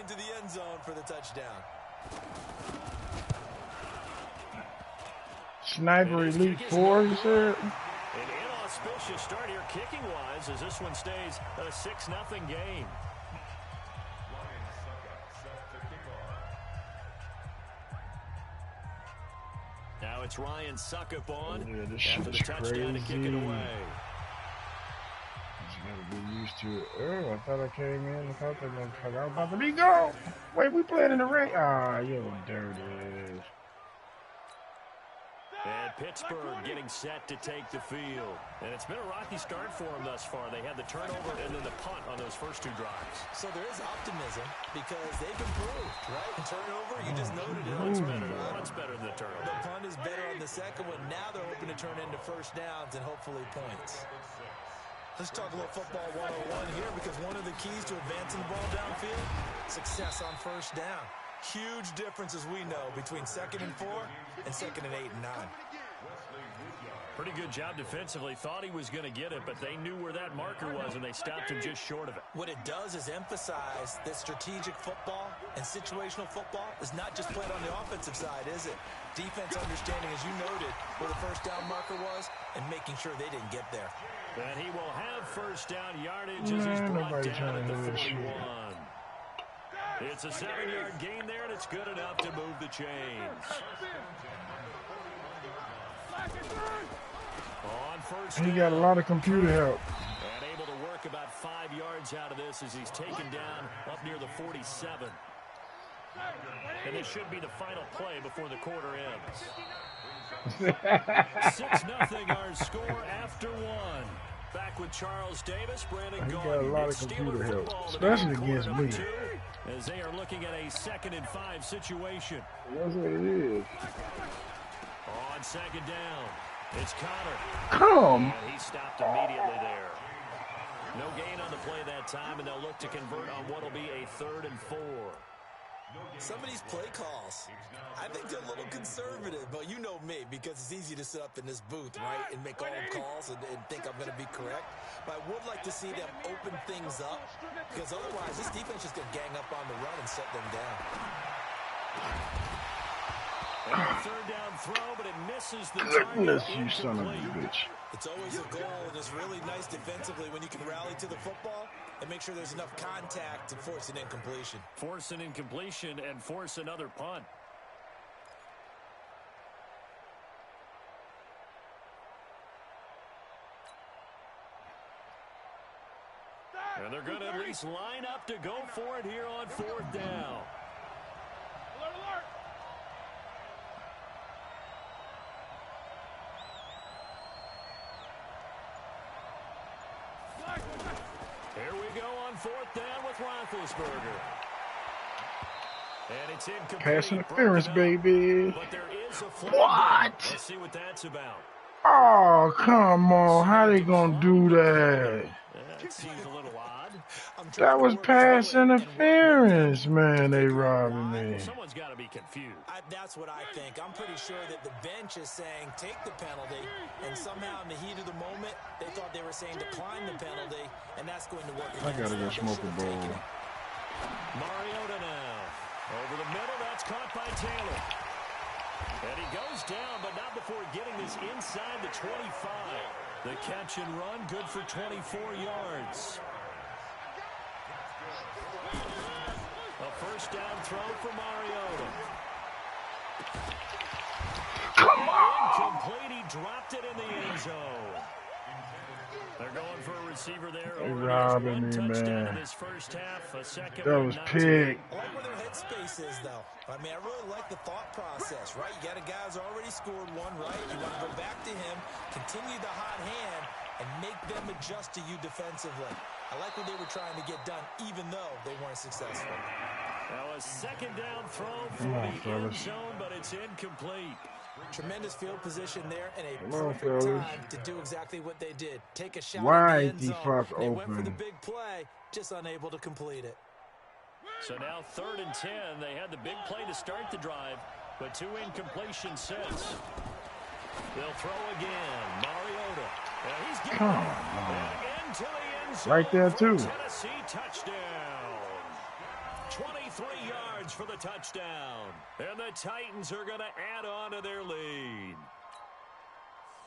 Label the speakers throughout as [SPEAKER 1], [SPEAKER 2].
[SPEAKER 1] into the end zone for the touchdown.
[SPEAKER 2] Sniper Elite 4, you said?
[SPEAKER 3] An inauspicious start here kicking-wise as this one stays a 6-0 game. Now it's Ryan Suckup on after the touchdown to kick it away.
[SPEAKER 2] You gotta get used to it. Oh, I thought I came in and thought that motherfucker, I was about to be gone. Wait, we playing in the rain? Ah, you dirty.
[SPEAKER 3] And Pittsburgh getting set to take the field. And it's been a rocky start for them thus far. They had the turnover and then the punt on those first two drives.
[SPEAKER 1] So there is optimism because they've improved, right? The turnover, you just noted it.
[SPEAKER 3] Punt's better than the turnover.
[SPEAKER 1] The punt is better on the second one. Now they're hoping to turn into first downs and hopefully points. Let's talk a little football 101 here because one of the keys to advancing the ball downfield, success on first down. Huge difference, as we know, between 2nd and 4 and 2nd and 8 and 9.
[SPEAKER 3] Pretty good job defensively. Thought he was going to get it, but they knew where that marker was, and they stopped him just short of it.
[SPEAKER 1] What it does is emphasize that strategic football and situational football is not just played on the offensive side, is it? Defense understanding, as you noted, where the first down marker was and making sure they didn't get there.
[SPEAKER 3] And he will have first down yardage as he's brought down at the 41. It's a 7-yard gain there, and it's good enough to move the chains. On first
[SPEAKER 2] He got a lot of computer help.
[SPEAKER 3] And able to work about 5 yards out of this as he's taken down up near the 47. And this should be the final play before the quarter ends. 6-0 our score after one. Back with Charles Davis, Brandon
[SPEAKER 2] He got a lot of computer help, especially against me.
[SPEAKER 3] As they are looking at a 2nd and 5 situation.
[SPEAKER 2] That's what it is.
[SPEAKER 3] On 2nd down, it's Connor.
[SPEAKER 2] Come.
[SPEAKER 3] And he stopped immediately there. No gain on the play that time, and they'll look to convert on what will be a 3rd and 4.
[SPEAKER 1] Some of these play calls, I think they're a little conservative, but you know me, because it's easy to sit up in this booth, right, and make all the calls and think I'm going to be correct. But I would like to see them open things up, because otherwise this defense is going to gang up on the run and shut them down.
[SPEAKER 3] And a 3rd down throw, but it misses the
[SPEAKER 2] Goodness,
[SPEAKER 3] target.
[SPEAKER 2] you son of a bitch.
[SPEAKER 1] It's always a goal, and it's really nice defensively when you can rally to the football and make sure there's enough contact to force an incompletion.
[SPEAKER 3] Force an incompletion and force another punt. And they're going to at least line up to go for it here on 4th down.
[SPEAKER 4] Alert, alert.
[SPEAKER 3] Here we go on 4th down with Roethlisberger. And it's incomplete.
[SPEAKER 2] Pass interference, baby.
[SPEAKER 3] But there is a flag.
[SPEAKER 2] What?
[SPEAKER 3] Let's see what that's about.
[SPEAKER 2] Oh, come on. How they gonna do that?
[SPEAKER 3] That seems a little odd.
[SPEAKER 2] That was pass interference, man. They robbing me.
[SPEAKER 3] Someone's got to be confused.
[SPEAKER 1] That's what I think. I'm pretty sure that the bench is saying take the penalty, and somehow in the heat of the moment, they thought they were saying decline the penalty, and that's going to work against
[SPEAKER 2] I gotta go smoke a bowl.
[SPEAKER 3] Mariota now. Over the middle, that's caught by Taylor. And he goes down, but not before getting this inside the 25. The catch and run, good for 24 yards. A first down throw for Mariota.
[SPEAKER 2] Come on.
[SPEAKER 3] Incomplete, he dropped it in the end zone. They're going for a receiver there.
[SPEAKER 2] They robbing me, man.
[SPEAKER 3] In this first half, a second
[SPEAKER 2] That was pig.
[SPEAKER 1] I like where their headspace is, though. I mean, I really like the thought process, right? You got a guy who's already scored one, right? You want to go back to him, continue the hot hand, and make them adjust to you defensively. I like what they were trying to get done, even though they weren't successful.
[SPEAKER 3] Now a second down throw for the end zone, but it's incomplete.
[SPEAKER 1] Tremendous field position there and a perfect time to do exactly what they did. Take a shot
[SPEAKER 2] Why
[SPEAKER 1] at the end zone. They went for
[SPEAKER 2] open?
[SPEAKER 1] the big play, just unable to complete it.
[SPEAKER 3] So now 3rd and 10. They had the big play to start the drive, but 2 incompletions since. They'll throw again. Mariota. He's getting
[SPEAKER 2] Come on.
[SPEAKER 3] into the end zone.
[SPEAKER 2] Right there, too.
[SPEAKER 3] Tennessee touchdown. 23 yards for the touchdown. And the Titans are going to add on to their lead.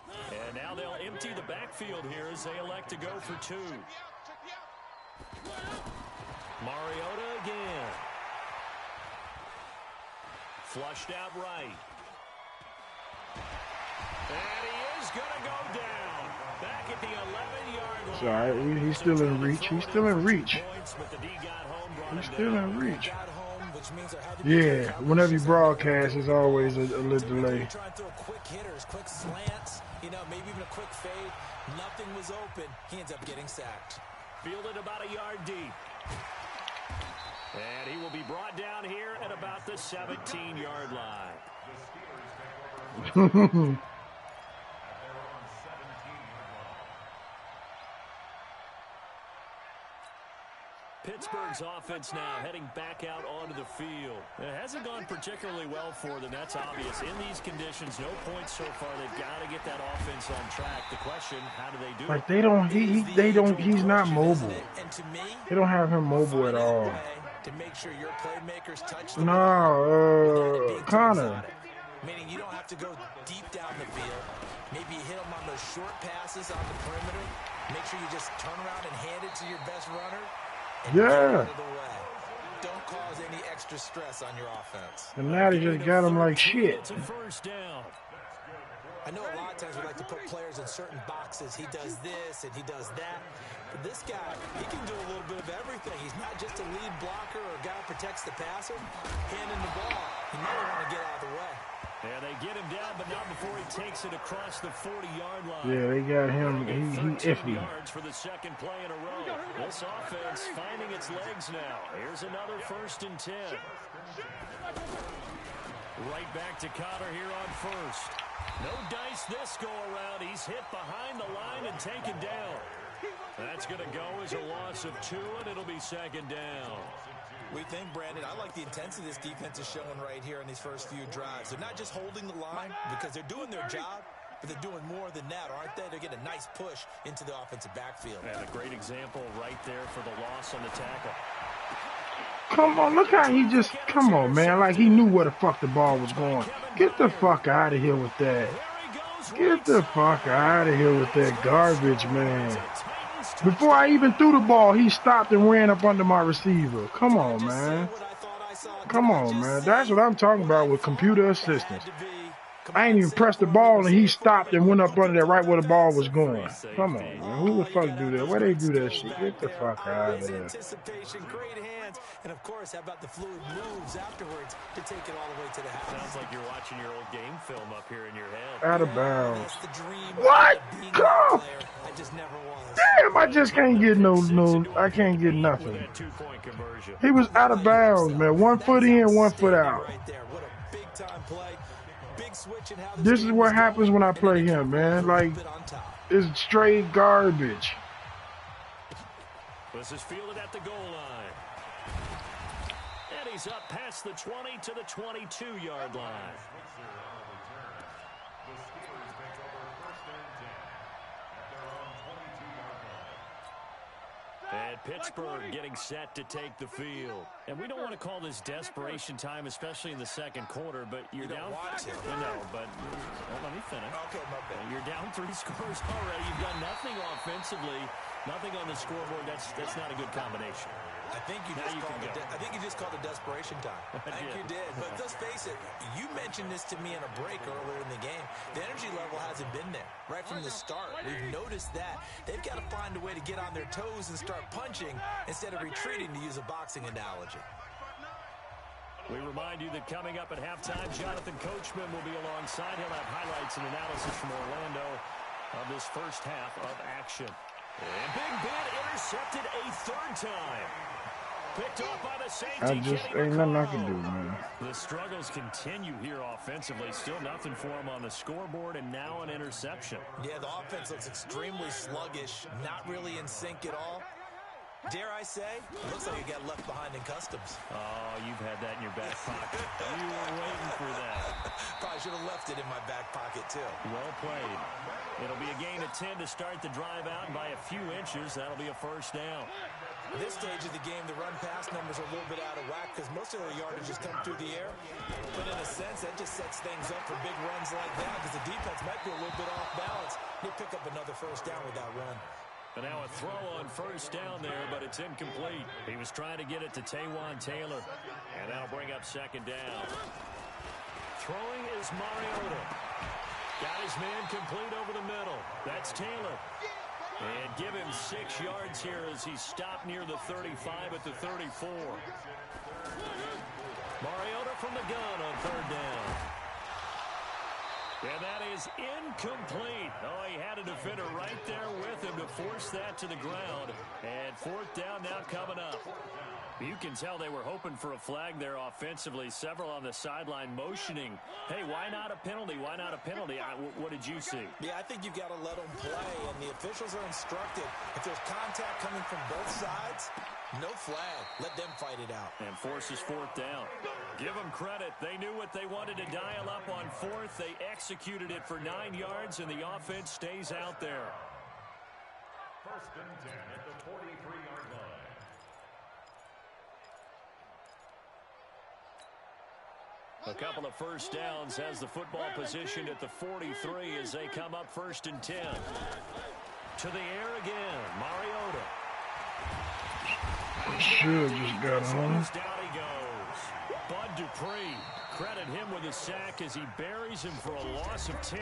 [SPEAKER 3] And now they'll empty the backfield here as they elect to go for 2. Mariota again. Flushed out right. And he is going to go down. Back at the 11-yard line.
[SPEAKER 2] It's all right. He's still in reach. He's still in reach. He's still in reach. Yeah, whenever you broadcast, there's always a little delay.
[SPEAKER 1] Trying to throw quick hitters, quick slants, you know, maybe even a quick fade. Nothing was open. He ends up getting sacked.
[SPEAKER 3] Fielded about a yard deep. And he will be brought down here at about the 17-yard line. Pittsburgh's offense now heading back out onto the field. It hasn't gone particularly well for them. That's obvious. In these conditions, no points so far. They've got to get that offense on track. The question, how do they do it?
[SPEAKER 2] Like he's not mobile. They don't have him mobile at all.
[SPEAKER 1] To make sure your playmakers touch the
[SPEAKER 2] No, Connor.
[SPEAKER 1] Meaning you don't have to go deep down the field. Maybe you hit them on those short passes on the perimeter. Make sure you just turn around and hand it to your best runner. And get out of the way. Don't cause any extra stress on your offense.
[SPEAKER 2] And now they just got him like shit.
[SPEAKER 3] It's a first down.
[SPEAKER 1] I know a lot of times we like to put players in certain boxes. He does this and he does that. But this guy, he can do a little bit of everything. He's not just a lead blocker or a guy who protects the passer. Handing the ball, he never want to get out of the way.
[SPEAKER 3] Yeah, they get him down, but not before he takes it across the 40-yard line.
[SPEAKER 2] Yeah, they got him. He iffy.
[SPEAKER 3] Yards for the second play in a row. This offense finding its legs now. Here's another 1st and 10. Right back to Connor here on first. No dice this go around. He's hit behind the line and taken down. That's going to go as a loss of 2, and it'll be second down.
[SPEAKER 1] We think, Brandon, I like the intensity this defense is showing right here in these first few drives. They're not just holding the line because they're doing their job, but they're doing more than that, aren't they? They're getting a nice push into the offensive backfield.
[SPEAKER 3] And a great example right there for the loss on the tackle.
[SPEAKER 2] Come on, look how he just, come on, man. Like he knew where the fuck the ball was going. Get the fuck out of here with that. Get the fuck out of here with that garbage, man. Before I even threw the ball, he stopped and ran up under my receiver. Come on, man. Come on, man. That's what I'm talking about with computer assistance. I ain't even pressed the ball, and he stopped and went up under that right where the ball was going. Come on, man. Who the fuck do that? Where they do that shit? Get the fuck out of there.
[SPEAKER 1] Great hands, and of course, how about the fluid moves afterwards to take it all the way to the house?
[SPEAKER 3] Sounds like you're watching your old game film up here in your head.
[SPEAKER 2] Out of bounds.
[SPEAKER 1] That's the dream.
[SPEAKER 2] What? Come.
[SPEAKER 1] I just never was.
[SPEAKER 2] Damn, I just can't get I can't get nothing. He was out of bounds, man. 1 foot in, 1 foot out.
[SPEAKER 1] Right there. What a big time play. Big switch in how
[SPEAKER 2] This is what happens when I play him, man. Like, it's straight garbage.
[SPEAKER 3] This is fielded at the goal line. And he's up past the 20 to the 22-yard line. And Pittsburgh getting set to take the field. And we don't want to call this desperation time, especially in the second quarter, but you're down. No, but let me finish.
[SPEAKER 1] Okay, my bad.
[SPEAKER 3] You're down 3 scores already. You've done nothing offensively, nothing on the scoreboard. That's not a good combination.
[SPEAKER 1] I think you just called it desperation time. I think you did. But let's face it, you mentioned this to me in a break earlier in the game. The energy level hasn't been there right from the start. We've noticed that. They've got to find a way to get on their toes and start punching instead of retreating, to use a boxing analogy.
[SPEAKER 3] We remind you that coming up at halftime, Jonathan Coachman will be alongside. He'll have highlights and analysis from Orlando of this first half of action. And Big Ben intercepted a 3rd time. Picked off by the safety.
[SPEAKER 2] Ain't nothing I can do, man.
[SPEAKER 3] The struggles continue here offensively. Still nothing for him on the scoreboard, and now an interception.
[SPEAKER 1] Yeah, the offense looks extremely sluggish, not really in sync at all. Dare I say, it looks like you got left behind in customs.
[SPEAKER 3] Oh, you've had that in your back pocket. You were waiting for that.
[SPEAKER 1] Probably should have left it in my back pocket, too.
[SPEAKER 3] Well played. It'll be a gain of 10 to start the drive out, and by a few inches, that'll be a first down.
[SPEAKER 1] At this stage of the game, the run-pass numbers are a little bit out of whack because most of their yardage just come through the air. But in a sense, that just sets things up for big runs like that because the defense might be a little bit off balance. They pick up another first down with that run.
[SPEAKER 3] And now a throw on first down there, but it's incomplete. He was trying to get it to Taywan Taylor. And that'll bring up second down. Throwing is Mariota. Got his man complete over the middle. That's Taylor. And give him 6 yards here as he stopped near the 35 at the 34. Mariota from the gun on third down. And that is incomplete. Oh, he had a defender right there with him to force that to the ground. And fourth down now coming up. You can tell they were hoping for a flag there offensively. Several on the sideline motioning. Hey, why not a penalty? Why not a penalty? What did you see?
[SPEAKER 1] Yeah, I think you've got to let them play, and the officials are instructed. If there's contact coming from both sides, no flag. Let them fight it out.
[SPEAKER 3] And forces fourth down. Give them credit. They knew what they wanted to dial up on fourth. They executed it for 9 yards, and the offense stays out there.
[SPEAKER 5] First and 10 at the 43-yard line.
[SPEAKER 3] A couple of first downs has the football positioned at the 43 as they come up first and 10. To the air again, Mariota.
[SPEAKER 2] Should just got home.
[SPEAKER 3] Down he goes. Bud Dupree. Credit him with a sack as he buries him for a loss of 10.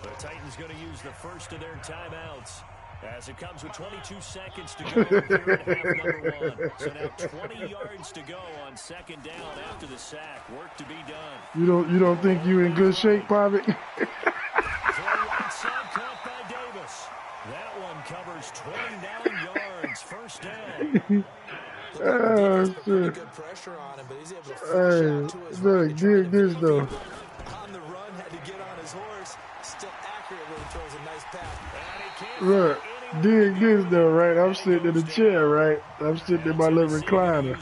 [SPEAKER 3] The Titans going to use the first of their timeouts as it comes with 22 seconds to go here at half number 1. So now 20 yards to go on second down after the sack. Work to be done.
[SPEAKER 2] You don't think you in good shape, Bobby?
[SPEAKER 3] Throw right side caught by Davis. That one covers 29 yards. First down.
[SPEAKER 1] Pretty good pressure on him, but he's able to flush out to his
[SPEAKER 2] look, dig this though.
[SPEAKER 1] On the run, had to get on his horse. Still accurate when he throws a nice pass.
[SPEAKER 2] Look, dig this though, right? I'm sitting in the chair, right? I'm sitting in my little recliner.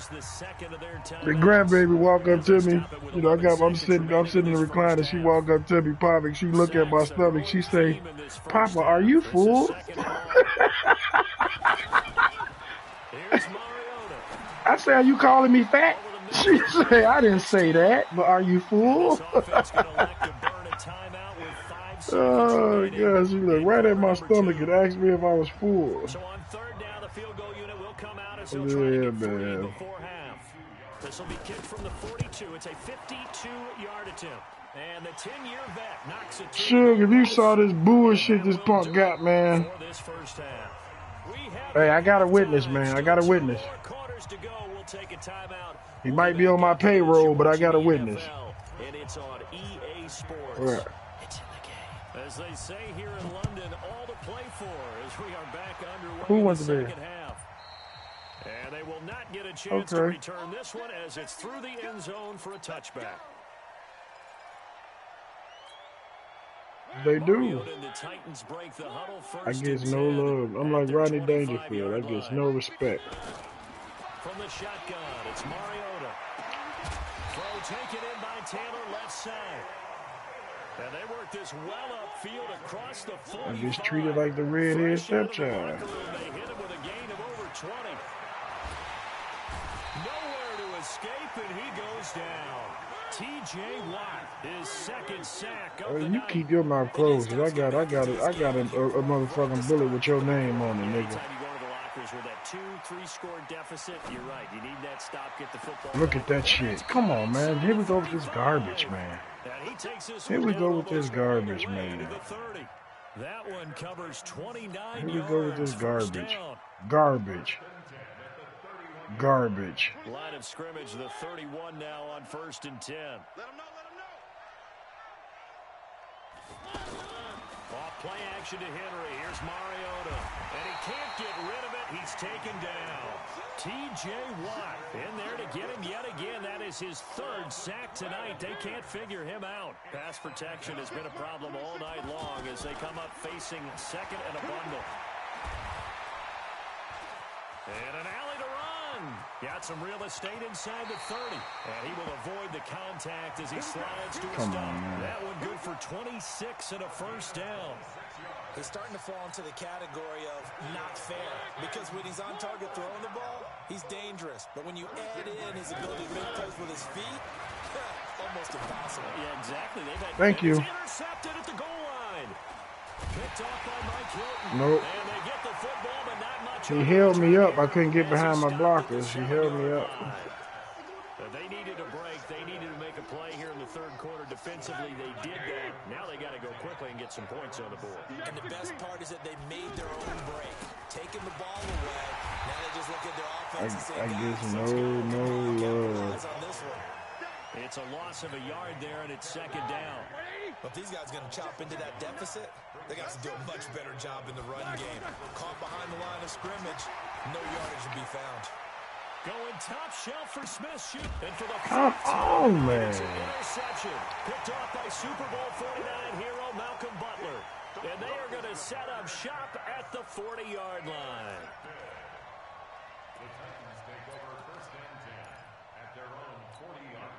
[SPEAKER 2] The grandbaby walk up to me. You know, I'm sitting in the recliner. She walk up to me, Papa. She look at my stomach. She say, "Papa, are you full?" I say, "Are you calling me fat?" She say, "I didn't say that, but are you full?" Oh, gosh, she looked right at my stomach and asked me if I was full.
[SPEAKER 3] So on third down, the field goal unit will come out as they'll try to get free before half. This will be kicked from the 42. It's a 52-yard attempt. And the 10-year vet knocks it.
[SPEAKER 2] Suge, if you saw this bullshit this punk got, man. Hey, I got a witness, man. I got a witness. He might be on my payroll, but I got a witness.
[SPEAKER 3] And it's on EA Sports.
[SPEAKER 2] Right.
[SPEAKER 3] As they say here in London, all to play for as we are back underway.
[SPEAKER 2] Who
[SPEAKER 3] in
[SPEAKER 2] wants
[SPEAKER 3] the
[SPEAKER 2] to be?
[SPEAKER 3] second half. And they will not get a chance to return this one as it's through the end zone for a touchback.
[SPEAKER 2] They do. I get no love. I'm like Rodney Dangerfield. I get no respect.
[SPEAKER 3] From the shotgun, it's Mariota. Throw taken in by Taylor, left side. And they work this well upfield across the 45.
[SPEAKER 2] I get treated like the redhead stepchild.
[SPEAKER 3] They hit him with a gain of over 20. Nowhere to escape, and he goes down. T.J. Watt, his second sack of the
[SPEAKER 2] You
[SPEAKER 3] night.
[SPEAKER 2] keep your mouth closed. I got a motherfucking bullet with your name on it, nigga.
[SPEAKER 3] Anytime you go to the lockers with that 2-3 score deficit, you're right. You need that stop, get the football.
[SPEAKER 2] Look at that shit. Come on, man. Here we go with this garbage, man. Here we go with this garbage, man.
[SPEAKER 3] That one covers 29 yards.
[SPEAKER 2] Here we go with this garbage. Garbage. Garbage.
[SPEAKER 3] Line of scrimmage, the 31 now on first and 10.
[SPEAKER 4] Let him know.
[SPEAKER 3] Off play action to Henry. Here's Mariota. And he can't get rid of it. He's taken down. T.J. Watt in there to get him yet again. That is his third sack tonight. They can't figure him out. Pass protection has been a problem all night long as they come up facing second and a bundle. And an alley to run. Got some real estate inside the 30. And he will avoid the contact as he slides to a
[SPEAKER 2] Come
[SPEAKER 3] stop.
[SPEAKER 2] on, man.
[SPEAKER 3] That one good for 26 and a first down.
[SPEAKER 1] He's starting to fall into the category of not fair, because when he's on target throwing the ball, he's dangerous. But when you add in his ability to make plays with his feet, almost impossible.
[SPEAKER 3] Yeah, exactly.
[SPEAKER 2] Thank you.
[SPEAKER 3] Intercepted at the goal line. Picked off by Mike Hilton.
[SPEAKER 2] Nope.
[SPEAKER 3] And they get the football, but not much.
[SPEAKER 2] He held me up. I couldn't get behind my blockers. He held me up.
[SPEAKER 3] They needed a break. They needed to make a play here in the third quarter. Defensively, they did that. Now they got to go quickly and get some points on the board.
[SPEAKER 1] And the best part is that they made their own break, taking the ball away. Now they just look at their offense and say,
[SPEAKER 2] I guess
[SPEAKER 1] guys,
[SPEAKER 2] no love.
[SPEAKER 1] on this one.
[SPEAKER 3] It's a loss of a yard there, and it's second down.
[SPEAKER 1] But these guys are going to chop into that deficit. They got to do a much better job in the run game. Caught behind the line of scrimmage, no yardage to be found.
[SPEAKER 3] Going top shelf for Smith. Shoot. And for the
[SPEAKER 2] Come on, man.
[SPEAKER 3] interception. Picked off by Super Bowl 49 hero Malcolm Butler. And they are going to set up shop at the 40-yard line.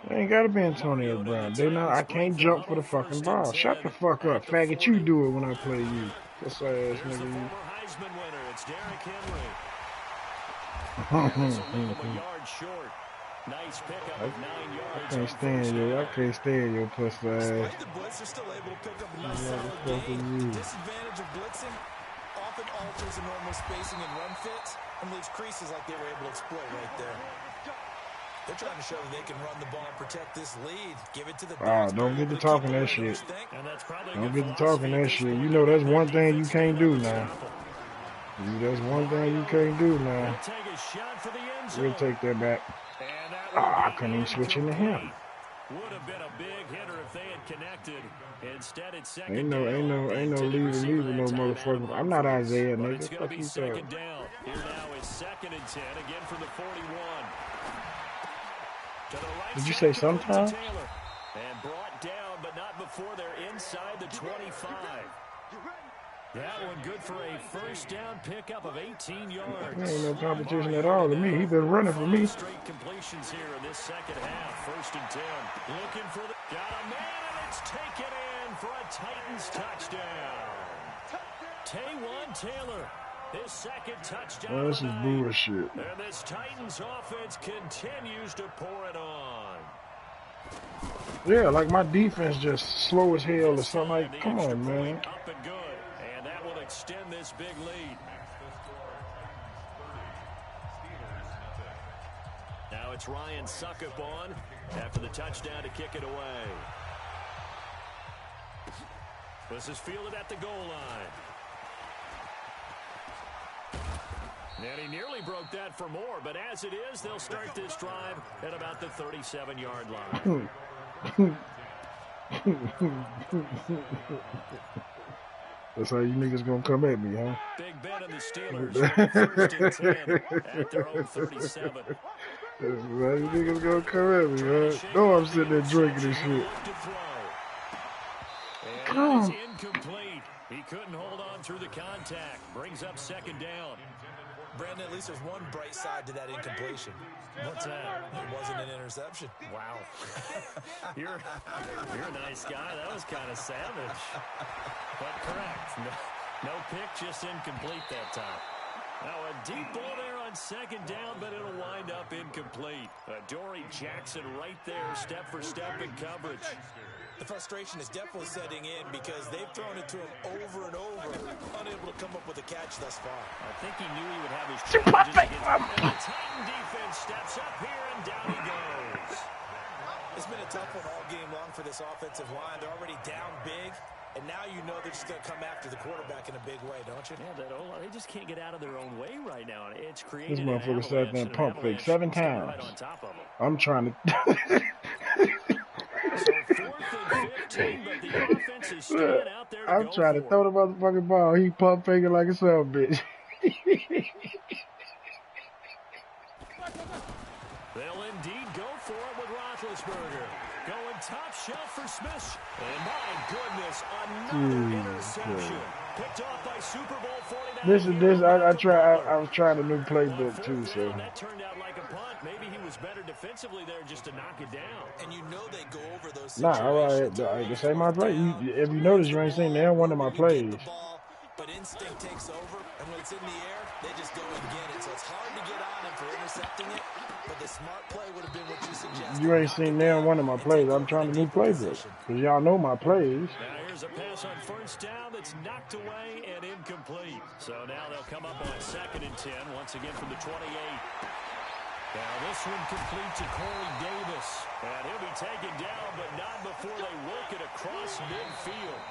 [SPEAKER 2] They ain't gotta be Antonio Brown. They know I can't jump for the fucking ball. Shut the fuck up, faggot. You do it when I play you. That's ass
[SPEAKER 3] Here's the
[SPEAKER 2] nigga.
[SPEAKER 3] former Heisman winner. It's Derrick Henry. A yard short. Nice pickup of 9 yards.
[SPEAKER 2] I can't stand you. I can't stand your pussy ass.
[SPEAKER 1] Despite the blitz, they're still able to pick up a nice solid gain. Disadvantage of blitzing often alters the normal spacing and run fits and leaves creases like they were able to exploit right there. They're trying to show that they can run the ball and protect this lead. Give it to the
[SPEAKER 2] Don't get to talking that shit.
[SPEAKER 3] And that's probably
[SPEAKER 2] Don't get to talking that shit. You know that's one thing you can't do now. That's one thing you can't do now. We'll take that back. I couldn't even switch into him.
[SPEAKER 3] Would have been a big hitter if they had connected. Instead, it's second
[SPEAKER 2] Ain't no leaving me with no motherfucker. I'm not Isaiah, nigga.
[SPEAKER 3] It's going to be
[SPEAKER 2] Fuck you
[SPEAKER 3] second
[SPEAKER 2] talking.
[SPEAKER 3] down. Here now is 2nd and 10, again from the 41. To the right.
[SPEAKER 2] Did you say sometime?
[SPEAKER 3] And brought down, but not before they're inside the 25. That one good for a first down pickup of 18 yards.
[SPEAKER 2] There ain't no competition at all to me. He been running for me.
[SPEAKER 3] Straight completions here in this second half. 1st and 10. Looking for the... Got a man, and it's taken in for a Titans touchdown. Taywan Taylor, his second touchdown.
[SPEAKER 2] Oh, this is bullshit.
[SPEAKER 3] And this Titans offense continues to pour it on.
[SPEAKER 2] Yeah, like my defense just slow as hell or something. Like, come on, man.
[SPEAKER 3] Up and good. And that will extend this big lead. Now it's Ryan Suckup on after the touchdown to kick it away. This is fielded at the goal line. And he nearly broke that for more, but as it is, they'll start this drive at about the 37-yard line.
[SPEAKER 2] That's how you niggas gonna come at me, huh?
[SPEAKER 3] Big Ben and the Steelers, 1st and 10 at their own 37.
[SPEAKER 2] That's how you niggas gonna come at me, huh? No, I'm sitting there drinking this shit.
[SPEAKER 3] Come on. Incomplete. He couldn't hold on through the contact. Brings up 2nd down.
[SPEAKER 1] Brandon, at least there's one bright side to that incompletion.
[SPEAKER 3] What's that?
[SPEAKER 1] It wasn't an interception.
[SPEAKER 3] Wow. You're a nice guy. That was kind of savage. But correct. No pick, just incomplete that time. Now a deep ball there on 2nd down, but it'll wind up incomplete. Dory Jackson right there, step for step in coverage.
[SPEAKER 1] The frustration is definitely setting in because they've thrown it to him over and over, unable to come up with a catch thus far.
[SPEAKER 3] I think he knew he would have his challenges against the Titan defense. Steps up here and down he goes.
[SPEAKER 1] It's been a tough one all game long for this offensive line. They're already down big, and now you know they're just going to come after the quarterback in a big way, don't you?
[SPEAKER 3] Yeah, they just can't get out of their own way right now. It's created
[SPEAKER 2] This motherfucker sat there and pump fake 7 times.
[SPEAKER 3] Right on top of them.
[SPEAKER 2] I'm trying to.
[SPEAKER 3] So 4th and 15, but the offense is staying out there to
[SPEAKER 2] I'm trying to throw the motherfucking ball. He pump faking like a son of a bitch.
[SPEAKER 3] They'll indeed go for it with Roethlisberger. Going top shelf for Smith. And my goodness, another interception. Picked off by Super Bowl 49.
[SPEAKER 2] I was trying a new playbook too, so.
[SPEAKER 3] That turned out like a punt. Maybe he was better defensively there just to knock it down.
[SPEAKER 1] And you know they go over those
[SPEAKER 2] situations. Nah, this ain't my play. If you notice, you ain't seen there one of my plays.
[SPEAKER 1] But instinct takes over, and when it's in the air, they just go and get it. So it's hard to get on him for intercepting it, but the smart play would have been what you suggested.
[SPEAKER 2] You ain't seen there one of my plays. I'm trying a new playbook, because y'all know my plays.
[SPEAKER 3] Now here's a pass on first down that's knocked away and incomplete. So now they'll come up on 2nd and 10, once again from the 28. Now this one complete to Corey Davis. And he'll be taken down, but not before they work it across midfield.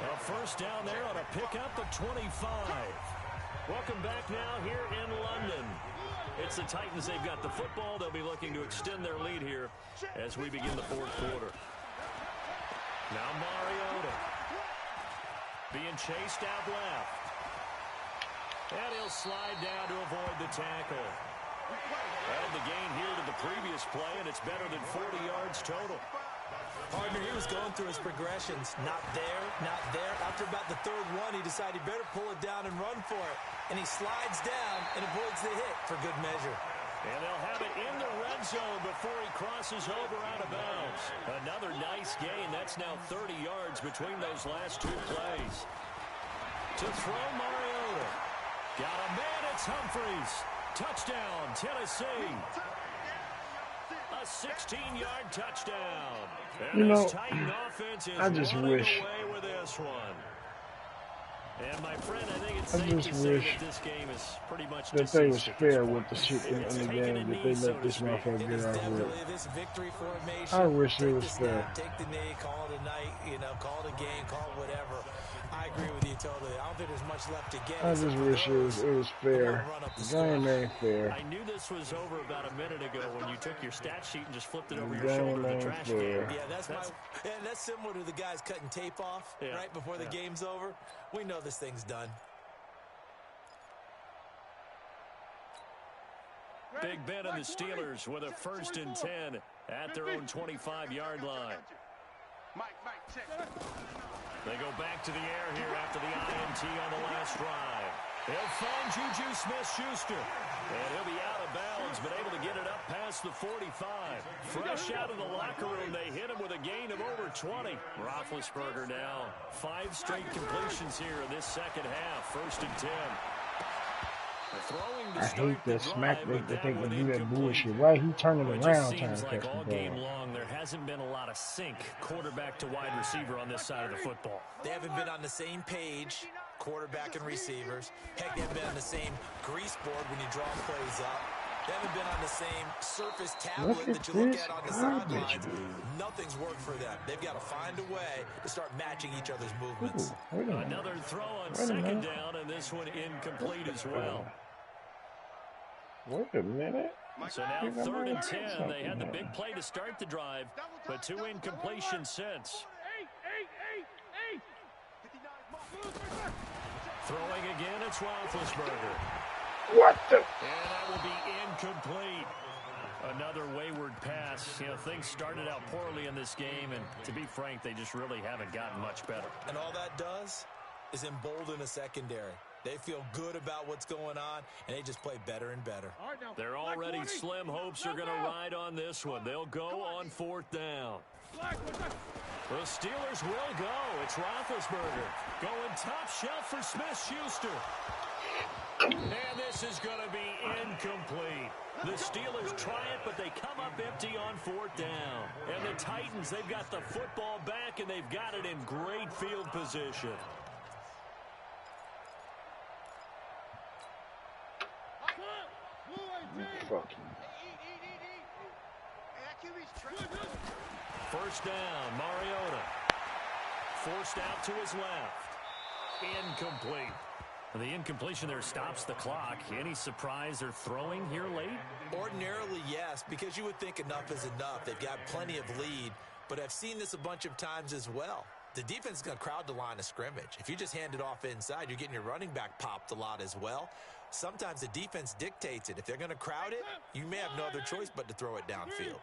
[SPEAKER 3] A first down there on a pickup of 25. Welcome back now here in London. It's the Titans. They've got the football. They'll be looking to extend their lead here as we begin the 4th quarter. Now Mariota being chased out left. And he'll slide down to avoid the tackle. And the gain here to the previous play, and it's better than 40 yards total.
[SPEAKER 1] Partner, he was going through his progressions. Not there, not there. After about the 3rd one, he decided he better pull it down and run for it. And he slides down and avoids the hit for good measure.
[SPEAKER 3] And they'll have it in the red zone before he crosses over out of bounds. Another nice gain. That's now 30 yards between those last 2 plays. To throw Mariota. Got a man, it's Humphries. Touchdown, Tennessee. A 16-yard touchdown. And
[SPEAKER 2] you know,
[SPEAKER 3] Titan offense is
[SPEAKER 2] I just wish
[SPEAKER 3] away with this one. And my friend, I think it's safe to say that this game is pretty much
[SPEAKER 2] that they was fair with the shit in the game, that they let this motherfucker get off with it. I wish it was fair.
[SPEAKER 1] Take the knee, call it a night, call it a game, call it whatever. I agree with you totally. I don't think there's much left to get.
[SPEAKER 2] I just wish it was fair. The game ain't fair.
[SPEAKER 3] I knew this was over about a minute ago when you took your stat sheet and just flipped it over your shoulder in the trash can.
[SPEAKER 1] Yeah, that's similar to the guys cutting tape off right before the game's over. We know this thing's done.
[SPEAKER 3] Big Ben and the Steelers with a 1st and 10 at their own 25-yard line. They go back to the air here after the INT on the last drive. They'll find Juju Smith-Schuster. And he'll be out of bounds, but able to get it up past the 45. Fresh out of the locker room, they hit him with a gain of over 20. Roethlisberger now 5 straight completions here in this 2nd half. 1st and 10.
[SPEAKER 2] I hate that smack that they can do that bullshit. Why he turning around trying to catch the ball?
[SPEAKER 3] All game long, there hasn't been a lot of sync quarterback to wide receiver on this side of the football.
[SPEAKER 1] They haven't been on the same page, quarterback and receivers. Heck, they haven't been on the same grease board when you draw plays up. They haven't been on the same surface tablet that you look at on the sidelines. Nothing's worked for them. They've got to find a way to start matching each other's movements.
[SPEAKER 3] Another throw on 2nd down, and this one incomplete as well.
[SPEAKER 2] Wait a minute.
[SPEAKER 3] So now 3rd and 10. They had the big play to start the drive, but 2 incompletions since. Throwing again, it's Roethlisberger.
[SPEAKER 2] What the?
[SPEAKER 3] And that will be incomplete. Another wayward pass. Things started out poorly in this game, and to be frank, they just really haven't gotten much better.
[SPEAKER 1] And all that does is embolden a secondary. They feel good about what's going on, and they just play better and better.
[SPEAKER 3] They're already slim hopes are going to ride on this one. They'll go on 4th down. The Steelers will go. It's Roethlisberger going top shelf for Smith-Schuster. And this is going to be incomplete. The Steelers try it, but they come up empty on 4th down. And the Titans, they've got the football back, and they've got it in great field position. First down, Mariota. Forced out to his left. Incomplete. The incompletion there stops the clock. Any surprise they're throwing here late?
[SPEAKER 1] Ordinarily, yes, because you would think enough is enough. They've got plenty of lead, but I've seen this a bunch of times as well. The defense is going to crowd the line of scrimmage. If you just hand it off inside, you're getting your running back popped a lot as well. Sometimes the defense dictates it. If they're going to crowd it, you may have no other choice but to throw it downfield.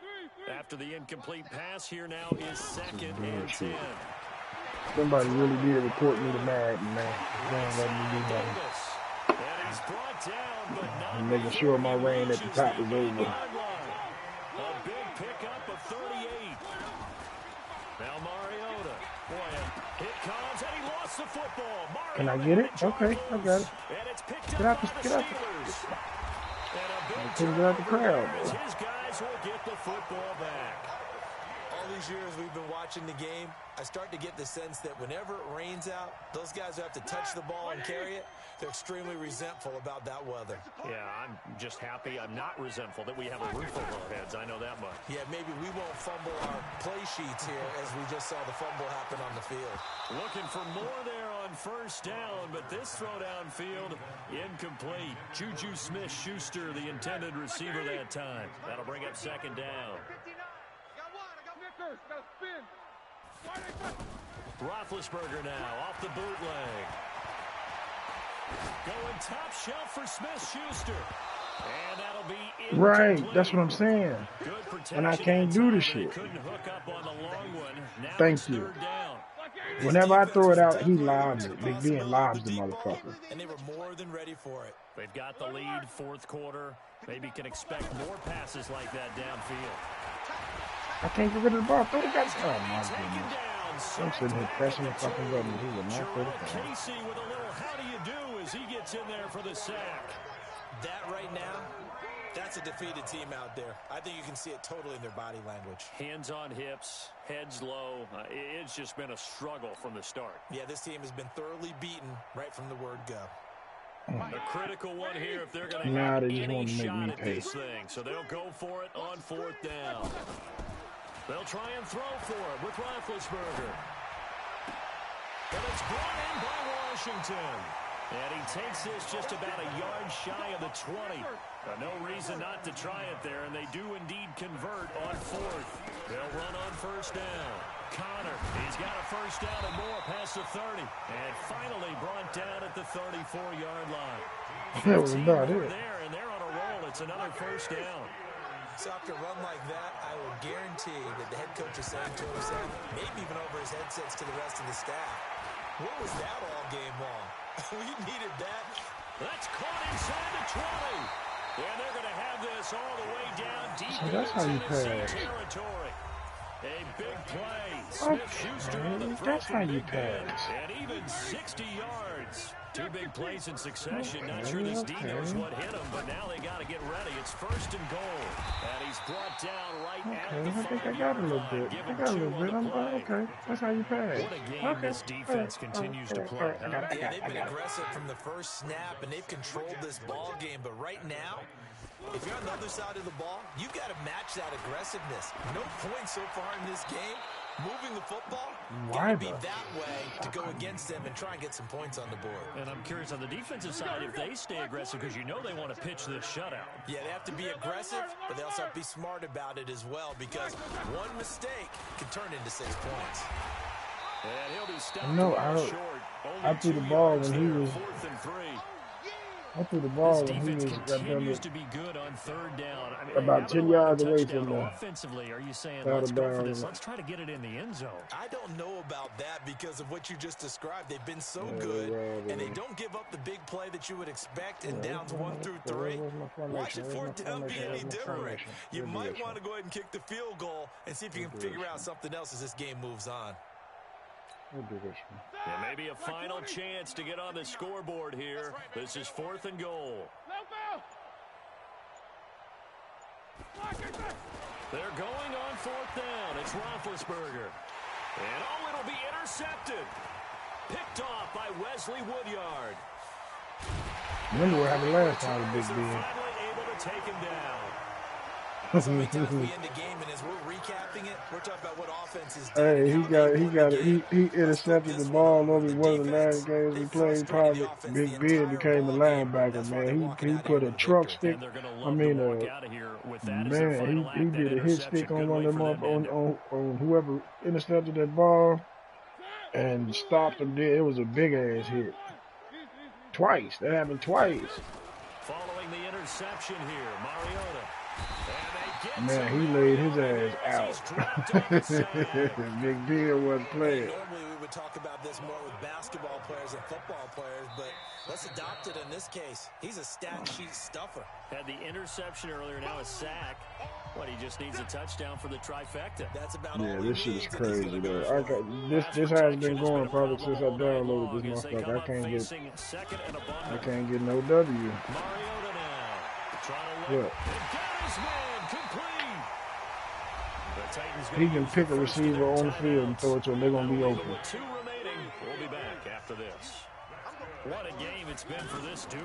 [SPEAKER 3] After the incomplete pass, here now is 2nd and 10.
[SPEAKER 2] Somebody really did report me to Madden, man. They ain't letting me do nothing.
[SPEAKER 3] And he's brought down, but not
[SPEAKER 2] I'm making sure my reign at the top is over.
[SPEAKER 3] A big pickup of 38. Now Mariota. Boy, a hit comes, and he lost the football. Mariota.
[SPEAKER 2] Can I get it? Okay, I got it.
[SPEAKER 3] And it's picked
[SPEAKER 2] Get
[SPEAKER 3] up
[SPEAKER 2] out
[SPEAKER 3] by
[SPEAKER 2] the,
[SPEAKER 3] the
[SPEAKER 2] get out
[SPEAKER 3] Steelers. And a big
[SPEAKER 2] the, get out the crowd,
[SPEAKER 3] as
[SPEAKER 2] boy.
[SPEAKER 3] his guys will get the football back.
[SPEAKER 1] All these years we've been watching the game, I start to get the sense that whenever it rains out, those guys who have to touch the ball and carry it, they're extremely resentful about that weather.
[SPEAKER 3] Yeah, I'm just happy I'm not resentful that we have a roof over our heads. I know that much.
[SPEAKER 1] Yeah, maybe we won't fumble our play sheets here as we just saw the fumble happen on the field.
[SPEAKER 3] Looking for more there on first down, but this throw downfield incomplete. Juju Smith-Schuster, the intended receiver that time. That'll bring up second down. Roethlisberger now off the bootleg. Going top shelf for Smith-Schuster. And that'll be incomplete.
[SPEAKER 2] Right, that's what I'm saying.
[SPEAKER 3] Good protection.
[SPEAKER 2] And I can't do the
[SPEAKER 3] They
[SPEAKER 2] shit.
[SPEAKER 3] couldn't hook up on the long one. Now
[SPEAKER 2] Thank
[SPEAKER 3] it's
[SPEAKER 2] you.
[SPEAKER 3] third down.
[SPEAKER 2] Whenever I throw it out, he lobs it. Big Ben lobs the motherfucker.
[SPEAKER 1] And they were more than ready for it.
[SPEAKER 3] They've got the lead, fourth quarter. Maybe can expect more passes like that downfield.
[SPEAKER 2] I can't get rid of the ball. Throw the guy. Oh, my
[SPEAKER 3] Taken
[SPEAKER 2] goodness.
[SPEAKER 3] down.
[SPEAKER 2] I'm sitting here pressing the fucking button. He will not throw the
[SPEAKER 3] Jerome
[SPEAKER 2] ball.
[SPEAKER 3] Casey with a little how do you do as he gets in there for the sack.
[SPEAKER 1] That right now, that's a defeated team out there. I think you can see it totally in their body language.
[SPEAKER 3] Hands on hips, heads low. It's just been a struggle from the start.
[SPEAKER 1] Yeah, this team has been thoroughly beaten right from the word go.
[SPEAKER 3] A critical one here if they're going to
[SPEAKER 2] Nah,
[SPEAKER 3] have
[SPEAKER 2] they just
[SPEAKER 3] any
[SPEAKER 2] want to make
[SPEAKER 3] shot
[SPEAKER 2] me
[SPEAKER 3] at
[SPEAKER 2] pay.
[SPEAKER 3] this thing. So they'll go for it on fourth down. They'll try and throw for it with Roethlisberger. But it's brought in by Washington. And he takes this just about a yard shy of the 20. No reason not to try it there, and they do indeed convert on fourth. They'll run on first down. Connor, he's got a first down and more past the 30. And finally brought down at the 34-yard line.
[SPEAKER 2] That was about it.
[SPEAKER 3] There, and they're on a roll. It's another first down.
[SPEAKER 1] So after a run like that, I will guarantee that the head coach is saying to himself, maybe even over his headsets to the rest of the staff, what was that all game long? We needed that.
[SPEAKER 3] That's caught inside the 20. And they're going to have this all the way down deep
[SPEAKER 2] So that's how you
[SPEAKER 3] Tennessee
[SPEAKER 2] pass.
[SPEAKER 3] territory. A big play. Smith-Schuster on the
[SPEAKER 2] Okay,
[SPEAKER 3] throw
[SPEAKER 2] that's
[SPEAKER 3] from
[SPEAKER 2] how you
[SPEAKER 3] Big Ben.
[SPEAKER 2] pass.
[SPEAKER 3] And even 60 yards. Two big plays in succession. Not sure this D knows what hit him, but now they got to get ready. It's first and goal. And he's brought down right at
[SPEAKER 2] Okay,
[SPEAKER 3] the
[SPEAKER 2] I think I
[SPEAKER 3] 5-yard
[SPEAKER 2] got a little
[SPEAKER 3] line.
[SPEAKER 2] bit.
[SPEAKER 3] Give
[SPEAKER 2] I
[SPEAKER 3] him
[SPEAKER 2] got a
[SPEAKER 3] 2
[SPEAKER 2] little
[SPEAKER 3] on
[SPEAKER 2] bit.
[SPEAKER 3] the
[SPEAKER 2] I'm
[SPEAKER 3] play.
[SPEAKER 2] okay. That's how you pass.
[SPEAKER 3] What a game
[SPEAKER 2] Okay.
[SPEAKER 3] this defense continues to play.
[SPEAKER 2] I got it.
[SPEAKER 1] Yeah, they've been aggressive from the first snap, and they've controlled this ball game. But right now, if you're on the other side of the ball, you've got to match that aggressiveness. No points so far in this game. Moving the football, got to be that way to go against them and try and get some points on the board.
[SPEAKER 3] And I'm curious on the defensive side if they stay aggressive because you know they want to pitch this shutout.
[SPEAKER 1] Yeah, they have to be aggressive, but they also have to be smart about it as well because one mistake can turn into 6 points.
[SPEAKER 3] And he'll be stopped
[SPEAKER 2] No,
[SPEAKER 3] short.
[SPEAKER 2] I threw the ball when he was.
[SPEAKER 3] 4th and 3.
[SPEAKER 2] I threw the ball
[SPEAKER 3] This
[SPEAKER 2] when he
[SPEAKER 3] defense
[SPEAKER 2] was
[SPEAKER 3] continues to be good on third down. I mean,
[SPEAKER 2] about 10 yards away
[SPEAKER 3] touchdown.
[SPEAKER 2] from the
[SPEAKER 3] Offensively, are you saying
[SPEAKER 2] out
[SPEAKER 3] let's
[SPEAKER 2] of
[SPEAKER 3] go for
[SPEAKER 2] bounds.
[SPEAKER 3] this? Let's try to get it in the end zone.
[SPEAKER 1] I don't know about that because of what you just described. They've been so good, and they don't give up the big play that you would expect in downs 1 through 3. Why should fourth down be any different? You might want to go ahead and kick the field goal and see if you can figure out something else as this game moves on.
[SPEAKER 2] We'll do this one.
[SPEAKER 3] And maybe a final chance to get on the scoreboard here. This is 4th and goal. They're going on 4th down. It's Roethlisberger. And oh, it'll be intercepted. Picked off by Wesley Woodyard.
[SPEAKER 2] Remember what happened last time with Big
[SPEAKER 3] They're
[SPEAKER 2] Ben.
[SPEAKER 3] finally able to take him down.
[SPEAKER 1] So many times we end the game, and as we're recapping it, we're talking about what offenses did.
[SPEAKER 2] Hey,
[SPEAKER 1] and how they won the game.
[SPEAKER 2] he intercepted the ball over one of the last games we played. Probably Big Ben became a linebacker, man. He put a truck stick.
[SPEAKER 3] And they're going to
[SPEAKER 2] I
[SPEAKER 3] love
[SPEAKER 2] mean,
[SPEAKER 3] to walk out of here with that as their
[SPEAKER 2] man,
[SPEAKER 3] final
[SPEAKER 2] he
[SPEAKER 3] act, that
[SPEAKER 2] did a hit
[SPEAKER 3] interception.
[SPEAKER 2] stick on
[SPEAKER 3] Good
[SPEAKER 2] one
[SPEAKER 3] way
[SPEAKER 2] of them
[SPEAKER 3] for
[SPEAKER 2] up
[SPEAKER 3] them to end it.
[SPEAKER 2] on whoever intercepted that ball and stopped him there. It was a big ass hit. Twice. That happened twice.
[SPEAKER 3] Following the interception here, Mariota. And they
[SPEAKER 2] Man, he laid his ass out. Big Bill wasn't playing.
[SPEAKER 1] Normally we would talk about this more with basketball players and football players, but let's adopt it in this case. He's a stat sheet stuffer.
[SPEAKER 3] Had the interception earlier, now a sack. What, he just needs a touchdown for the trifecta.
[SPEAKER 1] That's about
[SPEAKER 2] Yeah,
[SPEAKER 1] all
[SPEAKER 2] this shit is crazy though.
[SPEAKER 1] go
[SPEAKER 2] I got this has been going probably since I downloaded this motherfucker. I can't get no W.
[SPEAKER 3] Mariota now trying to
[SPEAKER 2] Look.
[SPEAKER 3] his man complete. The Titans
[SPEAKER 2] He can pick a receiver on the field and throw it to him. They're gonna be open.
[SPEAKER 3] 2 remaining. We'll be back after this. What a game it's been for this duo.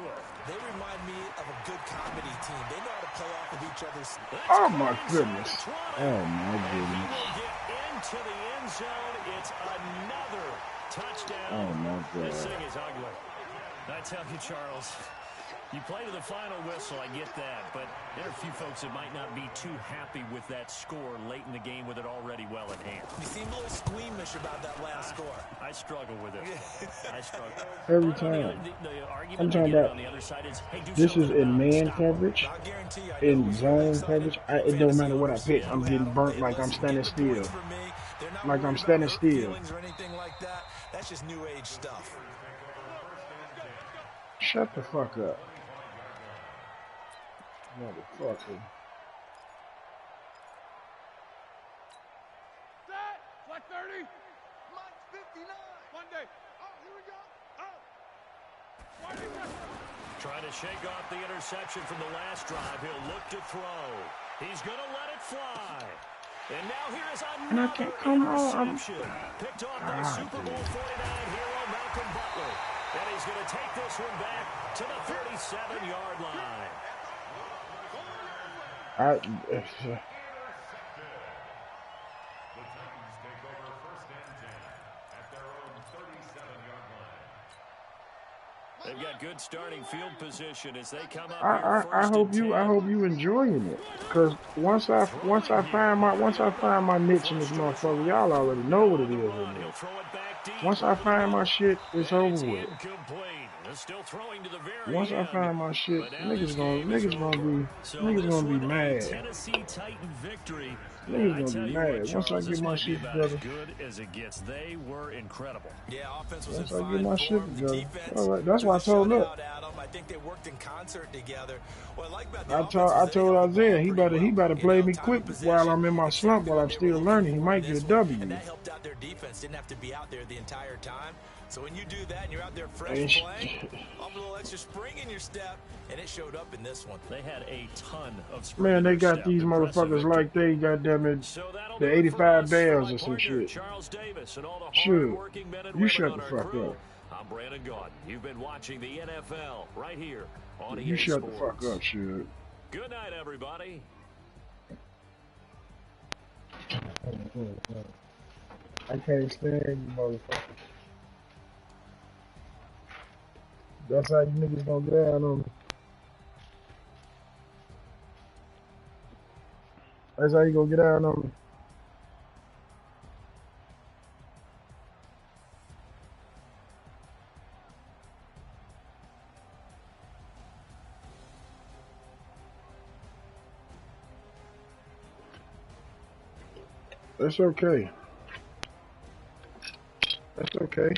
[SPEAKER 1] They remind me of a good comedy team. They know how to play off of each other's.
[SPEAKER 2] Oh my goodness. Oh my goodness.
[SPEAKER 3] Get into the end zone. It's another touchdown.
[SPEAKER 2] Oh my
[SPEAKER 3] This
[SPEAKER 2] God.
[SPEAKER 3] thing is ugly. I tell you, Charles, you play to the final whistle, I get that, but there are a few folks that might not be too happy with that score late in the game with it already well in hand.
[SPEAKER 1] You seem a little squeamish about that last score.
[SPEAKER 3] I struggle with it. I struggle.
[SPEAKER 2] Every time.
[SPEAKER 3] The argument
[SPEAKER 2] I'm talking
[SPEAKER 3] I get
[SPEAKER 2] about
[SPEAKER 3] on the other side is, hey, do
[SPEAKER 2] this is
[SPEAKER 3] something
[SPEAKER 2] in
[SPEAKER 3] about it.
[SPEAKER 2] man
[SPEAKER 3] Stop
[SPEAKER 2] coverage,
[SPEAKER 1] I guarantee you, I know
[SPEAKER 2] in
[SPEAKER 1] who's
[SPEAKER 2] zone
[SPEAKER 1] excited.
[SPEAKER 2] coverage. It don't matter what I pick. I'm getting burnt like I'm standing still. Like I'm standing still.
[SPEAKER 1] Or anything like that. That's just new age stuff.
[SPEAKER 2] Shut the fuck up. Motherfucker.
[SPEAKER 4] Set. Flat 30. Mine's 59. Monday. Oh, here we go. Oh.
[SPEAKER 3] Trying to shake off the interception from the last drive. He'll look to throw. He's going to let it fly. And now here is
[SPEAKER 2] And I
[SPEAKER 3] another
[SPEAKER 2] can't come on.
[SPEAKER 3] interception. Picked off by Super Bowl 49 hero Malcolm Butler. And he's going to take this one back to the 37-yard line.
[SPEAKER 5] The Titans take over 1st and 10 at their own 37-yard line.
[SPEAKER 3] They've got good starting field position as they come up.
[SPEAKER 2] I hope you enjoying it, cause once I find my niche in this motherfucker, y'all already know what it is with me. Once I find my shit, it's over with. Once I find my shit, niggas gonna be mad.
[SPEAKER 3] Tennessee Titan victory.
[SPEAKER 2] Niggas gonna be mad. Once I get my shit together.
[SPEAKER 3] Good as it gets. They were incredible.
[SPEAKER 1] Yeah, offense was
[SPEAKER 2] Once
[SPEAKER 1] in
[SPEAKER 2] I get
[SPEAKER 1] fine
[SPEAKER 2] my shit
[SPEAKER 1] form.
[SPEAKER 2] together.
[SPEAKER 1] Defense,
[SPEAKER 2] All right, that's why I told look.
[SPEAKER 1] I think they worked in concert together. What I like about
[SPEAKER 2] I told Isaiah he better play me quick while I'm in my slump, while I'm still learning. He might get a W.
[SPEAKER 1] And that helped out their defense. Didn't have to be out there the entire time. So when you do that and you're out there fresh playing, a little extra spring in your step, and it showed up in this one.
[SPEAKER 3] They had a ton of spring.
[SPEAKER 2] Man, they got these motherfuckers like they goddamn it, the 85 Bears or some shit. Sure, you shut the fuck up.
[SPEAKER 3] I'm Brandon Gaudin. You've been watching the NFL right here on EA
[SPEAKER 2] You shut the
[SPEAKER 3] Sports.
[SPEAKER 2] fuck up, shit.
[SPEAKER 3] Good night, everybody.
[SPEAKER 2] I can't stand you motherfuckers. That's how you niggas gonna get down on me. That's how you gonna get down on me. That's okay. That's okay.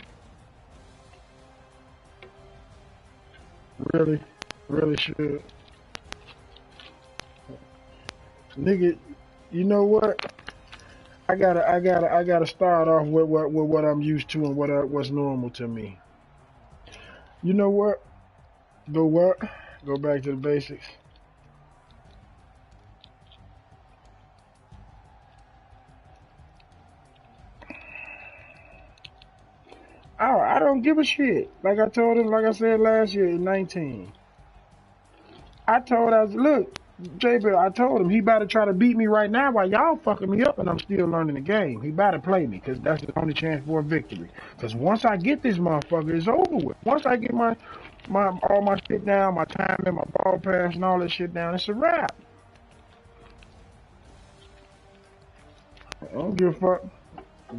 [SPEAKER 2] Really should. Nigga, you know what? I gotta start off with what I'm used to and what's normal to me. You know what? Go back to the basics. I don't give a shit. Like I told him, like I said last year in 19. I told us, look, JB, I told him he better try to beat me right now while y'all fucking me up and I'm still learning the game. He better play me because that's the only chance for a victory. Because once I get this motherfucker, it's over with. Once I get my all my shit down, my timing, my ball pass and all that shit down, it's a wrap. I don't give a fuck.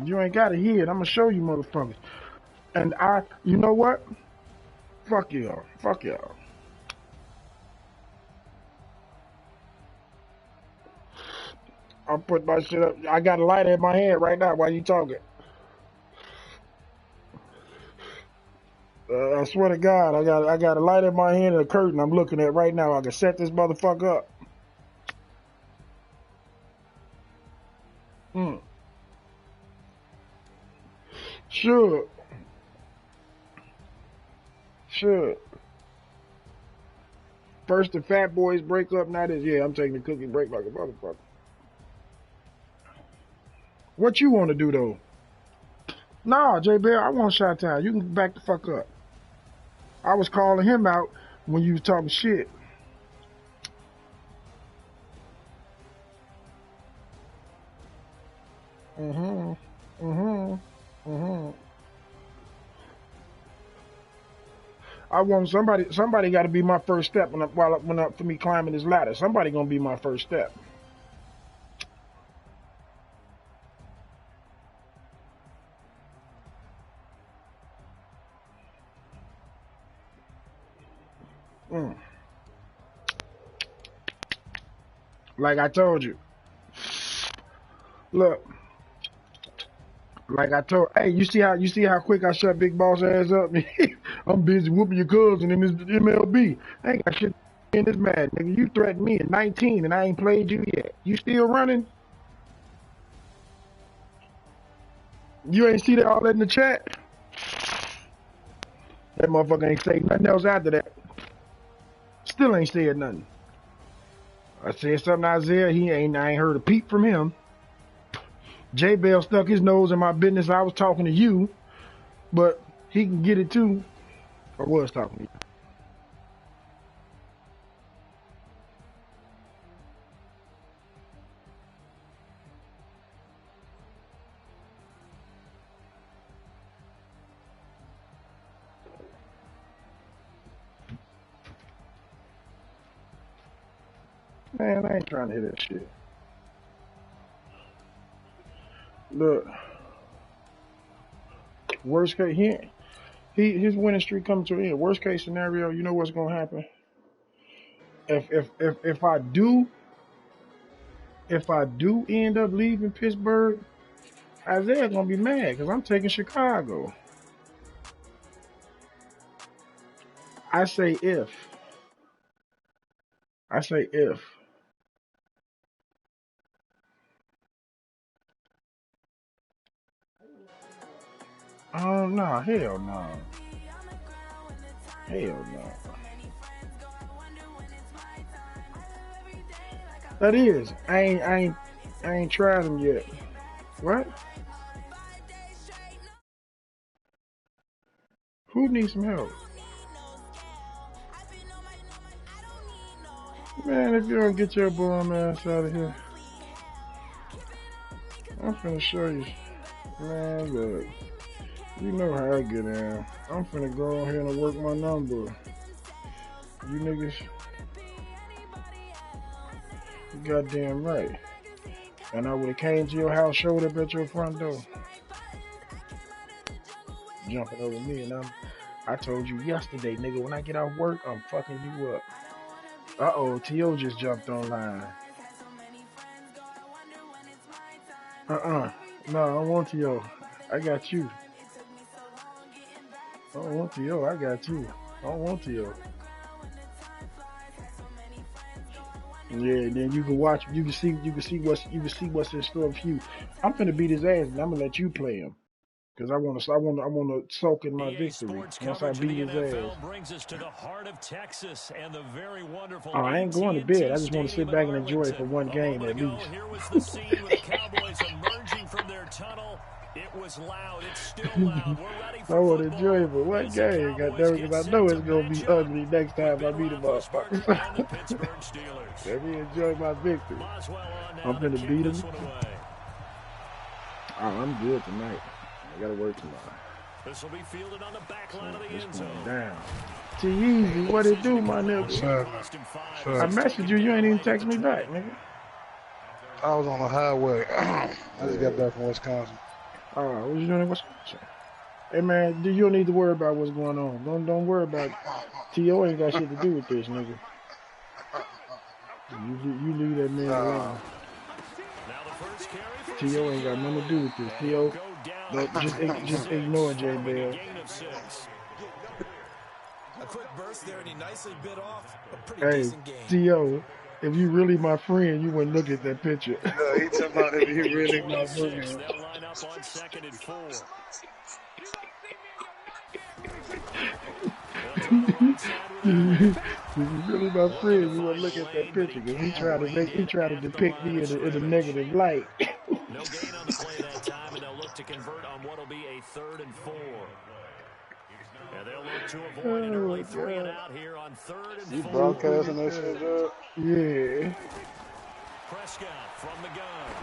[SPEAKER 2] You ain't got to hear it. I'm going to show you motherfuckers. And you know what? Fuck y'all. Fuck y'all. I put my shit up. I got a lighter in my hand right now while you talking. I swear to God, I got a lighter in my hand and a curtain I'm looking at right now. I can set this motherfucker up. Sure. First the fat boys break up, now this. Yeah, I'm taking the cookie break like a motherfucker. What you want to do though? Nah, J Bear, I want Shot Town. You can back the fuck up. I was calling him out when you was talking shit. I want somebody got to be my first step for me climbing this ladder. Somebody gonna be my first step. Like I told you. Look. Like I told, hey, you see how quick I shut Big Boss ass up? I'm busy whooping your cousin in this MLB. I ain't got shit in this mad, nigga. You threatened me at 19 and I ain't played you yet. You still running? You ain't see that all that in the chat? That motherfucker ain't say nothing else after that. Still ain't said nothing. I said something to Isaiah, I ain't heard a peep from him. J Bell stuck his nose in my business. I was talking to you, but he can get it too. I was talking to you. Man, I ain't trying to hear that shit. Look, worst case, his winning streak coming to an end. Worst case scenario, you know what's gonna happen? If I do end up leaving Pittsburgh, Isaiah's gonna be mad because I'm taking Chicago. I say if. No, hell no. Hell no. That is. I ain't tried them yet. What? Who needs some help? Man, if you don't get your bum ass out of here, I'm finna show you. Man, look. You know how I get in. I'm finna go on here and work my number. You niggas, you goddamn right. And I would've came to your house, showed up at your front door. Jumping over me, and I told you yesterday, nigga, when I get off work, I'm fucking you up. Uh-oh, T.O. just jumped online. No, I don't want T.O. I got you. I don't want T.O. I got you. I don't want T.O. Yeah, then you can watch. You can see what's in store for you. I'm finna beat his ass, and I'm gonna let you play him. Because I want to soak in my victory once I beat his ass.
[SPEAKER 3] Brings us to the heart of Texas and the very wonderful
[SPEAKER 2] I ain't going to bed. I just want to sit back and enjoy it for one game at least.
[SPEAKER 3] Here was the scene with the Cowboys emerging from their tunnel. It was loud. It's still loud. We're ready for
[SPEAKER 2] I want to enjoy it for one game, goddamn, because I know it's going to be ugly next time I beat the motherfuckers. Let me enjoy my victory. I'm going to beat him. Oh, I'm good tonight. I gotta work tomorrow.
[SPEAKER 3] This will be fielded on the back line of the end zone.
[SPEAKER 2] Down. T-Easy, what it do, my nigga? I messaged you, you ain't even text me back, nigga.
[SPEAKER 6] I was on the highway. I just got back from Wisconsin.
[SPEAKER 2] What you doing in Wisconsin? Hey man, you don't need to worry about what's going on. Don't worry about T.O. ain't got shit to do with this, nigga. You leave that man alone. T.O. ain't got nothing to do with this. T.O. Just ignore J Bell.
[SPEAKER 1] A quick burst there, and he nicely bit off a pretty
[SPEAKER 2] Hey,
[SPEAKER 1] decent game.
[SPEAKER 2] T.O., if you really my friend, you wouldn't look at that picture.
[SPEAKER 6] Yeah, he talking about if he really my friend.
[SPEAKER 3] They'll line up on 2nd and 4.
[SPEAKER 2] If you really my friend, you wouldn't look at that picture because he tried to depict me in a negative light.
[SPEAKER 3] No gain on the play that time, and they'll look to convert on what'll be a 3rd and 4. And they'll look to avoid an early 3 and out here on 3rd and 4.
[SPEAKER 6] You broadcasting that shit, Doug?
[SPEAKER 2] Yeah.
[SPEAKER 3] Prescott from the gun.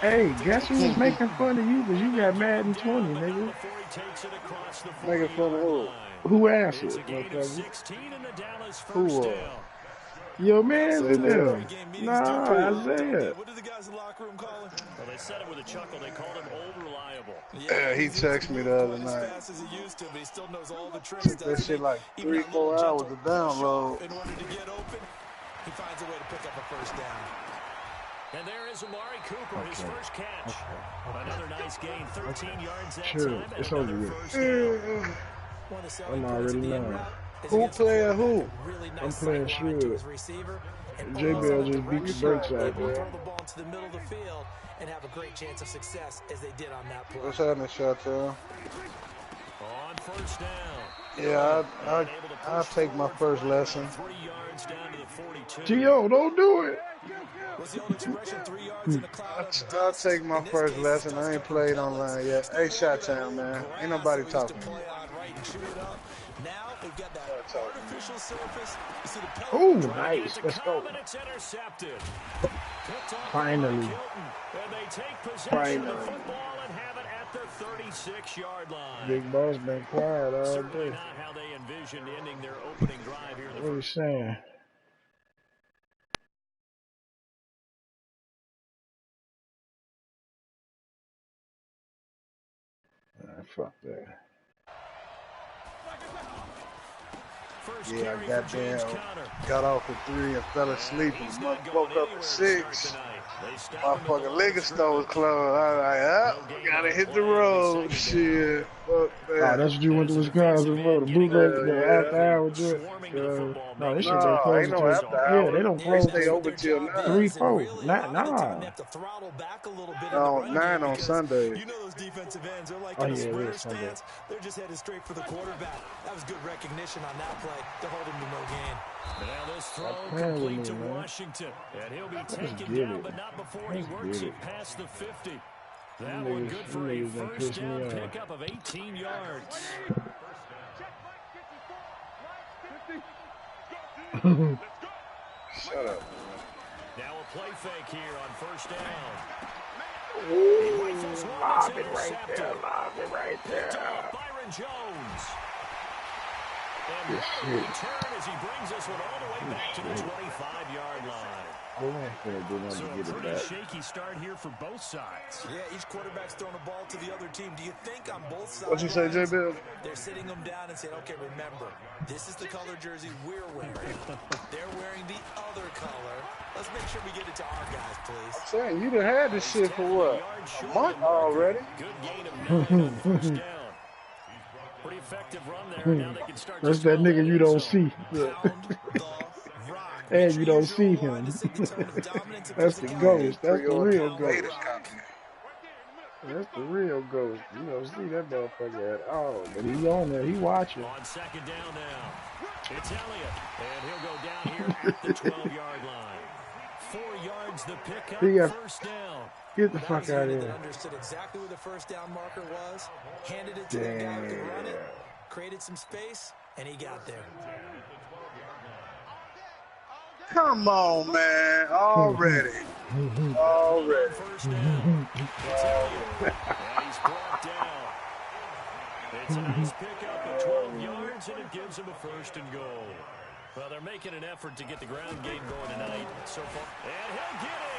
[SPEAKER 2] Hey, guess who was making fun of you because you got Madden 20, nigga?
[SPEAKER 6] Making fun of who?
[SPEAKER 2] Who asked it, motherfucker? Who? Your man's in there. Nah, Isaiah.
[SPEAKER 1] What did the guys in the locker room call him?
[SPEAKER 3] Well, they said it with a chuckle. They called him old reliable.
[SPEAKER 6] Yeah, he texted me the other night. Took that shit like 3-4 hours to download.
[SPEAKER 1] In order to get open, he finds a way to pick up a first down.
[SPEAKER 3] And there is Amari Cooper, his first catch. Another nice gain, 13 yards that
[SPEAKER 2] Sure,
[SPEAKER 3] time.
[SPEAKER 2] it's over with. I'm already knowing.
[SPEAKER 6] Who playing who?
[SPEAKER 2] I'm playing Shred. J Bell just beat the brakes out
[SPEAKER 1] Throw
[SPEAKER 2] there.
[SPEAKER 1] the ball to the middle of the field and have a great chance of success as they did on that play.
[SPEAKER 6] What's happening, Chantel?
[SPEAKER 3] On first down.
[SPEAKER 6] Yeah, I'll take my first lesson.
[SPEAKER 3] 3 yards down to the 42.
[SPEAKER 2] T.O., don't do it.
[SPEAKER 1] Was the old expression 3 yards in a cloud?
[SPEAKER 6] I'll take my first lesson. I ain't played online yet. Hey, Shot-Town, man. Ain't nobody talking to me.
[SPEAKER 1] Now they've got that artificial surface. You see the
[SPEAKER 2] Oh, nice. Let's go.
[SPEAKER 3] It's intercepted.
[SPEAKER 2] Finally.
[SPEAKER 3] And they take possession of the football and have it at the 36-yard line.
[SPEAKER 2] Big Boss been quiet all
[SPEAKER 3] Certainly
[SPEAKER 2] day.
[SPEAKER 3] not how they envisioned ending their opening drive here in the
[SPEAKER 2] What are you saying? Fuck that.
[SPEAKER 6] Yeah, I got off at 3 and fell asleep and woke up at 6. Motherfucking liquor store was closed. I was like, we gotta hit the road. Shit. Fuck that.
[SPEAKER 2] Oh, that's what you went to Wisconsin for, the bootleg, the after hour joint. No, this shit don't close
[SPEAKER 6] ain't no
[SPEAKER 2] until,
[SPEAKER 6] after hours.
[SPEAKER 2] yeah, they don't close
[SPEAKER 6] They stay open till 9.
[SPEAKER 2] 3, 4. Nah.
[SPEAKER 6] No, 9 on Sunday.
[SPEAKER 1] You know those defensive ends, they're like
[SPEAKER 2] Oh,
[SPEAKER 1] in a
[SPEAKER 2] yeah, it
[SPEAKER 1] sprinter
[SPEAKER 2] is Sunday.
[SPEAKER 1] stance. They're just headed straight for the quarterback. That was good recognition on that play to hold him to no gain.
[SPEAKER 3] Now this throw
[SPEAKER 2] playing with
[SPEAKER 3] complete
[SPEAKER 2] me,
[SPEAKER 3] to
[SPEAKER 2] man.
[SPEAKER 3] Washington. And he'll be
[SPEAKER 2] Let's
[SPEAKER 3] taken
[SPEAKER 2] get
[SPEAKER 3] down,
[SPEAKER 2] it.
[SPEAKER 3] but not before he
[SPEAKER 2] Let's
[SPEAKER 3] works
[SPEAKER 2] get
[SPEAKER 3] it
[SPEAKER 2] it.
[SPEAKER 3] past the 50.
[SPEAKER 2] Them
[SPEAKER 3] That one
[SPEAKER 2] niggas-
[SPEAKER 3] good
[SPEAKER 2] them
[SPEAKER 3] for a
[SPEAKER 2] niggas done
[SPEAKER 3] first
[SPEAKER 2] pissed me
[SPEAKER 3] down
[SPEAKER 2] off.
[SPEAKER 3] pickup of 18 yards.
[SPEAKER 6] Shut up.
[SPEAKER 3] Now a play fake here on first down.
[SPEAKER 2] Lob it right there, lob it right there.
[SPEAKER 3] Byron Jones. And
[SPEAKER 2] Yes,
[SPEAKER 3] what a
[SPEAKER 2] sir.
[SPEAKER 3] return as he brings this one all the way back to the 25-yard line.
[SPEAKER 2] They ain't finna do nothing
[SPEAKER 3] So
[SPEAKER 2] to
[SPEAKER 3] a
[SPEAKER 2] get it
[SPEAKER 3] pretty
[SPEAKER 2] back.
[SPEAKER 3] shaky start here for both sides.
[SPEAKER 1] Yeah, each quarterback's throwing a ball to the other team. Do you think on both sides?
[SPEAKER 6] What you say, J. Bill?
[SPEAKER 1] They're sitting them down and saying, okay, remember, this is the color jersey we're wearing. They're wearing the other color. Let's make sure we get it to our guys, please.
[SPEAKER 6] I'm saying, you done had this shit for what? A month already?
[SPEAKER 3] Good gain of 9 on first down. Pretty effective run there. Now they can start
[SPEAKER 2] That's
[SPEAKER 3] to
[SPEAKER 2] that
[SPEAKER 3] smell
[SPEAKER 2] nigga you
[SPEAKER 3] end
[SPEAKER 2] don't
[SPEAKER 3] zone.
[SPEAKER 2] see.
[SPEAKER 1] Pound the rock.
[SPEAKER 2] And you don't see him. That's the ghost. That's the real ghost. That's the real ghost. You don't see that motherfucker at all. But he on there. He watching.
[SPEAKER 3] On second down now. It's Elliott. And he'll go down here at the 12-yard line. 4 yards the pickup.
[SPEAKER 2] He got-
[SPEAKER 3] First down.
[SPEAKER 2] Get the fuck out of
[SPEAKER 1] That
[SPEAKER 2] here.
[SPEAKER 1] understood exactly where the first down marker was, handed it to the guy who could run it, created some space, and he got there.
[SPEAKER 6] Come on, man. Already. Already.
[SPEAKER 3] First down. It's Elliott. And he's brought down. It's a nice pickup of 12 yards, and it gives him a first and goal. Well, they're making an effort to get the ground game going tonight so far. And he'll get in.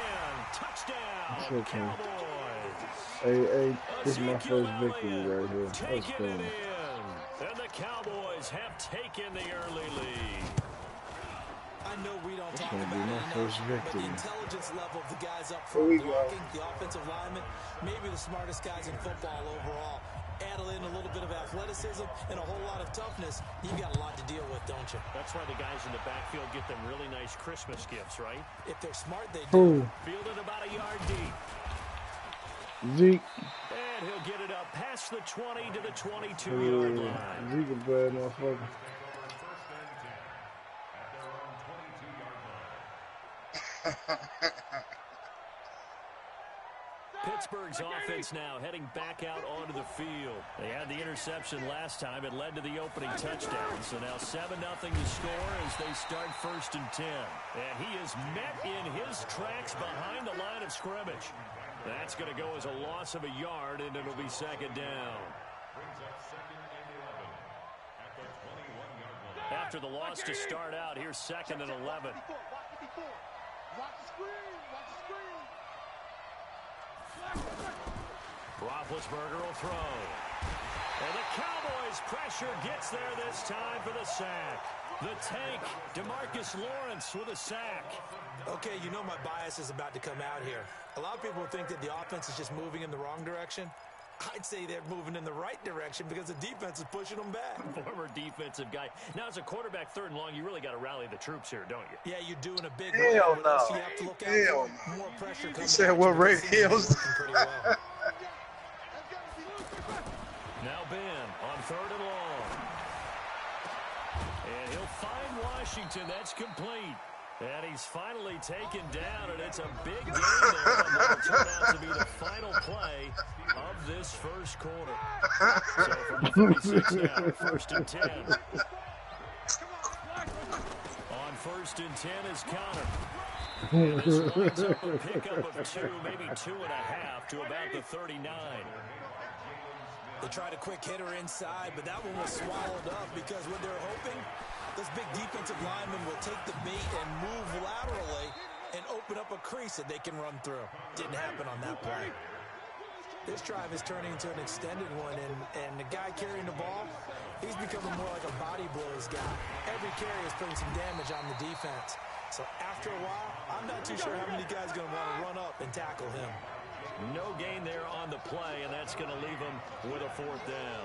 [SPEAKER 3] Touchdown,
[SPEAKER 2] It's okay.
[SPEAKER 3] Cowboys.
[SPEAKER 2] Hey, this is my first victory right here. That's
[SPEAKER 3] Taking
[SPEAKER 2] cool.
[SPEAKER 3] it in. And the Cowboys have taken the early lead.
[SPEAKER 1] I I know we don't
[SPEAKER 2] That's
[SPEAKER 1] talk
[SPEAKER 2] gonna
[SPEAKER 1] about
[SPEAKER 2] be my
[SPEAKER 1] it
[SPEAKER 2] first
[SPEAKER 1] enough, but
[SPEAKER 2] victory.
[SPEAKER 1] the intelligence level of the guys up
[SPEAKER 6] Here we
[SPEAKER 1] front
[SPEAKER 6] go.
[SPEAKER 1] blocking, the offensive linemen, maybe the smartest guys in football overall. Add in a little bit of athleticism and a whole lot of toughness, you've got a lot to deal with, don't you?
[SPEAKER 3] That's why the guys in the backfield get them really nice Christmas gifts, right?
[SPEAKER 1] If they're smart, they do.
[SPEAKER 3] Fielded about a yard deep.
[SPEAKER 2] Zeke.
[SPEAKER 3] And he'll get it up past the 20 to the 22-yard line.
[SPEAKER 2] Zeke a bad motherfucker.
[SPEAKER 3] Pittsburgh's offense now heading back out onto the field. They had the interception last time. It led to the opening touchdown. So now 7-0 to score as they start 1st and 10. And he is met in his tracks behind the line of scrimmage. That's going to go as a loss of a yard, and it'll be 2nd down. After the loss to start out, here's 2nd and 11.
[SPEAKER 4] Watch the screen. Watch the screen.
[SPEAKER 3] Roethlisberger will throw. And the Cowboys' pressure gets there this time for the sack. The tank, DeMarcus Lawrence with a sack.
[SPEAKER 1] Okay, you know my bias is about to come out here. A lot of people think that the offense is just moving in the wrong direction. I'd say they're moving in the right direction because the defense is pushing them back.
[SPEAKER 3] Former defensive guy. Now, as a quarterback, 3rd and long, you really got to rally the troops here, don't you?
[SPEAKER 1] Yeah, you're doing a big
[SPEAKER 6] Hell
[SPEAKER 1] run.
[SPEAKER 6] no.
[SPEAKER 1] So you have to look out
[SPEAKER 6] Hell
[SPEAKER 1] for more pressure coming.
[SPEAKER 6] He said what radios?
[SPEAKER 3] Now Ben on 3rd and long. And he'll find Washington. That's complete. And he's finally taken down, and it's a big game there. And that'll turn out to be the final play of this first quarter. So from the 46 now, 1st and 10. On 1st and 10 is Connor. And this lines up a pickup of 2, maybe 2.5 to about the 39.
[SPEAKER 1] They tried a quick hitter inside, but that one was swallowed up because what they're hoping, this big defensive lineman will take the bait and move laterally and open up a crease that they can run through. Didn't happen on that play. This drive is turning into an extended one, and the guy carrying the ball, he's becoming more like a body blows guy. Every carry is putting some damage on the defense. So after a while, I'm not too sure how many guys are going to want to run up and tackle him.
[SPEAKER 3] No gain there on the play, and that's going to leave him with a 4th down.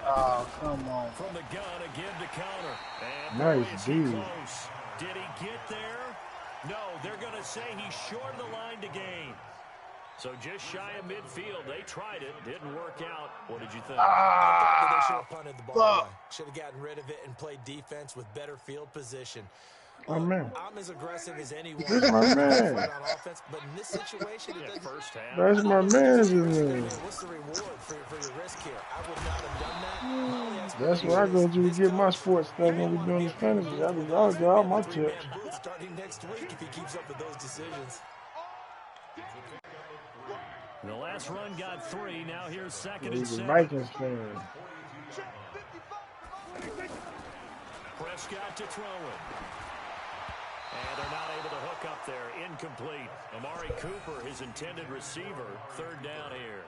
[SPEAKER 6] Oh, come on.
[SPEAKER 3] From the gun again to counter. And
[SPEAKER 2] Nice, dude.
[SPEAKER 3] Close. Did he get there? No, they're going to say he's short of the line to gain. So just shy of midfield. They tried it. Didn't work out. What did you think?
[SPEAKER 1] I thought that they should have punted the ball away. Should have gotten rid of it and played defense with better field position.
[SPEAKER 2] My man.
[SPEAKER 1] I'm as aggressive as anyone.
[SPEAKER 2] This is my man.
[SPEAKER 1] On offense, but in this situation, it doesn't.
[SPEAKER 3] First half.
[SPEAKER 2] That's my man in there.
[SPEAKER 1] What's the reward for your risk here? I would not have done that.
[SPEAKER 2] That's where I go to get my sports stuff when we're doing this fantasy. I just all get all my tips.
[SPEAKER 1] Starting next week if he keeps up with those decisions.
[SPEAKER 3] The last run got 3. Now here's 2nd and
[SPEAKER 2] He's a
[SPEAKER 3] 7.
[SPEAKER 2] Vikings fan.
[SPEAKER 3] Prescott to throw it. And they're not able to hook up there. Incomplete. Amari Cooper, his intended receiver. 3rd down here.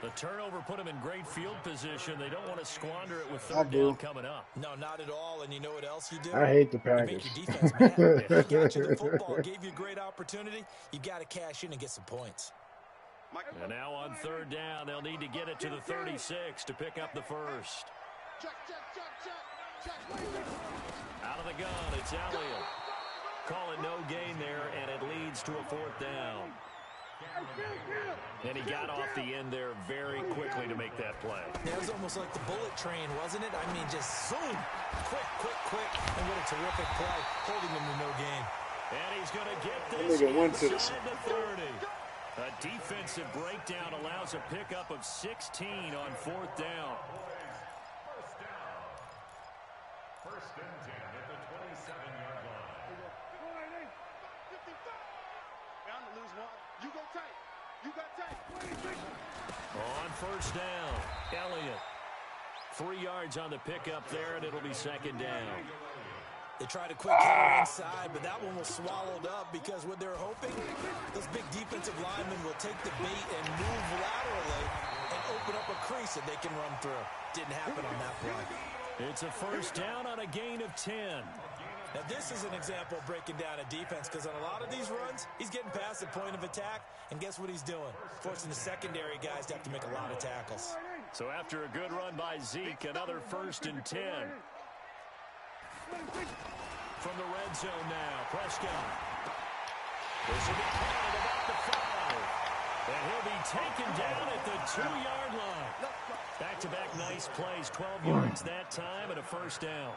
[SPEAKER 3] The turnover put him in great field position. They don't want to squander it with 3rd down coming up.
[SPEAKER 1] No, not at all. And you know what else you do?
[SPEAKER 2] I hate the
[SPEAKER 1] You
[SPEAKER 2] Packers.
[SPEAKER 1] make your defense mad. They got you the football, gave you a great opportunity. You got to cash in and get some points.
[SPEAKER 3] And now on 3rd down, they'll need to get it to the 36 to pick up the first. Out of the gun, it's Elliott. Call it no gain there, and it leads to a 4th down. And he got off the end there very quickly to make that play.
[SPEAKER 1] It was almost like the bullet train, wasn't it? I mean, just zoom. Quick. And what a terrific play, holding him to no gain.
[SPEAKER 3] And he's going to get
[SPEAKER 6] That
[SPEAKER 3] this
[SPEAKER 6] nigga went to the
[SPEAKER 3] inside the 30. A defensive breakdown allows a pickup of 16 on 4th down.
[SPEAKER 5] First and 10 at the 27-yard line.
[SPEAKER 4] Bound to lose one. You go tight. You got tight.
[SPEAKER 3] On 1st down, Elliott. 3 yards on the pickup there, and it'll be 2nd down.
[SPEAKER 1] They tried a quick hitter inside, but that one was swallowed up because what they're hoping, this big defensive lineman will take the bait and move laterally and open up a crease that they can run through. Didn't happen on that play.
[SPEAKER 3] It's a 1st down on a gain of 10.
[SPEAKER 1] Now, this is an example of breaking down a defense because on a lot of these runs, he's getting past the point of attack, and guess what he's doing? Forcing the secondary guys to have to make a lot of tackles.
[SPEAKER 3] So after a good run by Zeke, another 1st and 10. From the red zone now, Prescott. This will be counted about the 5. And he'll be taken down at the 2-yard line. Back-to-back nice plays, 12 yards that time and a 1st down.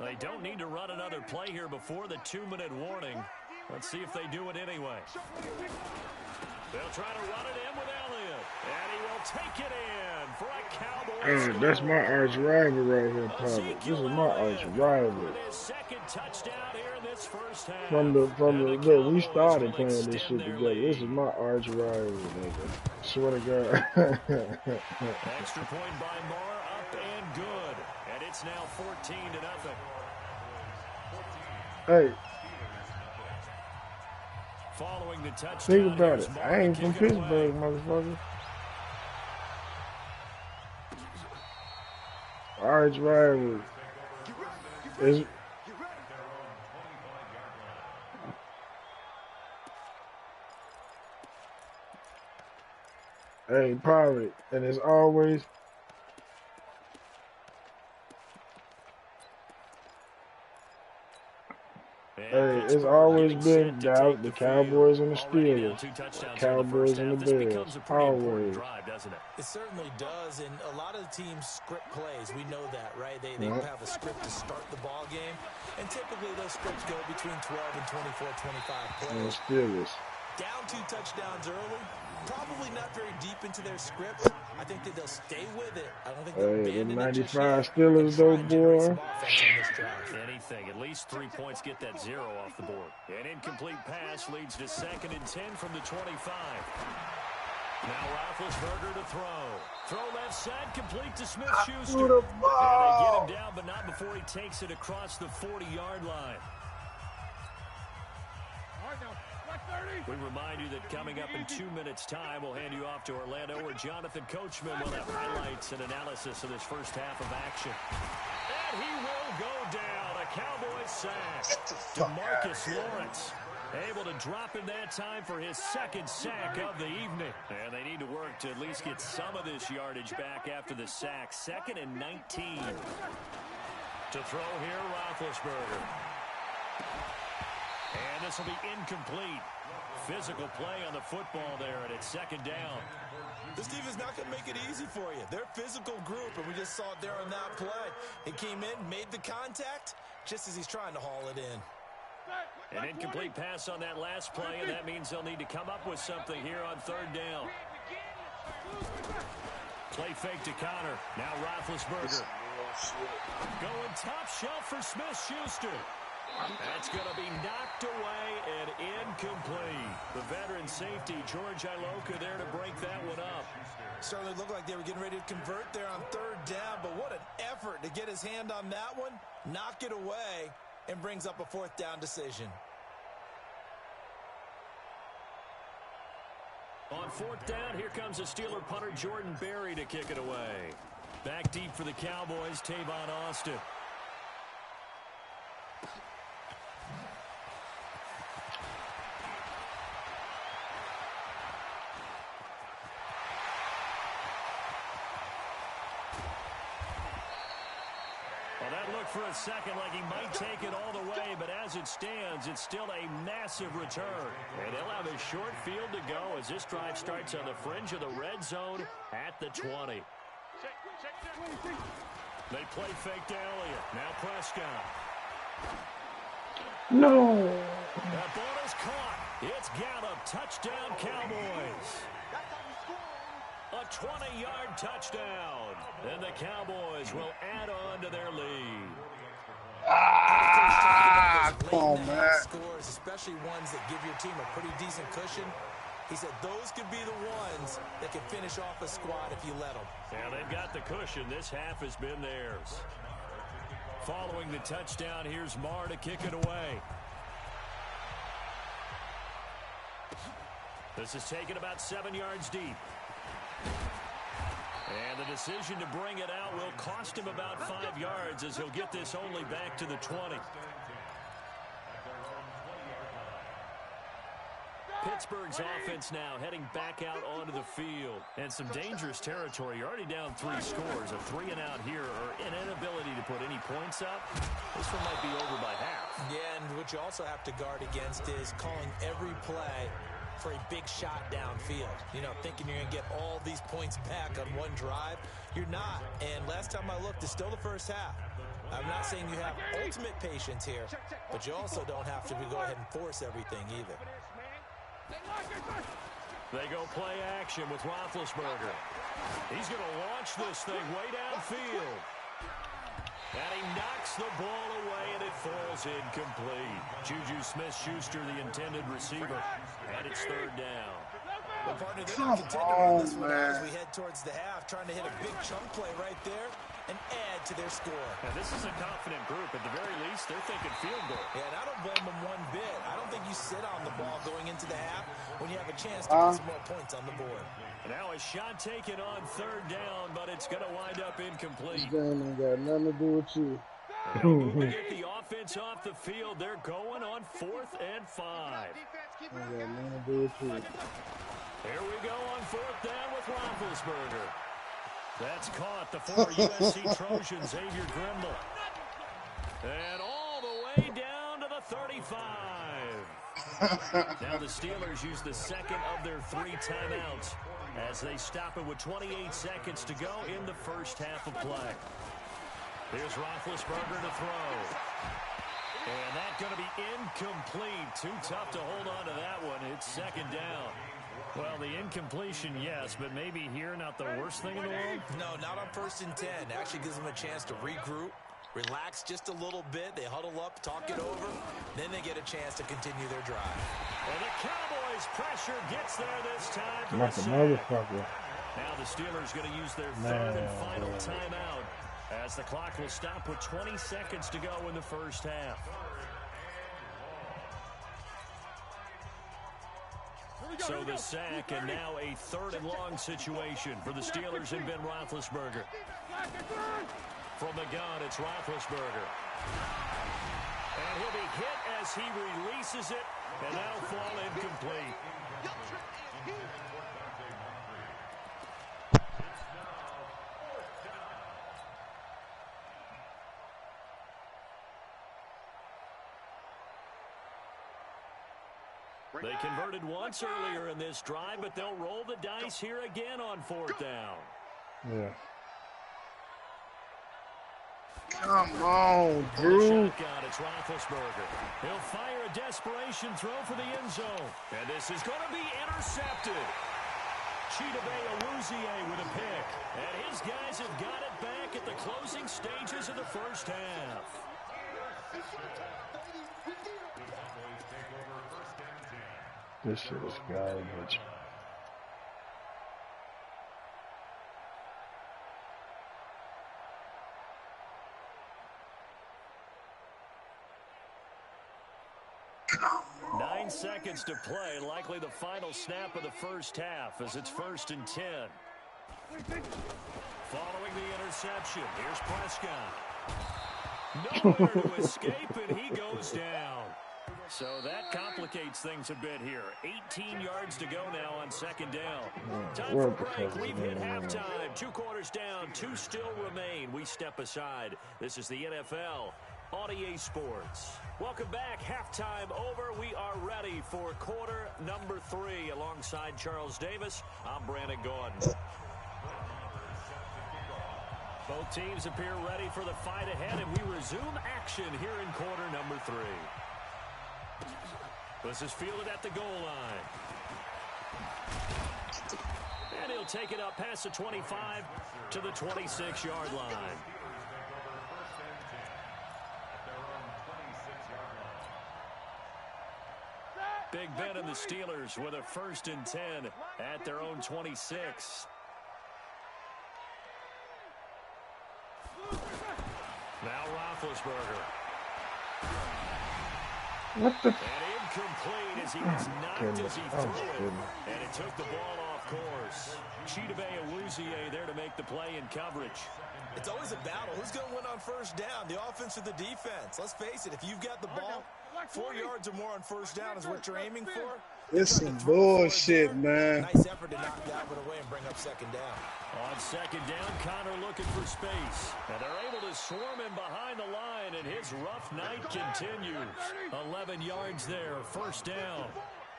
[SPEAKER 3] They don't need to run another play here before the 2-minute warning. Let's see if they do it anyway. They'll try to run it in with Elliott. And he will take it in for a Cowboys.
[SPEAKER 2] That's my arch rival right here, Pablo. This is my arch rival. Look, we started playing this shit together. This is my arch rival, nigga. Swear to God.
[SPEAKER 3] Extra point by Moore, up and good. And it's now 14-0.
[SPEAKER 2] Hey.
[SPEAKER 3] Following the touchdown,
[SPEAKER 2] think about it. I ain't from Pittsburgh, motherfucker. Arch rival. Hey, probably. And it's always. Hey, it's always been doubt the Cowboys and the Steelers, the Cowboys and the Bears, always.
[SPEAKER 1] It certainly does, and a lot of the teams script plays. We know that, right? They have a script to start the ball game, and typically those scripts go between 12 and 24, 25 plays.
[SPEAKER 2] And the Steelers.
[SPEAKER 1] Down 2 touchdowns early, probably not very deep into their script. I think that they'll stay with it. I don't think they'll abandon
[SPEAKER 2] the 95
[SPEAKER 1] it
[SPEAKER 2] Steelers, though, boy.
[SPEAKER 3] Anything, at least 3 points, get that 0 off the board. An incomplete pass leads to 2nd and 10 from the 25. Now Roethlisberger to throw. Throw left side, complete to Smith-Schuster. And they get him down, but not before he takes it across the 40-yard line. We remind you that coming up in 2 minutes' time, we'll hand you off to Orlando, where Jonathan Coachman will have highlights and analysis of this first half of action. And he will go down. A Cowboys sack. DeMarcus Lawrence able to drop in that time for his 2nd sack of the evening. And they need to work to at least get some of this yardage back after the sack. 2nd and 19. To throw here, Roethlisberger. And this will be incomplete. Physical play on the football there, and it's 2nd down.
[SPEAKER 1] This defense is not going to make it easy for you. They're a physical group, and we just saw it there on that play. He came in, made the contact, just as he's trying to haul it in.
[SPEAKER 3] An incomplete pass on that last play, and that means they'll need to come up with something here on 3rd down. Play fake to Connor. Now Roethlisberger. Going top shelf for Smith-Schuster. That's going to be knocked away and incomplete. The veteran safety, George Iloka, there to break that one up.
[SPEAKER 1] Certainly looked like they were getting ready to convert there on 3rd down, but what an effort to get his hand on that one, knock it away, and brings up a 4th down decision.
[SPEAKER 3] On 4th down, here comes the Steeler punter Jordan Berry to kick it away. Back deep for the Cowboys, Tavon Austin. For a second like he might take it all the way, but as it stands, it's still a massive return. And they'll have a short field to go as this drive starts on the fringe of the red zone at the 20. They play fake to Elliott. Now Prescott.
[SPEAKER 2] No.
[SPEAKER 3] That ball is caught. It's Gallup. Touchdown, Cowboys. A 20-yard touchdown. And the Cowboys will add on to their lead.
[SPEAKER 6] Come on, man.
[SPEAKER 1] Scores, especially ones that give your team a pretty decent cushion. He said those could be the ones that can finish off a squad if you let them.
[SPEAKER 3] Yeah, they've got the cushion. This half has been theirs. Following the touchdown, here's Marr to kick it away. This is taken about 7 yards deep. And the decision to bring it out will cost him about 5 yards as he'll get this only back to the 20. Pittsburgh's offense now heading back out onto the field. And some dangerous territory. You're already down 3 scores. A 3-and-out here or an inability to put any points up. This one might be over by half.
[SPEAKER 1] Yeah, and what you also have to guard against is calling every play for a big shot downfield. You know, thinking you're going to get all these points back on one drive. You're not. And last time I looked, it's still the first half. I'm not saying you have ultimate patience here, but you also don't have to go ahead and force everything either.
[SPEAKER 3] They go play action with Roethlisberger. He's going to launch this thing way downfield. And he knocks the ball away, and it falls incomplete. Juju Smith-Schuster, the intended receiver, and it's 3rd down.
[SPEAKER 1] Well, partner, they're going to continue on this one as we head towards the half, trying to hit a big chunk play right there and add to their score.
[SPEAKER 3] Now, this is a confident group. At the very least, they're thinking field goal.
[SPEAKER 1] Yeah, and I don't blame them one bit. I don't think you sit on the ball going into the half when you have a chance to get some more points on the board.
[SPEAKER 3] And now a shot taken on 3rd down, but it's going to wind up incomplete.
[SPEAKER 6] This game ain't got nothing to do with you.
[SPEAKER 3] To get the offense off the field, they're going on 4th and 5.
[SPEAKER 6] Ain't got nothing to do with you.
[SPEAKER 3] Here we go on 4th down with Roethlisberger. That's caught. The former USC Trojan, Xavier Grimble. And all the way down to the 35. Now the Steelers use the second of their 3 timeouts as they stop it with 28 seconds to go in the first half of play. Here's Roethlisberger to throw. And that's going to be incomplete. Too tough to hold on to that one. It's 2nd down. Well, the incompletion, yes, but maybe here not the worst thing in the world?
[SPEAKER 1] No, not on 1st and 10. Actually gives them a chance to regroup, relax just a little bit. They huddle up, talk it over. Then they get a chance to continue their drive.
[SPEAKER 3] And the Cowboys' pressure gets there this time.
[SPEAKER 2] Like a motherfucker.
[SPEAKER 3] Now the Steelers going to use their 3rd and final timeout as the clock will stop with 20 seconds to go in the first half. So the sack, and now a 3rd and long situation for the Steelers and Ben Roethlisberger. From the gun, it's Roethlisberger. And he'll be hit as he releases it, and that'll fall incomplete. They converted once earlier in this drive, but they'll roll the dice here again on 4th down.
[SPEAKER 2] Yeah.
[SPEAKER 6] Come on, Drew.
[SPEAKER 3] Shotgun, it's Roethlisberger. He'll fire a desperation throw for the end zone. And this is going to be intercepted. Chidobe Awuzie with a pick. And his guys have got it back at the closing stages of the first half.
[SPEAKER 2] This shit is garbage.
[SPEAKER 3] Nine seconds to play, likely the final snap of the first half as it's 1st and 10. Following the interception, here's Prescott. Nowhere to escape, and he goes down. So that complicates things a bit here. 18 yards to go now on 2nd down. Time for a break. We've hit halftime. 2 quarters down. 2 still remain. We step aside. This is the NFL on EA Sports. Welcome back. Halftime over. We are ready for quarter number 3. Alongside Charles Davis, I'm Brandon Gordon. Both teams appear ready for the fight ahead, and we resume action here in quarter number 3. This is fielded at the goal line. And he'll take it up past the 25 to the 26-yard line. Big Ben and the Steelers with a 1st and 10 at their own 26. Now Roethlisberger.
[SPEAKER 2] What the?
[SPEAKER 3] And incomplete as he was knocked as he threw it. And it took the ball off course. Chidobe Awuzie there to make the play in coverage.
[SPEAKER 1] It's always a battle. Who's going to win on first down, the offense or the defense? Let's face it, if you've got the ball, 4 yards or more on first down is what you're aiming for.
[SPEAKER 6] This some bullshit, man.
[SPEAKER 1] Nice effort to knock that one away and bring up second down.
[SPEAKER 3] On second down, Connor looking for space. And they're able to swarm him behind the line, and his rough night continues. 11 yards there, first down.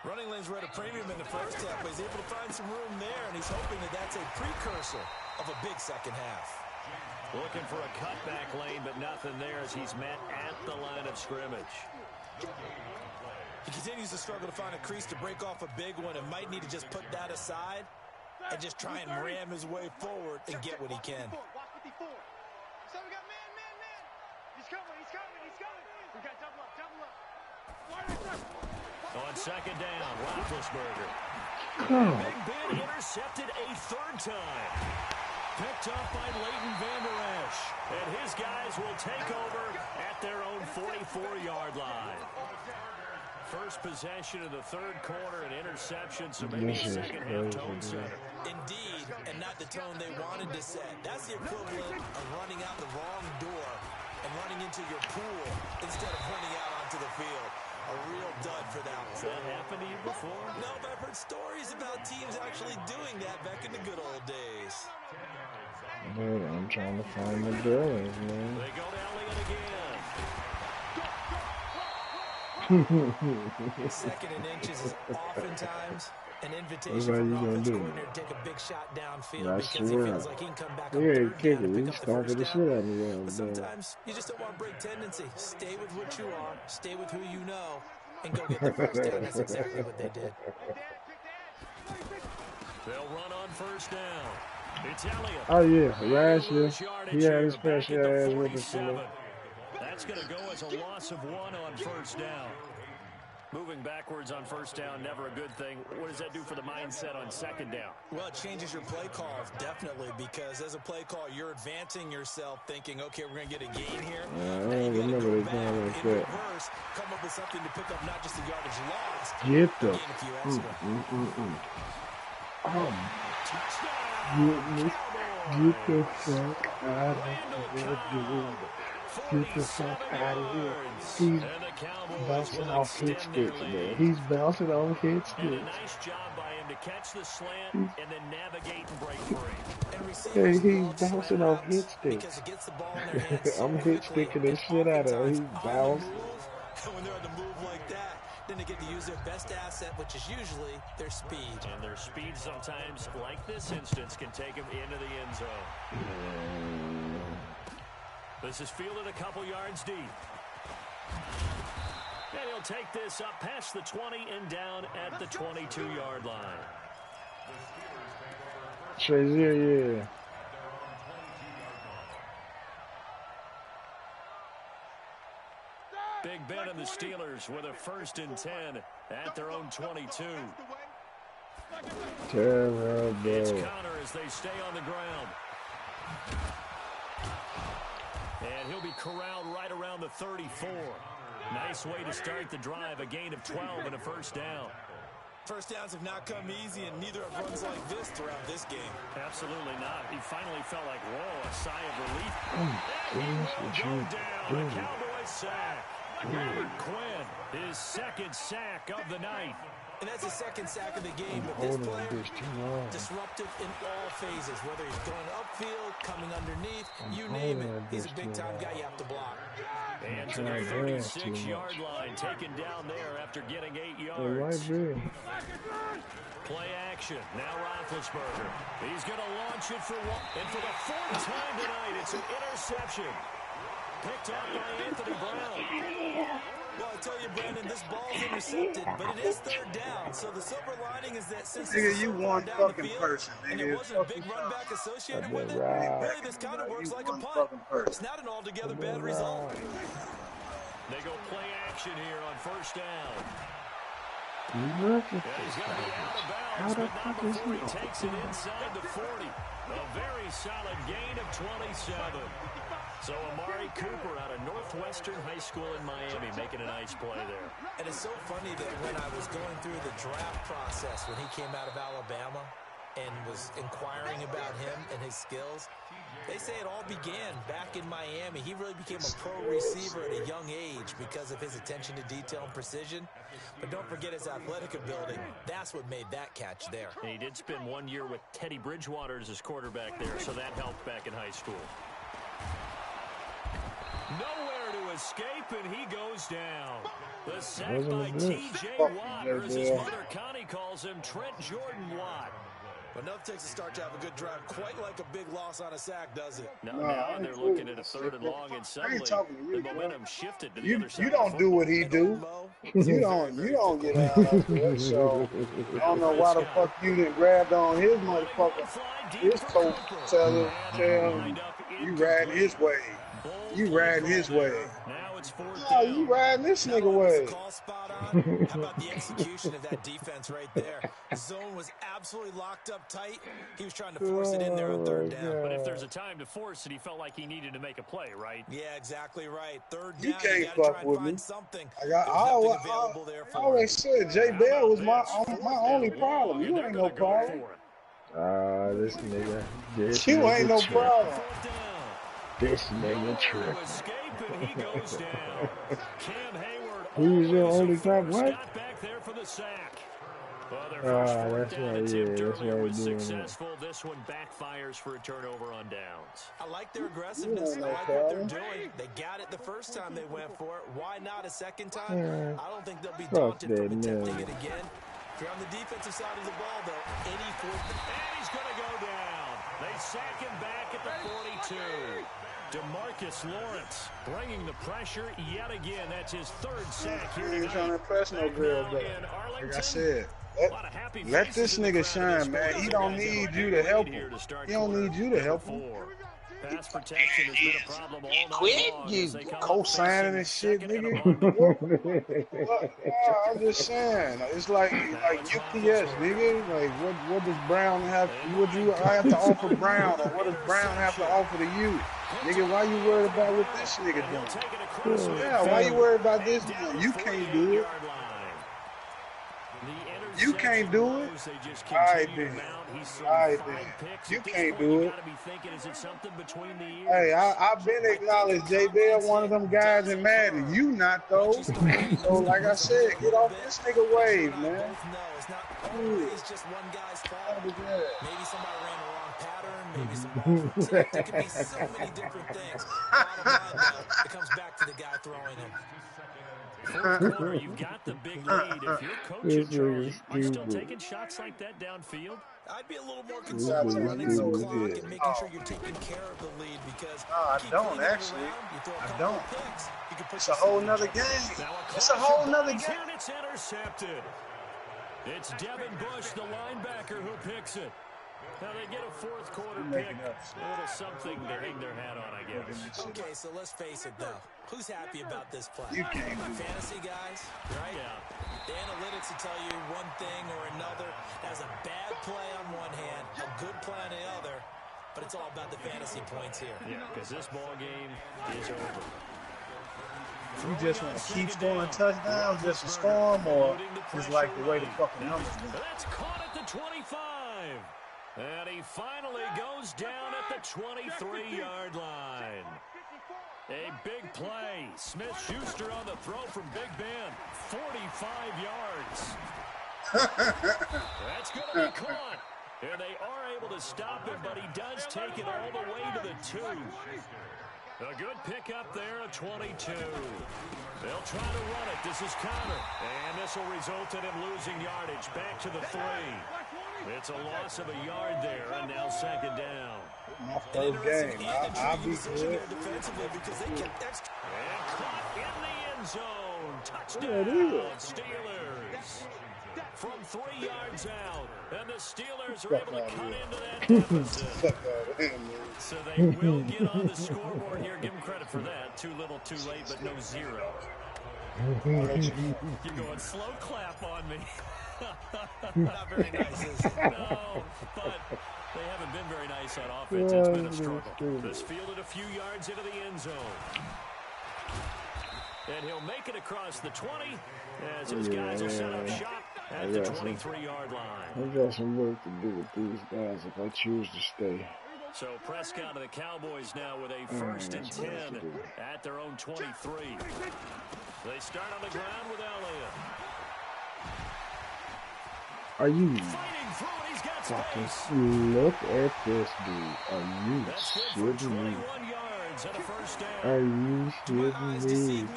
[SPEAKER 1] Running lanes were at a premium in the first half, but he's able to find some room there, and he's hoping that that's a precursor of a big second half.
[SPEAKER 3] Looking for a cutback lane, but nothing there as he's met at the line of scrimmage.
[SPEAKER 1] He continues to struggle to find a crease to break off a big one and might need to just put that aside and just try and ram his way forward and get what he can.
[SPEAKER 4] So we got man. He's coming. We got double up.
[SPEAKER 3] On second down, Roethlisberger. Big Ben intercepted a third time. Picked up by Leighton Vander Esch. And his guys will take over at their own 44-yard line. First possession of the third quarter, an interception, so maybe a second-half tone setter.
[SPEAKER 1] Indeed, and not the tone they wanted to set. That's the equivalent of running out the wrong door and running into your pool instead of running out onto the field. A real dud for that one.
[SPEAKER 3] Has that happened to you before?
[SPEAKER 1] No, but I've heard stories about teams actually doing that back in the good old days.
[SPEAKER 2] Dude, I'm trying to find the buildings, man.
[SPEAKER 3] They go to Elliott again.
[SPEAKER 1] Second and inches is oftentimes an invitation for an offense coordinator to take a big shot downfield because he feels like he can come back on third down and pick up the first down. But sometimes you just don't want to break tendency. Stay with what you are, stay with who you know, and go get the first down. That's exactly what they did.
[SPEAKER 3] They'll run on first down. It's Elliott.
[SPEAKER 2] Oh, yeah. Last year, he had his special ass with us.
[SPEAKER 3] That's going to go as a loss of 1 on first down. Moving backwards on first down, never a good thing. What does that do for the mindset on second down?
[SPEAKER 1] Well, it changes your play calls, definitely, because as a play call, you're advancing yourself thinking, okay, we're going to get a gain here.
[SPEAKER 2] I don't remember they going like that.
[SPEAKER 1] Reverse, come up with something to pick up not just the yardage lost,
[SPEAKER 2] get the
[SPEAKER 1] gain a few extra.
[SPEAKER 2] Get the fuck out of here. Get the fuck out of here. He's bouncing off hit sticks, man. He's bouncing off hit sticks.
[SPEAKER 3] And a nice job by him to catch the slant and then navigate and break free.
[SPEAKER 2] Hey, he's bouncing off hit sticks. I'm hit sticking the shit out of him. He's bouncing.
[SPEAKER 1] When they're on the move like that, then they get to use their best asset, which is usually their speed.
[SPEAKER 3] And their speed sometimes, like this instance, can take them into the end zone. This is fielded a couple yards deep. And he'll take this up past the 20 and down at the 22-yard line.
[SPEAKER 2] Shazier, yeah.
[SPEAKER 3] Big Ben and the Steelers with a 1st and 10 at their own 22.
[SPEAKER 2] Terrible.
[SPEAKER 3] It's Connor as they stay on the ground. And he'll be corralled right around the 34. Nice way to start the drive, a gain of 12 and a first down.
[SPEAKER 1] First downs have not come easy, and neither have runs like this throughout this game.
[SPEAKER 3] Absolutely not. He finally felt like, whoa, a sigh of relief.
[SPEAKER 2] What you doing?
[SPEAKER 3] A Cowboy sack. Quinn, his 2nd sack of the night.
[SPEAKER 1] And that's his 2nd sack of the game, but this player, disruptive in all phases, whether he's going upfield, coming underneath, you name it. He's a big-time guy you have to block.
[SPEAKER 3] And to the 36-yard line, taken down there after getting 8 yards. Play action. Now Roethlisberger. He's going to launch it for one. And for the 4th time tonight, it's an interception. Picked up by Anthony Brown. Well, I tell you, Brandon, this ball's intercepted, but it is 3rd down. So the silver lining is that since
[SPEAKER 6] nigga, you one fucking person, nigga.
[SPEAKER 1] And there wasn't a big run back associated with it, really this kind of works like a punt. It's not an altogether bad result.
[SPEAKER 3] They go play action here on first down.
[SPEAKER 2] Yeah,
[SPEAKER 3] he's going to be out of bounds, but not before he takes it inside the 40. A very solid gain of 27. So Amari Cooper out of Northwestern High School in Miami making a nice play there.
[SPEAKER 1] And it's so funny that when I was going through the draft process when he came out of Alabama, and was inquiring about him and his skills. They say it all began back in Miami. He really became a pro receiver at a young age because of his attention to detail and precision. But don't forget his athletic ability. That's what made that catch there.
[SPEAKER 3] And he did spend 1 year with Teddy Bridgewater as his quarterback there, so that helped back in high school. Nowhere to escape, and he goes down. The sack by T.J. Watt, or as his mother Connie calls him, Trent Jordan Watt.
[SPEAKER 1] But enough takes a start to have a good drive, quite like a big loss on a sack, does it?
[SPEAKER 3] Now they're looking at a 3rd and long, and suddenly the momentum shifted to the other side.
[SPEAKER 6] You don't do what he do. You don't get out of it. So I don't know why the fuck you didn't grab on his motherfucker. His coach tell him you riding his way. You riding his way. No, you riding this nigga way.
[SPEAKER 1] How about the execution of that defense right there? The zone was absolutely locked up tight. He was trying to force it in there on 3rd down.
[SPEAKER 3] But if there's a time to force it, he felt like he needed to make a play, right?
[SPEAKER 1] Yeah, exactly right. 3rd down,
[SPEAKER 6] you can't fuck with me.
[SPEAKER 1] Something.
[SPEAKER 6] I always said Jay Bell was my only problem. You ain't no problem.
[SPEAKER 2] This nigga.
[SPEAKER 6] You ain't no problem.
[SPEAKER 2] This nigga trip.
[SPEAKER 3] He goes down. Cam Hayward.
[SPEAKER 2] Who's your only problem? What?
[SPEAKER 3] Back there for the sack.
[SPEAKER 2] That's why
[SPEAKER 3] was successful. This one backfires for a turnover on downs.
[SPEAKER 1] I like their aggressiveness. I like what they're doing. They got it the first time they went for it. Why not a second time? I don't think they'll be daunted from attempting it again. If you're on the defensive side of the ball, though, any 4th,
[SPEAKER 3] and he's going to go down. They sack him back at the 42. DeMarcus Lawrence bringing the pressure yet again. That's his 3rd sack here tonight.
[SPEAKER 6] He ain't trying to impress no girl, though. Like I said, let this nigga shine, man. He don't need you to help him. He don't need you to help him.
[SPEAKER 3] Pass protection has been a problem all night
[SPEAKER 6] quit,
[SPEAKER 3] long.
[SPEAKER 6] you co-signing and shit, nigga. I'm just saying, it's like UPS, nigga. Like, what does Brown have? What do I have to offer Brown, or what does Brown have to offer to you, nigga? Why you worried about what this nigga doing? Yeah, why you worried about this? You can't do it. You can't do it. I did. You can't do it. Hey, I've been acknowledged, J. Bell, one of them guys in Madden. You not, though. So, like I said, get off this nigga wave, man.
[SPEAKER 1] It's not always just one guy's fault. Maybe somebody ran the wrong pattern. Maybe somebody there could be so many different things. Bottom line, though, it comes back to the guy throwing him.
[SPEAKER 3] 4th quarter, you've got the big lead. If you're coaching Charlie, are you still taking shots like that downfield?
[SPEAKER 1] I'd be a little more concerned with running some clock and making sure you're taking care of the lead because
[SPEAKER 6] I don't actually. I don't. It's a whole nother game. It's a whole nother game.
[SPEAKER 3] And it's intercepted. It's Devin Bush, the linebacker, who picks it. Now they get a 4th quarter pick. A little something to hang their hat on, I guess.
[SPEAKER 1] Okay, so let's face it, though. Who's happy about this play?
[SPEAKER 6] You can't.
[SPEAKER 1] Fantasy guys, right?
[SPEAKER 3] Yeah.
[SPEAKER 1] The analytics will tell you one thing or another. That's a bad play on one hand, a good play on the other, but it's all about the fantasy points here.
[SPEAKER 3] Yeah, because this ball game is over.
[SPEAKER 6] You just want to keep scoring touchdowns just to score them, or just like the way the fucking numbers go?
[SPEAKER 3] That's caught at the 25. And he finally goes down at the 23-yard line. A big play. Smith-Schuster on the throw from Big Ben. 45 yards. That's going to be caught. And they are able to stop him, but he does take it all the way to the 2. A good pickup there at 22. They'll try to run it. This is Connor. And this will result in him losing yardage. Back to the 3. It's a loss of a yard there, and now 2nd down.
[SPEAKER 6] My first game. I'll be good.
[SPEAKER 3] And caught in the end zone. Touchdown, Steelers. From 3 yards out, and the Steelers are able to cut into that deficit. So they will get on the scoreboard here. Give them credit for that. Too little, too late, but no 0. You're going slow clap on me.
[SPEAKER 1] Not very nice, is it?
[SPEAKER 3] No, but they haven't been very nice on offense. It's been a struggle. This fielded a few yards into the end zone. And he'll make it across the 20 as his guys will set up shop at the 23-yard line.
[SPEAKER 2] I got some work to do with these guys if I choose to stay.
[SPEAKER 3] So Prescott and the Cowboys now with a 1st and 10 at their own 23. They start on the ground with Elliott.
[SPEAKER 2] Are you
[SPEAKER 3] Fighting through it, he's got
[SPEAKER 2] fucking
[SPEAKER 3] space.
[SPEAKER 2] look at this dude? Are you
[SPEAKER 3] That's good for
[SPEAKER 2] shitting me?
[SPEAKER 3] 21 yards and a 1st down.
[SPEAKER 2] Are you shitting me?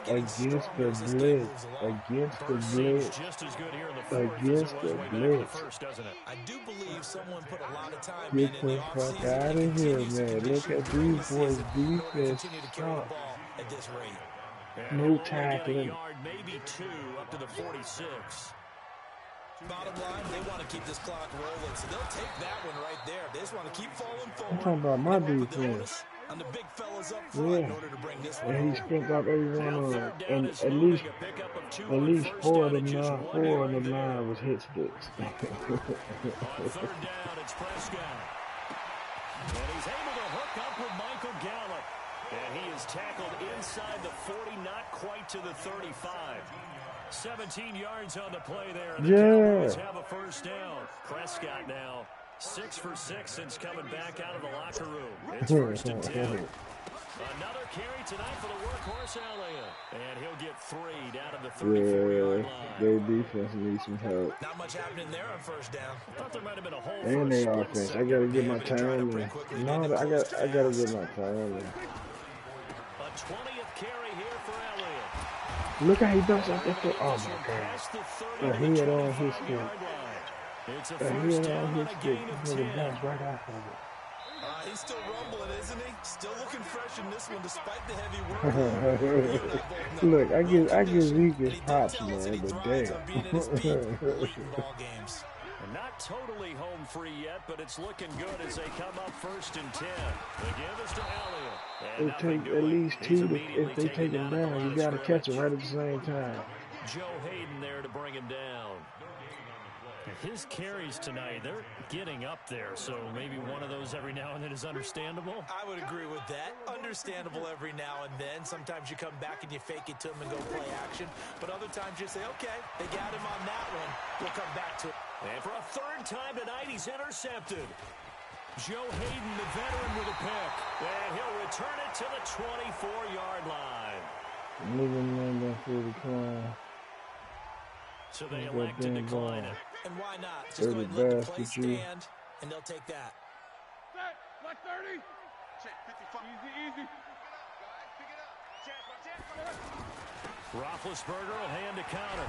[SPEAKER 2] Against the blitz, against the blitz,
[SPEAKER 3] Just as good here in the fourth
[SPEAKER 2] against
[SPEAKER 3] as
[SPEAKER 2] the
[SPEAKER 3] it was way back in the
[SPEAKER 2] blitz.
[SPEAKER 3] first, doesn't it?
[SPEAKER 1] I do believe someone put a lot of time
[SPEAKER 2] Get
[SPEAKER 1] in
[SPEAKER 2] the
[SPEAKER 1] the
[SPEAKER 2] fuck
[SPEAKER 1] offseason,
[SPEAKER 2] out
[SPEAKER 1] and
[SPEAKER 2] of here,
[SPEAKER 1] continues to
[SPEAKER 2] man. Look
[SPEAKER 1] condition
[SPEAKER 2] at
[SPEAKER 1] during
[SPEAKER 2] these
[SPEAKER 1] the
[SPEAKER 2] boys'
[SPEAKER 1] season. They'll
[SPEAKER 2] defense.
[SPEAKER 1] continue to carry the
[SPEAKER 2] Sucks.
[SPEAKER 1] ball at this rate.
[SPEAKER 3] And
[SPEAKER 2] No
[SPEAKER 3] he'll only get a
[SPEAKER 2] tackling.
[SPEAKER 3] yard, maybe 2, up to the 46.
[SPEAKER 1] Bottom line, they want to keep this clock rolling, so they'll take that one right there. They just want to keep falling forward.
[SPEAKER 2] I'm talking about my
[SPEAKER 1] They want to put the
[SPEAKER 2] defense.
[SPEAKER 1] onus on the big fellas up front in
[SPEAKER 2] Yeah.
[SPEAKER 1] order to bring this one
[SPEAKER 2] And he
[SPEAKER 1] home.
[SPEAKER 2] spent up every one
[SPEAKER 3] Now
[SPEAKER 2] of them.
[SPEAKER 3] third down
[SPEAKER 2] And
[SPEAKER 3] is
[SPEAKER 2] at
[SPEAKER 3] moving,
[SPEAKER 2] least
[SPEAKER 3] a pickup of 2
[SPEAKER 2] At
[SPEAKER 3] on
[SPEAKER 2] least
[SPEAKER 3] first
[SPEAKER 2] four
[SPEAKER 3] down
[SPEAKER 2] of
[SPEAKER 3] and
[SPEAKER 2] them
[SPEAKER 3] just
[SPEAKER 2] nine,
[SPEAKER 3] 1
[SPEAKER 2] four of
[SPEAKER 3] yard
[SPEAKER 2] them
[SPEAKER 3] there.
[SPEAKER 2] nine was hit sticks.
[SPEAKER 3] On 3rd down, it's Prescott. And he's able to hook up with Michael Gallup. And he is tackled inside the 40, not quite to the 35. 17 yards on the play there. And the Cowboys have a 1st down. Prescott now 6 for 6 since coming back out of the locker room. It's 1st and 10. Another carry tonight for the workhorse Elliott. And he'll get 3 down to the 34-yard line.
[SPEAKER 2] Their defense needs some help.
[SPEAKER 1] Not much happening there on 1st down.
[SPEAKER 3] I thought there might have been a hole for
[SPEAKER 2] And
[SPEAKER 3] a
[SPEAKER 2] their
[SPEAKER 3] split
[SPEAKER 2] offense. I
[SPEAKER 3] second.
[SPEAKER 2] gotta get my
[SPEAKER 1] Yeah, but they tried
[SPEAKER 2] time
[SPEAKER 1] it
[SPEAKER 2] in.
[SPEAKER 1] pretty quickly.
[SPEAKER 2] No,
[SPEAKER 1] They
[SPEAKER 2] I
[SPEAKER 1] closed
[SPEAKER 2] gotta get
[SPEAKER 1] fast.
[SPEAKER 2] my time in.
[SPEAKER 3] A 20th carry here for Elliott.
[SPEAKER 2] Look how he bounced out that foot. Oh
[SPEAKER 3] This
[SPEAKER 2] my
[SPEAKER 3] one
[SPEAKER 2] god.
[SPEAKER 3] past the 30
[SPEAKER 2] The
[SPEAKER 3] to the
[SPEAKER 2] head on his
[SPEAKER 3] 25-yard
[SPEAKER 2] stick.
[SPEAKER 3] line. It's a
[SPEAKER 2] The
[SPEAKER 3] 1st
[SPEAKER 2] head
[SPEAKER 3] down
[SPEAKER 2] on
[SPEAKER 3] on
[SPEAKER 2] his
[SPEAKER 3] a
[SPEAKER 2] stick.
[SPEAKER 3] gain of
[SPEAKER 2] He's gonna
[SPEAKER 3] 10.
[SPEAKER 2] bounce right off of
[SPEAKER 1] He's still rumbling, isn't he? Still looking fresh in this one, despite the heavy work.
[SPEAKER 2] it. Look, I give Zeke his props, man, but damn.
[SPEAKER 3] And not totally home free yet, but it's looking good as they come up 1st and 10. The give is to Elliott. And
[SPEAKER 2] It
[SPEAKER 3] nothing
[SPEAKER 2] take at
[SPEAKER 3] doing.
[SPEAKER 2] least
[SPEAKER 3] He's
[SPEAKER 2] 2
[SPEAKER 3] immediately
[SPEAKER 2] if they
[SPEAKER 3] taken
[SPEAKER 2] take him
[SPEAKER 3] at the
[SPEAKER 2] down.
[SPEAKER 3] line
[SPEAKER 2] You
[SPEAKER 3] of
[SPEAKER 2] gotta catch him
[SPEAKER 3] scrimmage.
[SPEAKER 2] right at the same time.
[SPEAKER 3] Joe Hayden there to bring him down. His carries tonight, they're getting up there, so maybe one of those every now and then is understandable.
[SPEAKER 1] I would agree with that. Understandable every now and then. Sometimes you come back and you fake it to him and go play action. But other times you say, okay, they got him on that one. We'll come back to it.
[SPEAKER 3] And for a 3rd time tonight, he's intercepted. Joe Hayden, the veteran, with a pick. And he'll return it to the 24-yard line. So they elect to decline it.
[SPEAKER 1] And why not? Just go ahead and let the play stand, and they'll take that.
[SPEAKER 4] Like 30. Check 55. Easy. Pick it up. Chance.
[SPEAKER 3] Roethlisberger will hand to counter.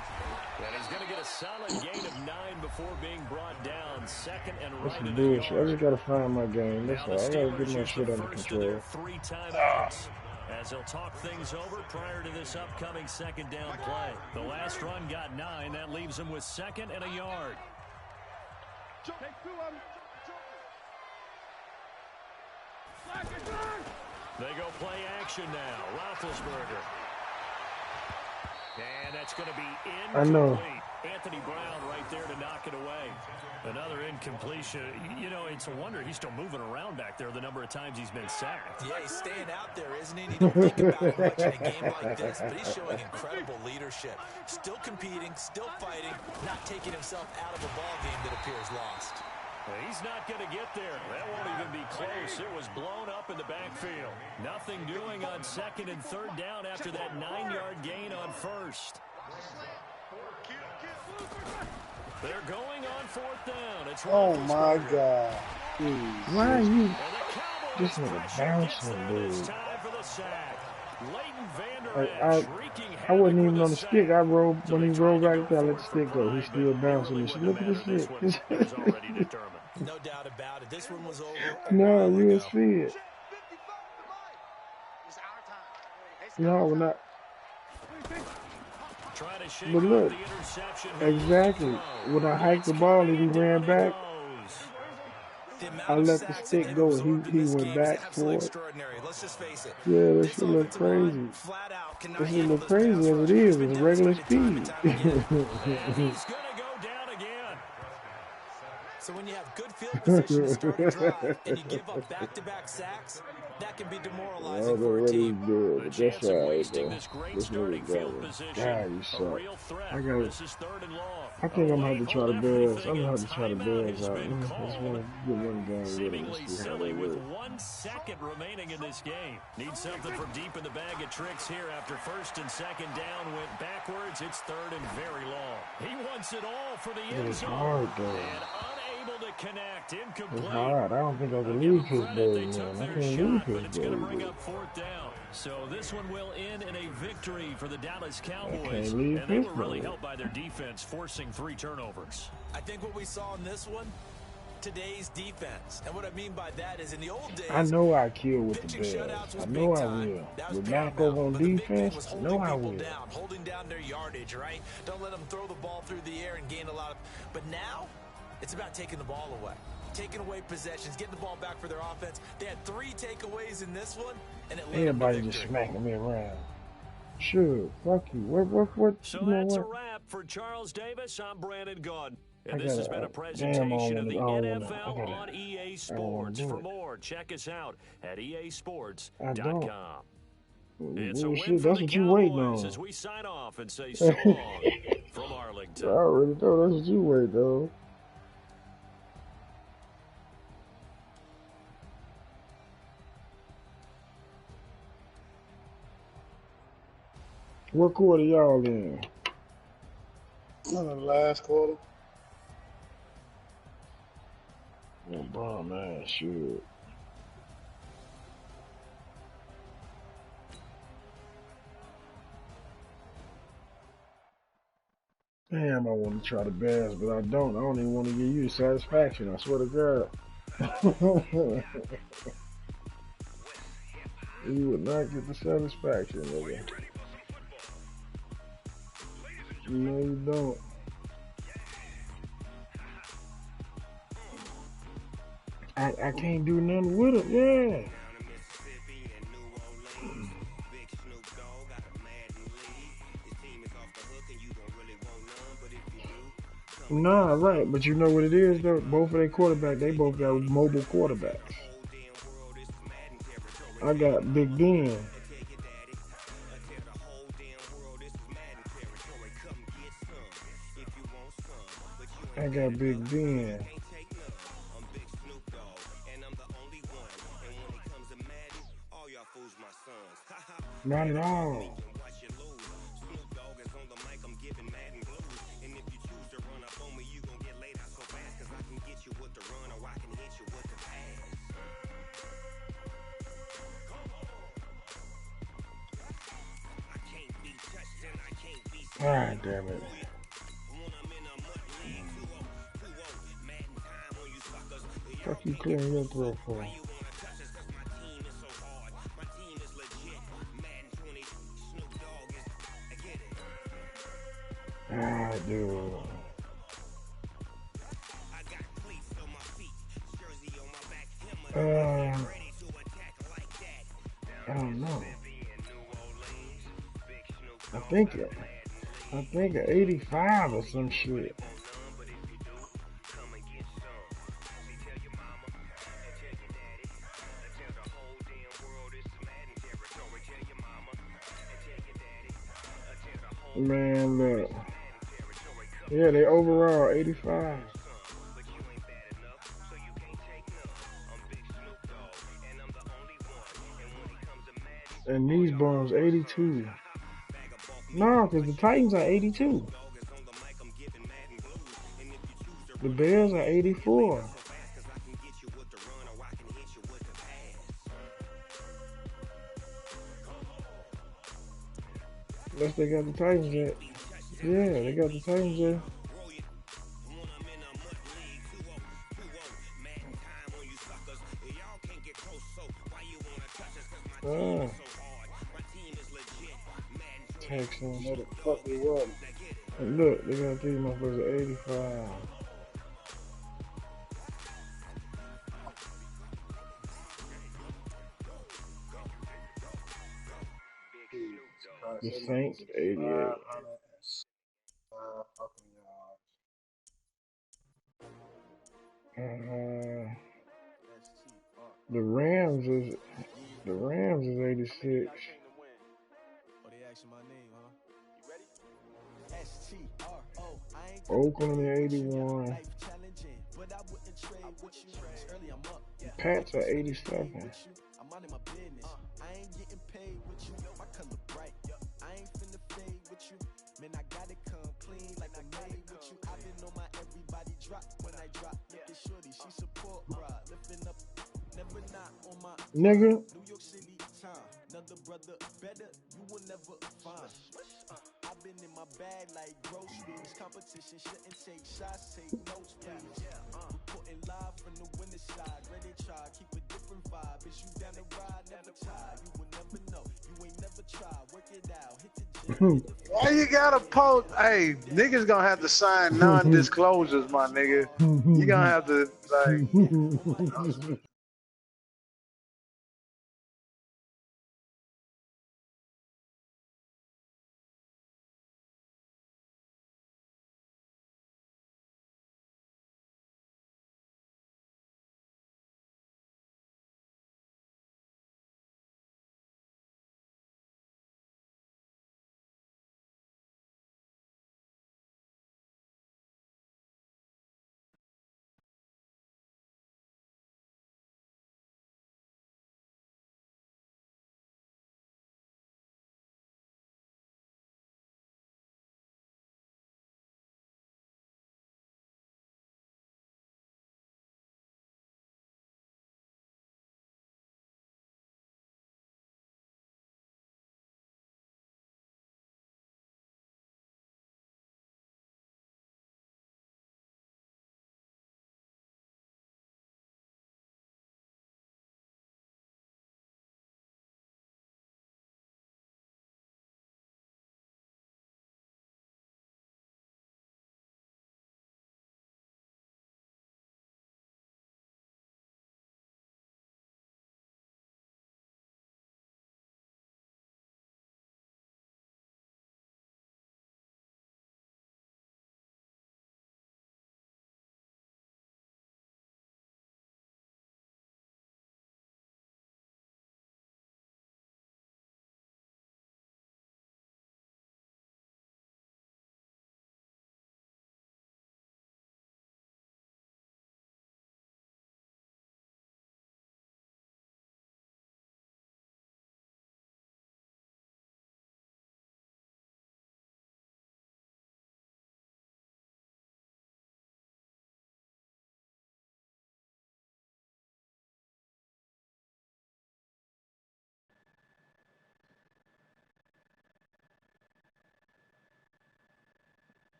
[SPEAKER 3] And he's going to get a solid gain of 9 before being brought down. 2nd and right in the
[SPEAKER 2] Bullshit. I
[SPEAKER 3] yard.
[SPEAKER 2] just gotta find my game. That's
[SPEAKER 3] Now
[SPEAKER 2] all.
[SPEAKER 3] the
[SPEAKER 2] I gotta
[SPEAKER 3] Steelers
[SPEAKER 2] get my
[SPEAKER 3] use
[SPEAKER 2] shit
[SPEAKER 3] the
[SPEAKER 2] under
[SPEAKER 3] first of their
[SPEAKER 2] control.
[SPEAKER 3] 3 timeouts. As they'll talk things over prior to this upcoming 2nd down play. The last run got 9. That leaves them with 2nd and a yard.
[SPEAKER 4] Take 2 of them.
[SPEAKER 3] They go play action now. Roethlisberger. And that's going to be incomplete.
[SPEAKER 2] I know.
[SPEAKER 3] Anthony Brown right there to knock it away. Another incompletion. You know, it's a wonder he's still moving around back there the number of times he's been sacked.
[SPEAKER 1] Yeah, he's staying out there, isn't he? And you don't think about it much in a game like this, but he's showing incredible leadership. Still competing, still fighting, not taking himself out of a ball game that appears lost.
[SPEAKER 3] He's not going to get there. That won't even be close. It was blown up in the backfield. Nothing doing on 2nd and 3rd down after that 9-yard gain on 1st. They're going on 4th down. It's
[SPEAKER 6] Oh my God.
[SPEAKER 2] Why are you?
[SPEAKER 3] And the Cowboys
[SPEAKER 2] This nigga
[SPEAKER 3] pressure
[SPEAKER 2] bouncing,
[SPEAKER 3] gets there. It's
[SPEAKER 2] dude.
[SPEAKER 3] time for the sack. Leighton Vander
[SPEAKER 2] I
[SPEAKER 3] Esch wreaking
[SPEAKER 2] I wasn't
[SPEAKER 3] havoc
[SPEAKER 2] even
[SPEAKER 3] with
[SPEAKER 2] on
[SPEAKER 3] a
[SPEAKER 2] the
[SPEAKER 3] sack.
[SPEAKER 2] stick. I rolled
[SPEAKER 3] So
[SPEAKER 2] when
[SPEAKER 3] they
[SPEAKER 2] he
[SPEAKER 3] tried
[SPEAKER 2] rolled
[SPEAKER 3] to
[SPEAKER 2] back
[SPEAKER 3] go
[SPEAKER 2] there. I
[SPEAKER 3] for
[SPEAKER 2] let
[SPEAKER 3] it
[SPEAKER 2] the
[SPEAKER 3] for
[SPEAKER 2] stick go.
[SPEAKER 3] pride,
[SPEAKER 2] He's
[SPEAKER 3] but
[SPEAKER 2] still
[SPEAKER 3] it
[SPEAKER 2] bouncing.
[SPEAKER 3] really
[SPEAKER 2] This.
[SPEAKER 3] wouldn't
[SPEAKER 2] Look at
[SPEAKER 3] matter.
[SPEAKER 2] this
[SPEAKER 3] This
[SPEAKER 2] shit.
[SPEAKER 3] one was already determined.
[SPEAKER 1] No doubt about it. This one was over a
[SPEAKER 2] No,
[SPEAKER 1] while ago.
[SPEAKER 2] USC it.
[SPEAKER 4] It's our time.
[SPEAKER 2] No, we're not.
[SPEAKER 3] Trying to shake
[SPEAKER 2] But
[SPEAKER 3] off
[SPEAKER 2] look,
[SPEAKER 3] the interception.
[SPEAKER 2] exactly. When I hiked the ball and he ran back,
[SPEAKER 1] The amount
[SPEAKER 2] I
[SPEAKER 1] of
[SPEAKER 2] let the
[SPEAKER 1] sacks
[SPEAKER 2] stick
[SPEAKER 1] that
[SPEAKER 2] go
[SPEAKER 1] they've
[SPEAKER 2] and
[SPEAKER 1] absorbed in
[SPEAKER 2] he
[SPEAKER 1] this
[SPEAKER 2] went
[SPEAKER 1] game is
[SPEAKER 2] back
[SPEAKER 1] absolutely
[SPEAKER 2] for it.
[SPEAKER 1] extraordinary. Let's just face it.
[SPEAKER 2] Yeah, that
[SPEAKER 1] This
[SPEAKER 2] shit look
[SPEAKER 1] offensive line
[SPEAKER 2] crazy.
[SPEAKER 1] flat out cannot
[SPEAKER 2] This shit
[SPEAKER 1] handle
[SPEAKER 2] look
[SPEAKER 1] this
[SPEAKER 2] crazy
[SPEAKER 1] pass
[SPEAKER 2] as
[SPEAKER 1] rush.
[SPEAKER 2] it is.
[SPEAKER 1] It's been
[SPEAKER 2] It's regular
[SPEAKER 1] demonstrated time
[SPEAKER 2] speed.
[SPEAKER 1] and time again.
[SPEAKER 3] And he's going to go down again.
[SPEAKER 1] So when you have good field position to start a drive and you give up back-to-back sacks, that can be
[SPEAKER 2] I
[SPEAKER 1] demoralizing
[SPEAKER 2] don't know
[SPEAKER 1] for a
[SPEAKER 2] what he's
[SPEAKER 1] team.
[SPEAKER 2] doing,
[SPEAKER 3] A
[SPEAKER 2] but that's
[SPEAKER 3] chance of
[SPEAKER 2] alright,
[SPEAKER 3] wasting
[SPEAKER 2] though.
[SPEAKER 3] this great
[SPEAKER 2] This
[SPEAKER 3] starting
[SPEAKER 2] nigga
[SPEAKER 3] field
[SPEAKER 2] got
[SPEAKER 3] position.
[SPEAKER 2] God, you
[SPEAKER 3] A
[SPEAKER 2] suck.
[SPEAKER 3] real threat.
[SPEAKER 2] I got.
[SPEAKER 3] This is 3rd and long.
[SPEAKER 2] I think I'm gonna
[SPEAKER 3] Wait,
[SPEAKER 2] have to try
[SPEAKER 3] hold
[SPEAKER 2] the Bears.
[SPEAKER 3] everything,
[SPEAKER 2] I'm gonna
[SPEAKER 3] and
[SPEAKER 2] have to try the
[SPEAKER 3] timeout
[SPEAKER 2] Bears
[SPEAKER 3] has
[SPEAKER 2] out.
[SPEAKER 3] been
[SPEAKER 2] Let's
[SPEAKER 3] called.
[SPEAKER 2] get one game with it and
[SPEAKER 3] Seemingly
[SPEAKER 2] see how they
[SPEAKER 3] silly with
[SPEAKER 2] work.
[SPEAKER 3] 1 second remaining in this game. Need something from deep in the bag of tricks here after 1st and 2nd down went backwards. It's 3rd and very long. He wants it all for the end
[SPEAKER 2] It's
[SPEAKER 3] zone.
[SPEAKER 2] hard though.
[SPEAKER 3] And unable to connect. Incomplete.
[SPEAKER 2] It's hard. I don't think I can
[SPEAKER 3] Give
[SPEAKER 2] leave
[SPEAKER 3] them credit. They
[SPEAKER 2] Pittsburgh,
[SPEAKER 3] took
[SPEAKER 2] man. I
[SPEAKER 3] their
[SPEAKER 2] can't leave
[SPEAKER 3] shot, but it's going to bring
[SPEAKER 2] Pittsburgh.
[SPEAKER 3] up 4th down. So this one will end in a victory for the Dallas
[SPEAKER 2] I
[SPEAKER 3] Cowboys.
[SPEAKER 2] can't leave
[SPEAKER 3] And they were really
[SPEAKER 2] Pittsburgh.
[SPEAKER 3] helped by their defense, forcing 3 turnovers.
[SPEAKER 1] I think what we saw in this one, today's defense. And what I mean by that is in the old days,
[SPEAKER 2] I know I kill with the
[SPEAKER 1] pitching
[SPEAKER 2] Bears.
[SPEAKER 1] shutouts was
[SPEAKER 2] I know
[SPEAKER 1] big
[SPEAKER 2] I
[SPEAKER 1] time.
[SPEAKER 2] will.
[SPEAKER 1] That was
[SPEAKER 2] With Mac
[SPEAKER 1] paramount.
[SPEAKER 2] over on
[SPEAKER 1] But the big thing
[SPEAKER 2] defense,
[SPEAKER 1] was
[SPEAKER 2] I
[SPEAKER 1] holding
[SPEAKER 2] know I
[SPEAKER 1] people
[SPEAKER 2] will.
[SPEAKER 1] down, holding down their yardage, right? Don't let them throw the ball through the air and gain a lot of. But now, it's about taking the ball away, taking away possessions, getting the ball back for their offense. They had 3 takeaways in this one, and it led them to
[SPEAKER 2] Everybody
[SPEAKER 1] victory.
[SPEAKER 2] just smacking me around. Sure, fuck you. What?
[SPEAKER 3] So
[SPEAKER 2] You know
[SPEAKER 3] that's
[SPEAKER 2] what?
[SPEAKER 3] a wrap for Charles Davis. I'm Brandon Gunn.
[SPEAKER 2] I
[SPEAKER 3] And this has
[SPEAKER 2] gotta,
[SPEAKER 3] been a
[SPEAKER 2] damn,
[SPEAKER 3] presentation of the
[SPEAKER 2] I don't
[SPEAKER 3] NFL
[SPEAKER 2] wanna,
[SPEAKER 3] on EA
[SPEAKER 2] I don't wanna
[SPEAKER 3] Sports.
[SPEAKER 2] do
[SPEAKER 3] For
[SPEAKER 2] it.
[SPEAKER 3] more, check us out at
[SPEAKER 2] I don't.
[SPEAKER 3] easports.com. It's a win
[SPEAKER 2] Bullshit,
[SPEAKER 3] for
[SPEAKER 2] that's
[SPEAKER 3] the
[SPEAKER 2] what you waiting
[SPEAKER 3] Cowboys
[SPEAKER 2] on.
[SPEAKER 3] as we sign off and say so long from
[SPEAKER 2] I
[SPEAKER 3] Arlington.
[SPEAKER 2] already know that's what you waiting on. What quarter y'all in?
[SPEAKER 6] In the last quarter.
[SPEAKER 2] Oh, bum ass shit. Damn, I want to try the Bears, but I don't. I don't even want to give you the satisfaction. I swear to God. You would not get the satisfaction, nigga. No, you don't. I can't do nothing with it, yeah. Nah, right, but you know what it is though? Both of their quarterbacks, they both got mobile quarterbacks. I got Big Ben. I got Big Ben. Not at all. Ah, damn it. Fuck you clearing your throat for? Ah, dude. I don't know. I think 85 or some shit. Man, look. Yeah, they overall 85. And these bums 82. No, because the Titans are 82. The Bears are 84. Unless they got the Titans yet. Yeah, they got the Titans yet. Texans.
[SPEAKER 6] What the fuck they was?
[SPEAKER 2] And look, they got these motherfuckers at 85. The Saints, 88. The Rams is The Rams is 86.
[SPEAKER 1] Oh, they asking my name, huh? You ready? S-T-R-O. I ain't
[SPEAKER 2] Oakland at 81.
[SPEAKER 1] life challenging, but I wouldn't trade with you. Early I'm up.
[SPEAKER 2] Pats are 87.
[SPEAKER 1] I'm out of my business. I ain't getting paid with you. My color bright. I ain't finna fade with you. Man, I gotta come clean like I made with you. I've been on my everybody drop when I drop. Look at shorty, she support ride. Lifting up, never not on my
[SPEAKER 2] Nigga.
[SPEAKER 1] New York City time. Another brother better, you will never find. I've been in my bag like groceries. Competition shouldn't take shots, take notes, please. Reporting live from the winning side. Ready try, keep a different vibe. Is you down the ride, never tired. You will never know, you ain't never tried. Work it out, hit the gym.
[SPEAKER 6] Why you gotta post? Hey, niggas gonna have to sign non-disclosures, my nigga. You gonna have to like.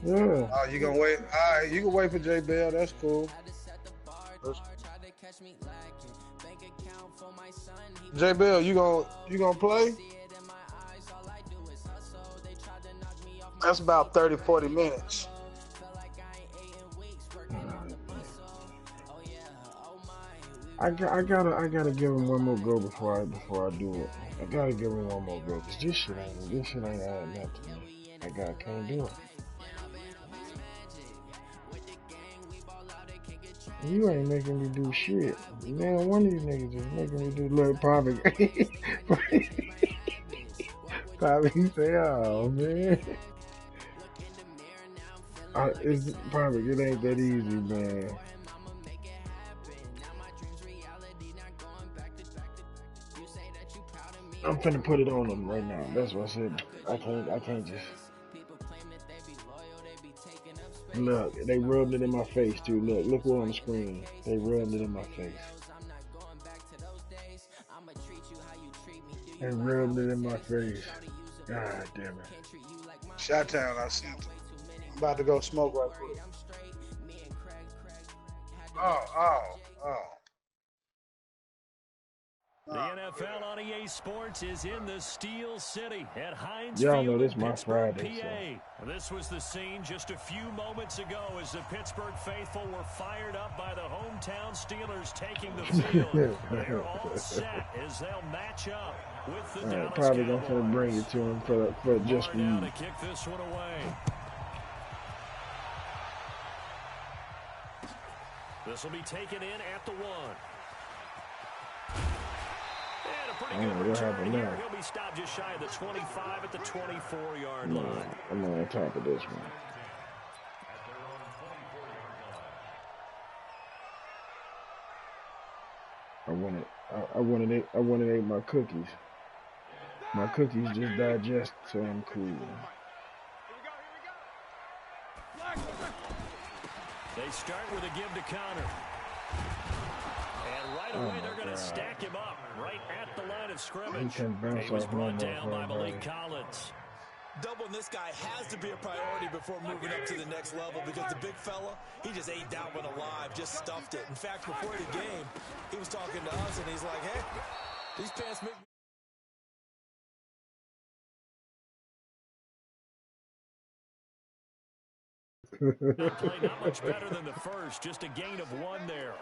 [SPEAKER 2] Yeah.
[SPEAKER 6] Oh, you gonna wait? All right, you can wait for J Bell. That's cool. J Bell, you gonna play? That's about 30, 40 minutes.
[SPEAKER 2] I gotta give him one more go before I do it. I gotta give him one more go, cause this shit ain't adding up to me. I can't do it. You ain't making me do shit. Man, one of these niggas is making me do little Bobby. Bobby, he say, oh man. It's Bobby, it ain't that easy, man. I'm finna put it on them right now. That's what I said. I can't just. Look, they rubbed it in my face too. Look what on the screen. They rubbed it in my face. They rubbed it in my face. God damn it.
[SPEAKER 6] Shot-town, I sent him. I'm about to go smoke right quick. Oh.
[SPEAKER 3] The NFL on EA Sports is in the Steel City at Heinz
[SPEAKER 2] Y'all
[SPEAKER 3] Field
[SPEAKER 2] know this
[SPEAKER 3] in
[SPEAKER 2] my
[SPEAKER 3] Pittsburgh,
[SPEAKER 2] Friday,
[SPEAKER 3] PA. This was the scene just a few moments ago as the Pittsburgh faithful were fired up by the hometown Steelers taking the field. They're all set as they'll match up with the Dallas
[SPEAKER 2] probably
[SPEAKER 3] Cowboys.
[SPEAKER 2] gonna bring it to him for just for
[SPEAKER 3] Lamar now
[SPEAKER 2] you.
[SPEAKER 3] to kick this one away. This will be taken in at the 1. And a pretty good return here. He'll be stopped just shy of the 25 at the 24-yard line.
[SPEAKER 2] I'm on top of this one. I wanted to eat my cookies. My cookies just digest, so I'm cool.
[SPEAKER 3] They start with a give to Connor. And right away, they're going to stack him up right at the line of scrimmage. He was brought down by Malik Collins.
[SPEAKER 1] Doubling this guy has to be a priority before moving up to the next level because the big fella, he just ate that one alive, just stuffed it. In fact, before the game, he was talking to us, and he's like, hey, these pants make me...
[SPEAKER 3] Not much better than the first, just a gain of 1 there.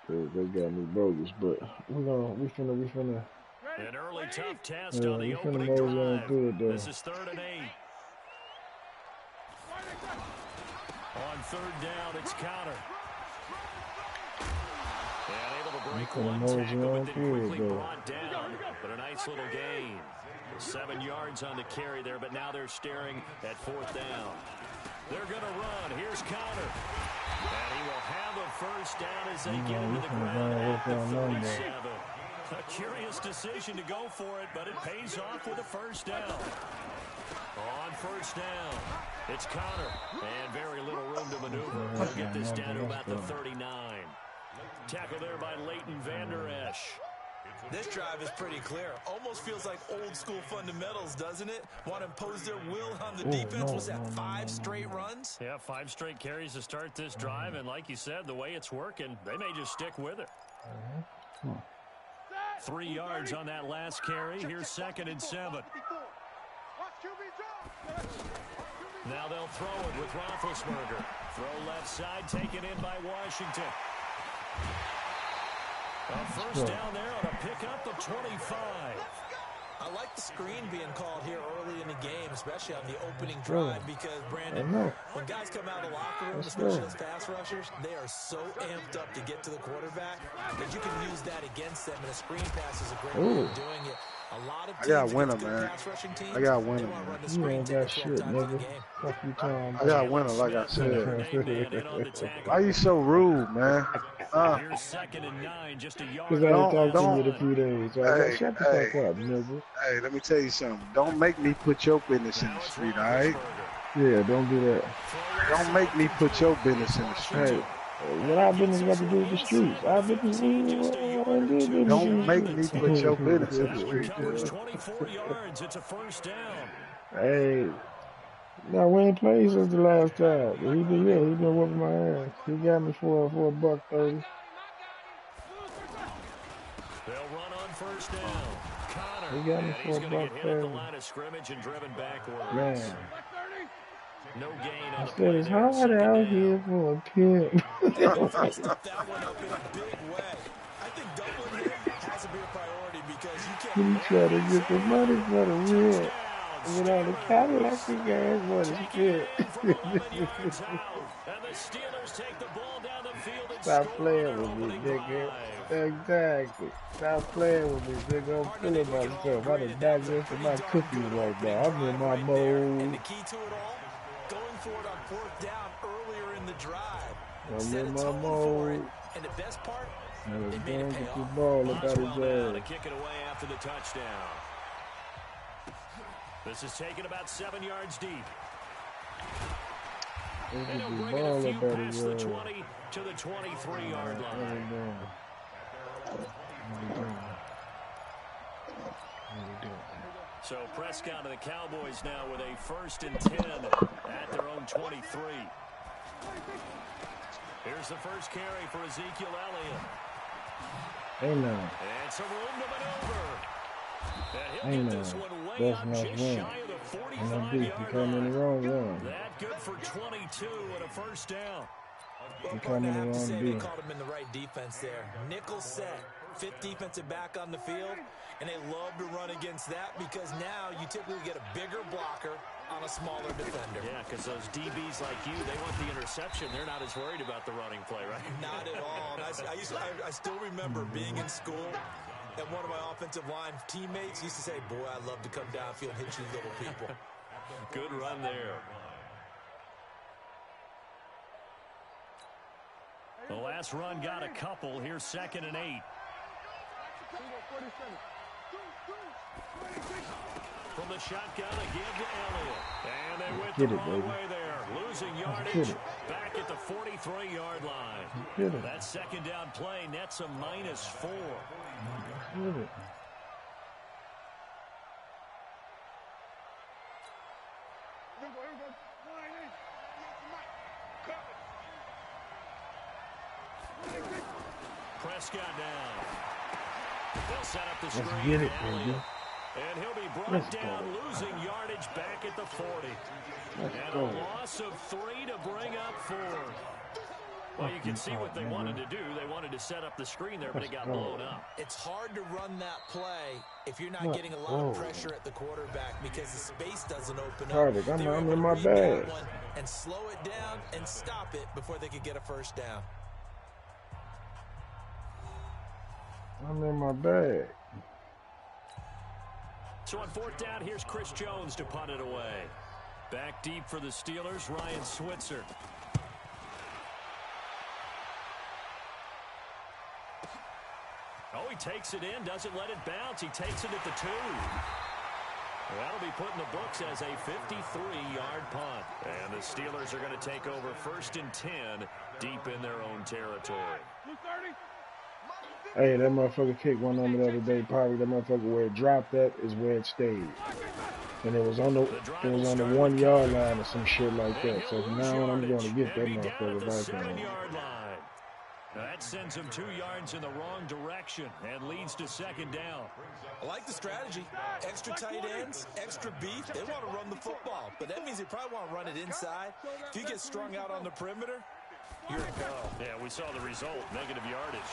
[SPEAKER 2] They got me bogus, but we finna.
[SPEAKER 3] An early tough test on the opening drive. This is 3rd and 8. On 3rd down, it's Connor. And able to break one tackle, but then quickly brought down. But a nice little gain. 7 yards on the carry there, but now they're staring at 4th down. They're going to run. Here's Connor. And he will have a first down as they get into the ground at the 37. A curious decision to go for it, but it pays off with a first down. On 1st down, it's Connor. And very little room to maneuver. He'll get this down to about the 39. Tackle there by Leighton Vander Esch.
[SPEAKER 1] This drive is pretty clear. Almost feels like old school fundamentals, doesn't it? Want to impose their will on the defense. Was that 5 straight runs?
[SPEAKER 3] Yeah, 5 straight carries to start this drive. And like you said, the way it's working, they may just stick with it. 3 yards on that last carry. Here's 2nd and 7. Now they'll throw it with Roethlisberger. Throw left side, taken in by Washington. A first down there on a pickup of 25.
[SPEAKER 1] I like the screen being called here early in the game, especially on the opening drive, because, Brandon, when guys come out of the locker room, especially those pass rushers, they are so amped up to get to the quarterback that you can use that against them, and a screen pass is a great way of doing it. A lot of teams,
[SPEAKER 6] I got winner, man. I got winner, man.
[SPEAKER 2] You ain't got shit, nigga. Fuck you, Tom.
[SPEAKER 6] I got winner, like I said. Why you so rude, man?
[SPEAKER 3] Here's 2nd and 9, just a yard.
[SPEAKER 2] Because I ain't talked to you in a few days. So
[SPEAKER 6] Hey,
[SPEAKER 2] shut the fuck up, nigga.
[SPEAKER 6] Hey, let me tell you something. Don't make me put your business in the street, all right?
[SPEAKER 2] Yeah, don't do that.
[SPEAKER 6] Don't make me put your business in the street.
[SPEAKER 2] Hey, what our business got to do with the streets? Our business
[SPEAKER 6] Don't make me put your business in the street.
[SPEAKER 3] Covers 24 yards. It's a first down.
[SPEAKER 2] Hey, now we ain't played since the last time. But he been whooping my ass. He got me for $1.30.
[SPEAKER 3] They'll run on first down. Connor.
[SPEAKER 2] He got me
[SPEAKER 3] He's
[SPEAKER 2] for
[SPEAKER 3] going to get hit at the
[SPEAKER 2] $1.30.
[SPEAKER 3] line of scrimmage and driven backwards.
[SPEAKER 2] Man,
[SPEAKER 3] No gain on
[SPEAKER 2] I
[SPEAKER 3] the
[SPEAKER 2] said
[SPEAKER 3] play
[SPEAKER 2] it's
[SPEAKER 3] there.
[SPEAKER 2] hard
[SPEAKER 3] Second
[SPEAKER 2] out
[SPEAKER 3] down.
[SPEAKER 2] here for a pimp.
[SPEAKER 1] Step that one up in a big way. I think doubling him has to be a priority because you
[SPEAKER 2] He
[SPEAKER 1] can't...
[SPEAKER 2] try to get the money for the win. Without the Cadillac, he got for the shit. Stop playing with me, nigga. Exactly. Stop playing with me, nigga. I'm feeling myself. I done digested my cookies right now. I'm in my
[SPEAKER 1] And
[SPEAKER 2] mode.
[SPEAKER 1] the key to it all, going for it on 4th down earlier in the drive.
[SPEAKER 2] I'm
[SPEAKER 1] Set
[SPEAKER 2] in
[SPEAKER 1] a
[SPEAKER 2] my
[SPEAKER 1] tone for it.
[SPEAKER 2] mode.
[SPEAKER 1] And the best part,
[SPEAKER 2] And
[SPEAKER 1] it
[SPEAKER 2] it's
[SPEAKER 1] made
[SPEAKER 2] going
[SPEAKER 1] it
[SPEAKER 2] to
[SPEAKER 1] pay
[SPEAKER 2] the
[SPEAKER 1] off.
[SPEAKER 2] ball about his
[SPEAKER 3] Boswell now to
[SPEAKER 2] ass.
[SPEAKER 3] kick it away after the touchdown. This is taken about 7 yards deep.
[SPEAKER 2] This
[SPEAKER 3] And
[SPEAKER 2] is
[SPEAKER 3] he'll
[SPEAKER 2] the
[SPEAKER 3] bring it a
[SPEAKER 2] ball
[SPEAKER 3] few
[SPEAKER 2] about
[SPEAKER 3] past
[SPEAKER 2] his
[SPEAKER 3] the
[SPEAKER 2] ass.
[SPEAKER 3] 20 to the 23-yard
[SPEAKER 2] What
[SPEAKER 3] line.
[SPEAKER 2] he doing? What he doing? What he doing?
[SPEAKER 3] So Prescott and the Cowboys now with a 1st and 10 at their own 23. Here's the first carry for Ezekiel Elliott.
[SPEAKER 2] Ain't no.
[SPEAKER 3] And some room to maneuver. And he'll
[SPEAKER 2] Ain't
[SPEAKER 3] get
[SPEAKER 2] no.
[SPEAKER 3] this one way
[SPEAKER 2] That's
[SPEAKER 3] out
[SPEAKER 2] my
[SPEAKER 3] just
[SPEAKER 2] win.
[SPEAKER 3] shy of the
[SPEAKER 2] And that bitch
[SPEAKER 3] 45-yard
[SPEAKER 2] become in the
[SPEAKER 3] line.
[SPEAKER 2] wrong one.
[SPEAKER 3] That good for 22 and a first down.
[SPEAKER 1] Well,
[SPEAKER 2] Become
[SPEAKER 1] partner, I
[SPEAKER 2] in the
[SPEAKER 1] have to
[SPEAKER 2] wrong
[SPEAKER 1] say they
[SPEAKER 2] D.
[SPEAKER 1] called him in the right defense there. Nickel set, fifth defensive back on the field, and they love to run against that because now you typically get a bigger blocker on a smaller defender.
[SPEAKER 3] Yeah, because those DBs like you, they want the interception. They're not as worried about the running play, right?
[SPEAKER 1] Not at all. And I still remember being in school, and one of my offensive line teammates used to say, boy, I love to come downfield and hit you little people.
[SPEAKER 3] Good run there. The last run got a couple. Here's 2nd and 8. From the shotgun, a give to Elliott. And they went the wrong way there. Losing yardage back at the 43-yard line. That second down play nets a -4. Prescott down. They'll set up the screen.
[SPEAKER 2] Let's get it, baby.
[SPEAKER 3] And he'll be brought down, losing yardage back at the 40. And a loss of 3 to bring up 4. Well, you can see what they wanted to do. They wanted to set up the screen there, but it got blown up.
[SPEAKER 1] It's hard to run that play if you're not getting a lot of pressure at the quarterback because the space doesn't open up.
[SPEAKER 2] I'm in my bag.
[SPEAKER 1] And slow it down and stop it before they could get a first down.
[SPEAKER 2] I'm in my bag.
[SPEAKER 3] So on 4th down, here's Chris Jones to punt it away. Back deep for the Steelers, Ryan Switzer. Oh, he takes it in, doesn't let it bounce. He takes it at the 2. That'll be put in the books as a 53-yard punt. And the Steelers are going to take over 1st and 10 deep in their own territory.
[SPEAKER 2] Hey, that motherfucker kicked one on me the other day. Probably that motherfucker where it dropped at is where it stayed. And it was on the 1 yard line or some shit like that. So from now on I'm going to get that motherfucker back on.
[SPEAKER 3] That sends him 2 yards in the wrong direction and leads to 2nd down.
[SPEAKER 1] I like the strategy. Extra tight ends, extra beef. They want to run the football, but that means they probably want to run it inside. If you get strung out on the perimeter, you're a go.
[SPEAKER 3] Yeah, we saw the result, negative yardage.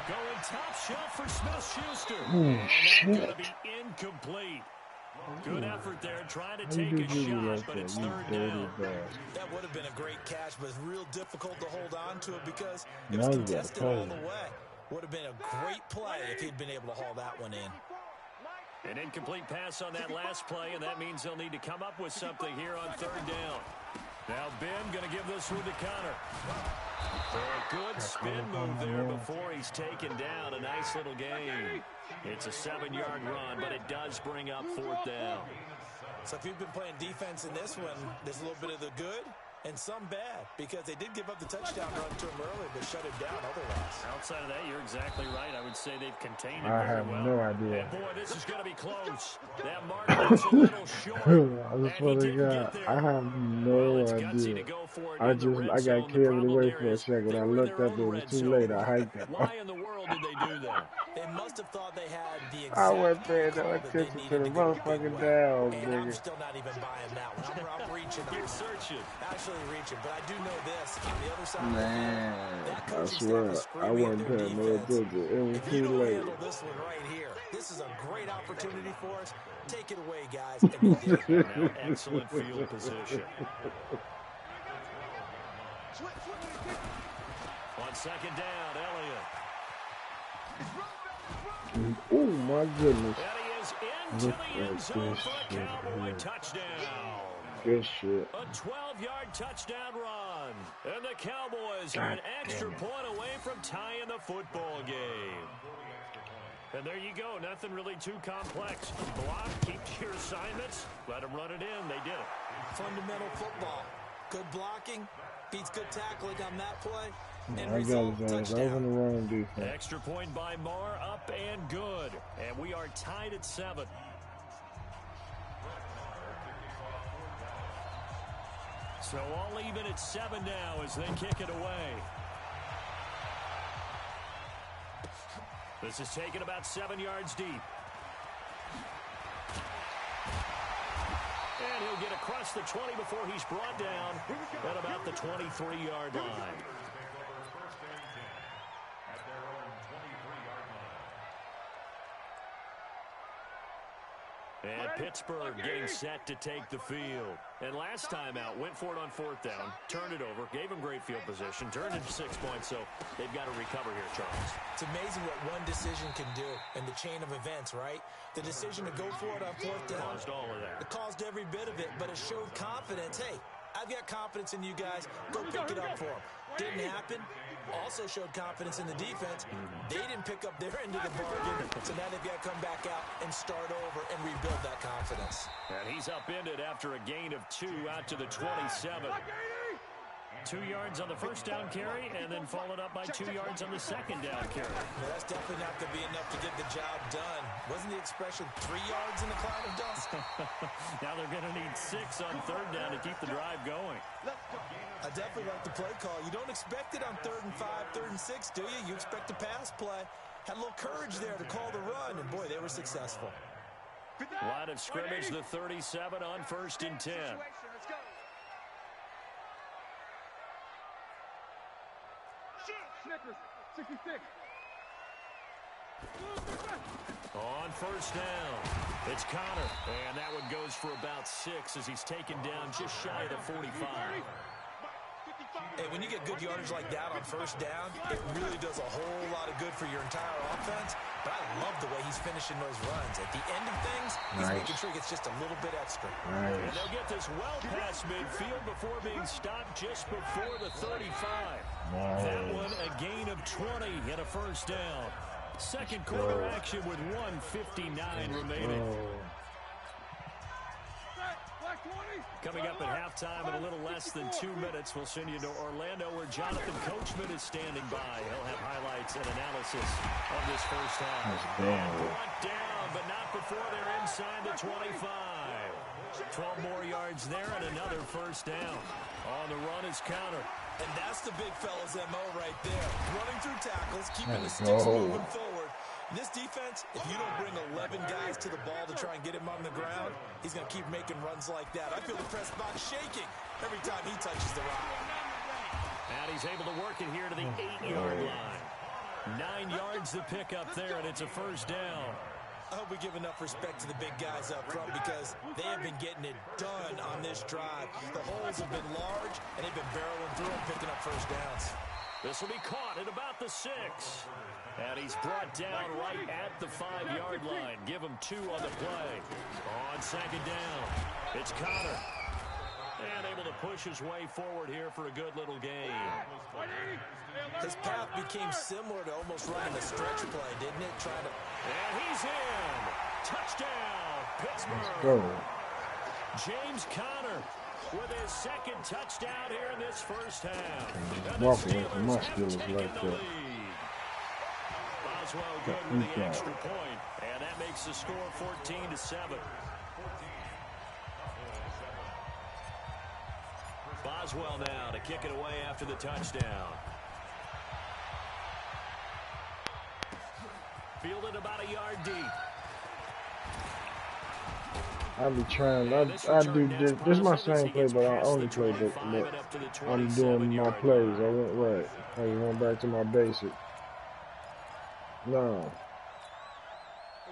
[SPEAKER 3] Going top shelf for Smith-Schuster.
[SPEAKER 2] Oh, shit.
[SPEAKER 3] Going to be incomplete. Good effort there, trying to take a shot, but it's 3rd down.
[SPEAKER 1] That would have been a great catch, but it's real difficult to hold on to it because it was contested all the way. Would have been a great play if he'd been able to haul that one in.
[SPEAKER 3] An incomplete pass on that last play, and that means they'll need to come up with something here on 3rd down. Now Ben going to give this one to Connor. A good spin move there before he's taken down. A nice little gain. It's a 7-yard run, but it does bring up 4th down.
[SPEAKER 1] So if you've been playing defense in this one, there's a little bit of the good and some bad because they did give up the touchdown run to him early, but shut it down otherwise.
[SPEAKER 3] Outside of that, you're exactly right. I would say they've contained it
[SPEAKER 2] I
[SPEAKER 3] very
[SPEAKER 2] have
[SPEAKER 3] well.
[SPEAKER 2] no idea.
[SPEAKER 3] And boy, this is going to be close. That margin's a little short.
[SPEAKER 2] I swear to God, I have no idea. I got carried away for a second. I looked up, it was too late. I hiked it.
[SPEAKER 3] Why in the world did they do that?
[SPEAKER 1] They must have thought they had the exact
[SPEAKER 2] I wasn't paying no
[SPEAKER 1] cover
[SPEAKER 2] attention
[SPEAKER 1] they
[SPEAKER 2] to the
[SPEAKER 1] needed go the big
[SPEAKER 2] motherfucking
[SPEAKER 1] way.
[SPEAKER 2] down,
[SPEAKER 1] And I'm
[SPEAKER 2] nigga.
[SPEAKER 1] still not even buying that one. I'm reaching.
[SPEAKER 3] You're searching.
[SPEAKER 1] Actually reaching, but I do know this. On the other side
[SPEAKER 2] Man,
[SPEAKER 1] that
[SPEAKER 2] I
[SPEAKER 1] coaching
[SPEAKER 2] swear,
[SPEAKER 1] staff is
[SPEAKER 2] I
[SPEAKER 1] screaming
[SPEAKER 2] wasn't
[SPEAKER 1] at their
[SPEAKER 2] paying no
[SPEAKER 1] defense.
[SPEAKER 2] attention. It was
[SPEAKER 1] If you
[SPEAKER 2] too
[SPEAKER 1] don't
[SPEAKER 2] late.
[SPEAKER 1] handle this one right here, this is a great opportunity for us. Take it away, guys. And they did.
[SPEAKER 3] Now, excellent field position. On 2nd down, Elliott.
[SPEAKER 2] Oh my goodness.
[SPEAKER 3] And he is into
[SPEAKER 2] Look
[SPEAKER 3] the end
[SPEAKER 2] at
[SPEAKER 3] zone
[SPEAKER 2] this
[SPEAKER 3] for a
[SPEAKER 2] shit
[SPEAKER 3] Cowboy
[SPEAKER 2] here.
[SPEAKER 3] touchdown.
[SPEAKER 2] Good shit.
[SPEAKER 3] A 12-yard touchdown run. And the Cowboys are an extra point away from tying the football game. And there you go. Nothing really too complex. Block, keep your assignments, let them run it in. They did it.
[SPEAKER 1] Fundamental football. Good blocking. Beats good tackling on that play. And
[SPEAKER 2] I
[SPEAKER 1] result,
[SPEAKER 2] got his ass. I was
[SPEAKER 1] touchdown.
[SPEAKER 2] on the wrong defense.
[SPEAKER 3] Extra point by Marr, up and good. And we are tied at 7. So all even at 7 now as they kick it away. This is taken about 7 yards deep. And he'll get across the 20 before he's brought down at about the 23-yard line. And Pittsburgh getting set to take the field. And last time out, went for it on 4th down, turned it over, gave them great field position, turned it to 6 points, so they've got to recover here, Charles.
[SPEAKER 1] It's amazing what one decision can do in the chain of events, right? The decision to go for it on 4th down.
[SPEAKER 3] Caused all of that.
[SPEAKER 1] It caused every bit of it, but it showed confidence. Hey, I've got confidence in you guys. Go pick it up for them. Didn't happen. Also showed confidence in the defense. They didn't pick up their end of the bargain, so now they've got to come back out and start over and rebuild that confidence.
[SPEAKER 3] And he's upended after a gain of 2 out to the 27. 2 yards on the first down carry, and then followed up by 2 yards on the second down carry.
[SPEAKER 1] Well, that's definitely not going to be enough to get the job done. Wasn't the expression 3 yards in the cloud of dust?
[SPEAKER 3] Now they're going to need 6 on 3rd down to keep the drive going.
[SPEAKER 1] I definitely like the play call. You don't expect it on 3rd and 5, 3rd and 6, do you? You expect a pass play. Had a little courage there to call the run, and boy, they were successful.
[SPEAKER 3] Line of scrimmage, the 37 on 1st and 10.
[SPEAKER 4] Snickers, 66.
[SPEAKER 3] On 1st down, it's Connor. And that one goes for about 6 as he's taken down just shy of the 45.
[SPEAKER 1] Hey, when you get good yardage like that on 1st down, it really does a whole lot of good for your entire offense. But I love the way he's finishing those runs. At the end of things, he's making sure he gets just a little bit extra.
[SPEAKER 3] And they'll get this well past midfield before being stopped just before the 35. That one a gain of 20 and a 1st down. Second quarter action with 1:59 remaining. Coming up at halftime in a little less than 2 minutes, we'll send you to Orlando where Jonathan Coachman is standing by. He'll have highlights and analysis of this first half. Brought down, but not before they're inside the 25. 12 more yards there and another 1st down. On the run is Counter.
[SPEAKER 1] And that's the big fella's MO right there. Running through tackles, keeping the sticks moving forward. This defense, if you don't bring 11 guys to the ball to try and get him on the ground, he's going to keep making runs like that. I feel the press box shaking every time he touches the rock.
[SPEAKER 3] And he's able to work it here to the 8-yard line. 9 yards to pick up there, and it's a 1st down.
[SPEAKER 1] I hope we give enough respect to the big guys up front because they have been getting it done on this drive. The holes have been large, and they've been barreling through and picking up 1st downs.
[SPEAKER 3] This will be caught at about the 6. And he's brought down right at the 5-yard line. Give him 2 on the play. On 2nd down, it's Connor. And able to push his way forward here for a good little gain.
[SPEAKER 1] His path became similar to almost running a stretch play, didn't it?
[SPEAKER 3] And he's in. Touchdown, Pittsburgh. James Conner with his 2nd touchdown here in this first half. And the Steelers taking the lead. Boswell good with the extra point, and that makes the score 14-7. Boswell now to kick it away after the touchdown. Fielded about a yard deep.
[SPEAKER 2] I be trying. I do this. This is my same play, but I only play this. I'm doing my plays. I went right. I went back to my basic. No.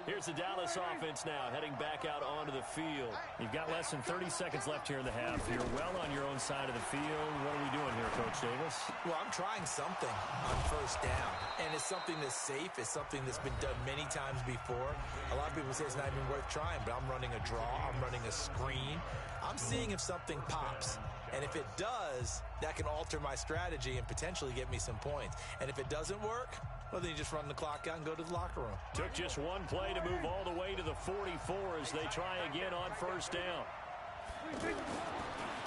[SPEAKER 3] Here's the Dallas offense now heading back out onto the field. You've got less than 30 seconds left here in the half. You're well on your own side of the field. What are we doing here, Coach Davis?
[SPEAKER 1] Well, I'm trying something on 1st down, and it's something that's safe. It's something that's been done many times before. A lot of people say it's not even worth trying, but I'm running a draw. I'm running a screen. I'm seeing if something pops. And if it does, that can alter my strategy and potentially get me some points. And if it doesn't work, well, then you just run the clock out and go to the locker room.
[SPEAKER 3] Took just one play to move all the way to the 44 as they try again on 1st down.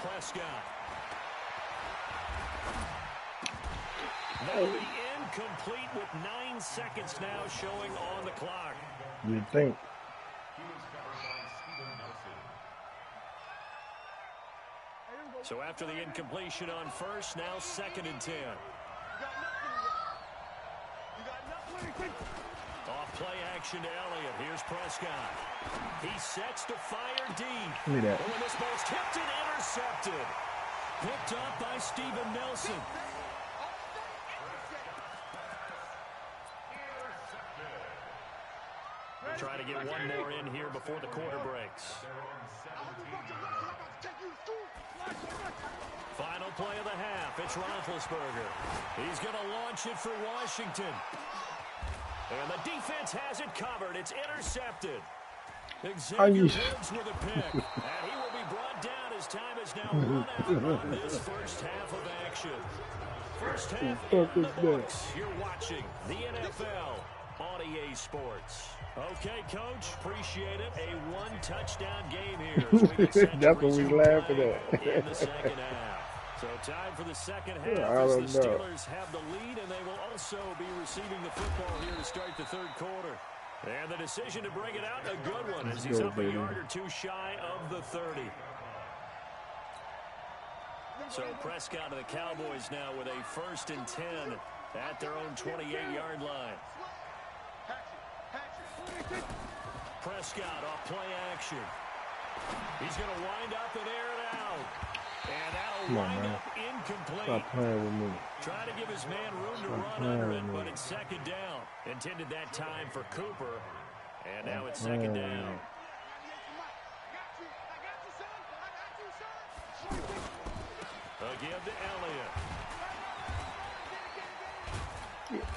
[SPEAKER 3] Prescott. That'll be incomplete with 9 seconds now showing on the clock.
[SPEAKER 2] You think?
[SPEAKER 3] So after the incompletion on 1st, now 2nd and 10. Play action to Elliott. Here's Prescott. He sets to fire deep.
[SPEAKER 2] Look at that.
[SPEAKER 3] And when this ball's tipped and intercepted. Picked up by Steven Nelson. Try to get one more in here before the quarter breaks. Final play of the half. It's Roethlisberger. He's going to launch it for Washington. And the defense has it covered. It's intercepted. Xavier Woods with a pick. And he will be brought down as time is now run out on this first half of action. First half in the books. You're watching the NFL on EA Sports. Okay, Coach, appreciate it. A one-touchdown game here.
[SPEAKER 2] That's what we laughing at.
[SPEAKER 3] In the second half. So time for the second half as the Steelers have the lead, and they will also be receiving the football here to start the third quarter. And the decision to bring it out, a good one, as he's up a yard or two shy of the 30. So Prescott of the Cowboys now with a 1st and 10 at their own 28-yard line. Prescott off play action. He's going to wind up and air it out. And that'll wind up incomplete.
[SPEAKER 2] Stop playing with me.
[SPEAKER 3] Trying to give his man room to run under it, but it's second down. Intended that time for Cooper. And now it's second down. Again to Elliott.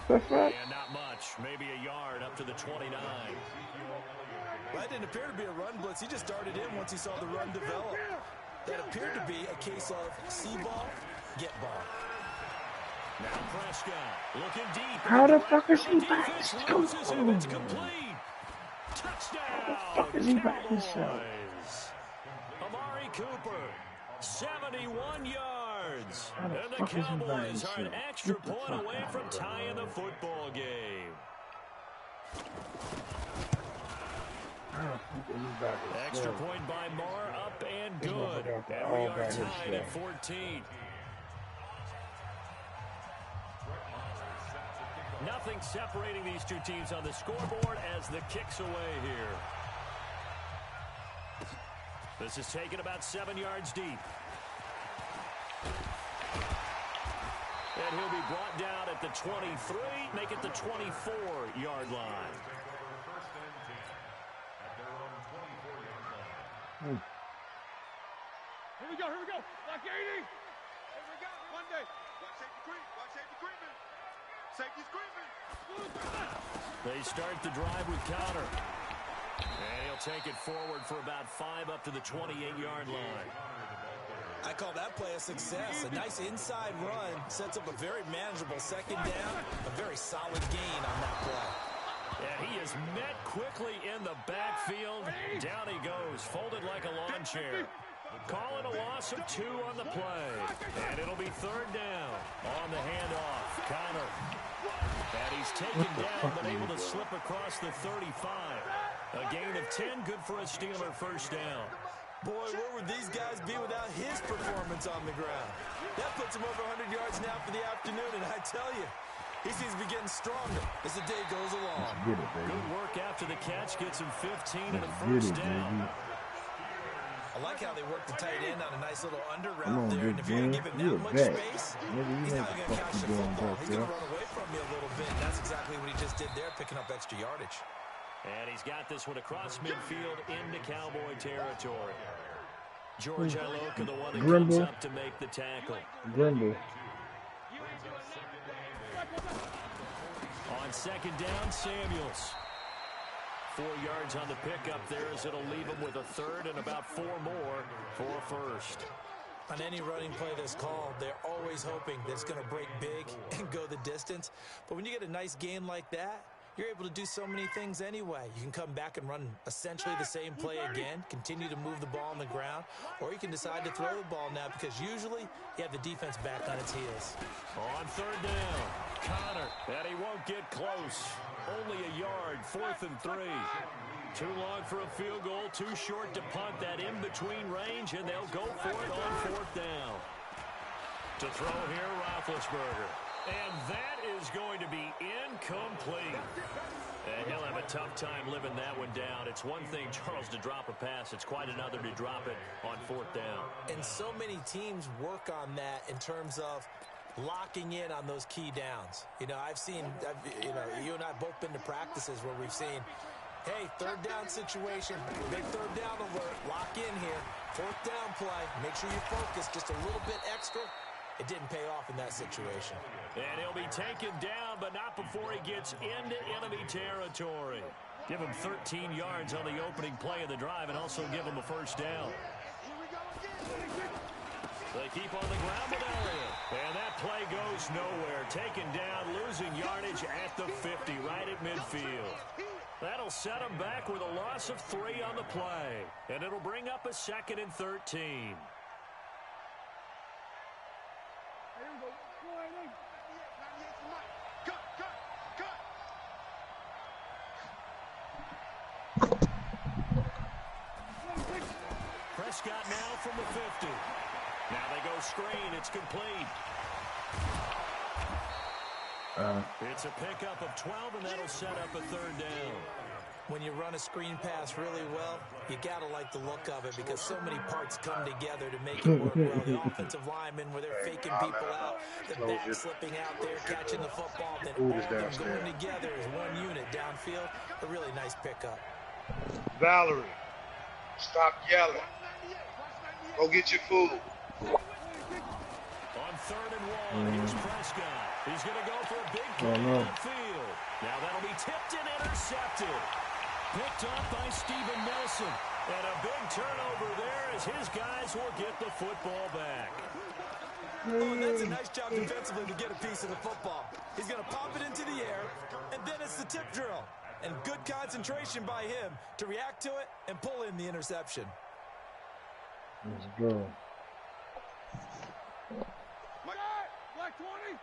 [SPEAKER 2] That's right.
[SPEAKER 3] And not much. Maybe a yard up to the 29.
[SPEAKER 1] That didn't appear to be a run blitz. He just darted in once he saw the run develop. That appeared to be a case of see ball, get ball.
[SPEAKER 3] Now Prescott looking deep.
[SPEAKER 2] How the fuck is he back?
[SPEAKER 3] It's complete. Touchdown.
[SPEAKER 2] How the fuck is he back himself?
[SPEAKER 3] Amari Cooper, 71 yards.
[SPEAKER 2] How the
[SPEAKER 3] And the
[SPEAKER 2] fuck is he back
[SPEAKER 3] Cowboys are an
[SPEAKER 2] himself?
[SPEAKER 3] extra
[SPEAKER 2] Get the
[SPEAKER 3] point
[SPEAKER 2] fuck
[SPEAKER 3] away
[SPEAKER 2] out
[SPEAKER 3] from
[SPEAKER 2] of
[SPEAKER 3] tying the football game.
[SPEAKER 2] How the fuck is he back
[SPEAKER 3] Extra
[SPEAKER 2] himself?
[SPEAKER 3] point by Marr, up and
[SPEAKER 2] This
[SPEAKER 3] good.
[SPEAKER 2] motherfucker
[SPEAKER 3] And
[SPEAKER 2] all
[SPEAKER 3] we are
[SPEAKER 2] by
[SPEAKER 3] tied at
[SPEAKER 2] himself.
[SPEAKER 3] 14. Nothing separating these two teams on the scoreboard as the kick's away here. This is taken about 7 yards deep. And he'll be brought down at the 23, make it the 24-yard line.
[SPEAKER 4] Here we go, here we go. Block 80. Here we go. One day. Watch safety creep. Watch safety creeping. Safety's creeping.
[SPEAKER 3] They start the drive with Connor. And he'll take it forward for about 5 up to the 28-yard line.
[SPEAKER 1] I call that play a success. A nice inside run sets up a very manageable second down. A very solid gain on that play.
[SPEAKER 3] And he is met quickly in the backfield. Down he goes, folded like a lawn chair. Calling a loss of 2 on the play. And it'll be third down on the handoff. Connor. And he's taken down, but able to slip across the 35. A gain of 10, good for a Steeler first down.
[SPEAKER 1] Boy, where would these guys be without his performance on the ground? That puts him over 100 yards now for the afternoon, and I tell you, he seems to be getting stronger as the day goes along.
[SPEAKER 3] Good work after the catch, gets him 15 and a first down.
[SPEAKER 1] I like how they work the tight end on a nice little under route there, and if you're going to give him that much space, he's not going to catch the football. He's going to run away from you a little bit, and that's exactly what he just did there, picking up extra yardage.
[SPEAKER 3] And he's got this one across midfield into Cowboy territory. George Iloka, the one that comes up to make the tackle.
[SPEAKER 2] Grimble.
[SPEAKER 3] On second down, Samuels. 4 yards on the pickup there as it'll leave him with a third and about 4 more for a first.
[SPEAKER 1] On any running play that's called, they're always hoping that it's going to break big and go the distance. But when you get a nice gain like that, you're able to do so many things anyway. You can come back and run essentially the same play again, continue to move the ball on the ground, or you can decide to throw the ball now because usually you have the defense back on its heels.
[SPEAKER 3] On third down, Connor, and he won't get close. Only a yard, 4th and 3. Too long for a field goal, too short to punt that in-between range, and they'll go for it on 4th down. To throw here, Roethlisberger. And that is going to be incomplete. And he'll have a tough time living that one down. It's one thing, Charles, to drop a pass. It's quite another to drop it on 4th down.
[SPEAKER 1] And so many teams work on that in terms of locking in on those key downs. You know, you and I have both been to practices where we've seen, hey, 3rd down situation, big 3rd down alert, lock in here, 4th down play, make sure you focus just a little bit extra. It didn't pay off in that situation.
[SPEAKER 3] And he'll be taken down, but not before he gets into enemy territory. Give him 13 yards on the opening play of the drive and also give him a 1st down. They keep on the ground with Elliott. And that play goes nowhere. Taken down, losing yardage at the 50, right at midfield. That'll set him back with a loss of 3 on the play. And it'll bring up a 2nd and 13. Prescott now from the 50. Now they go screen. It's complete. It's a pickup of 12, and that'll set up a 3rd down.
[SPEAKER 1] When you run a screen pass really well, you got to like the look of it because so many parts come together to make it work well. The offensive linemen, where they're faking people out, the back slipping out there, catching the football, then all of them going together as one unit downfield. A really nice pickup.
[SPEAKER 6] Valerie, stop yelling. Go get your food.
[SPEAKER 3] On 3rd and 1, here's Prescott. He's going to go for a big play downfield. Now that'll be tipped and intercepted. Picked up by Steven Nelson. And a big turnover there as his guys will get the football back.
[SPEAKER 1] Oh, and that's a nice job defensively to get a piece of the football. He's going to pop it into the air, and then it's the tip drill. And good concentration by him to react to it and pull in the interception.
[SPEAKER 2] Let's go.
[SPEAKER 4] Black 20.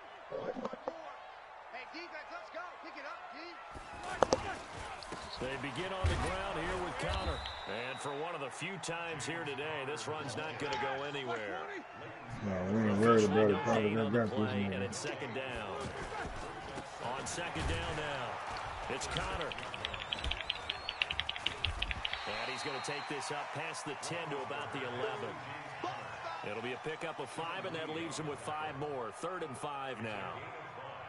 [SPEAKER 7] Hey, defense, let's go. Pick it up, D.
[SPEAKER 3] They begin on the ground here with Connor. And for one of the few times here today, this run's not going to go anywhere.
[SPEAKER 2] No, we ain't worried about it. Probably
[SPEAKER 3] On
[SPEAKER 2] not
[SPEAKER 3] the
[SPEAKER 2] got this
[SPEAKER 3] play, and
[SPEAKER 2] man.
[SPEAKER 3] it's 2nd down. On 2nd down now, it's Connor. And he's going to take this up past the 10 to about the 11. It'll be a pickup of 5, and that leaves him with 5 more. 3rd and 5 now.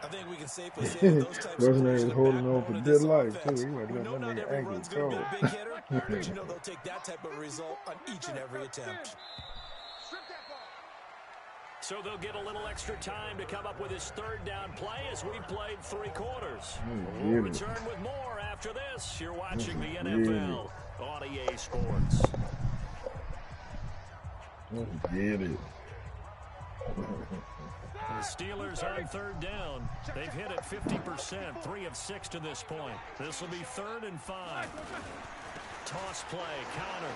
[SPEAKER 1] I think we can safely say that those types of
[SPEAKER 2] Wasn't
[SPEAKER 1] players
[SPEAKER 2] they
[SPEAKER 1] are
[SPEAKER 2] holding
[SPEAKER 1] the
[SPEAKER 2] on for
[SPEAKER 1] backbone of
[SPEAKER 2] dead
[SPEAKER 1] this
[SPEAKER 2] life,
[SPEAKER 1] offense.
[SPEAKER 2] too? He might
[SPEAKER 1] We
[SPEAKER 2] let
[SPEAKER 1] know
[SPEAKER 2] that
[SPEAKER 1] not
[SPEAKER 2] nigga
[SPEAKER 1] every
[SPEAKER 2] ankle
[SPEAKER 1] run's going to be a
[SPEAKER 2] toe.
[SPEAKER 1] big hitter, but you know they'll take that type of result on each and every attempt.
[SPEAKER 3] So they'll get a little extra time to come up with his 3rd down play as we played 3 quarters. We'll return with more after this. You're watching the NFL on EA Sports.
[SPEAKER 2] Let's get it.
[SPEAKER 3] The Steelers on 3rd down. They've hit it 50%, 3 of 6 to this point. This will be 3rd and 5. Toss play, Connor.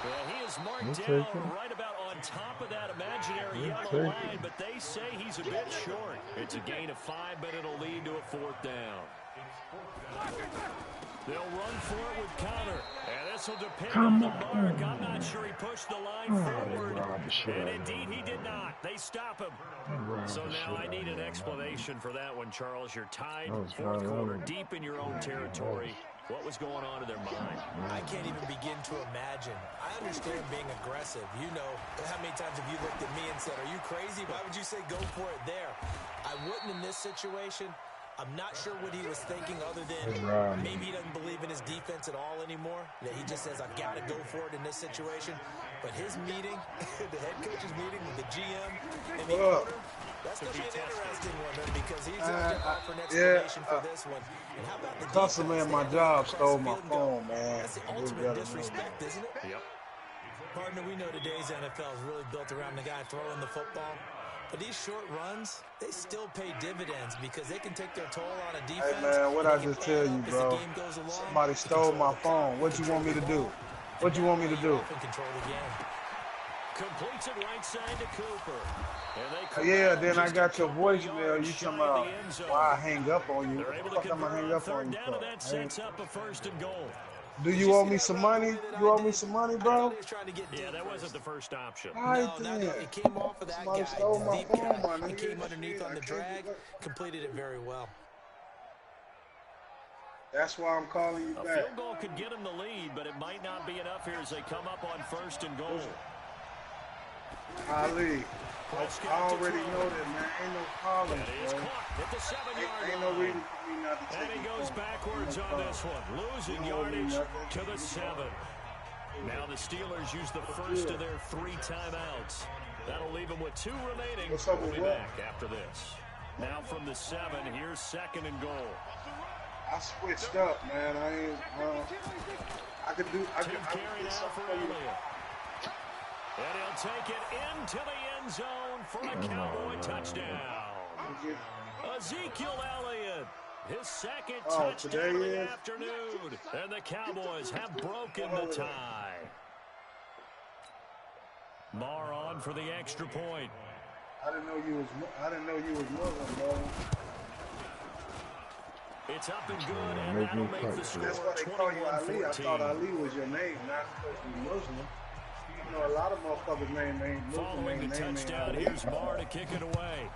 [SPEAKER 3] Well, he is marked down right about on top of that imaginary yellow line, but they say he's a bit short. It's a gain of 5, but it'll lead to a 4th down. They'll run for it with Connor, and this will depend on the mark. I'm not sure he pushed the line forward, and indeed he did not. They stop him. So now I need an explanation for that one, Charles. You're tied, 4th quarter, deep in your own territory. What was going on in their mind?
[SPEAKER 1] I can't even begin to imagine. I understand being aggressive. You know, how many times have you looked at me and said, are you crazy? Why would you say go for it there? I wouldn't in this situation. I'm not sure what he was thinking other than maybe he doesn't believe in his defense at all anymore. That he just says, I've got to go for it in this situation. But his meeting, the head coach's meeting with the GM and the owner, that's going to be an interesting one because he's going to offer an explanation for this one. And how about the
[SPEAKER 6] Hustle man, my job stole my phone, man.
[SPEAKER 1] That's the ultimate disrespect, isn't it?
[SPEAKER 3] Yep.
[SPEAKER 1] Partner, we know today's NFL is really built around the guy throwing the football. But these short runs, they still pay dividends because they can take their toll on a defense.
[SPEAKER 6] Hey, man, what I just tell you, bro? Somebody stole my phone. What you want me to do? What you want me to do?
[SPEAKER 1] Control the game.
[SPEAKER 3] Completes it right side to Cooper.
[SPEAKER 6] Yeah, then I got your voicemail. You talking about why I hang up on you? What the fuck am I hang up on you for?
[SPEAKER 3] That sets up a 1st and goal.
[SPEAKER 6] Do you owe me some money? You owe me some money, bro?
[SPEAKER 3] Yeah, that wasn't the first option.
[SPEAKER 6] All right, then.
[SPEAKER 1] It came off of that
[SPEAKER 6] Somebody
[SPEAKER 1] guy.
[SPEAKER 6] stole my
[SPEAKER 1] Deep
[SPEAKER 6] phone,
[SPEAKER 1] guy.
[SPEAKER 6] my
[SPEAKER 1] He
[SPEAKER 6] nigga.
[SPEAKER 1] came underneath on the drag, completed it very well.
[SPEAKER 6] That's why I'm calling you
[SPEAKER 3] A
[SPEAKER 6] back.
[SPEAKER 3] field goal could get them the lead, but it might not be enough here as they come up on 1st and goal.
[SPEAKER 6] Ali, I already know that, man. Ain't no problem, bro.
[SPEAKER 3] At the 7-yard
[SPEAKER 6] Ain't no reason for me not to take it.
[SPEAKER 3] And he goes backwards on this one, losing yardage to the 7. Now the Steelers use the first of their 3 timeouts. That'll leave them with 2 remaining. We'll be back after this. Now from the 7, here's 2nd and goal.
[SPEAKER 6] I switched up, man. I ain't. I could do something for you.
[SPEAKER 3] And he'll take it into the end zone for a Cowboy touchdown. Ezekiel Elliott, his 2nd touchdown of the afternoon. And the Cowboys have broken the tie. Marr on for the extra point.
[SPEAKER 6] I didn't know you was Muslim, bro.
[SPEAKER 3] It's up and good, and that'll make the score 21-14.
[SPEAKER 6] That's why they call you Ali. I thought Ali was your name, not supposed to be Muslim. You know, a lot of motherfuckers' name ain't Muslim.
[SPEAKER 3] Following the touchdown, here's Marr to kick it away.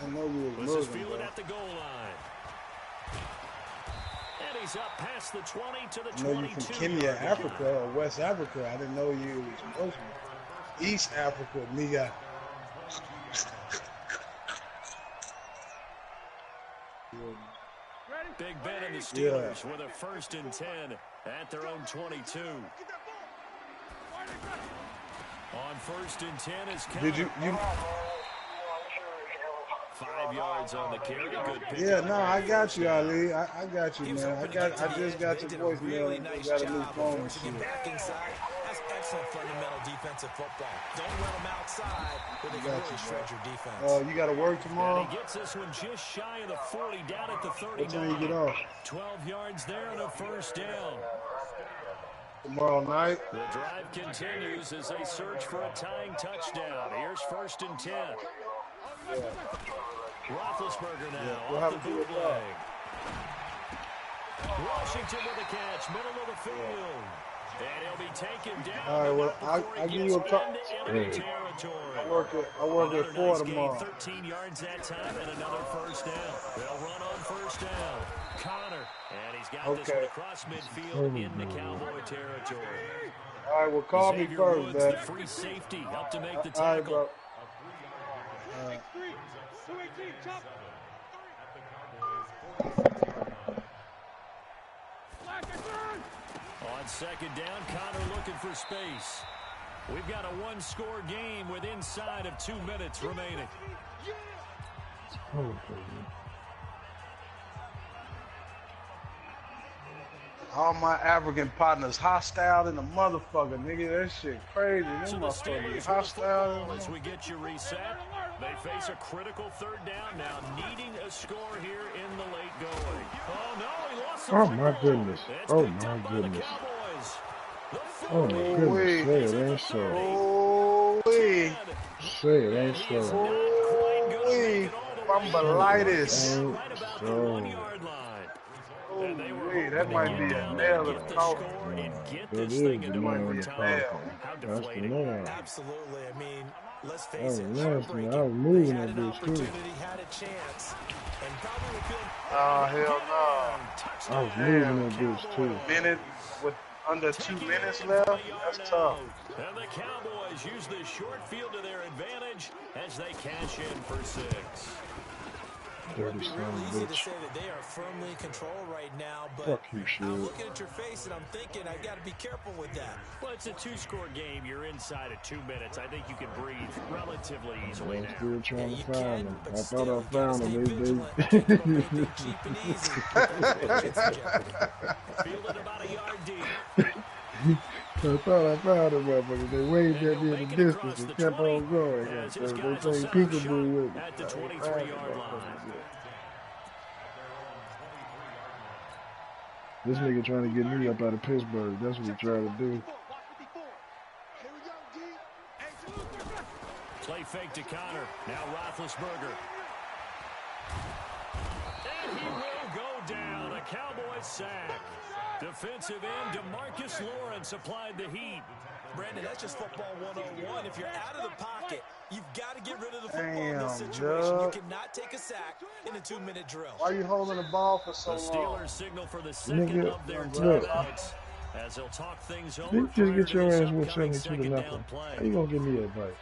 [SPEAKER 6] I know you was
[SPEAKER 3] This is
[SPEAKER 6] Muslim,
[SPEAKER 3] fielded
[SPEAKER 6] bro.
[SPEAKER 3] at the goal line. And he's up past the 20 to the 22.
[SPEAKER 6] I know you from Kenya, Africa, or West Africa. I didn't know you was Muslim. East Africa, nigga.
[SPEAKER 3] Big Ben and the Steelers with a 1st and 10 at their own 22. On 1st and 10 is Connor.
[SPEAKER 6] Did you
[SPEAKER 3] 5 yards on the carry. Good pick.
[SPEAKER 6] Yeah, no, I got you, Ali. I got you, man. I just got your voicemail.
[SPEAKER 1] Really nice
[SPEAKER 6] Got a new
[SPEAKER 1] job
[SPEAKER 6] phone.
[SPEAKER 1] of forcing him back inside. That's excellent fundamental defensive football. Don't let them outside, but they can really shred your defense.
[SPEAKER 6] You got to work tomorrow?
[SPEAKER 3] And he gets this one just shy of the 40, down at the 39.
[SPEAKER 6] What time you get off?
[SPEAKER 3] 12 yards there and a 1st down.
[SPEAKER 6] Tomorrow night?
[SPEAKER 3] The drive continues as they search for a tying touchdown. Here's 1st and 10. Roethlisberger now off the bootleg. Washington with a catch, middle of the field. And he'll be taken down.
[SPEAKER 6] All right, well, I'll give you a call. I work at 4
[SPEAKER 3] nice
[SPEAKER 6] tomorrow.
[SPEAKER 3] Gain, 13 yards that time and another 1st down. They'll run on 1st down. Connor, and he's got this one across midfield into Cowboy territory.
[SPEAKER 6] All right, well, call me first,
[SPEAKER 3] Woods,
[SPEAKER 6] man.
[SPEAKER 3] the free safety, up to make the tackle.
[SPEAKER 6] All right, bro.
[SPEAKER 4] 218, chop.
[SPEAKER 3] On 2nd down, Connor looking for space. We've got a 1-score game with inside of 2 minutes remaining.
[SPEAKER 6] All my African partners hostile in the motherfucker, nigga. That shit crazy. Them
[SPEAKER 3] So the
[SPEAKER 6] motherfuckers
[SPEAKER 3] Steelers
[SPEAKER 6] hostile.
[SPEAKER 3] as we get you reset. They face a critical 3rd down now, needing a score here in the late going. Oh, no, he lost the
[SPEAKER 2] my
[SPEAKER 3] football.
[SPEAKER 2] goodness.
[SPEAKER 3] It's
[SPEAKER 2] Oh,
[SPEAKER 3] picked
[SPEAKER 2] my
[SPEAKER 3] up by the
[SPEAKER 2] goodness.
[SPEAKER 3] Cowboys. The
[SPEAKER 2] Oh, my
[SPEAKER 3] 40.
[SPEAKER 2] goodness. Say it ain't so.
[SPEAKER 6] Holy.
[SPEAKER 2] Say it ain't
[SPEAKER 3] He is
[SPEAKER 2] so.
[SPEAKER 3] not quite gonna
[SPEAKER 6] Holy.
[SPEAKER 3] make it all the way.
[SPEAKER 6] Bumbleitis.
[SPEAKER 3] Right about the 1-yard line. And they were
[SPEAKER 6] Holy. That might be a nail in the coffin.
[SPEAKER 3] and get
[SPEAKER 2] That
[SPEAKER 3] this
[SPEAKER 2] is
[SPEAKER 3] thing
[SPEAKER 2] the
[SPEAKER 3] into
[SPEAKER 2] man
[SPEAKER 3] overtime.
[SPEAKER 2] with
[SPEAKER 3] How
[SPEAKER 2] That's the
[SPEAKER 3] deflating.
[SPEAKER 2] man.
[SPEAKER 1] Absolutely. I mean, let's
[SPEAKER 2] That
[SPEAKER 1] face
[SPEAKER 2] was
[SPEAKER 1] it.
[SPEAKER 2] nasty.
[SPEAKER 1] Heartbreaking.
[SPEAKER 2] I was moving
[SPEAKER 1] They
[SPEAKER 2] that
[SPEAKER 1] had an
[SPEAKER 2] bitch, too.
[SPEAKER 1] opportunity, had a chance, and probably would feel.
[SPEAKER 6] Oh, hell no.
[SPEAKER 2] I was moving that bitch, too.
[SPEAKER 6] Minute with under 2 minutes left? That's tough.
[SPEAKER 3] And the Cowboys use the short field to their advantage as they cash in for 6.
[SPEAKER 1] It would be
[SPEAKER 2] Dirty
[SPEAKER 1] real
[SPEAKER 2] son of a
[SPEAKER 1] easy to
[SPEAKER 2] bitch.
[SPEAKER 1] say that they are firmly in control right now, but
[SPEAKER 2] Fuck you,
[SPEAKER 1] I'm
[SPEAKER 2] shit.
[SPEAKER 1] looking at your face and I'm thinking I got to be careful with that.
[SPEAKER 3] Well, it's a 2-score game. You're inside of 2 minutes. I think you can breathe relatively easily
[SPEAKER 2] I'm
[SPEAKER 3] now.
[SPEAKER 2] still trying
[SPEAKER 1] you
[SPEAKER 2] to find
[SPEAKER 1] can,
[SPEAKER 2] them.
[SPEAKER 1] but
[SPEAKER 2] I
[SPEAKER 1] still,
[SPEAKER 2] thought I
[SPEAKER 1] you gotta
[SPEAKER 2] found them.
[SPEAKER 1] stay
[SPEAKER 2] They
[SPEAKER 1] vigilant. Can't go anything cheap and easy.
[SPEAKER 3] Fielded about a yard deep.
[SPEAKER 2] I thought I found them, motherfuckers. They waved at me in the distance and kept on going.
[SPEAKER 3] As
[SPEAKER 2] They
[SPEAKER 3] his guys will
[SPEAKER 2] played
[SPEAKER 3] set up
[SPEAKER 2] peekaboo
[SPEAKER 3] shop
[SPEAKER 2] with me.
[SPEAKER 3] at the
[SPEAKER 2] I found
[SPEAKER 3] 23-yard
[SPEAKER 2] them,
[SPEAKER 3] line.
[SPEAKER 2] motherfuckers. This nigga trying to get me up out of Pittsburgh. That's what he trying to do.
[SPEAKER 3] Play fake to Connor. Now Roethlisberger. And he will go down. A Cowboys sack. Defensive end DeMarcus Lawrence applied the heat.
[SPEAKER 1] Brandon, that's just football 101. If you're out of the pocket, you've got to get rid of the football
[SPEAKER 6] Damn,
[SPEAKER 1] in this situation.
[SPEAKER 6] Doug.
[SPEAKER 1] You cannot take a sack in a 2-minute drill.
[SPEAKER 6] Why are you holding the ball for so
[SPEAKER 3] The
[SPEAKER 6] long?
[SPEAKER 3] Steelers signal for the second
[SPEAKER 2] Nigga,
[SPEAKER 3] of their
[SPEAKER 2] look.
[SPEAKER 3] timeouts as they'll talk things over
[SPEAKER 2] Just
[SPEAKER 3] prior
[SPEAKER 2] get
[SPEAKER 3] to
[SPEAKER 2] your
[SPEAKER 3] this
[SPEAKER 2] ass with
[SPEAKER 3] upcoming
[SPEAKER 2] 72 to
[SPEAKER 3] second
[SPEAKER 2] nothing.
[SPEAKER 3] down play.
[SPEAKER 2] How you gonna give me advice?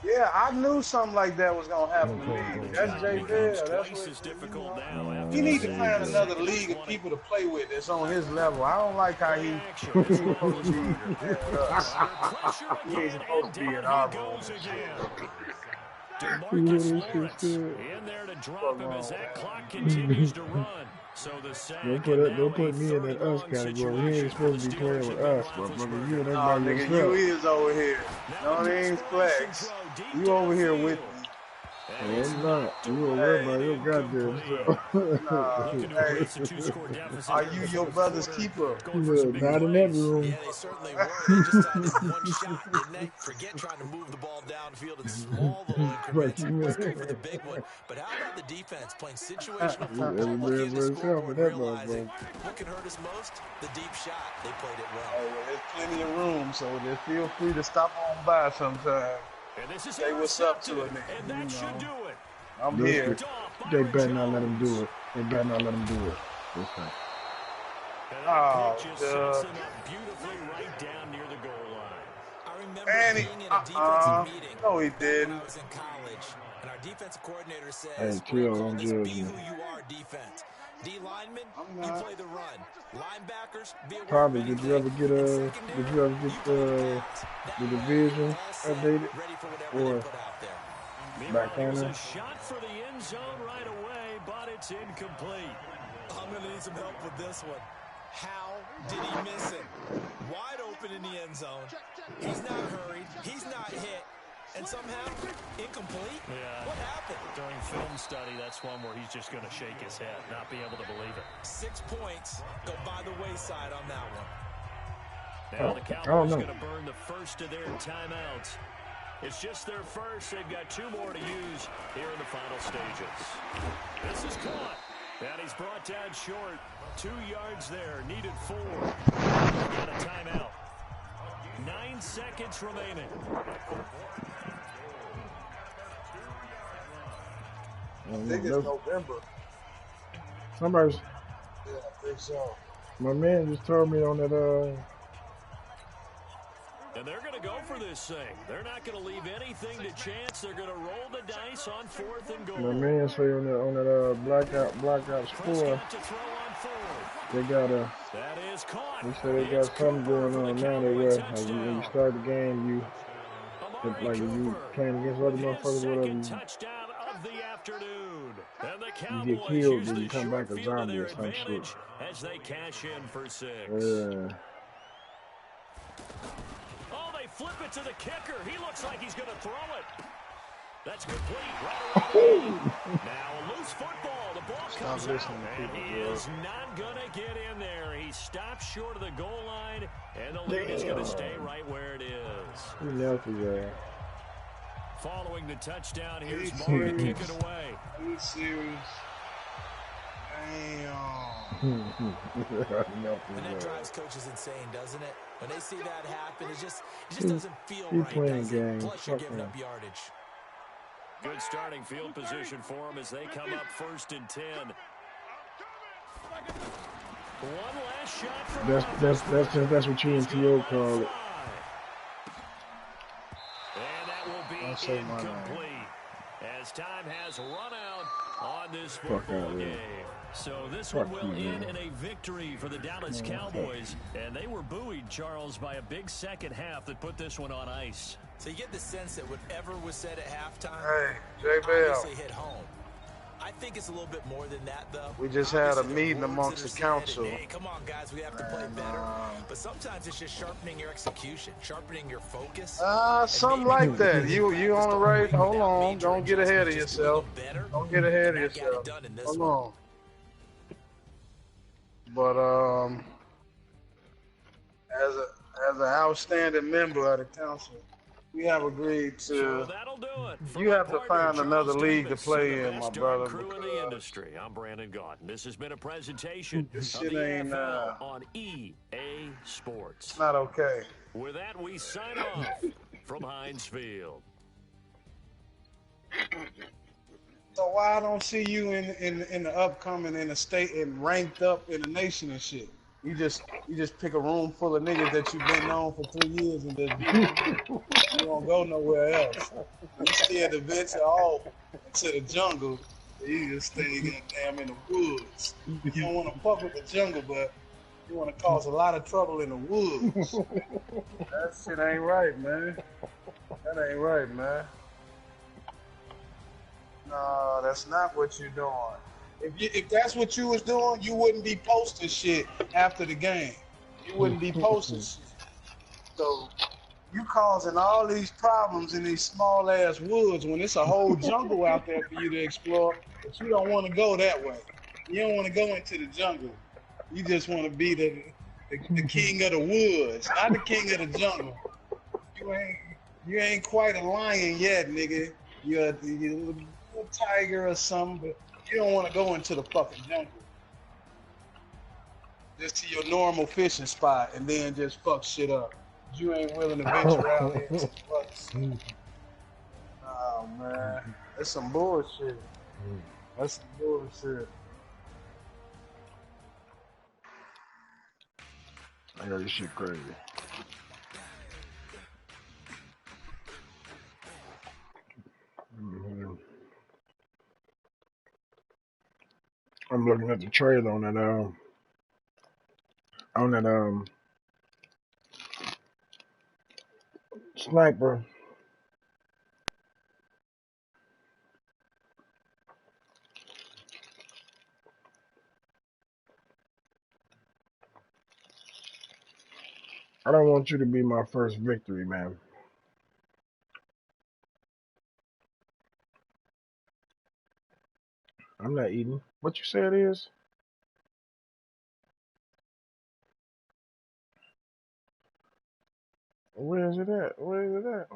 [SPEAKER 6] Yeah, I knew something like that was gonna happen to
[SPEAKER 2] Okay,
[SPEAKER 6] me.
[SPEAKER 2] okay.
[SPEAKER 6] That's Jay Bell. That's
[SPEAKER 3] Twice
[SPEAKER 6] what
[SPEAKER 3] as difficult now.
[SPEAKER 6] he
[SPEAKER 3] after
[SPEAKER 6] need
[SPEAKER 3] the
[SPEAKER 6] to
[SPEAKER 3] sack.
[SPEAKER 6] find another league of people to play with that's on his level. I don't like how he supposed to be with us. He ain't supposed to be in our room.
[SPEAKER 3] DeMarcus Lawrence in there to drop him as that clock continues to run. So the sack.
[SPEAKER 2] Don't put me in that us category. He ain't supposed to be playing with us, motherfucker. You and that
[SPEAKER 6] Nah,
[SPEAKER 2] by
[SPEAKER 6] nigga,
[SPEAKER 2] yourself.
[SPEAKER 6] you is over here. No names flex. You over here with me.
[SPEAKER 2] No, I'm not. You over there by your goddamn self.
[SPEAKER 6] Nah, hey, are you your brother's keeper?
[SPEAKER 2] Look, not in that room.
[SPEAKER 1] Yeah, they certainly were. They just had this one shot, didn't they? Forget trying to move the ball downfield in small little increments. Let's go for the big one. But how about the defense playing situational football, looking at the scoreboard, realizing what can hurt us most? The deep shot. They played it well.
[SPEAKER 6] Hey, well, there's plenty of room, so they feel free to stop on by sometime. Say what's up to it, man.
[SPEAKER 3] And that should do it.
[SPEAKER 6] I'm here.
[SPEAKER 2] They better not let him do it. They better not let him do it. This time.
[SPEAKER 6] Oh,
[SPEAKER 3] Beautifully right down near the goal line.
[SPEAKER 1] I remember
[SPEAKER 6] and
[SPEAKER 1] being in a defensive meeting
[SPEAKER 6] no, he
[SPEAKER 1] when
[SPEAKER 6] didn't.
[SPEAKER 1] I was in college, and our defensive coordinator says,
[SPEAKER 2] Hey,
[SPEAKER 1] "We're
[SPEAKER 2] chill,
[SPEAKER 1] calling
[SPEAKER 2] don't
[SPEAKER 1] this
[SPEAKER 2] judge
[SPEAKER 1] be
[SPEAKER 2] me.
[SPEAKER 1] who you are defense. D linemen,
[SPEAKER 6] I'm
[SPEAKER 1] you
[SPEAKER 6] not.
[SPEAKER 1] play the run. Linebackers, be aware
[SPEAKER 2] Probably.
[SPEAKER 1] of
[SPEAKER 2] Did
[SPEAKER 1] anything.
[SPEAKER 2] you ever get
[SPEAKER 1] And
[SPEAKER 2] the
[SPEAKER 1] secondary, you play the pass. That
[SPEAKER 2] the
[SPEAKER 1] way,
[SPEAKER 2] division
[SPEAKER 1] all set,
[SPEAKER 2] updated?
[SPEAKER 1] ready for whatever
[SPEAKER 2] Or
[SPEAKER 1] they put out there.
[SPEAKER 2] back
[SPEAKER 3] Meanwhile,
[SPEAKER 2] on
[SPEAKER 3] there's
[SPEAKER 2] there?
[SPEAKER 3] a shot for the end zone right away, but it's incomplete.
[SPEAKER 1] I'm going to need some help with this one. How did he miss it? Wide open in the end zone. He's not hurried. He's not hit. And somehow, incomplete?
[SPEAKER 3] Yeah.
[SPEAKER 1] What happened?
[SPEAKER 3] During film study, that's one where he's just going to shake his head, not be able to believe it.
[SPEAKER 1] 6 points go by the wayside on that one.
[SPEAKER 3] Now the
[SPEAKER 2] I don't
[SPEAKER 3] Cowboys
[SPEAKER 2] know.
[SPEAKER 3] going to burn the first of their timeouts. It's just their first. They've got 2 more to use here in the final stages. This is caught. And he's brought down short. 2 yards there. Needed 4. Got a timeout. 9 seconds remaining.
[SPEAKER 6] I think it's November.
[SPEAKER 2] Somebody's.
[SPEAKER 6] Yeah, I think so.
[SPEAKER 2] My man just told me on that.
[SPEAKER 3] And they're going to go for this thing. They're not going to leave anything to chance. They're going to roll the dice on 4th and goal.
[SPEAKER 2] My man say on that blackout score.
[SPEAKER 3] Prescott to throw on 4th.
[SPEAKER 2] They got a.
[SPEAKER 3] That is caught.
[SPEAKER 2] They say they got something going on now. They were like when you start the game, you like you playing against other motherfuckers, whatever.
[SPEAKER 3] Touchdown of the afternoon. And the
[SPEAKER 2] You get
[SPEAKER 3] Cowboys
[SPEAKER 2] killed,
[SPEAKER 3] use
[SPEAKER 2] then
[SPEAKER 3] the
[SPEAKER 2] you come back
[SPEAKER 3] short
[SPEAKER 2] a
[SPEAKER 3] field to
[SPEAKER 2] zombie
[SPEAKER 3] their
[SPEAKER 2] or some shit.
[SPEAKER 3] advantage as they cash in for 6.
[SPEAKER 2] Yeah.
[SPEAKER 3] Oh, they flip it to the kicker. He looks like he's going to throw it. That's complete right away. Now a loose football. The ball comes out, and he is not going to get in there. He stops short of the goal line, and the lead is going to stay right where it is.
[SPEAKER 2] He knelt his ass.
[SPEAKER 3] Following the touchdown, here's Moore to kick it away.
[SPEAKER 6] Are you serious? Damn.
[SPEAKER 1] And that drives coaches insane, doesn't it? When they see that happen, it just doesn't feel right,
[SPEAKER 2] playing
[SPEAKER 1] does it?
[SPEAKER 2] games.
[SPEAKER 1] Plus, you're
[SPEAKER 2] Fuck
[SPEAKER 1] giving
[SPEAKER 2] him.
[SPEAKER 1] up yardage.
[SPEAKER 3] Good starting field position for him as they come up 1st and 10. One last shot for
[SPEAKER 2] That's what you and T.O. call it.
[SPEAKER 3] And that will be
[SPEAKER 6] Don't say my name.
[SPEAKER 3] incomplete as time has run out on this
[SPEAKER 2] Fuck
[SPEAKER 3] football
[SPEAKER 2] out of here.
[SPEAKER 3] game. So this
[SPEAKER 2] Fuck
[SPEAKER 3] one will
[SPEAKER 2] you,
[SPEAKER 3] end
[SPEAKER 2] man.
[SPEAKER 3] in a victory for the Dallas Cowboys. And they were buoyed, Charles, by a big second half that put this one on ice.
[SPEAKER 1] So you get the sense that whatever was said at halftime
[SPEAKER 6] Hey, Jay Bell.
[SPEAKER 1] obviously hit home. I think it's a little bit more than that, though.
[SPEAKER 6] We just had a
[SPEAKER 1] Obviously,
[SPEAKER 6] meeting
[SPEAKER 1] words
[SPEAKER 6] amongst
[SPEAKER 1] that
[SPEAKER 6] the
[SPEAKER 1] are said,
[SPEAKER 6] council.
[SPEAKER 1] and, hey, come on, guys, we have to play better. But sometimes it's just sharpening your execution, sharpening your focus.
[SPEAKER 6] Something like that. You on the right. Hold on. Don't get ahead of yourself. Don't get ahead of yourself. Hold on. But as an outstanding member of the council, We have agreed
[SPEAKER 3] So
[SPEAKER 6] to.
[SPEAKER 3] that'll do it. For
[SPEAKER 6] You
[SPEAKER 3] my
[SPEAKER 6] have to
[SPEAKER 3] partner,
[SPEAKER 6] find another
[SPEAKER 3] Charles
[SPEAKER 6] league to
[SPEAKER 3] Davis, and
[SPEAKER 6] play
[SPEAKER 3] the
[SPEAKER 6] in, my
[SPEAKER 3] best darn
[SPEAKER 6] brother,
[SPEAKER 3] crew in the
[SPEAKER 6] because
[SPEAKER 3] industry. I'm Brandon Gaudin. This has been a presentation
[SPEAKER 6] this
[SPEAKER 3] of
[SPEAKER 6] shit
[SPEAKER 3] the
[SPEAKER 6] ain't.
[SPEAKER 3] NFL on EA
[SPEAKER 6] It's
[SPEAKER 3] Sports.
[SPEAKER 6] not okay.
[SPEAKER 3] With that, we sign off from Heinz Field.
[SPEAKER 6] So why I don't see you in the upcoming in the state and ranked up in the nation and shit? You just pick a room full of niggas that you've been known for 3 years and just beat them. You won't go nowhere else. You scared to venture off into the jungle. You just stay goddamn in the woods. You don't want to fuck with the jungle, but you want to cause a lot of trouble in the woods. That shit ain't right, man. That ain't right, man. No, that's not what you're doing. If that's what you was doing, you wouldn't be posting shit after the game. You wouldn't be posting shit. So you causing all these problems in these small ass woods when it's a whole jungle out there for you to explore, but you don't want to go that way. You don't want to go into the jungle. You just want to be the king of the woods, not the king of the jungle. You ain't quite a lion yet, nigga. You're a little tiger or something, but you don't want to go into the fucking jungle. Just to your normal fishing spot and then just fuck shit up. You ain't willing to venture out here to the fucking shit. Oh man, that's some bullshit. That's some bullshit.
[SPEAKER 2] I know this shit crazy. I'm looking at the trailer on that sniper. I don't want you to be my first victory, man. I'm not eating. What you say it is? Where is it at? Where is it at?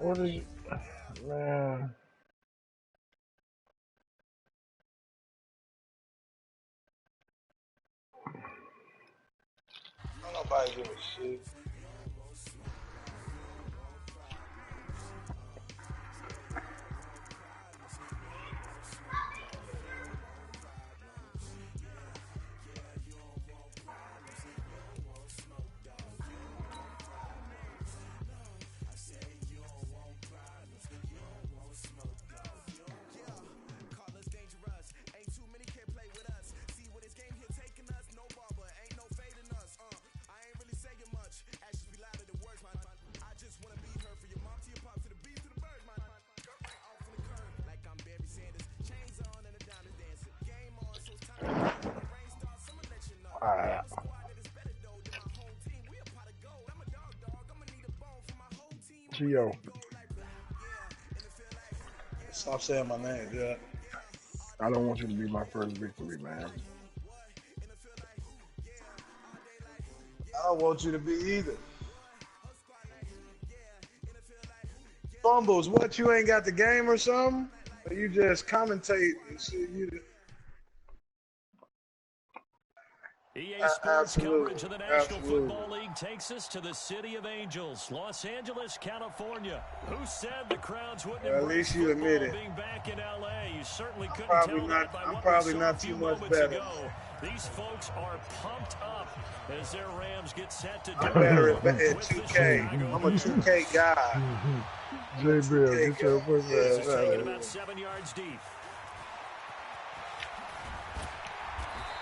[SPEAKER 2] What is it? Man.
[SPEAKER 6] Don't nobody give a shit.
[SPEAKER 2] Gio.
[SPEAKER 6] Stop saying my name, yeah.
[SPEAKER 2] I don't want you to be my first victory, man.
[SPEAKER 6] I don't want you to be either. Fumbles, what, you ain't got the game or something? Or you just commentate and shit?
[SPEAKER 3] EA Sports coverage of the National Football League takes us to the City of Angels, Los Angeles, California. Who said the crowds wouldn't embrace football being back in LA? You certainly couldn't tell that by what we saw a few moments ago. These folks are pumped up as their Rams get set to do
[SPEAKER 6] better at 2K. I'm a 2K guy.
[SPEAKER 2] J-Bill, get your pussy ass out
[SPEAKER 3] taken
[SPEAKER 2] of
[SPEAKER 3] about 7 yards deep.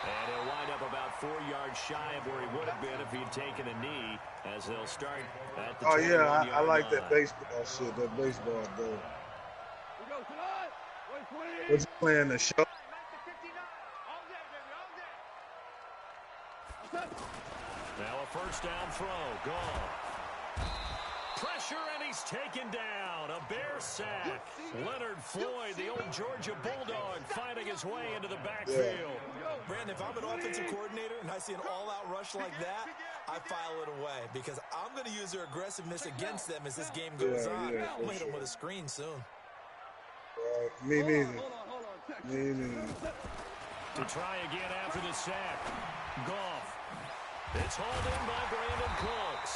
[SPEAKER 3] And he'll wind up about 4 yards shy of where he would have been if he'd taken a knee, as they'll start at the 21-yard line.
[SPEAKER 6] I like that baseball shit, that baseball though. What's he playing, the show?
[SPEAKER 3] Now a first down throw, gone. Pressure, and he's taken down. A Bear sack. Leonard Floyd, the old Georgia Bulldog, finding his way into the backfield.
[SPEAKER 1] Brandon, if I'm an offensive coordinator and I see an all-out rush like that, I file it away because I'm going to use their aggressiveness against them as this game goes on. I'm going to hit them with a screen soon.
[SPEAKER 6] Me neither. Me neither.
[SPEAKER 3] To try again after the sack. Goff. It's hauled in by Brandon Cooks.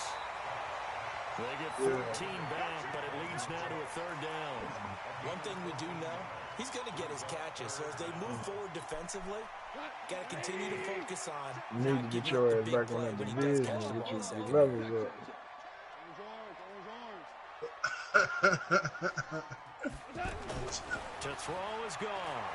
[SPEAKER 3] They get 14 back, but it leads now to a third down.
[SPEAKER 1] One thing we do know, he's going to get his catches. So as they move forward defensively, got to continue to focus on.
[SPEAKER 2] You need to get your ass back on that division and get your levels up.
[SPEAKER 3] To throw is gone.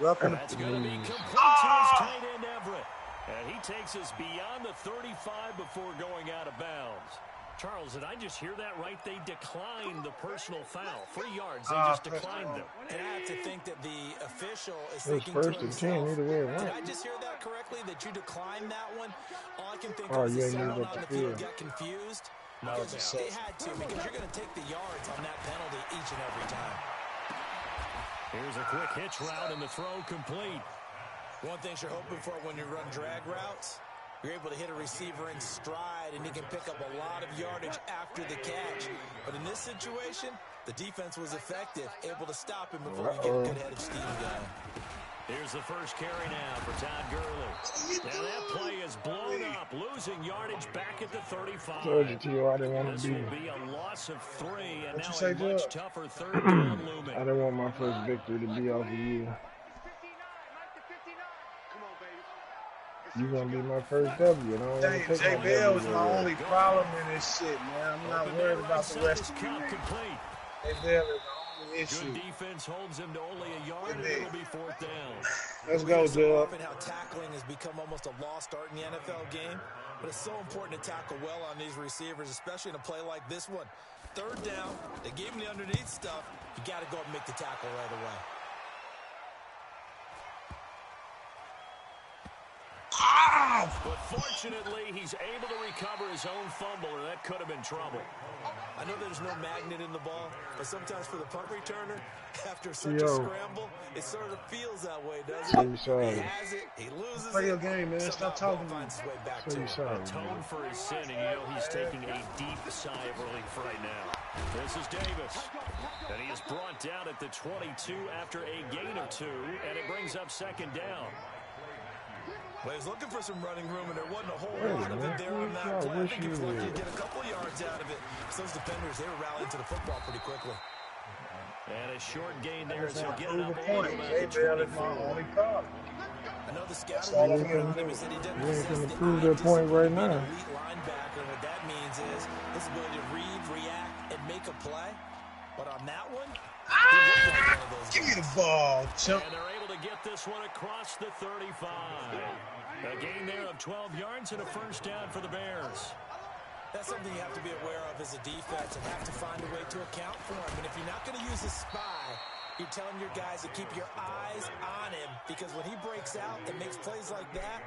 [SPEAKER 6] That's
[SPEAKER 3] going to be complete to his tight end Everett. And he takes us beyond the 35 before going out of bounds. Charles, did I just hear that right? They declined the personal foul. 3 yards, they just declined them.
[SPEAKER 1] And I have to think that the official is
[SPEAKER 2] it was
[SPEAKER 1] thinking
[SPEAKER 2] first
[SPEAKER 1] to
[SPEAKER 2] and 10,
[SPEAKER 1] himself,
[SPEAKER 2] either way it
[SPEAKER 1] did
[SPEAKER 2] went.
[SPEAKER 1] I just hear that correctly, that you declined that one? All I can think
[SPEAKER 2] Oh,
[SPEAKER 1] of
[SPEAKER 2] you
[SPEAKER 1] is
[SPEAKER 2] ain't
[SPEAKER 1] someone
[SPEAKER 2] moved up
[SPEAKER 1] on
[SPEAKER 2] the
[SPEAKER 1] the field
[SPEAKER 2] field.
[SPEAKER 1] got confused. Because they had to, because you're going to take the yards on that penalty each and every time.
[SPEAKER 3] Here's a quick hitch route, and the throw complete.
[SPEAKER 1] One thing you're hoping for when you run drag routes, you're able to hit a receiver in stride, and he can pick up a lot of yardage after the catch. But in this situation, the defense was effective, able to stop him before he get a good head of steam going.
[SPEAKER 3] Here's the first carry now for Todd Gurley. Now that play is blown up, losing yardage back at the 35.
[SPEAKER 2] Told you, Tio, I didn't want
[SPEAKER 3] This
[SPEAKER 2] to
[SPEAKER 3] will
[SPEAKER 2] be.
[SPEAKER 3] be a loss of 3, and
[SPEAKER 6] What
[SPEAKER 3] now
[SPEAKER 6] you say,
[SPEAKER 3] a much
[SPEAKER 6] Doug?
[SPEAKER 3] tougher third down looming.
[SPEAKER 2] I didn't want my first victory to be off of you. You gonna be my first W, and I don't want to take
[SPEAKER 6] J.
[SPEAKER 2] my
[SPEAKER 6] Bell is
[SPEAKER 2] W.
[SPEAKER 6] my only problem in this shit, man. I'm not worried about the rest of the game.
[SPEAKER 3] Complete.
[SPEAKER 6] J. Bell is the only issue.
[SPEAKER 3] Good defense holds him to only a yard, and it'll be 4th down.
[SPEAKER 6] Let's go,
[SPEAKER 1] So
[SPEAKER 6] Doug.
[SPEAKER 1] often how tackling has become almost a lost art in the NFL game, but it's so important to tackle well on these receivers, especially in a play like this one. 3rd down, they gave him the underneath stuff. You got to go and make the tackle right away.
[SPEAKER 3] But fortunately, he's able to recover his own fumble, or that could have been trouble.
[SPEAKER 1] I know there's no magnet in the ball, but sometimes for the punt returner, after such a scramble, it sort of feels that way, doesn't it? He has it, he loses
[SPEAKER 6] Play your
[SPEAKER 1] it.
[SPEAKER 6] game, man. Stop talking to me.
[SPEAKER 1] Finds his way back
[SPEAKER 2] So
[SPEAKER 1] to
[SPEAKER 2] you
[SPEAKER 1] it.
[SPEAKER 2] sorry,
[SPEAKER 3] Atone for his sin, and you know he's taking a deep sigh of relief right now. This is Davis, and he is brought down at the 22 after a gain of 2, and it brings up 2nd down.
[SPEAKER 1] Well, he was looking for some running room, and there wasn't a whole lot of it there on that play. I think he was lucky to get a couple yards out of it. So those defenders, they were rallying to the football pretty quickly.
[SPEAKER 3] And a short gain there as he'll get it up
[SPEAKER 6] Prove a point. J. Bell is my only problem.
[SPEAKER 1] I know the scouting
[SPEAKER 6] all I'm
[SPEAKER 1] report on
[SPEAKER 6] gonna
[SPEAKER 1] him
[SPEAKER 6] do.
[SPEAKER 1] said he doesn't
[SPEAKER 2] You ain't
[SPEAKER 1] possess
[SPEAKER 2] gonna
[SPEAKER 1] the
[SPEAKER 2] prove
[SPEAKER 1] eye
[SPEAKER 2] that
[SPEAKER 1] to
[SPEAKER 2] point right
[SPEAKER 1] be an
[SPEAKER 2] now.
[SPEAKER 1] elite linebacker. What that means is his ability to read, react, and make a play. But on that one, he looked like one of those
[SPEAKER 6] Give me the
[SPEAKER 1] guys.
[SPEAKER 6] ball, chump.
[SPEAKER 3] And they're able to get this one across the 35. A gain there of 12 yards and a first down for the Bears.
[SPEAKER 1] That's something you have to be aware of as a defense and have to find a way to account for him. And if you're not going to use a spy, you're telling your guys to keep your eyes on him, because when he breaks out and makes plays like that,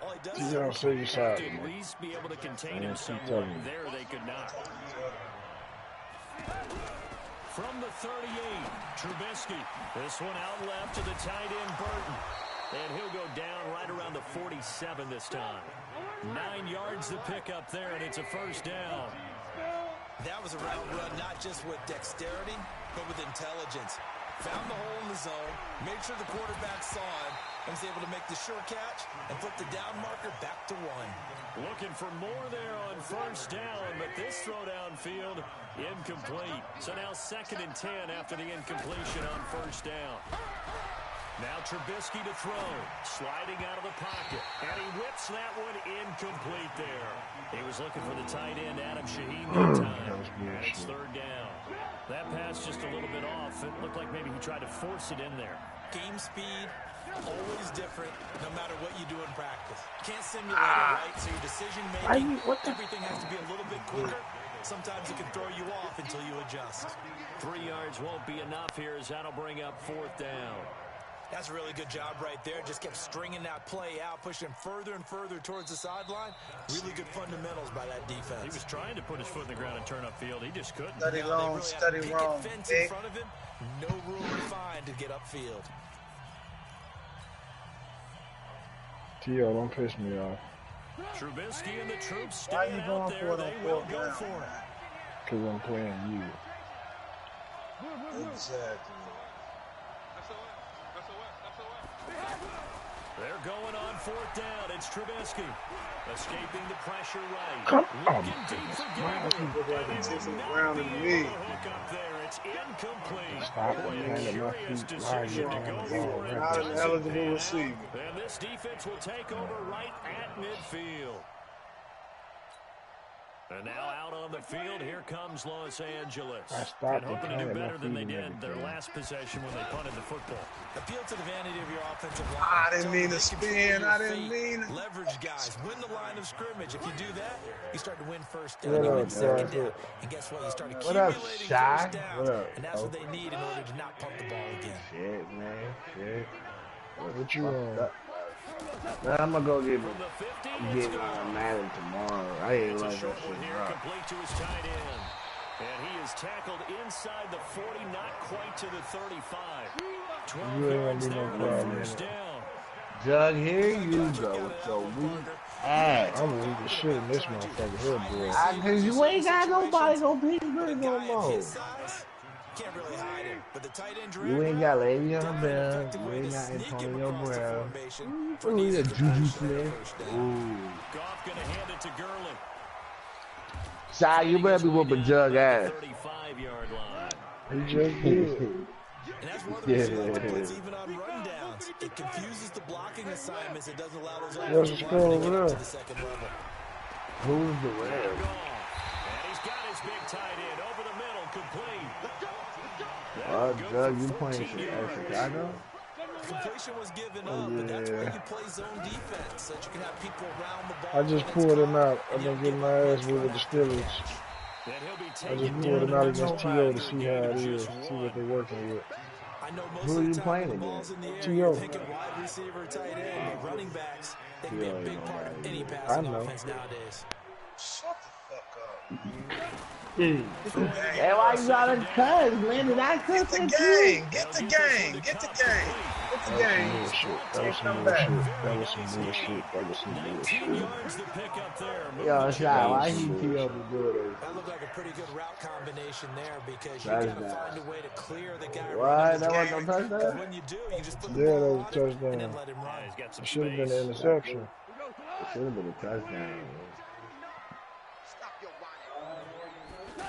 [SPEAKER 1] All he does
[SPEAKER 2] You
[SPEAKER 1] is
[SPEAKER 2] don't say you
[SPEAKER 3] Have to
[SPEAKER 2] sorry,
[SPEAKER 3] at
[SPEAKER 2] man.
[SPEAKER 3] least be able to contain
[SPEAKER 2] Yeah,
[SPEAKER 3] him
[SPEAKER 2] keep
[SPEAKER 3] somewhat.
[SPEAKER 2] telling me.
[SPEAKER 3] There they could not. From the 38, Trubisky. This one out left to the tight end, Burton. And he'll go down right around the 47 this time. 9 yards to pick up there, and it's a first down.
[SPEAKER 1] That was a route run, not just with dexterity, but with intelligence. Found the hole in the zone, made sure the quarterback saw him, and was able to make the sure catch and flip the down marker back to 1.
[SPEAKER 3] Looking for more there on first down, but this throw downfield, incomplete. So now 2nd and 10 after the incompletion on first down. Now Trubisky to throw, sliding out of the pocket, and he whips that one incomplete there. He was looking for the tight end, Adam Shaheen, that time, and it's 3rd down. That pass just a little bit off. It looked like maybe he tried to force it in there.
[SPEAKER 1] Game speed, always different, no matter what you do in practice. Can't simulate it, right? So your decision-making, everything has to be a little bit quicker. Sometimes it can throw you off until you adjust.
[SPEAKER 3] 3 yards won't be enough here as that'll bring up 4th down.
[SPEAKER 1] That's a really good job right there. Just kept stringing that play out, pushing him further and further towards the sideline. Really good fundamentals by that defense.
[SPEAKER 3] He was trying to put his foot in the ground and turn upfield. He just couldn't.
[SPEAKER 6] Study wrong, study wrong.
[SPEAKER 1] Fence in front of him, no room to find to get upfield.
[SPEAKER 2] T.O., don't piss me off.
[SPEAKER 3] Trubisky and the troops stay
[SPEAKER 6] Why you
[SPEAKER 3] out
[SPEAKER 6] going
[SPEAKER 3] there.
[SPEAKER 6] for it
[SPEAKER 3] They
[SPEAKER 6] on
[SPEAKER 3] will
[SPEAKER 6] 4th
[SPEAKER 3] go
[SPEAKER 6] down,
[SPEAKER 3] for it.
[SPEAKER 2] Because I'm playing you.
[SPEAKER 6] Exactly.
[SPEAKER 3] They're going on 4th down. It's Trubisky. Escaping the pressure right.
[SPEAKER 2] Come on.
[SPEAKER 3] Looking deep for Gabriel.
[SPEAKER 6] Look like
[SPEAKER 3] And
[SPEAKER 6] he
[SPEAKER 3] he
[SPEAKER 6] took some
[SPEAKER 3] will
[SPEAKER 6] ground
[SPEAKER 3] not
[SPEAKER 6] in
[SPEAKER 3] be
[SPEAKER 6] the knee.
[SPEAKER 3] able to hook up there. It's incomplete.
[SPEAKER 2] Stop
[SPEAKER 3] Boy,
[SPEAKER 2] it,
[SPEAKER 3] a
[SPEAKER 2] man. My
[SPEAKER 3] curious
[SPEAKER 2] feet
[SPEAKER 3] decision
[SPEAKER 2] lying
[SPEAKER 3] to go
[SPEAKER 2] down the
[SPEAKER 3] for
[SPEAKER 2] ball,
[SPEAKER 3] it.
[SPEAKER 2] man.
[SPEAKER 6] Not an
[SPEAKER 3] Doesn't
[SPEAKER 6] eligible
[SPEAKER 3] pan out.
[SPEAKER 6] receiver.
[SPEAKER 3] And this defense will take over right at midfield. And now out on the field, here comes Los Angeles.
[SPEAKER 2] I stopped
[SPEAKER 3] And hoping to
[SPEAKER 2] and
[SPEAKER 3] do
[SPEAKER 2] planted my
[SPEAKER 3] better than they
[SPEAKER 2] feet and
[SPEAKER 3] did their
[SPEAKER 2] everything.
[SPEAKER 3] last possession when they punted the football.
[SPEAKER 1] Appeal to the vanity of your offensive line.
[SPEAKER 6] I didn't
[SPEAKER 1] Tell
[SPEAKER 6] mean
[SPEAKER 1] them
[SPEAKER 6] to
[SPEAKER 1] they control
[SPEAKER 6] spin.
[SPEAKER 1] your
[SPEAKER 6] I didn't
[SPEAKER 1] fate.
[SPEAKER 6] mean it.
[SPEAKER 1] Leverage guys. Win the line of scrimmage. If you do that, you start to win first down.
[SPEAKER 2] What
[SPEAKER 1] You
[SPEAKER 2] up,
[SPEAKER 1] win second
[SPEAKER 2] Josh?
[SPEAKER 1] down. And guess what? You start
[SPEAKER 8] What up,
[SPEAKER 1] accumulating
[SPEAKER 8] Shy?
[SPEAKER 1] first downs.
[SPEAKER 2] What up,
[SPEAKER 1] And that's what
[SPEAKER 2] bro?
[SPEAKER 1] they need in order to not pump the ball again.
[SPEAKER 8] Shit, man. Shit.
[SPEAKER 2] What you on?
[SPEAKER 8] Man, I'm gonna go get
[SPEAKER 3] From the 50, it's
[SPEAKER 8] get
[SPEAKER 3] gone.
[SPEAKER 8] Madden tomorrow. I ain't
[SPEAKER 3] It's a
[SPEAKER 8] like
[SPEAKER 3] short
[SPEAKER 8] that
[SPEAKER 3] one
[SPEAKER 8] shit.
[SPEAKER 3] here,
[SPEAKER 8] Rock.
[SPEAKER 3] complete to his tight end. And he is tackled inside the 40, not quite to the 35. 12
[SPEAKER 2] You ain't
[SPEAKER 3] yards
[SPEAKER 2] gonna
[SPEAKER 3] there
[SPEAKER 2] be no
[SPEAKER 3] on the
[SPEAKER 2] problem,
[SPEAKER 3] first
[SPEAKER 2] man.
[SPEAKER 3] down.
[SPEAKER 8] Jug, here you go with your weak ass.
[SPEAKER 2] I'm weak as shit in this motherfucker here, boy.
[SPEAKER 8] Cause you ain't got nobody on Pittsburgh no more.
[SPEAKER 1] Can't really hide him, but the tight end
[SPEAKER 8] You ain't got Le'Veon Bell. You ain't got Antonio Brown. Who is it? Juju Smith. Ooh.
[SPEAKER 3] Goff gonna hand it to Gurley.
[SPEAKER 8] Shy, you better be whooping Jug ass.
[SPEAKER 3] 35-yard line.
[SPEAKER 2] He just did.
[SPEAKER 1] And that's one of the reasons I like to blitz even on rundowns. It confuses the blocking assignments. It doesn't allow those
[SPEAKER 2] What's the
[SPEAKER 1] offensive
[SPEAKER 2] score
[SPEAKER 1] linemen to
[SPEAKER 2] over
[SPEAKER 1] get up to
[SPEAKER 2] there?
[SPEAKER 1] the second level.
[SPEAKER 8] Who's the
[SPEAKER 3] They're
[SPEAKER 8] Rams?
[SPEAKER 3] gone. And he's got his big tight end over the middle, complete.
[SPEAKER 8] Jug, you playing Chicago?
[SPEAKER 1] Completion was given up, but that's why you play zone defense, so that you can have people around the ball.
[SPEAKER 2] I just
[SPEAKER 1] when it's
[SPEAKER 2] pulled him
[SPEAKER 1] caught,
[SPEAKER 2] out. I've
[SPEAKER 1] and you
[SPEAKER 2] been
[SPEAKER 1] don't
[SPEAKER 2] getting
[SPEAKER 1] get
[SPEAKER 2] my
[SPEAKER 1] run
[SPEAKER 2] ass with the Steelers.
[SPEAKER 3] And he'll be
[SPEAKER 2] I just
[SPEAKER 3] taken
[SPEAKER 2] pulled him
[SPEAKER 3] down
[SPEAKER 2] out
[SPEAKER 3] at the
[SPEAKER 2] against T.O. to see how it is, see what they're working with.
[SPEAKER 1] I know most
[SPEAKER 8] Who
[SPEAKER 1] of
[SPEAKER 8] are
[SPEAKER 1] the
[SPEAKER 8] you
[SPEAKER 1] time
[SPEAKER 8] playing
[SPEAKER 1] when the ball's in the air,
[SPEAKER 2] T.O.
[SPEAKER 1] you're thinking wide receiver, tight end, but running backs, they can be a big part of any passing offense nowadays.
[SPEAKER 6] Shut the fuck up.
[SPEAKER 8] Hey, why you got a cuss, man? Did I cuss
[SPEAKER 6] Get the
[SPEAKER 8] at you?
[SPEAKER 6] game. Get the game. Get the game. Get the game.
[SPEAKER 2] That was some bullshit. That was some bullshit. That was some
[SPEAKER 3] 19
[SPEAKER 2] bullshit.
[SPEAKER 3] yards to pick up there.
[SPEAKER 8] Yo, Shy, why he T.O. to do it?
[SPEAKER 1] That looked like a pretty good route combination there because you
[SPEAKER 8] That
[SPEAKER 1] got
[SPEAKER 8] is
[SPEAKER 1] to
[SPEAKER 8] bad.
[SPEAKER 1] find a way to clear the guy
[SPEAKER 8] What?
[SPEAKER 1] running the
[SPEAKER 8] That wasn't
[SPEAKER 1] game.
[SPEAKER 8] no touchdown?
[SPEAKER 1] Because when you do, you just put the
[SPEAKER 2] Yeah, that
[SPEAKER 1] ball
[SPEAKER 2] was a
[SPEAKER 1] on it and
[SPEAKER 2] touchdown.
[SPEAKER 1] then let him run.
[SPEAKER 3] He's got some
[SPEAKER 2] It should have been
[SPEAKER 3] space.
[SPEAKER 2] an interception.
[SPEAKER 8] It should have been a touchdown.
[SPEAKER 7] Stop your whining.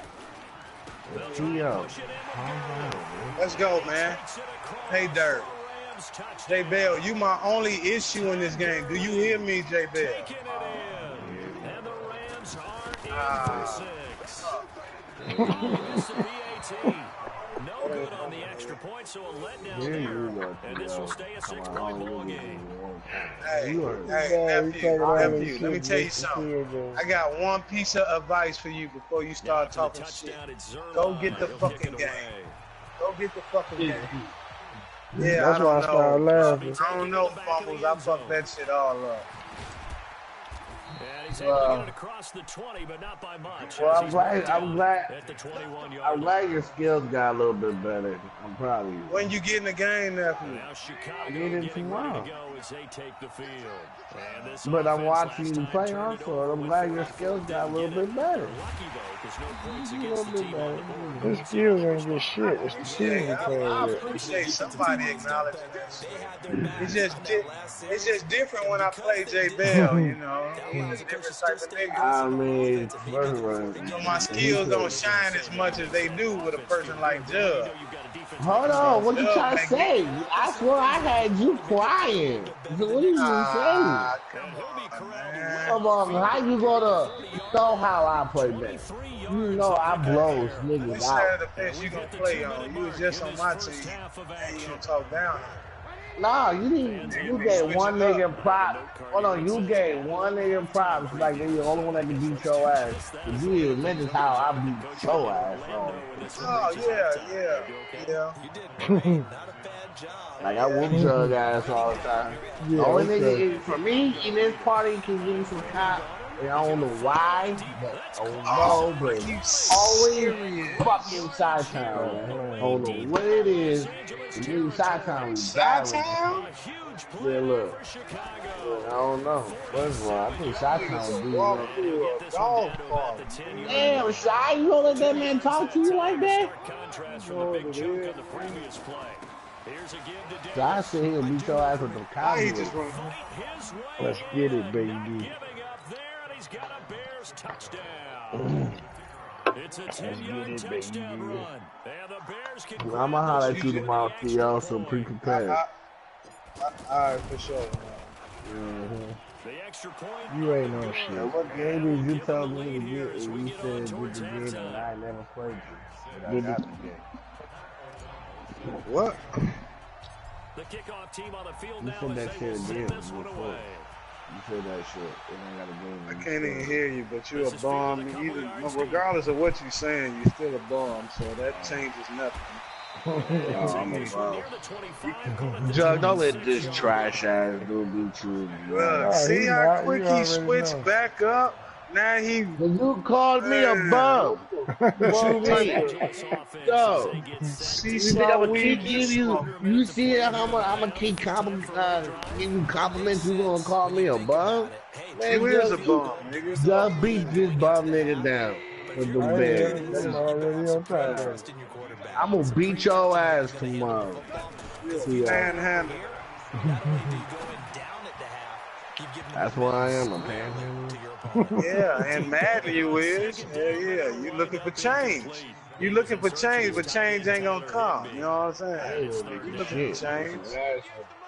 [SPEAKER 3] They'll try to
[SPEAKER 8] T.O.
[SPEAKER 3] push it in with
[SPEAKER 8] Calm
[SPEAKER 3] Gurley.
[SPEAKER 8] down, man.
[SPEAKER 6] Let's go, man.
[SPEAKER 3] Takes it across.
[SPEAKER 6] Hey, Dirk.
[SPEAKER 3] Rams touchdown.
[SPEAKER 6] J Bell, you my only issue in this game. Do you hear me, J Bell?
[SPEAKER 3] Taking it in. And the Rams are in for 6. Miss the PAT. No good on the extra point, so a letdown
[SPEAKER 8] Here you
[SPEAKER 3] there.
[SPEAKER 8] go,
[SPEAKER 3] And this will stay a 6-point ball game.
[SPEAKER 6] Hey,
[SPEAKER 8] You are-
[SPEAKER 6] hey, nephew,
[SPEAKER 2] all
[SPEAKER 6] nephew,
[SPEAKER 2] this
[SPEAKER 6] let me
[SPEAKER 2] shit
[SPEAKER 6] tell you
[SPEAKER 2] just to
[SPEAKER 6] something.
[SPEAKER 2] feel good.
[SPEAKER 6] I got one piece of advice for you before you start
[SPEAKER 3] After
[SPEAKER 6] talking
[SPEAKER 3] the
[SPEAKER 6] shit.
[SPEAKER 3] touchdown, it's Zerline.
[SPEAKER 6] Go get the
[SPEAKER 3] He'll
[SPEAKER 6] fucking
[SPEAKER 3] kick it
[SPEAKER 6] game.
[SPEAKER 3] away.
[SPEAKER 6] Go get the fucking game. Yeah,
[SPEAKER 2] That's
[SPEAKER 6] I
[SPEAKER 2] why I
[SPEAKER 6] don't
[SPEAKER 2] started
[SPEAKER 6] know.
[SPEAKER 2] laughing.
[SPEAKER 6] I don't know, fumbles. I fucked that shit all up.
[SPEAKER 3] He's able to get it across the 20, but not by much.
[SPEAKER 8] Well, I'm glad
[SPEAKER 3] at the 21-yard line.
[SPEAKER 8] your skills got a little bit better. I'm proud of you.
[SPEAKER 6] When you get in the game, nephew?
[SPEAKER 3] Now Chicago
[SPEAKER 8] Get it
[SPEAKER 3] getting
[SPEAKER 8] tomorrow.
[SPEAKER 3] ready to go as they take the field. And this
[SPEAKER 8] But I'm
[SPEAKER 3] offense
[SPEAKER 8] watching
[SPEAKER 3] last
[SPEAKER 8] you
[SPEAKER 3] time
[SPEAKER 8] play
[SPEAKER 3] turned it
[SPEAKER 8] also.
[SPEAKER 3] over
[SPEAKER 8] I'm
[SPEAKER 3] with
[SPEAKER 8] glad
[SPEAKER 3] 4
[SPEAKER 8] your
[SPEAKER 3] points,
[SPEAKER 8] skills got a little
[SPEAKER 3] didn't
[SPEAKER 8] bit
[SPEAKER 3] get it.
[SPEAKER 8] better.
[SPEAKER 3] They're lucky, though, because no points
[SPEAKER 8] A
[SPEAKER 3] against
[SPEAKER 8] little
[SPEAKER 3] the
[SPEAKER 8] bit
[SPEAKER 3] team on the
[SPEAKER 8] better.
[SPEAKER 3] board.
[SPEAKER 2] His skills ain't get shit. It's the team he playing
[SPEAKER 6] I
[SPEAKER 2] with.
[SPEAKER 6] appreciate somebody acknowledging that shit. It's just different when I play J Bell, you know. He's a different type of nigga.
[SPEAKER 8] I mean, first of all,
[SPEAKER 6] So my skills don't shine as much as they do with a person like Judge.
[SPEAKER 8] hold on, what you trying to say? I swear I had you crying. So what are you saying?
[SPEAKER 6] Come on, man.
[SPEAKER 8] Come on, how you gonna know how I play that? You know I blows
[SPEAKER 6] Which
[SPEAKER 8] niggas
[SPEAKER 6] side
[SPEAKER 8] out.
[SPEAKER 6] of the fence you gonna play on? You was just on my team, and you gonna talk down.
[SPEAKER 8] Nah, you gave one nigga props. Hold on, you gave one nigga props like they the only one that can beat your ass. But you didn't mention how I beat your ass on.
[SPEAKER 6] Oh yeah.
[SPEAKER 8] Like I whoop your ass all the time.
[SPEAKER 2] Yeah,
[SPEAKER 8] The only
[SPEAKER 2] okay.
[SPEAKER 8] nigga for me in this party can give me some cop. And I don't know why, but I don't know, but always fucking Chi-Town, man. I don't know what it is. The new Chi-Town was
[SPEAKER 6] Chi-Town?
[SPEAKER 8] Yeah, look. I don't know. First of all, I think Chi-Town would
[SPEAKER 6] Walk through a dog park.
[SPEAKER 8] Damn, Shy, you gonna let that man talk to you like that? Shy said he'll beat your ass with the
[SPEAKER 6] Why he
[SPEAKER 8] Cowboys.
[SPEAKER 6] just run?
[SPEAKER 2] Let's get it, baby.
[SPEAKER 3] It's a 10-yard touchdown run. And the Bears can
[SPEAKER 8] I'm gonna holler at you tomorrow, Theo, so pre-prepared.
[SPEAKER 6] Alright, for sure.
[SPEAKER 3] the extra point.
[SPEAKER 2] You ain't no
[SPEAKER 8] Now,
[SPEAKER 2] shit.
[SPEAKER 8] what game did you tell me to get? And you said get the game, and I never played you. But I got the game.
[SPEAKER 6] What?
[SPEAKER 3] The kickoff team on the field
[SPEAKER 8] You
[SPEAKER 3] now
[SPEAKER 8] said
[SPEAKER 3] as
[SPEAKER 8] that
[SPEAKER 3] they will
[SPEAKER 8] shit
[SPEAKER 3] send
[SPEAKER 8] again
[SPEAKER 3] this one
[SPEAKER 8] before.
[SPEAKER 3] away.
[SPEAKER 8] You said that shit. And I got a game.
[SPEAKER 6] I can't even hear you, but you're a bum. Regardless of what you're saying, you're still a bum, so that changes nothing.
[SPEAKER 8] I'm a bum. Jug, don't let this trash ass dude beat you.
[SPEAKER 6] Look, see how quick he switched back up? Now he.
[SPEAKER 8] You called me a bum. What you mean? Yo, you think I'm gonna keep giving you? You see how I'm gonna keep giving you compliments? You gonna call me a bum? Man,
[SPEAKER 6] You is a bum, nigga.
[SPEAKER 8] Just beat this bum nigga down with the Bears.
[SPEAKER 2] I'm already on time.
[SPEAKER 8] I'm gonna beat your ass tomorrow. See ya.
[SPEAKER 6] Panhandle.
[SPEAKER 8] That's what I am, a panhandler.
[SPEAKER 6] Yeah, and Madden you is. Yeah. You looking for change. You looking for change, but change ain't gonna come. You know what I'm saying? You looking for change.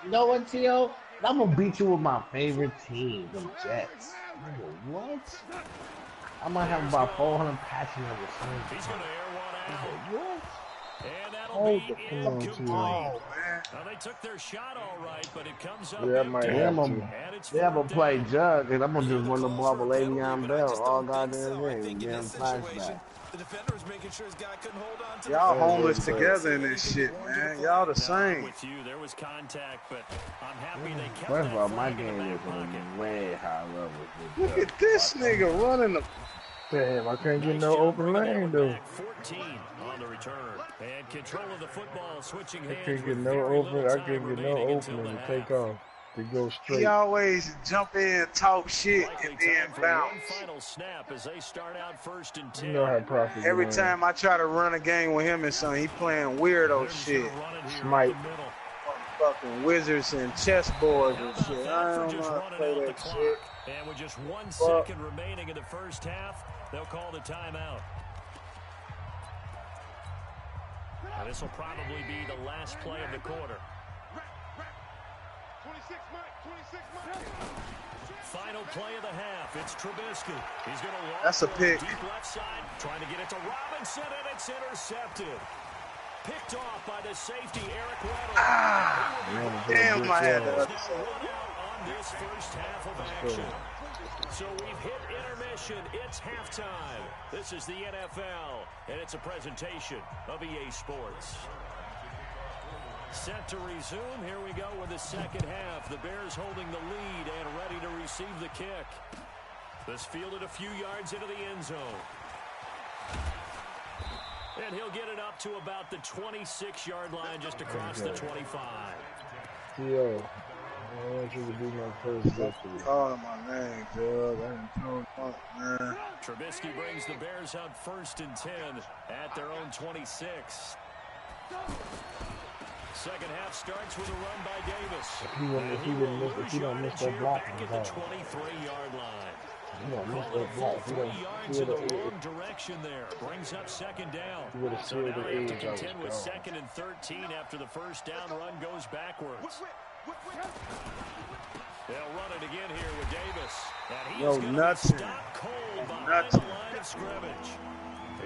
[SPEAKER 8] You know what, Tio? I'm gonna beat you with my favorite team, the Jets. Nigga, what? I'm gonna have about 400 passing at the same
[SPEAKER 3] He's
[SPEAKER 8] time.
[SPEAKER 3] going to air one out.
[SPEAKER 8] What?
[SPEAKER 3] And that'll
[SPEAKER 2] Hold
[SPEAKER 3] be
[SPEAKER 2] the phone to
[SPEAKER 3] incomplete.
[SPEAKER 6] Oh, man.
[SPEAKER 3] Well, they took their shot all right, but it comes up
[SPEAKER 2] Yeah, I might
[SPEAKER 3] empty.
[SPEAKER 2] have to.
[SPEAKER 3] And it's
[SPEAKER 8] They have a
[SPEAKER 3] fourth
[SPEAKER 8] play
[SPEAKER 3] down.
[SPEAKER 8] Jug, and I'm gonna just run the ball with Le'Veon Bell all goddamn game. Damn flashback.
[SPEAKER 1] The defender was making sure his guy couldn't hold on to
[SPEAKER 6] Y'all
[SPEAKER 1] the
[SPEAKER 6] homeless together in this shit, man. Y'all the same.
[SPEAKER 3] With you, there was contact, but I'm happy they kept
[SPEAKER 8] First of all,
[SPEAKER 3] that
[SPEAKER 8] my
[SPEAKER 3] flag in
[SPEAKER 8] game
[SPEAKER 3] the
[SPEAKER 8] is
[SPEAKER 3] back pocket.
[SPEAKER 8] on way high level.
[SPEAKER 6] Look at this nigga running the.
[SPEAKER 2] Damn, I can't get
[SPEAKER 3] Nice
[SPEAKER 2] no
[SPEAKER 3] job
[SPEAKER 2] open
[SPEAKER 3] bringing that
[SPEAKER 2] lane
[SPEAKER 3] one
[SPEAKER 2] though.
[SPEAKER 3] back. 14 on the return. And control of the football, switching
[SPEAKER 2] I
[SPEAKER 3] hands
[SPEAKER 2] can't get
[SPEAKER 3] with
[SPEAKER 2] no
[SPEAKER 3] very
[SPEAKER 2] open.
[SPEAKER 3] little
[SPEAKER 2] I
[SPEAKER 3] time
[SPEAKER 2] can't get no
[SPEAKER 3] remaining until
[SPEAKER 2] opening
[SPEAKER 3] the
[SPEAKER 2] to take
[SPEAKER 3] half.
[SPEAKER 2] off. To go
[SPEAKER 6] He
[SPEAKER 2] straight.
[SPEAKER 6] always jump in, talk shit,
[SPEAKER 3] Likely
[SPEAKER 6] and then
[SPEAKER 3] time for
[SPEAKER 6] bounce.
[SPEAKER 3] one final snap as they start out first and 10.
[SPEAKER 2] You know how profit
[SPEAKER 6] Every
[SPEAKER 2] get
[SPEAKER 6] time I try to run a game with him and son, he playing weirdo shit.
[SPEAKER 2] Smite.
[SPEAKER 6] Fucking wizards and chessboards and shit. I don't know how to play that shit.
[SPEAKER 3] And with just 1 second remaining in the first half, they'll call the timeout. And this will probably be the last play of the quarter.
[SPEAKER 4] 26 Mike.
[SPEAKER 3] Final play of the half. It's Trubisky. He's going to walk
[SPEAKER 6] That's a pick.
[SPEAKER 3] deep left side, trying to get it to Robinson, and it's intercepted. Picked off by the safety, Eric Weddle.
[SPEAKER 6] Damn, I had that.
[SPEAKER 3] Now run out on this first half of action. So we've hit intermission. It's halftime. This is the NFL, and it's a presentation of EA Sports. Set to resume. Here we go with the second half. The Bears holding the lead and ready to receive the kick. This fielded a few yards into the end zone. And he'll get it up to about the 26-yard line, just across the 25.
[SPEAKER 2] Yo, I want you to be my first victory.
[SPEAKER 6] Calling my name, Doug. I didn't know fuck, man.
[SPEAKER 3] Trubisky brings the Bears out 1st and 10 at their own 26. Second half starts with a run by Davis.
[SPEAKER 2] If he don't miss that block,
[SPEAKER 3] back at the 23-yard line.
[SPEAKER 2] He don't miss
[SPEAKER 3] Call it
[SPEAKER 2] that
[SPEAKER 3] a
[SPEAKER 2] block.
[SPEAKER 3] full 3 yards in the wrong direction there. Brings up 2nd down. So now they have to contend with 2nd and 13 after the first down run goes backwards. They'll run it again here with Davis. And he is going to stop cold behind the line of scrimmage.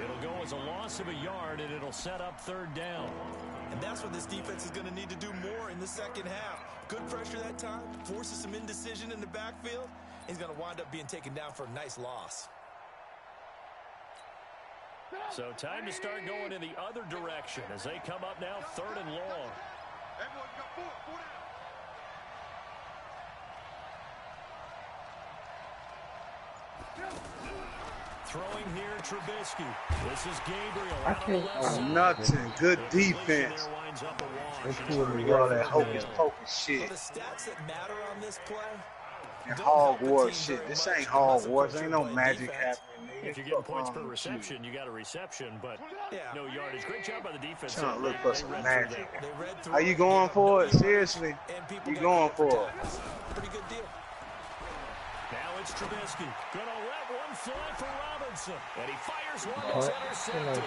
[SPEAKER 3] It'll go as a loss of a yard, and it'll set up 3rd down.
[SPEAKER 1] And that's what this defense is going to need to do more in the second half. Good pressure that time, forces some indecision in the backfield. He's going to wind up being taken down for a nice loss.
[SPEAKER 3] So time to start going in the other direction as they come up now 3rd and long.
[SPEAKER 4] Everyone's got 4 down.
[SPEAKER 3] Throwing here, Trubisky. This is Gabriel. Out on the left side.
[SPEAKER 6] Nothing. Good defense. All that hocus pocus shit.
[SPEAKER 1] Well, the stats that matter on this play.
[SPEAKER 6] And Hogwarts shit. This ain't Hogwarts. Ain't no magic happening.
[SPEAKER 3] If you're getting points per reception, you got a reception, but no yardage. Great job by the defense.
[SPEAKER 6] Trying to look for some magic. Are you going for it? Seriously? You going for it?
[SPEAKER 1] Pretty good deal.
[SPEAKER 3] Now it's Trubisky. Gonna let one fly for Robinson. And he fires one that's intercepted.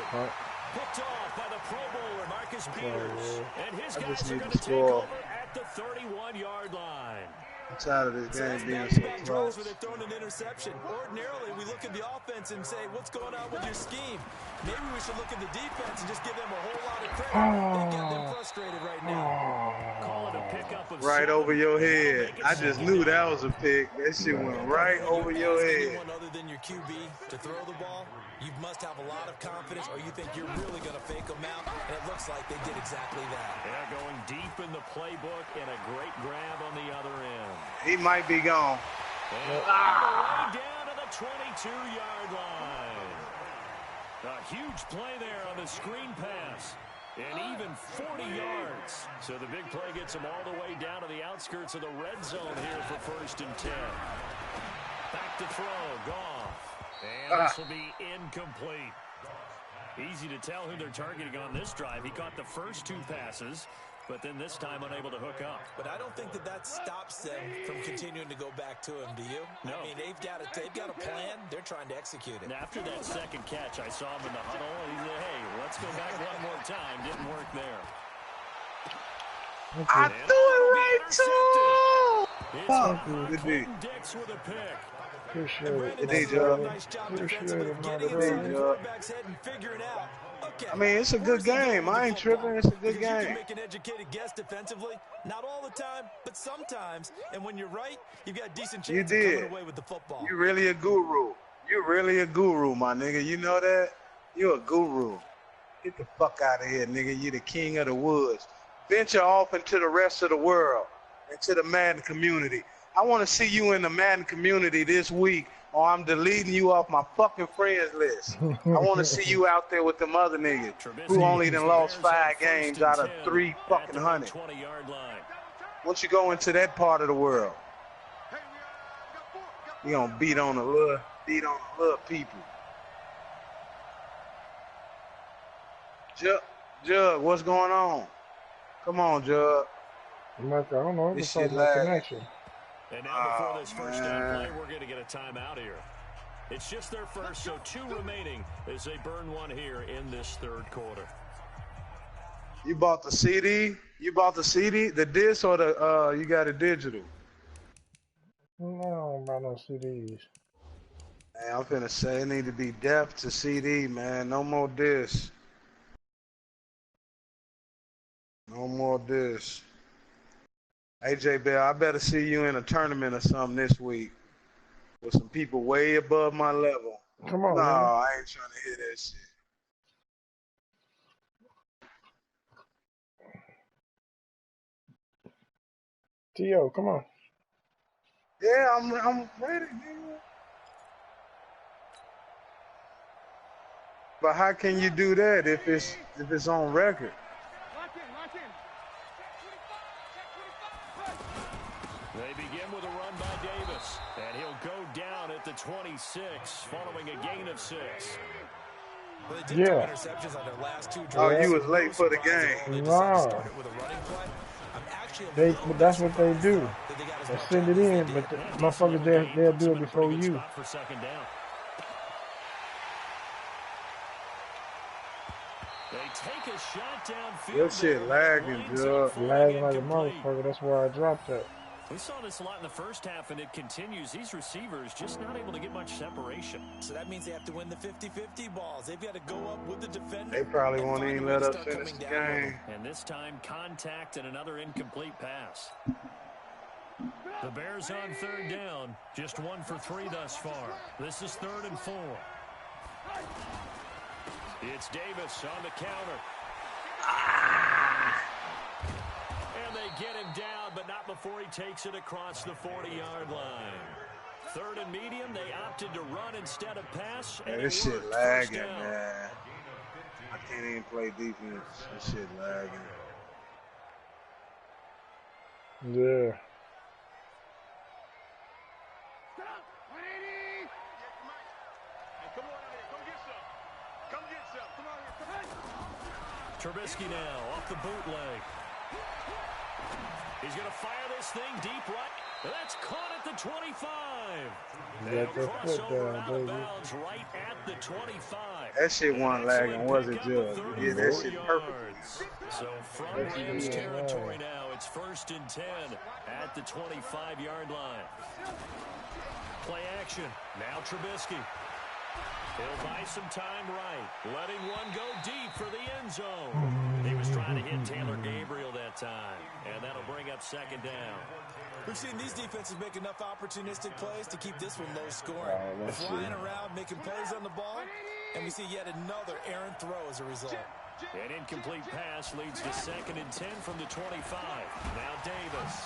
[SPEAKER 3] Picked off by the Pro Bowler, Marcus Peters. And his guys are going to take over at the 31-yard line.
[SPEAKER 6] I'm tired of this game being so close.
[SPEAKER 1] Where they're throwing an interception. Ordinarily, we look at the offense and say, what's going on with your scheme? Maybe we should look at the defense and just give them a whole lot of credit. They got them frustrated right now.
[SPEAKER 3] Call it a pickup of
[SPEAKER 6] right over your head. I just knew that was a pick. That shit went right over your head.
[SPEAKER 1] Anyone other than your QB to throw the ball, you must have a lot of confidence, or you think you're really going to fake them out, and it looks like they did exactly that.
[SPEAKER 3] They're going deep in the playbook, and a great grab on the other end.
[SPEAKER 6] He might be gone.
[SPEAKER 3] And all the way down to the 22-yard line. A huge play there on the screen pass. And even 40 yards. So the big play gets him all the way down to the outskirts of the red zone here for 1st and 10. Back to throw. Goff. And this will be incomplete. Easy to tell who they're targeting on this drive. He caught the first 2 passes, but then this time unable to hook up.
[SPEAKER 1] But I don't think that stops them from continuing to go back to him, do you?
[SPEAKER 3] No.
[SPEAKER 1] I mean, they've got a plan. They're trying to execute it.
[SPEAKER 3] And after that second catch, I saw him in the huddle. He said, hey, let's go back one more time. Didn't work there.
[SPEAKER 6] I threw it right to him! Fuck, good D.
[SPEAKER 3] Dix with a pick.
[SPEAKER 6] Good D, Joe. I mean, it's a good game. I ain't tripping. It's a good game.
[SPEAKER 1] You can make an educated guess defensively. Not all the time, but sometimes. And when you're right, you've got a decent chance of coming away with the football.
[SPEAKER 6] You really a guru. You really a guru, my nigga. You know that? You a guru. Get the fuck out of here, nigga. You the king of the woods. Venture off into the rest of the world, into the Madden community. I want to see you in the Madden community this week, or I'm deleting you off my fucking friends list. I want to see you out there with them other niggas who only done lost 5 games out of 3 fucking hundred. Once you go into that part of the world, you gonna beat on the little people. Jug, what's going on? Come on, Jug.
[SPEAKER 2] I don't know.
[SPEAKER 6] This shit lag.
[SPEAKER 2] Connection.
[SPEAKER 3] And now before this first down play, we're going to get a timeout here. It's just their first, so 2 remaining as they burn one here in this 3rd quarter.
[SPEAKER 6] You bought the CD? You bought the CD, the disc, or the you got it digital?
[SPEAKER 2] No, I don't buy no CDs.
[SPEAKER 6] Man, I'm finna say it need to be depth to CD, man. No more disc. No more disc. AJ Bell, I better see you in a tournament or something this week with some people way above my level.
[SPEAKER 2] Come on,
[SPEAKER 6] no,
[SPEAKER 2] man.
[SPEAKER 6] I ain't trying to hear that shit.
[SPEAKER 2] T.O., come on.
[SPEAKER 6] Yeah, I'm ready, nigga. But how can you do that if it's on record?
[SPEAKER 4] Lock in, lock in.
[SPEAKER 3] They begin with a run by Davis, and he'll go down at the 26 following a gain of 6.
[SPEAKER 1] Well, they did 2 interceptions on their last 2 drives.
[SPEAKER 6] Oh, you was late for the game.
[SPEAKER 2] No. But that's what they do. They send it in, but the motherfuckers they'll do it before you.
[SPEAKER 3] For second down. They take a shot downfield.
[SPEAKER 6] Your shit lagging, Joe.
[SPEAKER 2] Lagging like a motherfucker. That's where I dropped that.
[SPEAKER 3] We saw this a lot in the first half, and it continues. These receivers just not able to get much separation.
[SPEAKER 1] So that means they have to win the 50-50 balls. They've got to go up with the defender.
[SPEAKER 6] They probably won't even let us finish the game.
[SPEAKER 3] And this time, contact and another incomplete pass. The Bears on third down. Just 1 for 3 thus far. This is 3rd and 4. It's Davis on the counter. And they get him down, but not before he takes it across the 40-yard line. 3rd and medium, they opted to run instead of pass.
[SPEAKER 6] Man, this shit lagging, man. I can't even play defense. This shit lagging.
[SPEAKER 2] Yeah.
[SPEAKER 3] Trubisky now off the bootleg. He's going to fire this thing deep right. That's caught at the 25.
[SPEAKER 2] Got that foot down, baby.
[SPEAKER 3] Bounds right at the 25.
[SPEAKER 6] That shit wasn't lagging, was it, Joe? Yeah, that shit perfect.
[SPEAKER 3] So from Rams territory now, it's 1st and 10 at the 25-yard line. Play action. Now Trubisky. He'll buy some time right, letting one go deep for the end zone. He was trying to hit Taylor Gabriel that time, and that'll bring up 2nd down.
[SPEAKER 1] We've seen these defenses make enough opportunistic plays to keep this one low scoring. Flying around, making plays on the ball, and we see yet another errant throw as a result.
[SPEAKER 3] An incomplete pass leads to 2nd and 10 from the 25. Now Davis.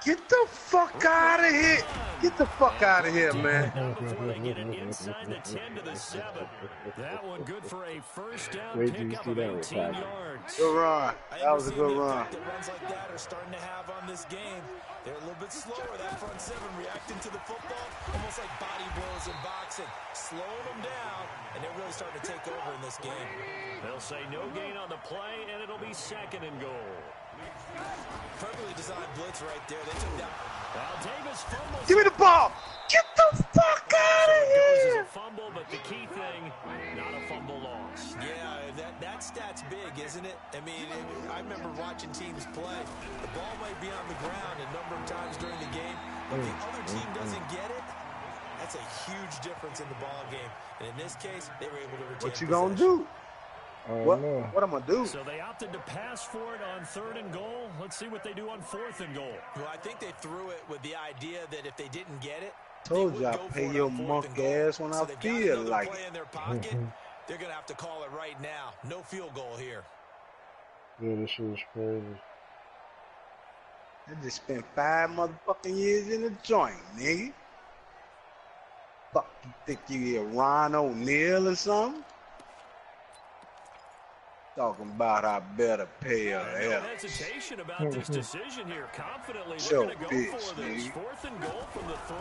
[SPEAKER 6] Get the fuck out of here. Get the fuck out of here, man.
[SPEAKER 3] Before they get it inside the 10 to the 7. That one good for a first down pickup of 18 yards.
[SPEAKER 6] Good run. That was a good run.
[SPEAKER 1] The runs like that are starting to have on this game. They're a little bit slower, that front 7, reacting to the football, almost like body blows in boxing, slowing them down, and they're really starting to take over in this game.
[SPEAKER 3] They'll say no gain on the play, and it'll be 2nd and goal.
[SPEAKER 1] Perfectly designed blitz right there. They took that.
[SPEAKER 3] Well, Davis fumbles.
[SPEAKER 6] Give me the ball. Get the fuck out of
[SPEAKER 3] It goes as
[SPEAKER 6] here.
[SPEAKER 3] a fumble, but the key thing, not a fumble loss.
[SPEAKER 1] Yeah, that stat's big, isn't it? I mean, I remember watching teams play. The ball might be on the ground a number of times during the game, but if the other team doesn't get it, that's a huge difference in the ball game. And in this case, they were able to retain
[SPEAKER 6] What you gonna do? What I'm gonna do?
[SPEAKER 3] So they opted to pass for it on 3rd and goal. Let's see what they do on 4th and goal.
[SPEAKER 1] Well, I think they threw it with the idea that if they didn't get it,
[SPEAKER 6] Told you I pay your monkey ass when I feel like it.
[SPEAKER 1] In their pocket, they're going to have to call it right now. No field goal here.
[SPEAKER 2] Yeah, this shit was crazy.
[SPEAKER 6] I just spent 5 motherfucking years in the joint, nigga. Fuck, you think you a Ron O'Neal or something? Talking about I better pay her
[SPEAKER 3] No
[SPEAKER 6] hell.
[SPEAKER 3] hesitation about this decision here. Confidently
[SPEAKER 6] Show
[SPEAKER 3] looking to go
[SPEAKER 6] bitch,
[SPEAKER 3] for this.
[SPEAKER 6] nigga.
[SPEAKER 3] 4th and goal from the 3.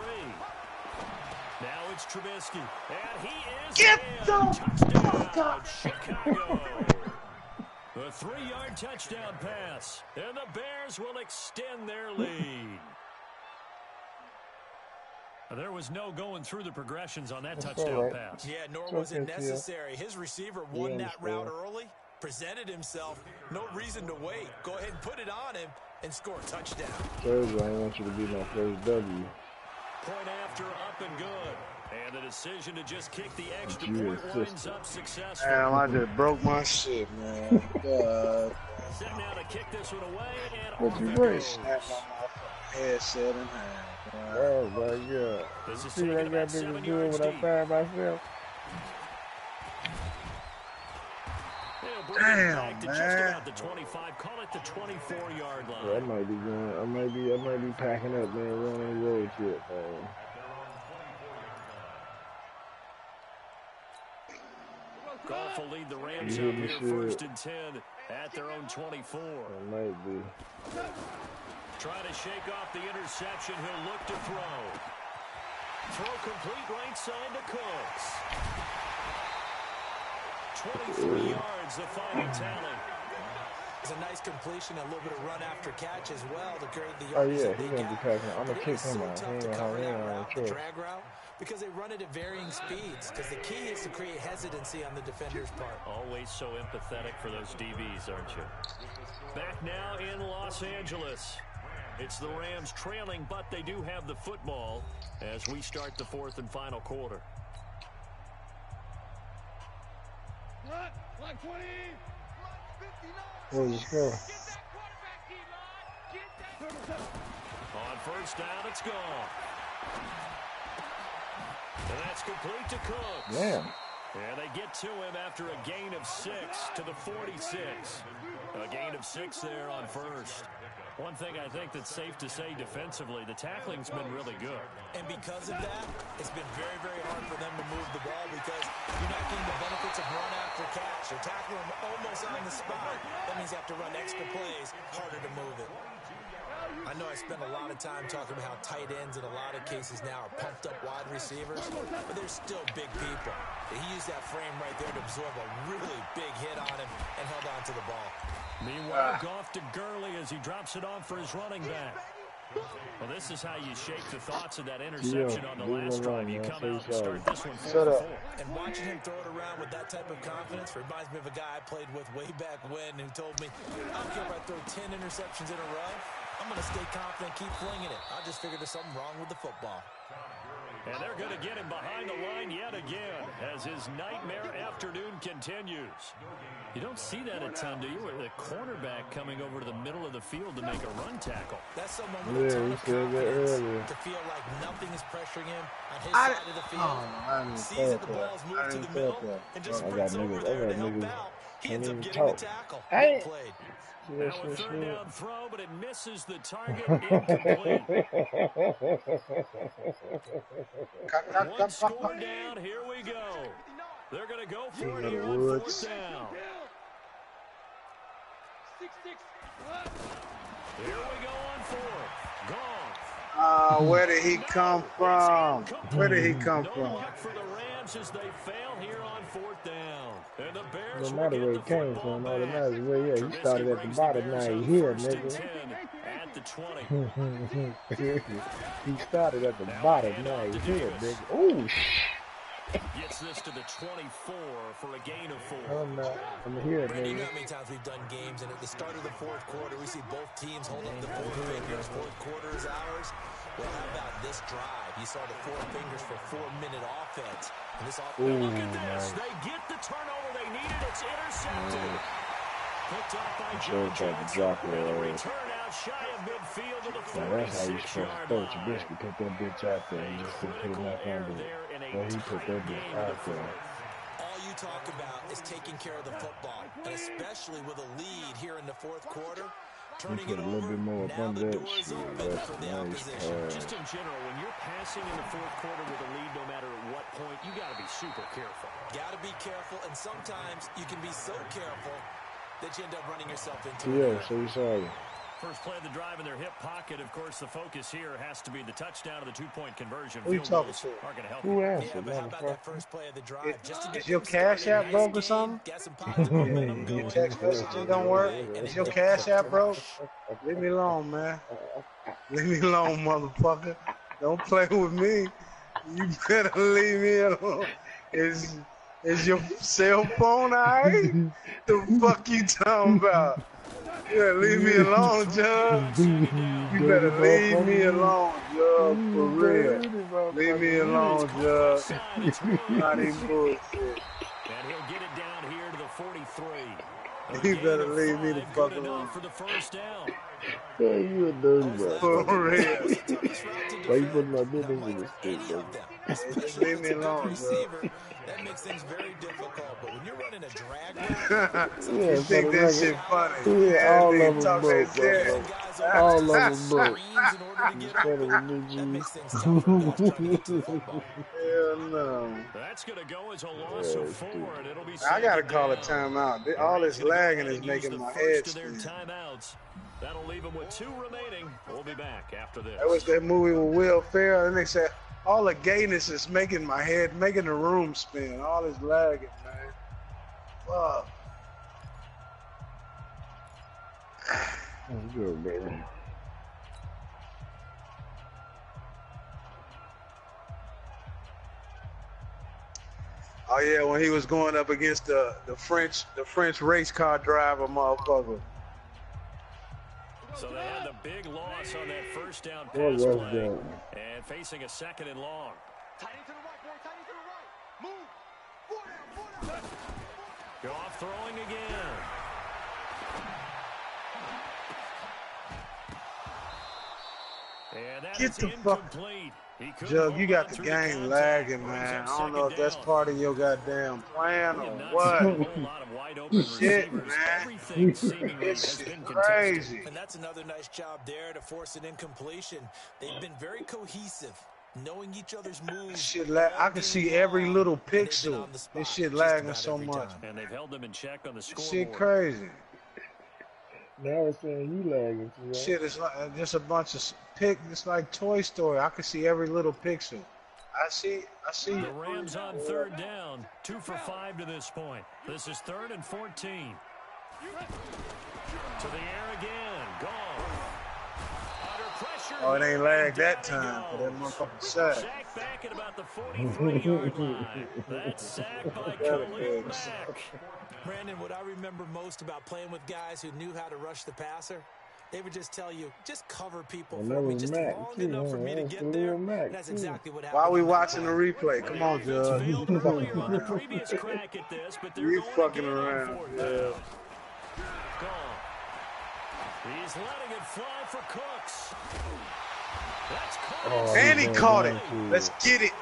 [SPEAKER 3] Now it's Trubisky. And he is
[SPEAKER 6] Get
[SPEAKER 3] in.
[SPEAKER 6] the fuck
[SPEAKER 3] Touchdown,
[SPEAKER 6] up.
[SPEAKER 3] Chicago. The 3-yard touchdown pass. And the Bears will extend their lead. There was no going through the progressions on that touchdown pass.
[SPEAKER 1] Yeah, nor was it necessary. His receiver won that route early, presented himself. No reason to wait. Go ahead and put it on him and score a touchdown.
[SPEAKER 2] Thursday, I want you to be my first W.
[SPEAKER 3] Point after, up and good. And the decision to just kick the extra point winds up successful.
[SPEAKER 6] Damn, I just broke my shit, man. God.
[SPEAKER 3] Set now to kick this one away and
[SPEAKER 2] What
[SPEAKER 3] off
[SPEAKER 2] you
[SPEAKER 3] it
[SPEAKER 2] break?
[SPEAKER 3] goes.
[SPEAKER 6] Snap my motherfucking headset in half.
[SPEAKER 2] Oh my God.
[SPEAKER 3] This is
[SPEAKER 2] See what I
[SPEAKER 3] taken
[SPEAKER 2] got
[SPEAKER 3] about
[SPEAKER 2] to
[SPEAKER 3] 7
[SPEAKER 2] do
[SPEAKER 3] yards
[SPEAKER 2] when I
[SPEAKER 3] deep.
[SPEAKER 2] find myself?
[SPEAKER 3] They'll bring it
[SPEAKER 6] Damn,
[SPEAKER 3] back to just
[SPEAKER 6] man.
[SPEAKER 3] about the 25. Call it the 24-yard line.
[SPEAKER 2] Yeah, I might be going. I might be packing up, man. Running the road trip, man.
[SPEAKER 3] Goff will lead the Rams up here 1st and 10 at their own 24.
[SPEAKER 2] It might be.
[SPEAKER 3] Trying to shake off the interception. He'll look to throw. Throw complete right side to Cooks. 23 yards, the final tally.
[SPEAKER 1] It's a nice completion, a little bit of run after catch as well to create the
[SPEAKER 2] Oh,
[SPEAKER 1] yards
[SPEAKER 2] yeah,
[SPEAKER 1] that
[SPEAKER 2] he's
[SPEAKER 1] they
[SPEAKER 2] going to be
[SPEAKER 1] got.
[SPEAKER 2] catching. I'm going
[SPEAKER 1] But
[SPEAKER 2] to
[SPEAKER 1] it
[SPEAKER 2] kick
[SPEAKER 1] is so
[SPEAKER 2] him out.
[SPEAKER 1] tough
[SPEAKER 2] He
[SPEAKER 1] to
[SPEAKER 2] ain't
[SPEAKER 1] cover that
[SPEAKER 2] on
[SPEAKER 1] route, the
[SPEAKER 2] choice.
[SPEAKER 1] drag route, because they run it at varying speeds, because the key is to create hesitancy on the defender's part.
[SPEAKER 3] Always so empathetic for those DBs, aren't you? Back now in Los Angeles. It's the Rams trailing, but they do have the football as we start the 4th and final quarter.
[SPEAKER 4] Line 20.
[SPEAKER 2] What was the score?
[SPEAKER 4] Get that quarterback, D-line. Get that.
[SPEAKER 3] On 1st down, it's gone. And that's complete to Cooks.
[SPEAKER 2] Damn.
[SPEAKER 3] And they get to him after a gain of 6 to the 46. A gain of 6 there on 1st. One thing I think that's safe to say defensively, the tackling's been really good.
[SPEAKER 1] And because of that, it's been very, very hard for them to move the ball because you're not getting the benefits of run after catch. You're tackling them almost on the spot. That means you have to run extra plays, harder to move it. I know I spent a lot of time talking about how tight ends in a lot of cases now are pumped up wide receivers, but they're still big people. He used that frame right there to absorb a really big hit on him and held on to the ball.
[SPEAKER 3] Meanwhile, Goff to Gurley as he drops it off for his running back. Well, this is how you shake the thoughts of that interception on the last drive. You come out and start this one 4-4.
[SPEAKER 1] And watching him throw it around with that type of confidence reminds me of a guy I played with way back when who told me, I don't care if I throw 10 interceptions in a row. I'm going to stay confident, keep flinging it. I just figured there's something wrong with the football.
[SPEAKER 3] And they're going to get him behind the line yet again as his nightmare afternoon continues. You don't see that a ton, do you? With a cornerback coming over to the middle of the field to make a run tackle.
[SPEAKER 1] That's someone with a ton of confidence to feel like nothing is pressuring him on his side of the field. Sees that the ball's moved to the middle and just sprints over there to help out. He ends up getting the tackle. Well played.
[SPEAKER 3] Now a 3rd down throw, but it misses the target. Incomplete. One score down. Here we go. They're going to go for it here on 4th down. Here we go on 4th. Gone.
[SPEAKER 6] Where did he come from? Where did he come from?
[SPEAKER 3] No luck for the Rams as they fail here on 4th down. And the Bears
[SPEAKER 2] No matter where he came from, all that matters is where he started at the bottom, now he here, nigga.
[SPEAKER 3] At the 20.
[SPEAKER 2] He started at the bottom, now he here, nigga. Oh, shit.
[SPEAKER 3] Gets this to the 24 for a gain of 4.
[SPEAKER 2] I'm here,
[SPEAKER 1] Brandon, you
[SPEAKER 2] nigga.
[SPEAKER 1] know how many times we've done games, and at the start of the 4th quarter, we see both teams hold up the 4 fingers. 4th quarter is ours. Well, how about this drive? You saw the 4 fingers for 4-minute offense. And this offense,
[SPEAKER 3] look at this. Nice. They get the turnover they needed. It's intercepted. Picked off by Joe Johnson. And the return out shy of midfield to the 46-yard line.
[SPEAKER 2] That's how you supposed to put that bitch out there and just put him up under it. Well, he put that bitch out there.
[SPEAKER 1] All you talk about is taking care of the football, and especially with a lead here in the 4th quarter. Turning it over, now the door is open for the opposition.
[SPEAKER 3] Just in general, when you're passing in the 4th quarter with a lead, no matter at what point, you got to be super careful.
[SPEAKER 1] Got to be careful, and sometimes you can be so careful that you end up running yourself into
[SPEAKER 2] it. So you saw it.
[SPEAKER 3] First play of the drive in their hip pocket. Of course, the focus here has to be the touchdown of the 2-point conversion.
[SPEAKER 6] Who you talking to?
[SPEAKER 3] Are going to help
[SPEAKER 2] Who asked
[SPEAKER 1] yeah, but how about that first play of the drive?
[SPEAKER 6] Is your Cash App broke or something? Your text messaging don't work? Is your Cash App broke? Leave me alone, man. Leave me alone, motherfucker. Don't play with me. You better leave me alone. Is your cell phone all right? The fuck you talking about? Yeah, leave me alone, Judge. You better leave me alone, Judge, for real. Leave me alone, Judge. Not even bullshit.
[SPEAKER 3] And he'll get it down here to the 43.
[SPEAKER 6] You better leave me the fuck alone.
[SPEAKER 3] For the first down.
[SPEAKER 2] Yeah, you a dirty bro.
[SPEAKER 6] For real.
[SPEAKER 2] Why you putting my
[SPEAKER 1] defend,
[SPEAKER 2] business
[SPEAKER 1] unlike
[SPEAKER 2] in the stick,
[SPEAKER 1] any
[SPEAKER 2] bro?
[SPEAKER 1] of them,
[SPEAKER 6] Just
[SPEAKER 1] especially if
[SPEAKER 6] leave
[SPEAKER 1] it's
[SPEAKER 6] me
[SPEAKER 1] a good
[SPEAKER 6] alone, bro.
[SPEAKER 1] receiver. That makes things very difficult. But when you're running a drag route,
[SPEAKER 6] You
[SPEAKER 2] Yeah,
[SPEAKER 1] sometimes
[SPEAKER 2] for
[SPEAKER 1] you
[SPEAKER 2] the
[SPEAKER 6] think that
[SPEAKER 1] gotta
[SPEAKER 2] record.
[SPEAKER 6] shit
[SPEAKER 1] scout
[SPEAKER 6] funny?
[SPEAKER 1] out
[SPEAKER 2] Yeah,
[SPEAKER 1] plays.
[SPEAKER 6] Yeah,
[SPEAKER 2] all
[SPEAKER 6] nigga
[SPEAKER 2] of them
[SPEAKER 6] talk that
[SPEAKER 2] broke, bro,
[SPEAKER 1] You
[SPEAKER 6] shit.
[SPEAKER 2] bro.
[SPEAKER 1] send guys over there
[SPEAKER 2] All
[SPEAKER 1] to
[SPEAKER 2] of
[SPEAKER 1] set
[SPEAKER 2] them broke.
[SPEAKER 1] screens in order to get
[SPEAKER 2] Instead of the
[SPEAKER 1] open.
[SPEAKER 2] new
[SPEAKER 1] That
[SPEAKER 2] G's.
[SPEAKER 1] makes things tough for guys trying to get to the football.
[SPEAKER 6] Hell no.
[SPEAKER 3] That's going to go as a loss of
[SPEAKER 2] Yeah,
[SPEAKER 3] 4, and it'll be
[SPEAKER 6] I gotta
[SPEAKER 3] second
[SPEAKER 6] call a
[SPEAKER 3] down.
[SPEAKER 6] timeout.
[SPEAKER 3] The
[SPEAKER 6] All
[SPEAKER 3] Rams
[SPEAKER 6] this
[SPEAKER 3] going to go
[SPEAKER 6] lagging
[SPEAKER 3] ahead
[SPEAKER 6] is
[SPEAKER 3] and use
[SPEAKER 6] making
[SPEAKER 3] the
[SPEAKER 6] my
[SPEAKER 3] first
[SPEAKER 6] head
[SPEAKER 3] of their
[SPEAKER 6] spin.
[SPEAKER 3] timeouts. That'll leave them with 2 remaining. We'll be back after this.
[SPEAKER 6] That was that movie with Will Ferrell, and they said all the gayness is making my head, making the room spin. All this lagging, man. Fuck.
[SPEAKER 2] That's good, baby.
[SPEAKER 6] Oh yeah, when he was going up against the French race car driver, motherfucker.
[SPEAKER 3] So they had the big loss on that first down
[SPEAKER 2] What
[SPEAKER 3] pass
[SPEAKER 2] was
[SPEAKER 3] play,
[SPEAKER 2] that?
[SPEAKER 3] and facing a 2nd and long.
[SPEAKER 7] Tight end to the right, boy. Tight end to the right. Move. Four down.
[SPEAKER 3] Go off throwing again. And that
[SPEAKER 6] Get
[SPEAKER 3] is
[SPEAKER 6] the fuck.
[SPEAKER 3] incomplete. He couldn't
[SPEAKER 6] Jug,
[SPEAKER 3] hold
[SPEAKER 6] you got
[SPEAKER 3] on
[SPEAKER 6] the
[SPEAKER 3] through
[SPEAKER 6] game
[SPEAKER 3] contact.
[SPEAKER 6] lagging,
[SPEAKER 3] Brings
[SPEAKER 6] man.
[SPEAKER 3] up
[SPEAKER 6] I don't know if
[SPEAKER 3] second
[SPEAKER 6] that's
[SPEAKER 3] down.
[SPEAKER 6] part of your goddamn plan
[SPEAKER 3] We
[SPEAKER 6] or
[SPEAKER 3] have not
[SPEAKER 6] what.
[SPEAKER 3] seen a whole lot of wide open
[SPEAKER 6] Shit,
[SPEAKER 3] receivers.
[SPEAKER 6] man.
[SPEAKER 3] Everything seemingly
[SPEAKER 6] This
[SPEAKER 3] has
[SPEAKER 6] shit
[SPEAKER 3] been contested.
[SPEAKER 6] crazy.
[SPEAKER 1] And that's another nice job there to force an incompletion. They've been very cohesive, knowing each other's moves.
[SPEAKER 6] Shit lag. I can see every little pixel. This shit lagging so much.
[SPEAKER 3] And they've held them in check on the
[SPEAKER 6] This
[SPEAKER 3] scoreboard.
[SPEAKER 6] shit crazy.
[SPEAKER 2] Now it's saying you lagging, too, right?
[SPEAKER 6] Shit is like just a bunch of It's like Toy Story. I can see every little pixel. I see.
[SPEAKER 3] The Rams on 3rd down, 2 for 5 to this point. This is 3rd and 14. To the air again, gone. Under pressure.
[SPEAKER 6] Oh, it ain't lagged that
[SPEAKER 3] Down he
[SPEAKER 6] time for that
[SPEAKER 3] goes.
[SPEAKER 6] motherfucking sack.
[SPEAKER 3] Sack back at about the 43-yard line. That's sacked by Khalil Mack.
[SPEAKER 1] Brandon, what I remember most about playing with guys who knew how to rush the passer, they would just tell you, just cover people
[SPEAKER 2] And
[SPEAKER 1] for
[SPEAKER 2] that
[SPEAKER 1] me
[SPEAKER 2] was
[SPEAKER 1] just
[SPEAKER 2] Mac,
[SPEAKER 1] long
[SPEAKER 2] too,
[SPEAKER 1] enough for
[SPEAKER 2] huh?
[SPEAKER 1] me to
[SPEAKER 2] That was
[SPEAKER 1] get there.
[SPEAKER 2] Khalil Mack,
[SPEAKER 1] And that's
[SPEAKER 2] too.
[SPEAKER 1] exactly what happened.
[SPEAKER 6] While we
[SPEAKER 1] on that
[SPEAKER 6] watching the
[SPEAKER 1] play.
[SPEAKER 6] replay, come on,
[SPEAKER 3] Defense
[SPEAKER 6] Judge.
[SPEAKER 3] failed
[SPEAKER 6] You fucking
[SPEAKER 3] earlier on the
[SPEAKER 6] around.
[SPEAKER 3] previous crack at this, but they're
[SPEAKER 6] You
[SPEAKER 3] going
[SPEAKER 6] fucking
[SPEAKER 3] again on
[SPEAKER 6] around.
[SPEAKER 3] 4th
[SPEAKER 6] Yeah.
[SPEAKER 3] down. Gone. He's letting it fly for Cooks. That's caught.
[SPEAKER 2] Oh,
[SPEAKER 6] And he
[SPEAKER 2] he's
[SPEAKER 6] caught
[SPEAKER 2] going
[SPEAKER 6] it.
[SPEAKER 2] down, too.
[SPEAKER 6] Let's get it.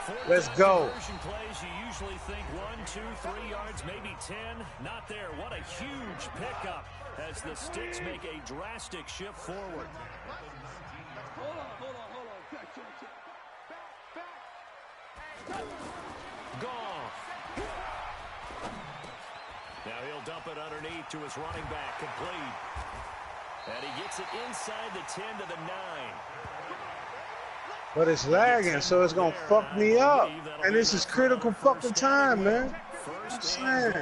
[SPEAKER 3] 4th
[SPEAKER 6] Let's
[SPEAKER 3] down
[SPEAKER 6] go.
[SPEAKER 3] conversion plays, you usually think 1, 2, 3 yards, maybe 10. Not there. What a huge pickup as the Sticks make a drastic shift forward.
[SPEAKER 7] Hold on. Check. Back.
[SPEAKER 3] Gone. Now he'll dump it underneath to his running back, complete. And he gets it inside the 10 to the 9.
[SPEAKER 6] But it's lagging, so it's gonna fuck me up. And this is critical fucking time, man. I'm saying.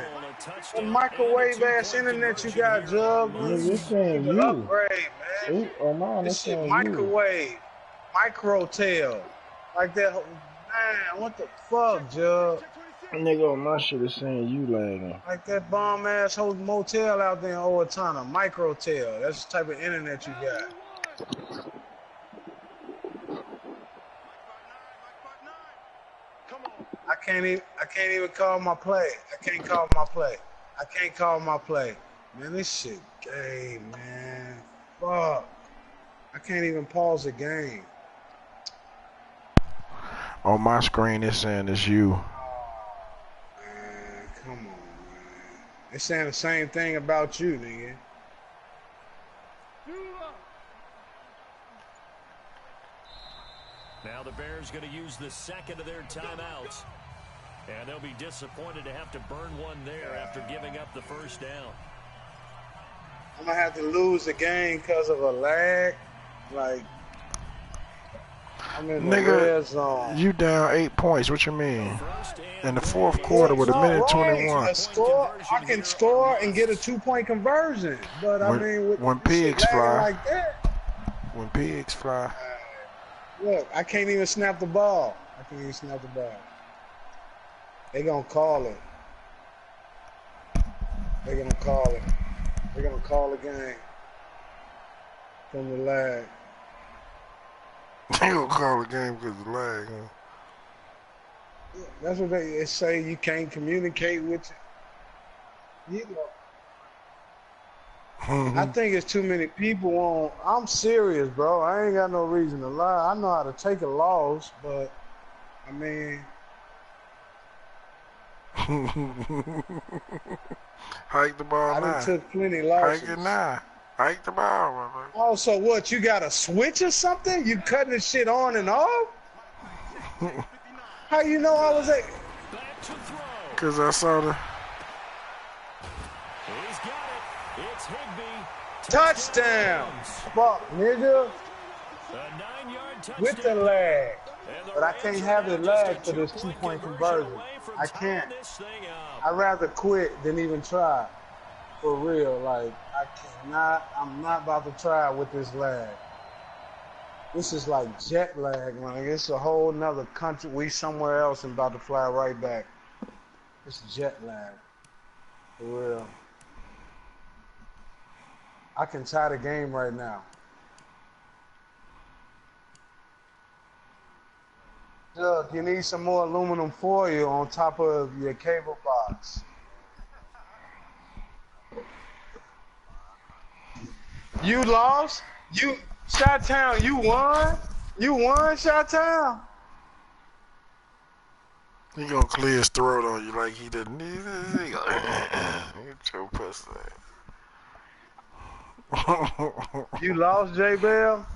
[SPEAKER 6] The microwave ass internet you got, Jug.
[SPEAKER 2] Nigga, it's saying you.
[SPEAKER 6] Upgrade, man.
[SPEAKER 2] Ooh, oh, no,
[SPEAKER 6] This
[SPEAKER 2] it's
[SPEAKER 6] shit
[SPEAKER 2] saying you.
[SPEAKER 6] microwave, microtail, like that. Man, what the fuck, Jug?
[SPEAKER 2] Nigga, on my shit is saying you lagging.
[SPEAKER 6] Like that bomb ass whole motel out there in Owatonna, microtail. That's the type of internet you got. I can't even call my play. I can't call my play. Man, this shit gay, man. Fuck. I can't even pause the game.
[SPEAKER 2] On my screen, it's saying it's you.
[SPEAKER 6] Man, come on, man. It's saying the same thing about you, nigga.
[SPEAKER 3] Now the Bears going to use the 2nd of their timeouts. And they'll be disappointed to have to burn one there after giving up the 1st down.
[SPEAKER 6] I'm gonna have to lose the game because of a lag. Like, I'm in the red zone.
[SPEAKER 2] Nigga, you down 8 points. What you mean? In the 4th quarter with a minute 21.
[SPEAKER 6] I can score and get a 2-point conversion. But I mean, with
[SPEAKER 2] when pigs fly.
[SPEAKER 6] like that,
[SPEAKER 2] when pigs fly.
[SPEAKER 6] Look, I can't even snap the ball. They gonna call it. They're gonna call the game from the lag.
[SPEAKER 2] They gonna call the game because of the lag, huh?
[SPEAKER 6] That's what they say. You can't communicate with you. I think it's too many people on. I'm serious, bro. I ain't got no reason to lie. I know how to take a loss, but I mean,
[SPEAKER 2] Hike the ball
[SPEAKER 6] I
[SPEAKER 2] now.
[SPEAKER 6] done took plenty losses.
[SPEAKER 2] Hike it now. Hike the ball, motherfucker.
[SPEAKER 6] Oh, so what? You got a switch or something? You cutting the shit on and off? How you know I was at?
[SPEAKER 2] Cause I saw the
[SPEAKER 3] He's got it. It's Higbee.
[SPEAKER 6] Touchdown! Fuck, nigga.
[SPEAKER 3] A 9-yard touchdown.
[SPEAKER 6] With the lag.
[SPEAKER 3] And the
[SPEAKER 6] But I can't
[SPEAKER 3] Rams
[SPEAKER 6] have have
[SPEAKER 3] are
[SPEAKER 6] the
[SPEAKER 3] just a
[SPEAKER 6] lag for this
[SPEAKER 3] two-point
[SPEAKER 6] two-point conversion.
[SPEAKER 3] away from
[SPEAKER 6] I
[SPEAKER 3] tying
[SPEAKER 6] can't.
[SPEAKER 3] this thing up.
[SPEAKER 6] I'd rather quit than even try. For real, like, I'm not about to try with this lag. This is like jet lag, man. It's a whole nother country. We somewhere else and about to fly right back. It's jet lag. For real. I can tie the game right now. Look, you need some more aluminum foil on top of your cable box. You lost? You Chi-Town, you won? You won, Chi-Town?
[SPEAKER 2] he gonna clear his throat on you like he didn't need it. He gonna get your pussy.
[SPEAKER 6] You lost, J-Bell?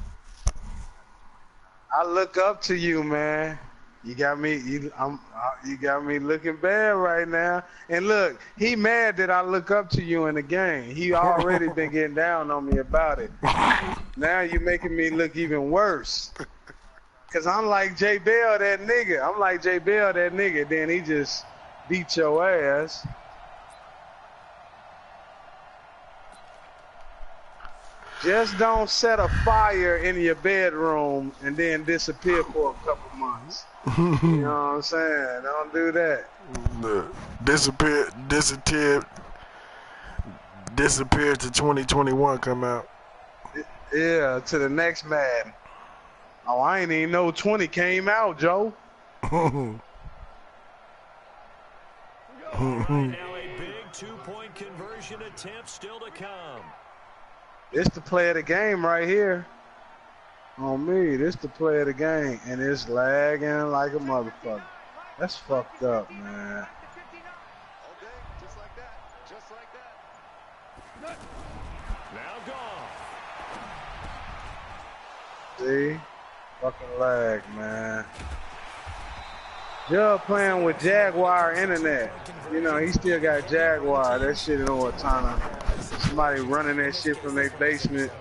[SPEAKER 6] I look up to you, man. You got me. You got me looking bad right now. And look, he mad that I look up to you in the game. He already been getting down on me about it. Now you making me look even worse. Cause I'm like J Bell, that nigga. I'm like J Bell, that nigga. Then he just beat your ass. Just don't set a fire in your bedroom and then disappear for a couple months. You know what I'm saying? Don't do that.
[SPEAKER 2] Look, disappear to 2021 come out.
[SPEAKER 6] Yeah, to the next Madden. Oh, I ain't even know 20 came out, Joe.
[SPEAKER 3] All right, now a big two-point conversion attempt still to come.
[SPEAKER 6] This the play of the game right here. On me, this the play of the game. And it's lagging like a motherfucker. That's fucked up, man.
[SPEAKER 7] Okay, just like that. Just like that.
[SPEAKER 3] Now gone.
[SPEAKER 6] See? Fucking lag, man. You're playing with Jaguar internet. You know, he still got Jaguar. That shit in Ortana. Somebody running that shit from their basement.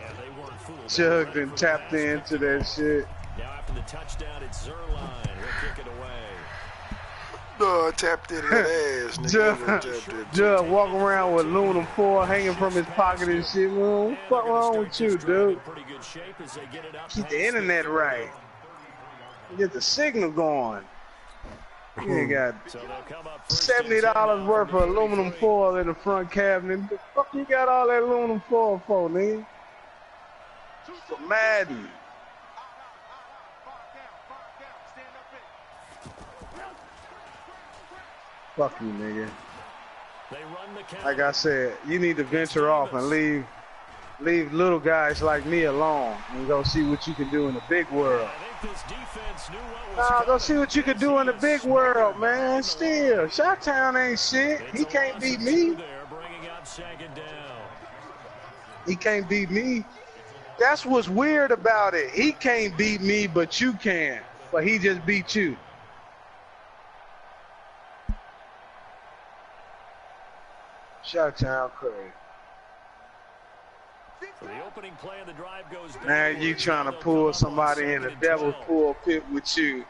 [SPEAKER 6] Chugged and tapped into that shit.
[SPEAKER 3] Now after the touchdown, it's Zerline. He'll kick it away.
[SPEAKER 2] No, I tapped in that ass, nigga.
[SPEAKER 6] Just walk around with aluminum foil hanging from his pocket and shit, man. What the fuck wrong with you, dude? Keep the internet right. Get the signal going. You ain't got $70 worth of aluminum foil in the front cabinet. The fuck you got all that aluminum foil for, nigga? For Madden. Fuck you, nigga. Like I said, you need to venture off and leave little guys like me alone and go see what you can do in the big world. Nah, go see what you can do in the big world, man. Still, Chi-Town ain't shit. He can't beat me. He can't beat me. That's what's weird about it. He can't beat me, but you can. But he just beat you. Chi-Town crazy.
[SPEAKER 3] The opening play of the drive goes
[SPEAKER 6] now you trying to pull somebody in the devil's pool pit with you.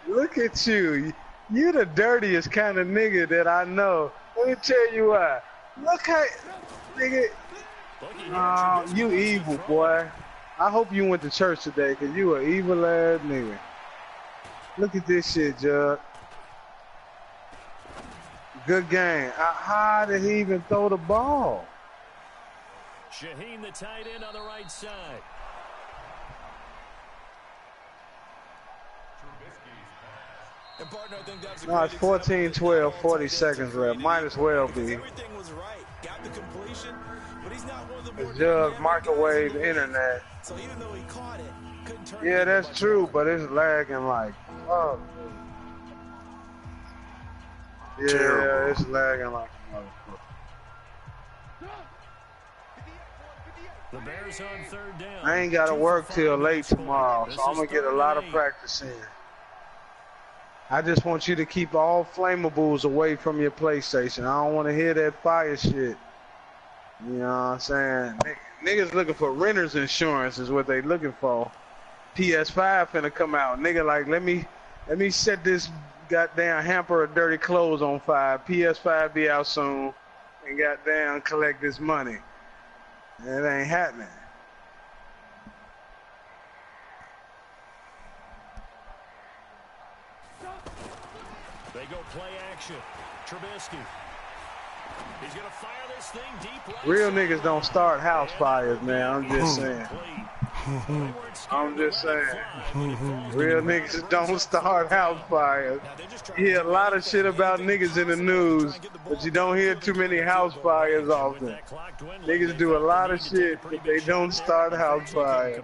[SPEAKER 6] Look at you. You the dirtiest kind of nigga that I know. Let me tell you why. Look how, nigga. You evil, boy. I hope you went to church today, because you an evil ass nigga. Look at this shit, Jug. Good game. How did he even throw the ball?
[SPEAKER 3] Shaheen, the tight end on the right side.
[SPEAKER 1] And partner, I think that's a
[SPEAKER 6] No, it's 14-12, 40 seconds left. Might as well be.
[SPEAKER 1] Everything was right. Got the completion, but he's not one of the more
[SPEAKER 6] It's just
[SPEAKER 1] dynamic
[SPEAKER 6] microwave
[SPEAKER 1] guys.
[SPEAKER 6] internet.
[SPEAKER 1] So even though he caught it, couldn't turn
[SPEAKER 6] Yeah,
[SPEAKER 1] it
[SPEAKER 6] that's
[SPEAKER 1] much
[SPEAKER 6] true,
[SPEAKER 1] more.
[SPEAKER 6] but it's lagging like fuck. Yeah, it's lagging like a motherfucker.
[SPEAKER 3] The Bears on third down.
[SPEAKER 6] I ain't gotta
[SPEAKER 3] 2 for
[SPEAKER 6] work
[SPEAKER 3] 5
[SPEAKER 6] till
[SPEAKER 3] on
[SPEAKER 6] late
[SPEAKER 3] this play.
[SPEAKER 6] tomorrow,
[SPEAKER 3] This
[SPEAKER 6] so I'm
[SPEAKER 3] is
[SPEAKER 6] gonna get a
[SPEAKER 3] 3rd
[SPEAKER 6] lot
[SPEAKER 3] and
[SPEAKER 6] of
[SPEAKER 3] 8.
[SPEAKER 6] practice in. I just want you to keep all flammables away from your PlayStation. I don't want to hear that fire shit. You know what I'm saying? Niggas looking for renter's insurance is what they looking for. PS5 finna come out. Nigga like, let me set this goddamn hamper of dirty clothes on fire. PS5 be out soon and goddamn collect this money. It ain't happening.
[SPEAKER 3] They go play action. Trubisky. He's going to fire this thing deep right.
[SPEAKER 6] Real niggas don't start house fires, man. I'm just saying. I'm just saying. Real niggas don't start house fires. You hear a lot of shit about niggas in the news, but you don't hear too many house fires often. Niggas do a lot of shit, but they don't start house fires.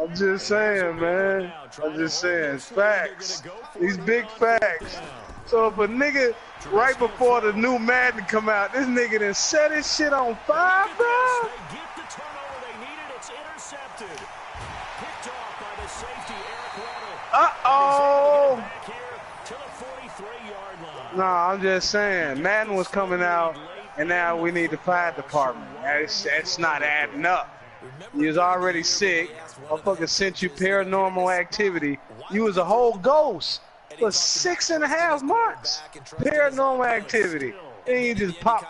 [SPEAKER 6] I'm just saying, man. I'm just saying. Facts. These big facts. So if a nigga, right before the new Madden come out, this nigga done set his shit on fire, bro?
[SPEAKER 3] They get the turnover they needed. It's intercepted. Picked off by the safety, Eric Weddle.
[SPEAKER 6] Uh-oh.
[SPEAKER 3] Back here to the 43-yard line.
[SPEAKER 6] Nah, I'm just saying. Madden was coming out, and now we need the fire department. That's not adding up. You was already sick. Motherfucker sent you paranormal activity. You was a whole ghost for 6.5 months. Paranormal activity. And you just pop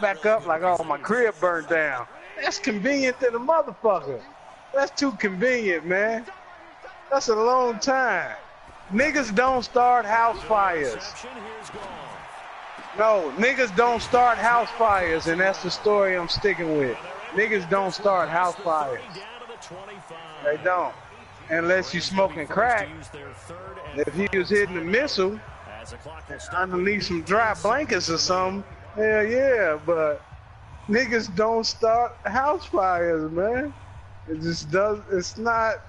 [SPEAKER 6] back up like, oh, my crib burned down. That's convenient to the motherfucker. That's too convenient, man. That's a long time. Niggas don't start house fires. No, niggas don't start house fires, and that's the story I'm sticking with. Niggas don't start house fires. They don't. Unless you smoking crack. If he was hitting a missile underneath some dry blankets or something, hell yeah, but niggas don't start house fires, man. It just does, it's not,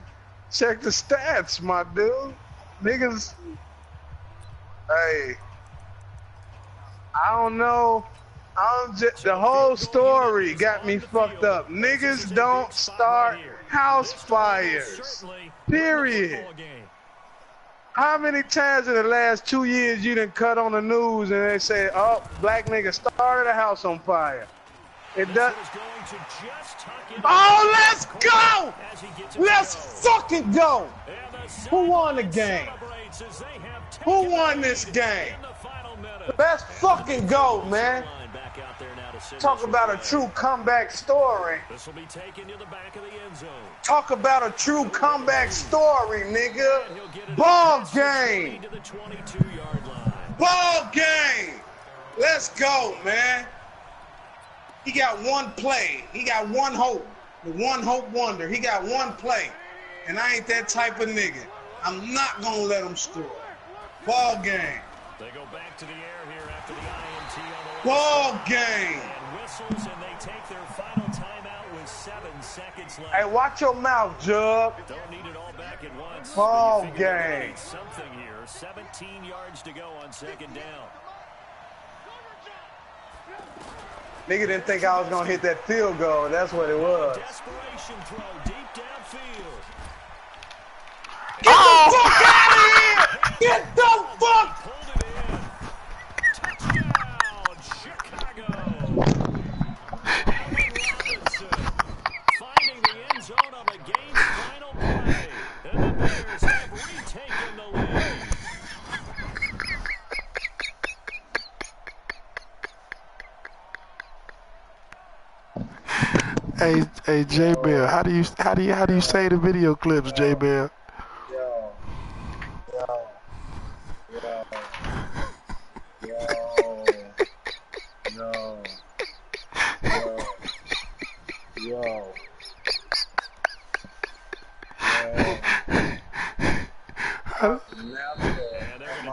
[SPEAKER 6] check the stats, my dude. Niggas, hey, I don't know. The whole story got me fucked up. Niggas don't start house fires. Period. How many times in the last 2 years you done cut on the news and they say, oh, black nigga started a house on fire? It does. Oh, let's go! Let's fucking go! Who won the game? Who won this game? Let's fucking go, man. Talk about a true comeback story. Talk about a true comeback story, nigga. Ball game. Ball game. Let's go, man. He got one play. He got one hope. The one hope wonder. He got one play. And I ain't that type of nigga. I'm not going to let him score. Ball game.
[SPEAKER 3] They go back to the air here after the INT on the
[SPEAKER 6] ball game.
[SPEAKER 3] And whistles, and they take their final timeout with 7 seconds left.
[SPEAKER 6] Hey, watch your mouth, Jug.
[SPEAKER 3] Don't need it all back at once.
[SPEAKER 6] Ball game.
[SPEAKER 3] Something here. 17 yards to go on 2nd down.
[SPEAKER 6] Nigga didn't think I was gonna hit that field goal. That's what it was.
[SPEAKER 3] Desperation throw deep downfield.
[SPEAKER 6] Get the fuck out of here! Get the fuck!
[SPEAKER 3] Pulled it in. Touchdown, Chicago. Robinson finding the end zone on the game's final play. And the Bears have retaken the lead.
[SPEAKER 2] Hey, J Bell, how do you say the video clips, J Bell?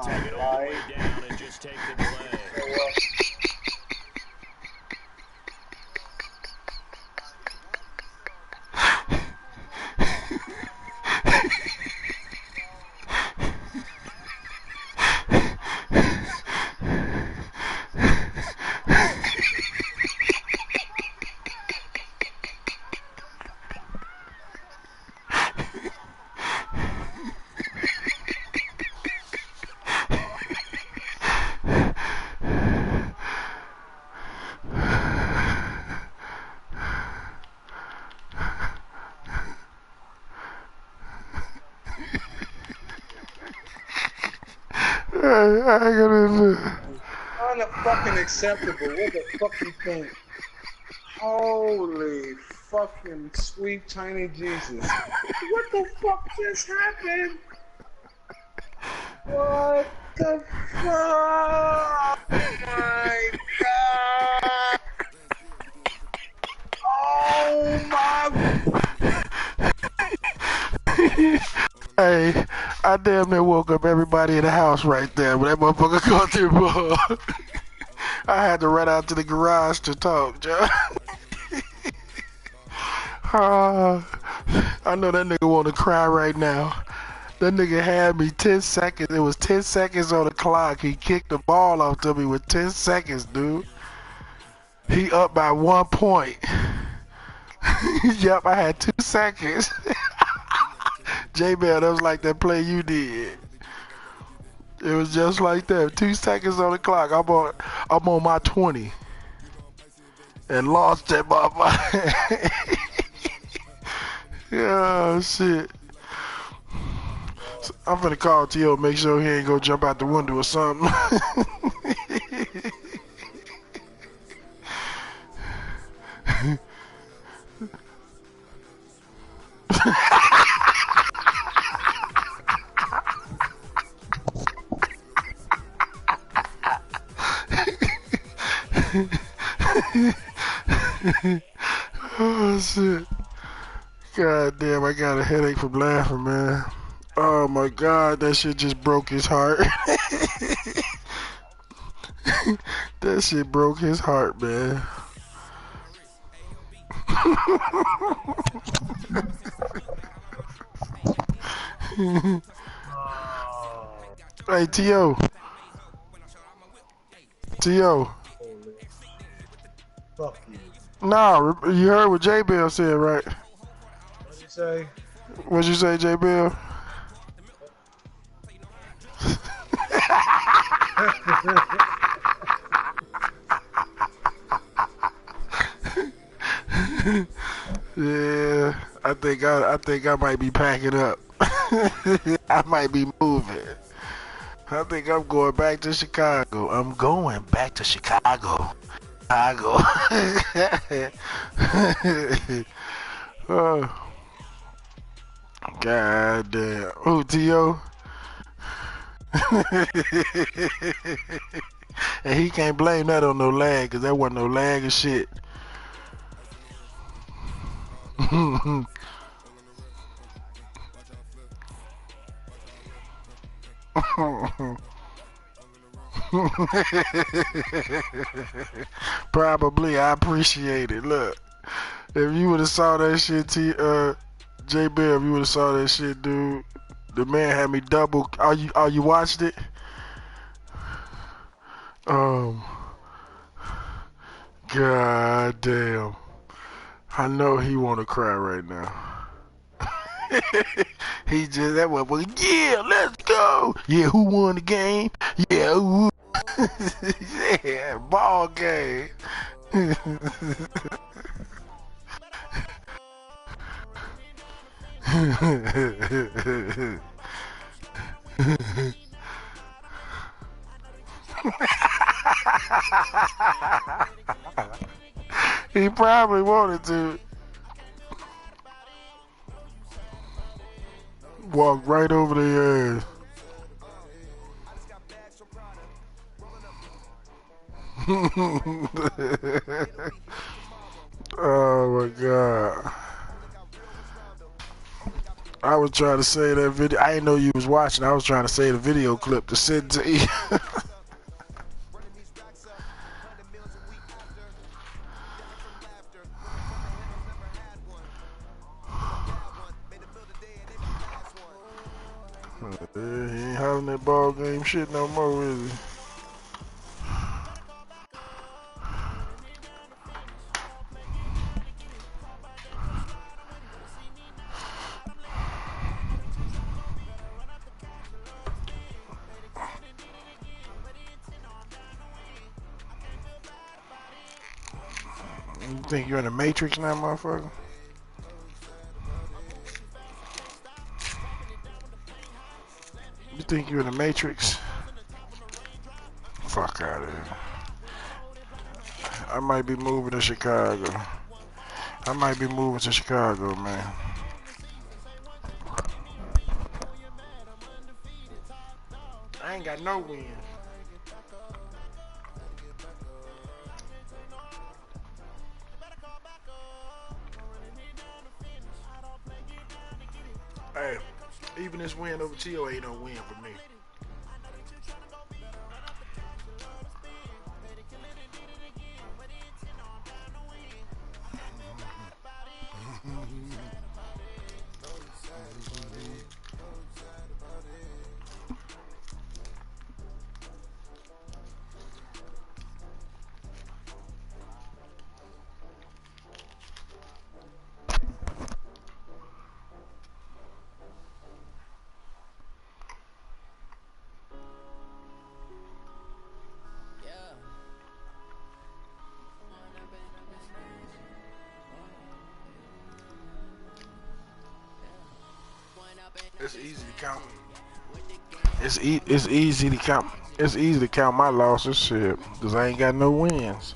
[SPEAKER 3] take it all the way down and just take the delay.
[SPEAKER 6] Unacceptable. What the fuck you think? Holy fucking sweet tiny Jesus. What the fuck just happened? What the fuck? Oh my god. Oh my.
[SPEAKER 2] Hey, I damn near woke up everybody in the house right there when that motherfucker caught through ball. I had to run out to the garage to talk, Joe. I know that nigga want to cry right now. That nigga had me 10 seconds. It was 10 seconds on the clock. He kicked the ball off to me with 10 seconds, dude. He up by 1 point. Yep, I had 2 seconds. J-Bell, that was like that play you did. It was just like that. 2 seconds on the clock. I'm on my 20. And lost that motherfucker. Yeah, shit. So I'm finna call T.O. make sure he ain't gonna jump out the window or something. Oh shit. God damn, I got a headache from laughing, man. Oh my god, that shit just broke his heart. That shit broke his heart, man. Hey, T.O. T.O.
[SPEAKER 6] Fuck you.
[SPEAKER 2] Nah, you heard what J-Bell said, right?
[SPEAKER 6] What'd you say?
[SPEAKER 2] What'd you say, J-Bell? Yeah, I think I might be packing up. I might be moving. I think I'm going back to Chicago. I'm going back to Chicago. Oh, god damn. Oh, T.O. And he can't blame that on no lag, because that wasn't no lag or shit. Probably. I appreciate it. Look, if you would have saw that shit, J-Bell, if you would have saw that shit, dude, the man had me double. You watched it? God damn. I know he want to cry right now. He just that one. Yeah, let's go. Yeah, who won the game? Yeah, who? Yeah, ball game. He probably wanted to walk right over their ass. Oh my god. I was trying to say that video. I didn't know you was watching. I was trying to say the video clip to send to you. He ain't having that ball game shit no more, is he? You think you're in the Matrix now, motherfucker? You think you're in the Matrix? Fuck out of here. I might be moving to Chicago. I might be moving to Chicago, man. I ain't got no wins. Hey, even this win over T.O. ain't no win for me. It's easy to count. It's easy to count. It's easy to count my losses, shit, cause I ain't got no wins.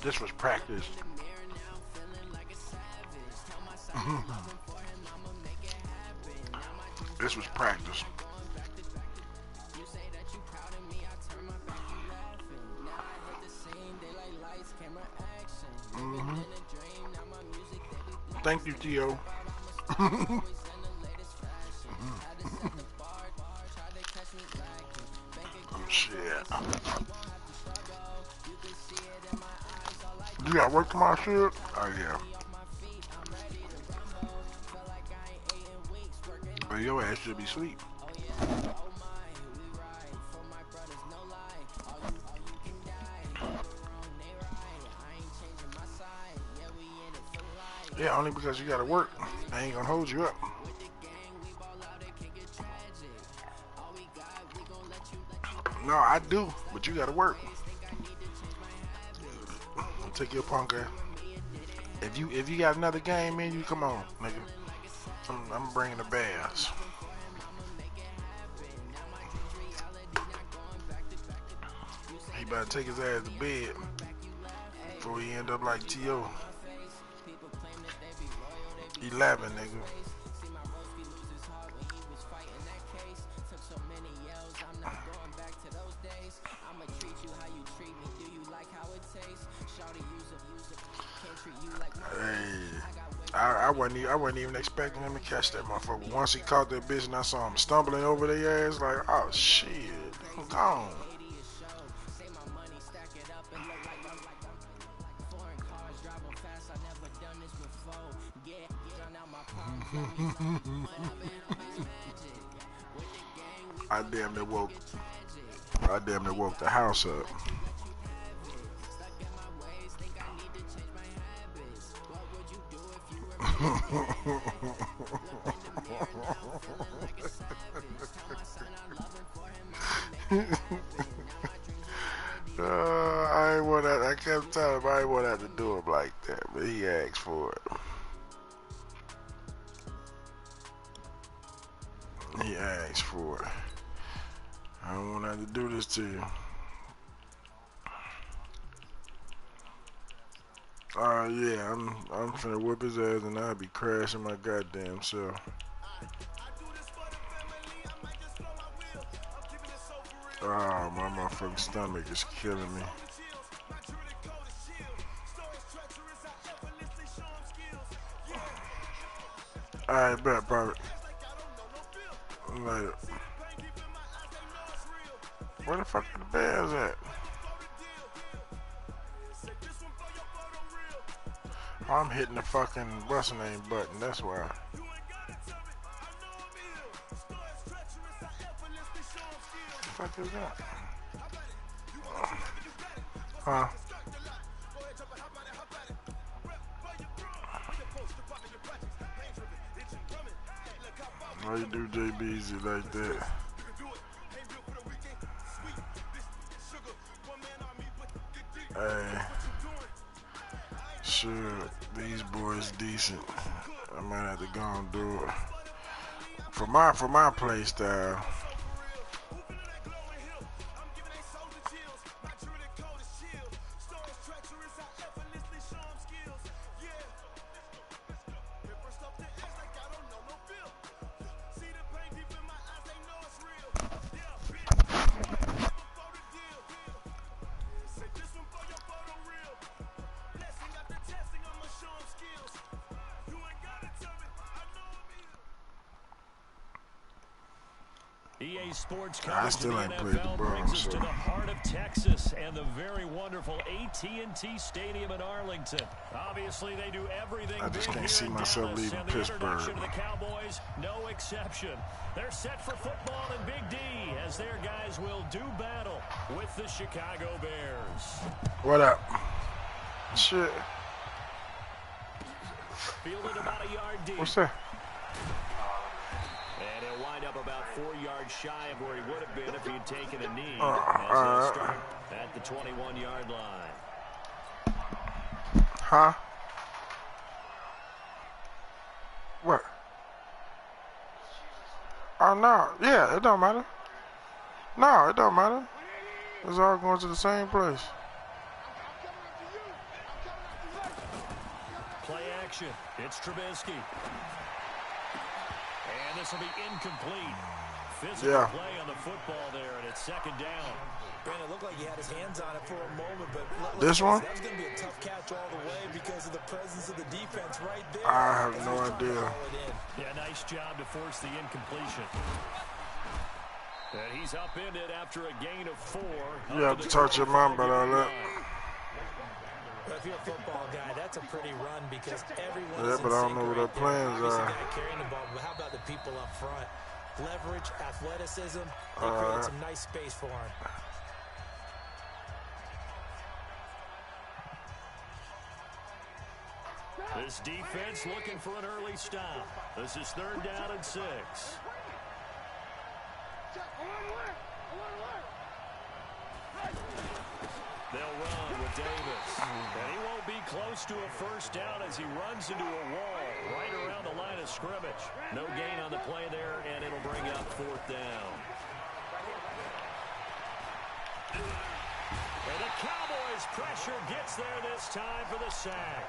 [SPEAKER 2] This was practice. This was practice. Thank you, T.O. Shit. You got work tomorrow, shit? Oh, yeah. Well, your ass should be asleep. Yeah, only because you gotta work. I ain't gonna hold you up. No, I do, but you gotta work. Take your punk ass. If you got another game, man, you come on, nigga. I'm bringing the Bears. He better take his ass to bed before he end up like T.O. 11, nigga. I wasn't even expecting him to catch that motherfucker. Once he caught that bitch and I saw him stumbling over their ass, like, oh shit, I'm gone. I damn near woke the house up. I kept telling him I didn't want to have to do him like that, but he asked for it. He asked for it. I don't want to have to do this to you. Yeah, I'm finna whip his ass and I'll be crashing my goddamn self. Oh, my motherfucking stomach is killing me. Alright, bet, perfect. Later. Where the fuck are the Bears at? Oh, I'm hitting the fucking what's the name button, that's why. What the fuck is that? Huh? Why you do JBZ like that? Hey, sure, these boys decent. I might have to go and do it for my play style.
[SPEAKER 3] EA Sports
[SPEAKER 2] I
[SPEAKER 3] coverage
[SPEAKER 2] still
[SPEAKER 3] of
[SPEAKER 2] ain't
[SPEAKER 3] the
[SPEAKER 2] played the
[SPEAKER 3] NFL
[SPEAKER 2] ball,
[SPEAKER 3] brings us
[SPEAKER 2] so.
[SPEAKER 3] to the heart of Texas and the very wonderful AT&T Stadium in Arlington. Obviously, they do everything
[SPEAKER 2] I just
[SPEAKER 3] big
[SPEAKER 2] can't
[SPEAKER 3] here
[SPEAKER 2] see
[SPEAKER 3] in
[SPEAKER 2] myself
[SPEAKER 3] Dallas,
[SPEAKER 2] leaving
[SPEAKER 3] and the
[SPEAKER 2] Pittsburgh.
[SPEAKER 3] introduction to the Cowboys, no exception. They're set for football in Big D as their guys will do battle with the Chicago Bears.
[SPEAKER 2] What up? Shit.
[SPEAKER 3] Fielded about a yard deep.
[SPEAKER 2] What's that?
[SPEAKER 3] And he'll wind up about 4 yards shy of where he would have been if he'd taken a knee as he'll start at the 21-yard line.
[SPEAKER 2] Huh? What? Oh, no. Yeah, it don't matter. No, it don't matter. It's all going to the same place.
[SPEAKER 3] Play action. It's Trubisky. And this will be incomplete. Physical play on the football there, and it's second down.
[SPEAKER 1] Brandon, it looked like he had his hands on it for a moment, but
[SPEAKER 2] this one?
[SPEAKER 1] That was going to be a tough catch all the way because of the presence of the defense right there.
[SPEAKER 2] I have no idea.
[SPEAKER 3] Yeah, nice job to force the incompletion. And he's upended after a gain of 4.
[SPEAKER 2] You have to talk to your mom about all that.
[SPEAKER 1] But if you're a football guy, that's a pretty run because everyone
[SPEAKER 2] Yeah,
[SPEAKER 1] is
[SPEAKER 2] but I don't know what their plans
[SPEAKER 1] are.
[SPEAKER 2] are.
[SPEAKER 1] Guy carrying the ball, but how about the people up front? Leverage, athleticism, they create some nice space for him.
[SPEAKER 3] This defense looking for an early stop. This is 3rd down and 6. They'll run with Davis. And he won't be close to a first down as he runs into a wall right around the line of scrimmage. No gain on the play there, and it'll bring up 4th down. And the Cowboys' pressure gets there this time for the sack.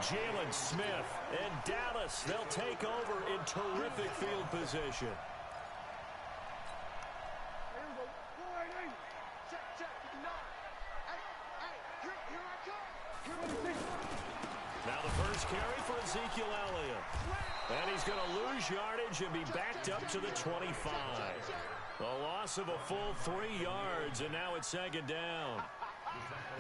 [SPEAKER 3] Jalen Smith and Dallas, they'll take over in terrific field position. Now the first carry for Ezekiel Elliott. And he's going to lose yardage and be backed up to the 25. A loss of a full 3 yards, and now it's 2nd down.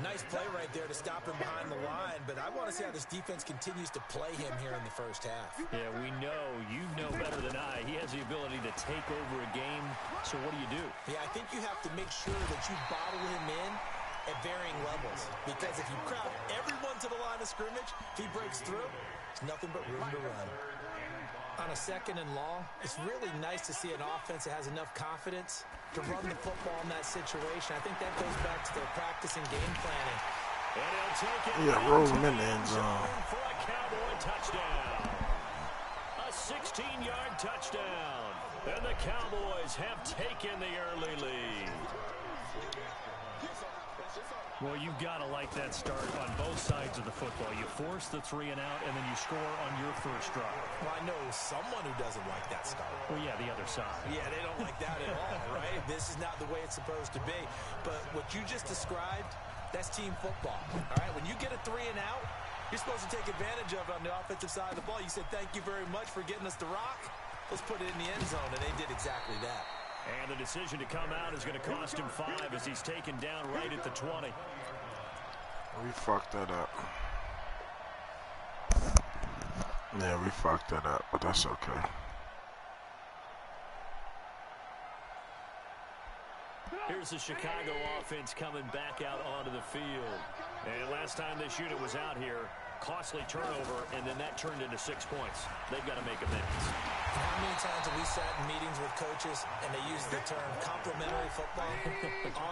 [SPEAKER 1] Nice play right there to stop him behind the line, but I want to see how this defense continues to play him here in the first half.
[SPEAKER 3] Yeah, we know. You know better than I. He has the ability to take over a game, so what do?
[SPEAKER 1] Yeah, I think you have to make sure that you bottle him in at varying levels, because if you crowd everyone to the line of scrimmage, if he breaks through, there's nothing but room to run. On a 2nd and long, it's really nice to see an offense that has enough confidence to run the football in that situation. I think that goes back to their practice and game planning.
[SPEAKER 3] And he'll take it.
[SPEAKER 2] Yeah, roll him in the end zone.
[SPEAKER 3] For a Cowboy touchdown. A 16-yard touchdown. And the Cowboys have taken the early lead. Well, you've got to like that start on both sides of the football. You force the 3 and out, and then you score on your first drive.
[SPEAKER 1] Well, I know someone who doesn't like that start.
[SPEAKER 3] Well, yeah, the other side.
[SPEAKER 1] Yeah, they don't like that at all, right? This is not the way it's supposed to be. But what you just described, that's team football, all right? When you get a 3 and out, you're supposed to take advantage of on the offensive side of the ball. You said, thank you very much for getting us the rock. Let's put it in the end zone, and they did exactly that.
[SPEAKER 3] And the decision to come out is going to cost him 5 as he's taken down right at the 20.
[SPEAKER 2] We fucked that up. Yeah, we fucked that up, but that's okay.
[SPEAKER 3] Here's the Chicago offense coming back out onto the field. And last time this unit was out here, costly turnover, and then that turned into 6 points. They've got to make amends.
[SPEAKER 1] How many times have we sat in meetings with coaches and they use the term complementary football?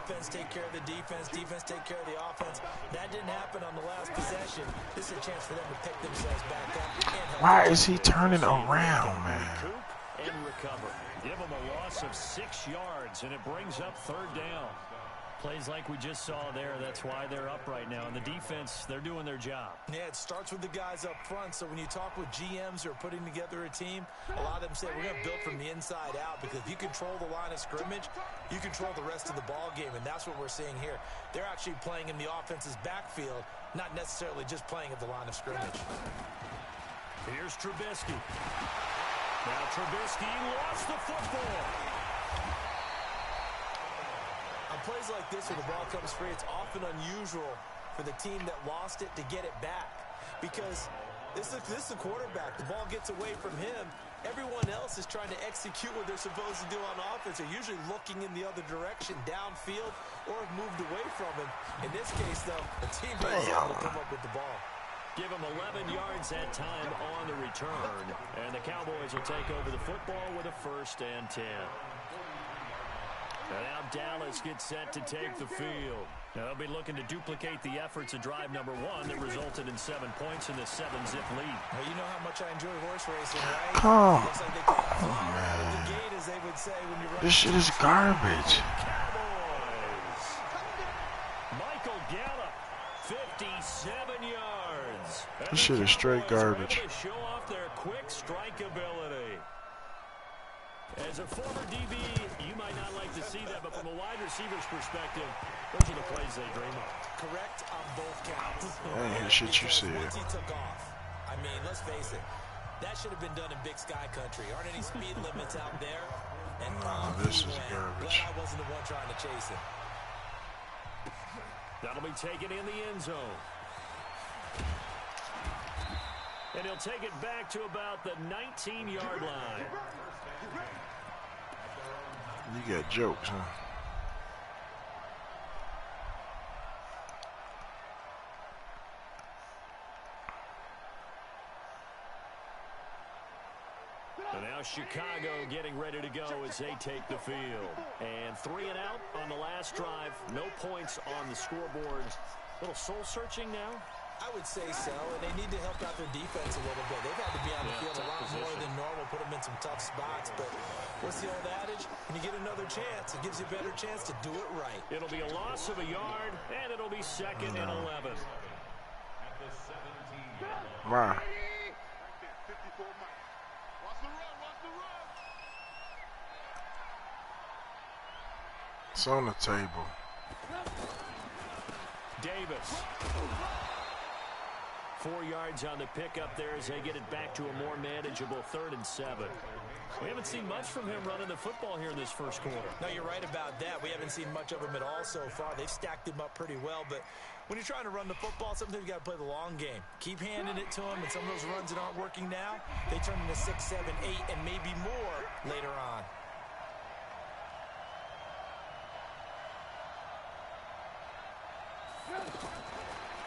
[SPEAKER 1] Offense take care of the defense, defense take care of the offense. That didn't happen on the last possession. This is a chance for them to pick themselves back up.
[SPEAKER 2] Why is he turning around, man?
[SPEAKER 3] And recover. Give them a loss of 6 yards, and it brings up 3rd down. Plays like we just saw there. That's why they're up right now. And the defense, they're doing their job.
[SPEAKER 1] Yeah, it starts with the guys up front. So when you talk with GMs who are putting together a team, a lot of them say we're going to build from the inside out, because if you control the line of scrimmage, you control the rest of the ball game, and that's what we're seeing here. They're actually playing in the offense's backfield, not necessarily just playing at the line of scrimmage.
[SPEAKER 3] Here's Trubisky. Now Trubisky lost the football.
[SPEAKER 1] On plays like this where the ball comes free, it's often unusual for the team that lost it to get it back, because this is the quarterback. The ball gets away from him. Everyone else is trying to execute what they're supposed to do on offense. They're usually looking in the other direction, downfield, or have moved away from him. In this case, though, the team is able to come up with the ball.
[SPEAKER 3] Give them 11 yards that time on the return. And the Cowboys will take over the football with a 1st and 10. And now Dallas gets set to take the field. Now they'll be looking to duplicate the efforts of drive number 1 that resulted in 7 points in the 7-zip lead.
[SPEAKER 1] Well, you know how much I enjoy horse racing, right?
[SPEAKER 2] Come
[SPEAKER 1] Looks like they take
[SPEAKER 2] on, man.
[SPEAKER 1] the gate, as they would say when you run.
[SPEAKER 2] This shit is garbage.
[SPEAKER 3] Cowboys. Michael Gallup, 57 yards.
[SPEAKER 2] This shit is straight garbage.
[SPEAKER 3] To show off their quick strike ability. As a former DB, you might not like to see that, but from a wide receiver's perspective, those are the plays they dream of.
[SPEAKER 1] Correct on both counts.
[SPEAKER 2] I ain't hear shit you said.
[SPEAKER 1] Once he took off, I mean, let's face it, that should have been done in Big Sky Country. Aren't any speed limits out there? And
[SPEAKER 2] this is garbage.
[SPEAKER 1] Glad I wasn't the one trying to chase him.
[SPEAKER 3] That'll be taken in the end zone. And he'll take it back to about the 19-yard line.
[SPEAKER 2] You got jokes, huh?
[SPEAKER 3] And now Chicago getting ready to go as they take the field. And 3 and out on the last drive. No points on the scoreboard. A little soul-searching now.
[SPEAKER 1] I would say so, and they need to help out their defense a little bit. They've had to be on the field a lot more than normal, put them in some tough spots. But what's the old adage? When you get another chance, it gives you a better chance to do it right.
[SPEAKER 3] It'll be a loss of a yard, and it'll be 2nd and 11.
[SPEAKER 2] Wow. It's on the table.
[SPEAKER 3] Davis. 4 yards on the pickup there as they get it back to a more manageable 3rd and 7. We haven't seen much from him running the football here in this first quarter.
[SPEAKER 1] No, you're right about that. We haven't seen much of him at all so far. They've stacked him up pretty well, but when you're trying to run the football, sometimes you got to play the long game. Keep handing it to him, and some of those runs that aren't working now, they turn into 6, 7, 8, and maybe more later on.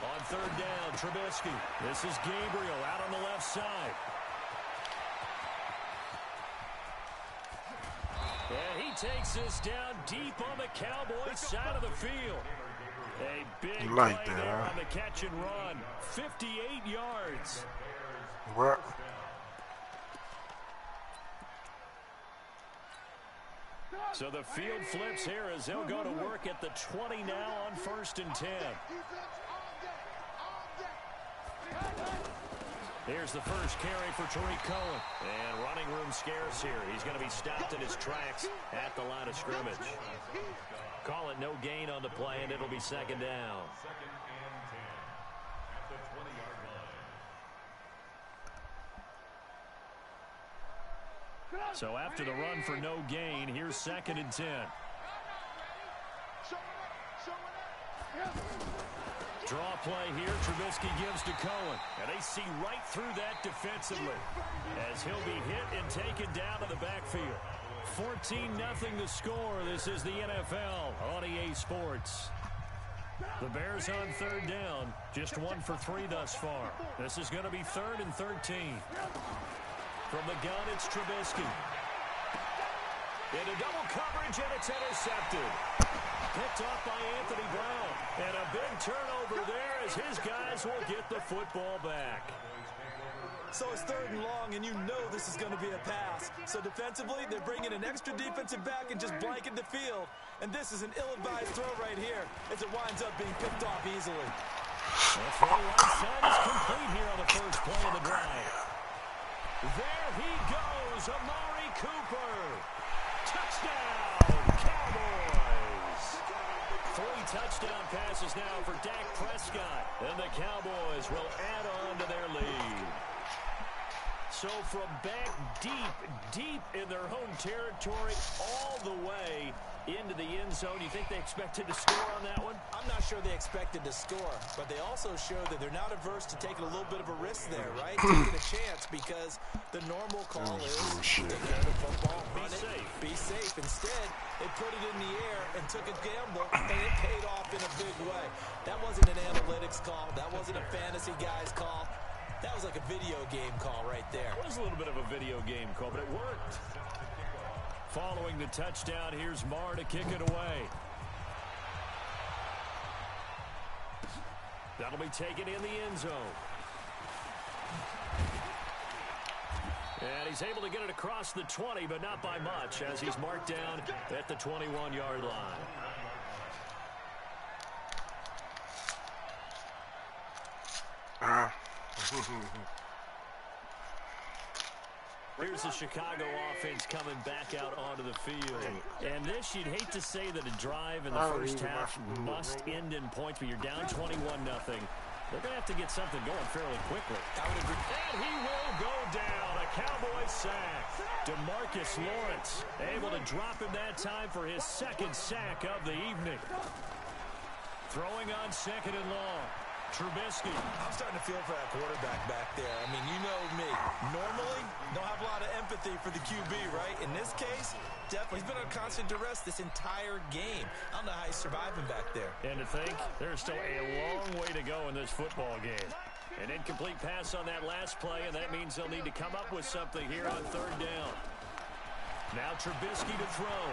[SPEAKER 3] On 3rd down, Trubisky. This is Gabriel out on the left side. And he takes this down deep on the Cowboys side of the field. A big play there on the catch and run. 58 yards.
[SPEAKER 2] What?
[SPEAKER 3] So the field flips here as they'll go to work at the 20 now on 1st and 10. Here's the first carry for Tariq Cohen. And running room scarce here. He's going to be stopped in his tracks at the line of scrimmage. Call it no gain on the play, and it'll be 2nd down. So after the run for no gain, here's 2nd and 10. Draw play here. Trubisky gives to Cohen. And they see right through that defensively as he'll be hit and taken down to the backfield. 14-0 the score. This is the NFL on EA Sports. The Bears on 3rd down. Just 1 for 3 thus far. This is going to be 3rd and 13. From the gun, it's Trubisky. Into double coverage, and it's intercepted. Picked off by Anthony Brown. And a big turnover there as his guys will get the football back.
[SPEAKER 1] So it's 3rd and long, and you know this is going to be a pass. So defensively, they're bringing an extra defensive back and just blanket the field. And this is an ill-advised throw right here as it winds up being picked off easily.
[SPEAKER 3] The throw right side is complete here on the first play of the drive. There he goes, Amari Cooper. Touchdown, Cowboys. 3 touchdown passes now for Dak Prescott. And the Cowboys will add on to their lead. So from back deep in their home territory all the way into the end zone, you think they expected to score on that one?
[SPEAKER 1] I'm not sure they expected to score, but they also showed that they're not averse to taking a little bit of a risk there, right? Taking a chance because the normal call is take care of the football, run it, be safe. Instead, they put it in the air and took a gamble, and it paid off in a big way. That wasn't an analytics call. That wasn't a fantasy guy's call. That was like a video game call right there.
[SPEAKER 3] It was a little bit of a video game call, but it worked. Following the touchdown, here's Marr to kick it away. That'll be taken in the end zone. And he's able to get it across the 20, but not by much, as he's marked down at the 21-yard line. Here's the Chicago offense coming back out onto the field. And this, you'd hate to say that a drive in the first half must end in points, but you're down 21-0. They're going to have to get something going fairly quickly.
[SPEAKER 1] I would agree.
[SPEAKER 3] And he will go down. A Cowboys sack. DeMarcus Lawrence able to drop him that time for his 2nd sack of the evening. Throwing on 2nd and long. Trubisky.
[SPEAKER 1] I'm starting to feel for that quarterback back there. I mean, you know me. Normally, don't have a lot of empathy for the QB, right? In this case, definitely. He's been under constant duress this entire game. I don't know how he's surviving back there.
[SPEAKER 3] And to think, there's still a long way to go in this football game. An incomplete pass on that last play, and that means they'll need to come up with something here on 3rd down. Now Trubisky to throw.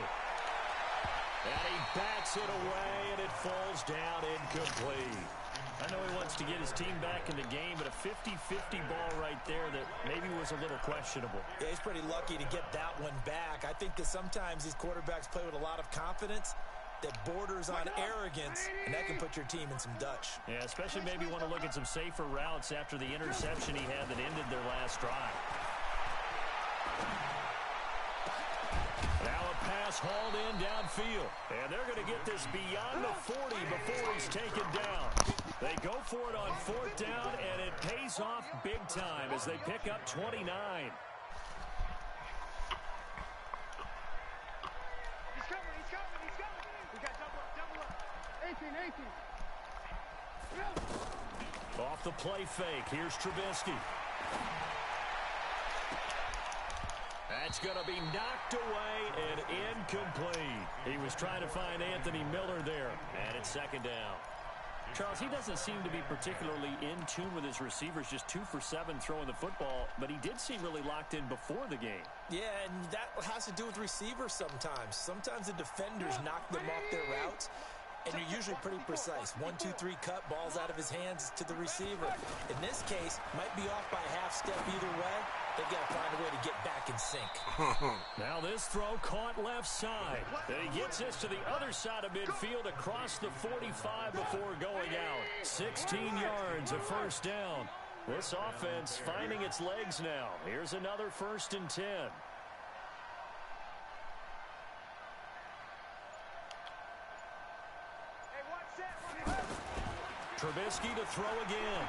[SPEAKER 3] And he bats it away, and it falls down incomplete. I know he wants to get his team back in the game, but a 50-50 ball right there that maybe was a little questionable.
[SPEAKER 1] Yeah, he's pretty lucky to get that one back. I think that sometimes these quarterbacks play with a lot of confidence that borders on arrogance, and that can put your team in some Dutch.
[SPEAKER 3] Yeah, especially maybe want to look at some safer routes after the interception he had that ended their last drive. Now a pass hauled in downfield. And they're going to get this beyond the 40 before he's taken down. They go for it on 4th down, and it pays off big time as they pick up 29.
[SPEAKER 7] He's coming. We got double up. 18.
[SPEAKER 3] Off the play fake, here's Trubisky. That's going to be knocked away and incomplete. He was trying to find Anthony Miller there, and it's 2nd down. Charles, he doesn't seem to be particularly in tune with his receivers, just 2 for 7 throwing the football, but he did seem really locked in before the game.
[SPEAKER 1] Yeah, and that has to do with receivers sometimes. Sometimes the defenders knock them off their routes, and you're usually pretty precise. 1, 2, 3 cut, balls out of his hands to the receiver. In this case, might be off by half step either way. They've got to find a way to get back in sync.
[SPEAKER 3] Now this throw caught left side. Then he gets this to the other side of midfield across the 45 before going out. 16 yards, a 1st down. This offense finding its legs now. Here's another 1st and 10. Trubisky to throw again.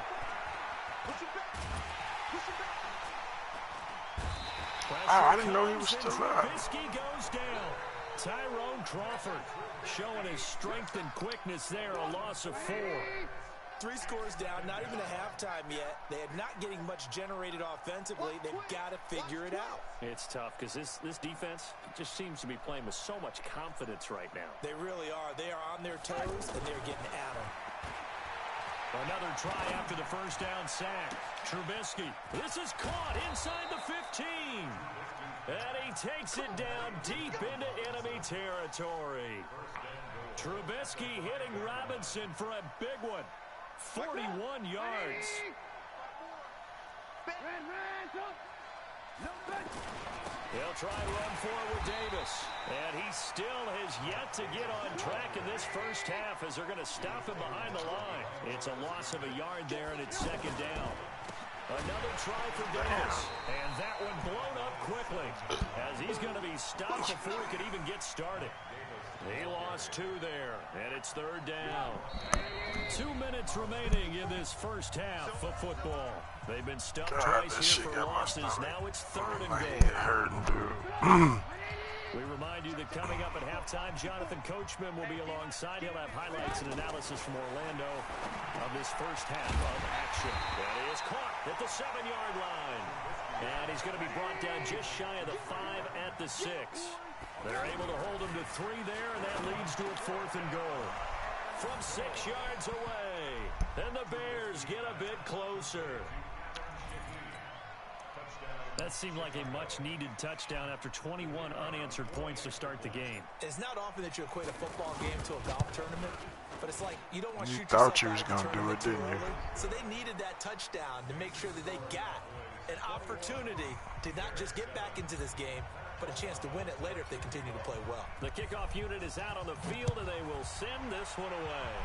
[SPEAKER 2] I didn't know he was still up.
[SPEAKER 3] Trubisky goes down. Tyrone Crawford showing his strength and quickness there, a loss of 4.
[SPEAKER 1] 3 scores down, not even a halftime yet. They are not getting much generated offensively. They've got to figure it out.
[SPEAKER 3] It's tough because this defense just seems to be playing with so much confidence right now.
[SPEAKER 1] They really are. They are on their toes, and they're getting at them.
[SPEAKER 3] Another try after the first down sack. Trubisky. This is caught inside the 15. And he takes it down deep into enemy territory. Trubisky hitting Robinson for a big one. 41 yards. They'll try to run forward Davis. And he still has yet to get on track in this first half as they're going to stop him behind the line. It's a loss of a yard there, and it's second down. Another try for Davis. And that one blown up quickly as he's going to be stopped before he could even get started. He lost 2 there, and it's third down. 2 minutes remaining in this first half of football. They've been stuffed twice here for losses. Now it's third and goal. We remind you that coming up at halftime, Jonathan Coachman will be alongside. He'll have highlights and analysis from Orlando of this first half of action. That is caught at the 7-yard line. And he's going to be brought down just shy of the 5 at the 6. They're able to hold him to 3 there, and that leads to a 4th and goal. From 6 yards away, and the Bears get a bit closer. That seemed like a much-needed touchdown after 21 unanswered points to start the game.
[SPEAKER 1] It's not often that you equate a football game to a golf tournament, but it's like you don't want to shoot
[SPEAKER 2] thought
[SPEAKER 1] yourself
[SPEAKER 2] you was
[SPEAKER 1] out of the
[SPEAKER 2] gonna do it,
[SPEAKER 1] tournament
[SPEAKER 2] didn't you?
[SPEAKER 1] too early. So they needed that touchdown to make sure that they got an opportunity to not just get back into this game, but a chance to win it later if they continue to play well.
[SPEAKER 3] The kickoff unit is out on the field, and they will send this one away.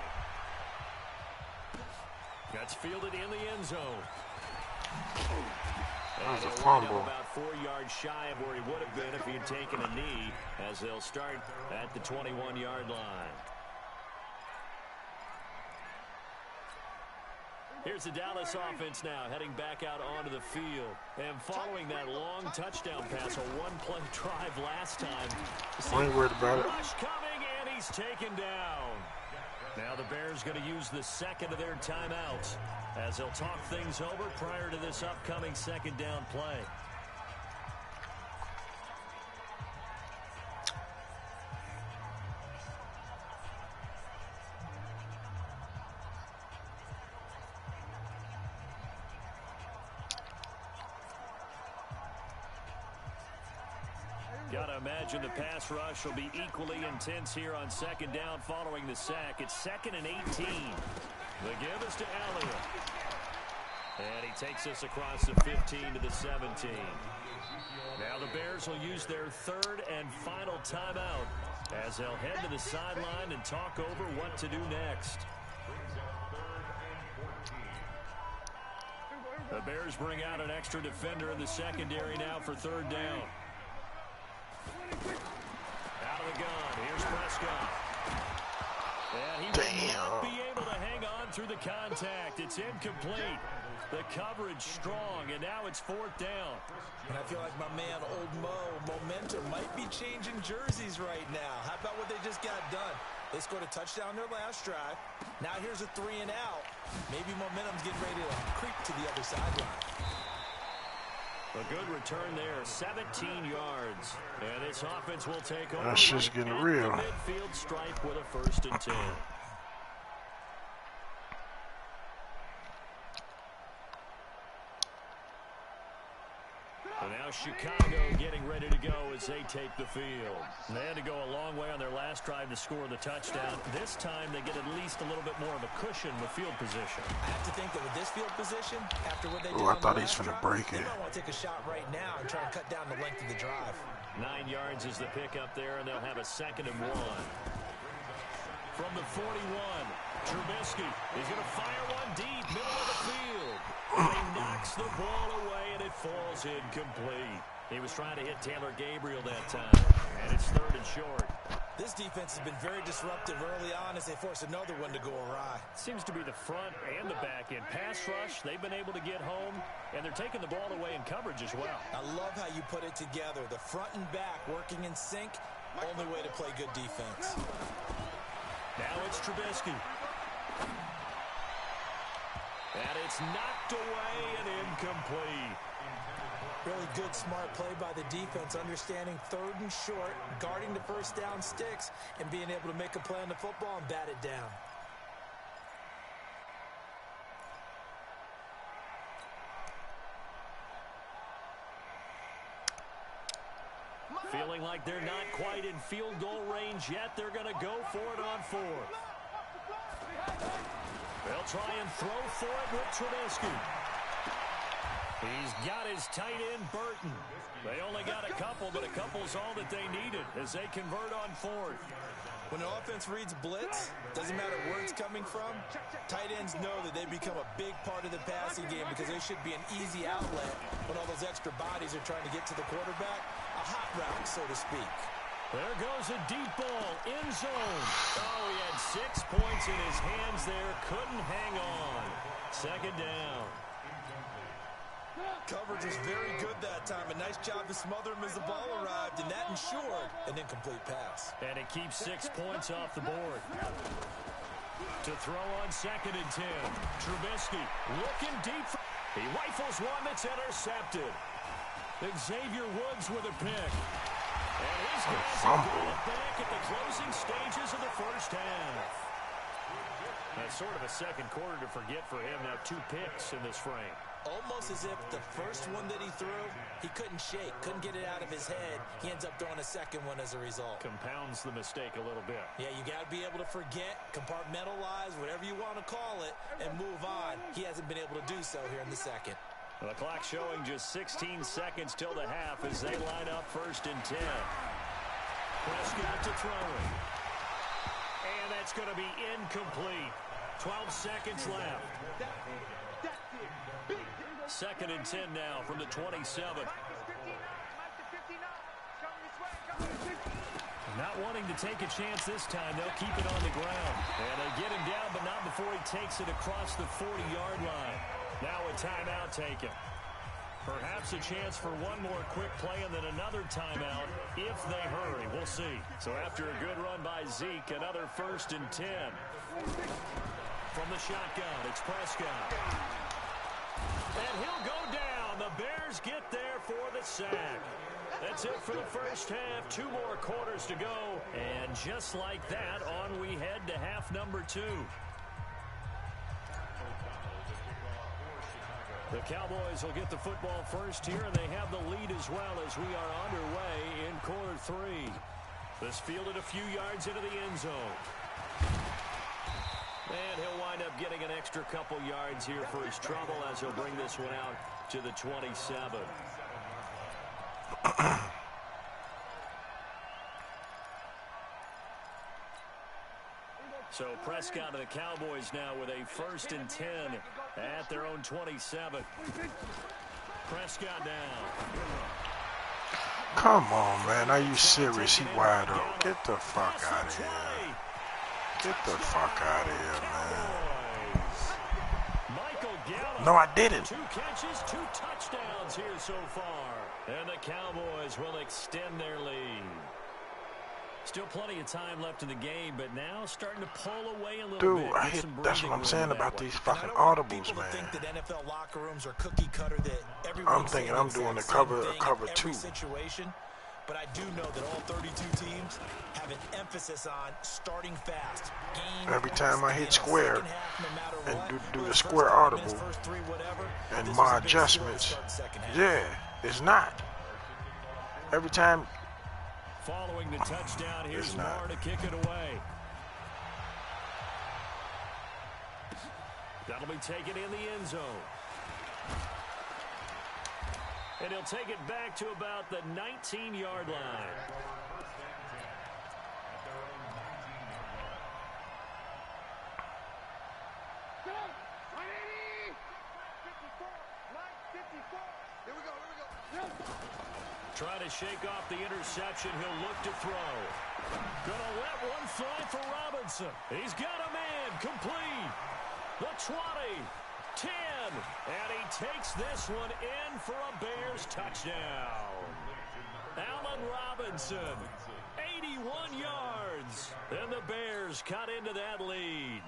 [SPEAKER 3] That's fielded in the end zone.
[SPEAKER 2] That was a fumble.
[SPEAKER 3] About 4 yards shy of where he would have been if he had taken a knee, as they'll start at the 21-yard line. Here's the Dallas offense now, heading back out onto the field. And following that long touchdown pass, a one-play drive last time.
[SPEAKER 2] I ain't worried about it.
[SPEAKER 3] Rush coming, and he's taken down. Now the Bears going to use the second of their timeouts as they'll talk things over prior to this upcoming second down play. Got to imagine the pass rush will be equally intense here on second down following the sack. It's 2nd and 18. The give is to Elliott. And he takes us across the 15 to the 17. Now the Bears will use their third and final timeout as they'll head to the sideline and talk over what to do next. The Bears bring out an extra defender in the secondary now for third down. Out of the gun, here's Prescott. And he will not be able to hang on through the contact. It's incomplete. The coverage strong, and now it's 4th down.
[SPEAKER 1] And I feel like my man, Old Mo, momentum might be changing jerseys right now. How about what they just got done? They scored a touchdown their last drive. Now here's a 3 and out. Maybe momentum's getting ready to creep to the other sideline.
[SPEAKER 3] A good return there, 17 yards. And this offense will take over.
[SPEAKER 2] That's just getting real.
[SPEAKER 3] The midfield stripe with a 1st and 10. And now Chicago getting ready to go as they take the field. They had to go a long way on their last drive to score the touchdown. This time they get at least a little bit more of a cushion with field position.
[SPEAKER 1] I have to think that with this field position, after what they did
[SPEAKER 2] I
[SPEAKER 1] on
[SPEAKER 2] thought
[SPEAKER 1] the
[SPEAKER 2] he's
[SPEAKER 1] last
[SPEAKER 2] finna
[SPEAKER 1] drive,
[SPEAKER 2] break
[SPEAKER 1] they
[SPEAKER 2] it.
[SPEAKER 1] might want to take a shot right now and try and cut down the length of the drive.
[SPEAKER 3] 9 yards is the pickup there, and they'll have a 2nd and 1. From the 41, Trubisky is going to fire one deep, middle of the field. And he knocks the ball away, and it falls incomplete. He was trying to hit Taylor Gabriel that time, and it's 3rd and short.
[SPEAKER 1] This defense has been very disruptive early on as they force another one to go awry.
[SPEAKER 3] Seems to be the front and the back end. Pass rush, they've been able to get home, and they're taking the ball away in coverage as well.
[SPEAKER 1] I love how you put it together. The front and back working in sync, only way to play good defense.
[SPEAKER 3] Now it's Trubisky. And it's knocked away and incomplete.
[SPEAKER 1] Really good, smart play by the defense, understanding 3rd and short, guarding the first down sticks, and being able to make a play on the football and bat it down.
[SPEAKER 3] Feeling like they're not quite in field goal range yet. They're going to go for it on 4th. They'll try and throw for it with Trubisky. He's got his tight end, Burton. They only got a couple, but a couple's all that they needed as they convert on 4th.
[SPEAKER 1] When an offense reads blitz, doesn't matter where it's coming from, tight ends know that they become a big part of the passing game because they should be an easy outlet when all those extra bodies are trying to get to the quarterback. A hot route, so to speak.
[SPEAKER 3] There goes a deep ball, end zone. Oh, he had 6 points in his hands there, couldn't hang on. 2nd down.
[SPEAKER 1] Coverage was very good that time. A nice job to smother him as the ball arrived, and that ensured an incomplete pass.
[SPEAKER 3] And it keeps 6 points off the board. To throw on 2nd and 10. Trubisky looking deep. He rifles one that's intercepted. Xavier Woods with a pick. And he's going to go back at the closing stages of the first half. That's sort of a second quarter to forget for him. Now 2 picks in this frame.
[SPEAKER 1] Almost as if the first one that he threw, he couldn't shake, couldn't get it out of his head. He ends up throwing a second one as a result.
[SPEAKER 3] Compounds the mistake a little bit.
[SPEAKER 1] Yeah, you got to be able to forget, compartmentalize, whatever you want to call it, and move on. He hasn't been able to do so here in the second.
[SPEAKER 3] The clock showing just 16 seconds till the half as they line up 1st and 10. Prescott to throw it. And that's going to be incomplete. 12 seconds left. 2nd and 10 now from the 27. Not wanting to take a chance this time, they'll keep it on the ground. And they get him down, but not before he takes it across the 40-yard line. Now a timeout taken. Perhaps a chance for one more quick play and then another timeout if they hurry. We'll see. So after a good run by Zeke, another 1st and 10. From the shotgun, it's Prescott. And he'll go down. The Bears get there for the sack. That's it for the first half. 2 more quarters to go. And just like that, on we head to half number 2. The Cowboys will get the football first here, and they have the lead as well as we are underway in quarter 3. This fielded a few yards into the end zone. And he'll wind up getting an extra couple yards here for his trouble as he'll bring this one out to the 27. So Prescott and the Cowboys now with a 1st and 10 at their own 27. Prescott down.
[SPEAKER 2] Come on, man. Are you serious? He wide open. Get the fuck out of here. Get the fuck out of here, man. No, I didn't.
[SPEAKER 3] 2 catches, 2 touchdowns here so far. And the Cowboys will extend their lead. Still plenty of time left in the game, but now starting to pull away a little bit.
[SPEAKER 2] Dude, that's what I'm saying about these fucking audibles, man.
[SPEAKER 1] Think that NFL locker rooms are cookie cutter that
[SPEAKER 2] I'm thinking I'm doing the cover 2.
[SPEAKER 1] Situation, but I do know that all 32 teams have an emphasis on starting fast.
[SPEAKER 2] Every time I hit square and do the square audible and my adjustments, yeah, it's not. Every time.
[SPEAKER 3] Following the touchdown, here's Marr to kick it away. That'll be taken in the end zone. And he'll take it back to about the 19-yard line. Trying to shake off the interception. He'll look to throw. Gonna let one fly for Robinson. He's got a man. Complete. The 20. 10. And he takes this one in for a Bears touchdown. Allen Robinson. 81 yards. And the Bears cut into that lead.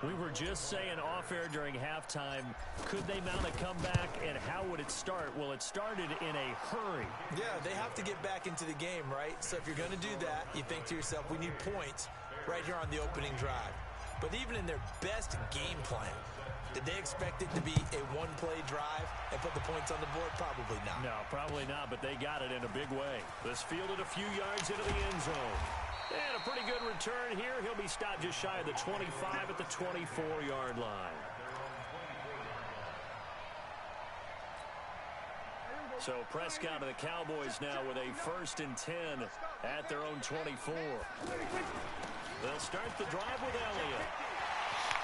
[SPEAKER 3] We were just saying off-air during halftime, could they mount a comeback, and how would it start? Well, it started in a hurry.
[SPEAKER 1] Yeah, they have to get back into the game, right? So if you're going to do that, you think to yourself, we need points right here on the opening drive. But even in their best game plan, did they expect it to be a one-play drive and put the points on the board? Probably not.
[SPEAKER 3] No, probably not, but they got it in a big way. This fielded a few yards into the end zone. And a pretty good return here. He'll be stopped just shy of the 25 at the 24-yard line. So Prescott and the Cowboys now with a 1st and 10 at their own 24. They'll start the drive with Elliott.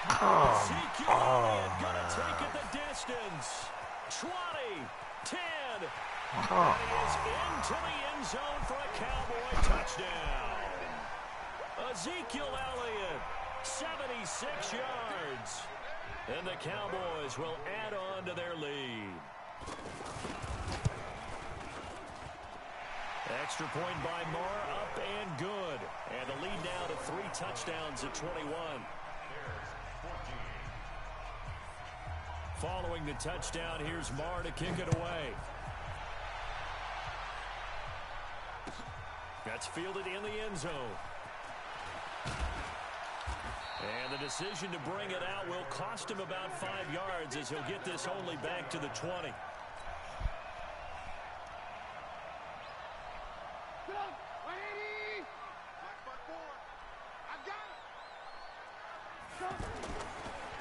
[SPEAKER 3] Ezekiel Elliott gonna take it the distance. 20, 10. And he is into the end zone for a Cowboy touchdown. Ezekiel Elliott, 76 yards. And the Cowboys will add on to their lead. Extra point by Marr, up and good. And the lead now to 3 touchdowns at 21. Following the touchdown, here's Marr to kick it away. That's fielded in the end zone. And the decision to bring it out will cost him about 5 yards as he'll get this only back to the 20.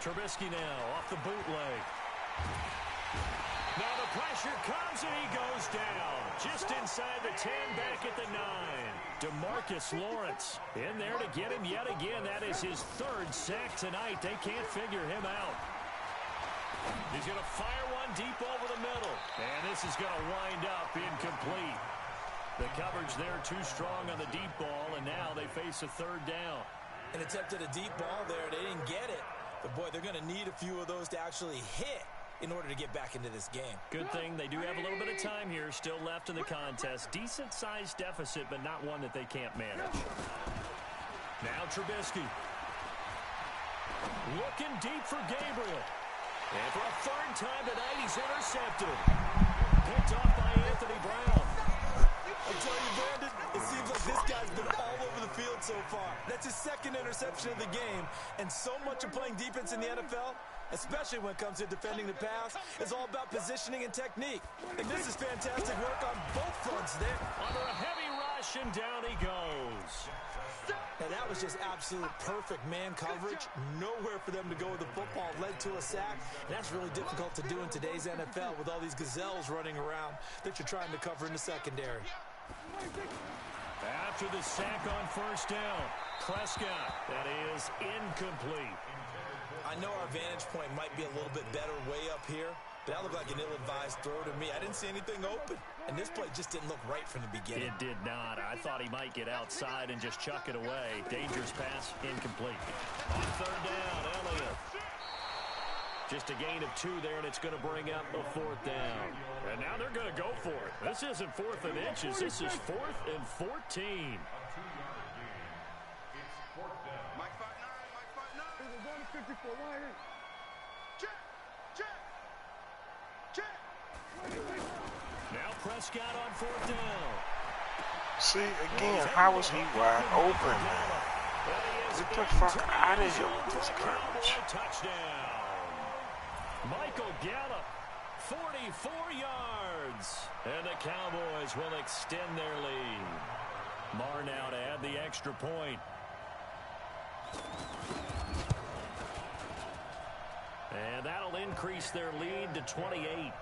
[SPEAKER 3] Trubisky now off the bootleg. Now the pressure comes and he goes down. Just inside the 10, back at the 9. DeMarcus Lawrence in there to get him yet again. That is his 3rd sack tonight. They can't figure him out. He's going to fire one deep over the middle. And this is going to wind up incomplete. The coverage there too strong on the deep ball, and now they face a 3rd down.
[SPEAKER 1] An attempt at a deep ball there. They didn't get it. But, boy, they're going to need a few of those to actually hit in order to get back into this game.
[SPEAKER 3] Good thing they do have a little bit of time here still left in the contest. Decent-sized deficit, but not one that they can't manage. Now Trubisky. Looking deep for Gabriel. And for a 3rd time tonight, he's intercepted. Picked off by Anthony Brown.
[SPEAKER 1] I tell you, Brandon, it seems like this guy's been all over the field so far. That's his 2nd interception of the game. And so much of playing defense in the NFL, especially when it comes to defending the pass, is all about positioning and technique. And this is fantastic work on both fronts there.
[SPEAKER 3] Under a heavy rush, and down he goes.
[SPEAKER 1] And that was just absolute perfect man coverage. Nowhere for them to go with the football. Led to a sack. And that's really difficult to do in today's NFL with all these gazelles running around that you're trying to cover in the secondary.
[SPEAKER 3] After the sack on 1st down, Prescott, that is incomplete.
[SPEAKER 1] I know our vantage point might be a little bit better way up here, but that looked like an ill-advised throw to me. I didn't see anything open, and this play just didn't look right from the beginning.
[SPEAKER 3] It did not. I thought he might get outside and just chuck it away. Dangerous pass, incomplete. On 3rd down, Elliott. Just a gain of 2 there, and it's going to bring up a 4th down. And now they're going to go for it. This isn't 4th and inches. This is 4th and 14. Now Prescott on 4th down.
[SPEAKER 2] See, again, how was he wide open, man? Get the fuck out of here with this coverage.
[SPEAKER 3] Touchdown. Michael Gallup, 44 yards. And the Cowboys will extend their lead. Marr now to add the extra point. And that'll increase their lead to 28.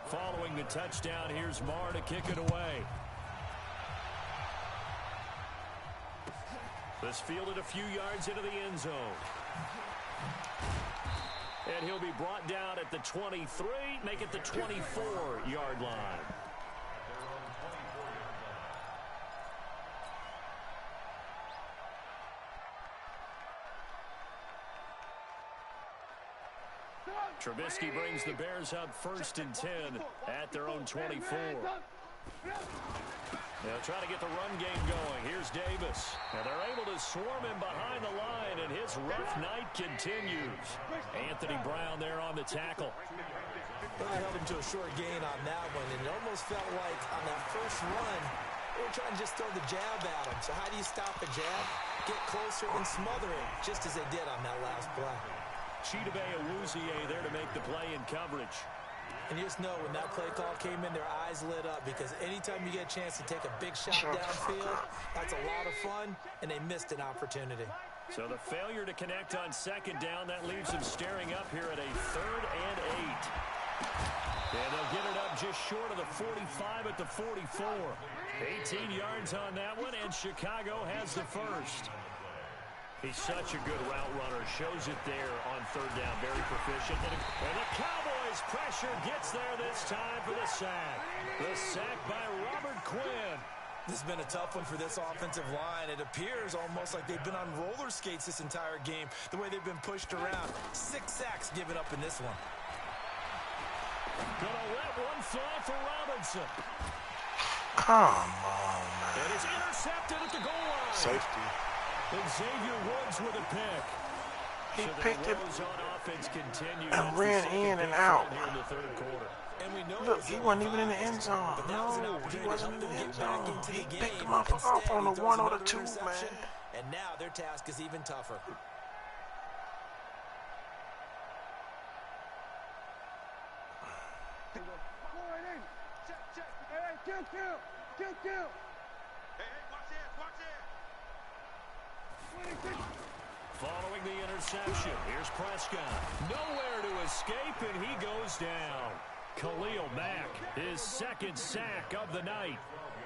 [SPEAKER 3] Following the touchdown, here's Marr to kick it away. This fielded a few yards into the end zone. And he'll be brought down at the 23, make it the 24-yard line. Trubisky brings the Bears up 1st and 10 at their own 24. They'll try to get the run game going. Here's Davis. And they're able to swarm him behind the line, and his rough night continues. Anthony Brown there on the tackle.
[SPEAKER 1] Well, they held him to a short gain on that one, and it almost felt like on that first run, they were trying to just throw the jab at him. So how do you stop a jab? Get closer and smother it, just as they did on that last play.
[SPEAKER 3] Chidobe Awuzie there to make the play in coverage.
[SPEAKER 1] And you just know when that play call came in, their eyes lit up, because anytime you get a chance to take a big shot downfield, that's a lot of fun, and they missed an opportunity.
[SPEAKER 3] So the failure to connect on 2nd down, that leaves them staring up here at a 3rd and 8. And they'll get it up just short of the 45 at the 44. 18 yards on that one, and Chicago has the first. He's such a good route runner. Shows it there on 3rd down. Very proficient. And the Cowboys' pressure gets there this time for the sack. The sack by Robert Quinn.
[SPEAKER 1] This has been a tough one for this offensive line. It appears almost like they've been on roller skates this entire game, the way they've been pushed around. 6 sacks given up in this one.
[SPEAKER 3] Gonna let one fly for Robinson.
[SPEAKER 2] Come on, man.
[SPEAKER 3] It is intercepted at the goal line.
[SPEAKER 2] Safety.
[SPEAKER 3] And Xavier Woods with a pick.
[SPEAKER 2] He
[SPEAKER 3] so
[SPEAKER 2] picked it
[SPEAKER 3] on offense
[SPEAKER 2] and ran in and out.
[SPEAKER 3] Here in the 3rd quarter.
[SPEAKER 1] And we know
[SPEAKER 2] look, he wasn't even in the end zone. No, he wasn't in the end zone. He picked him up off on the 1 or the 2, man.
[SPEAKER 1] And now their task is even tougher.
[SPEAKER 4] Kill. Hey, watch it.
[SPEAKER 3] Following the interception, here's Prescott. Nowhere to escape, and he goes down. Khalil Mack, his 2nd sack of the night.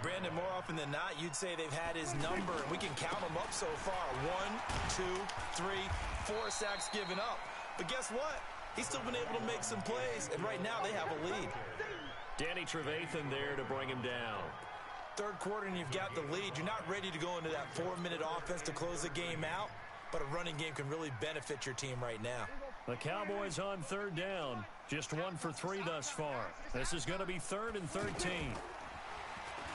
[SPEAKER 1] Brandon, more often than not, you'd say they've had his number, and we can count them up so far. 1, 2, 3, 4 sacks given up. But guess what? He's still been able to make some plays, and right now they have a lead.
[SPEAKER 3] Danny Trevathan there to bring him down.
[SPEAKER 1] 3rd quarter, and you've got the lead. You're not ready to go into that 4-minute offense to close the game out, but a running game can really benefit your team right now.
[SPEAKER 3] The Cowboys on 3rd down. Just 1 for 3 thus far. This is going to be 3rd and 13.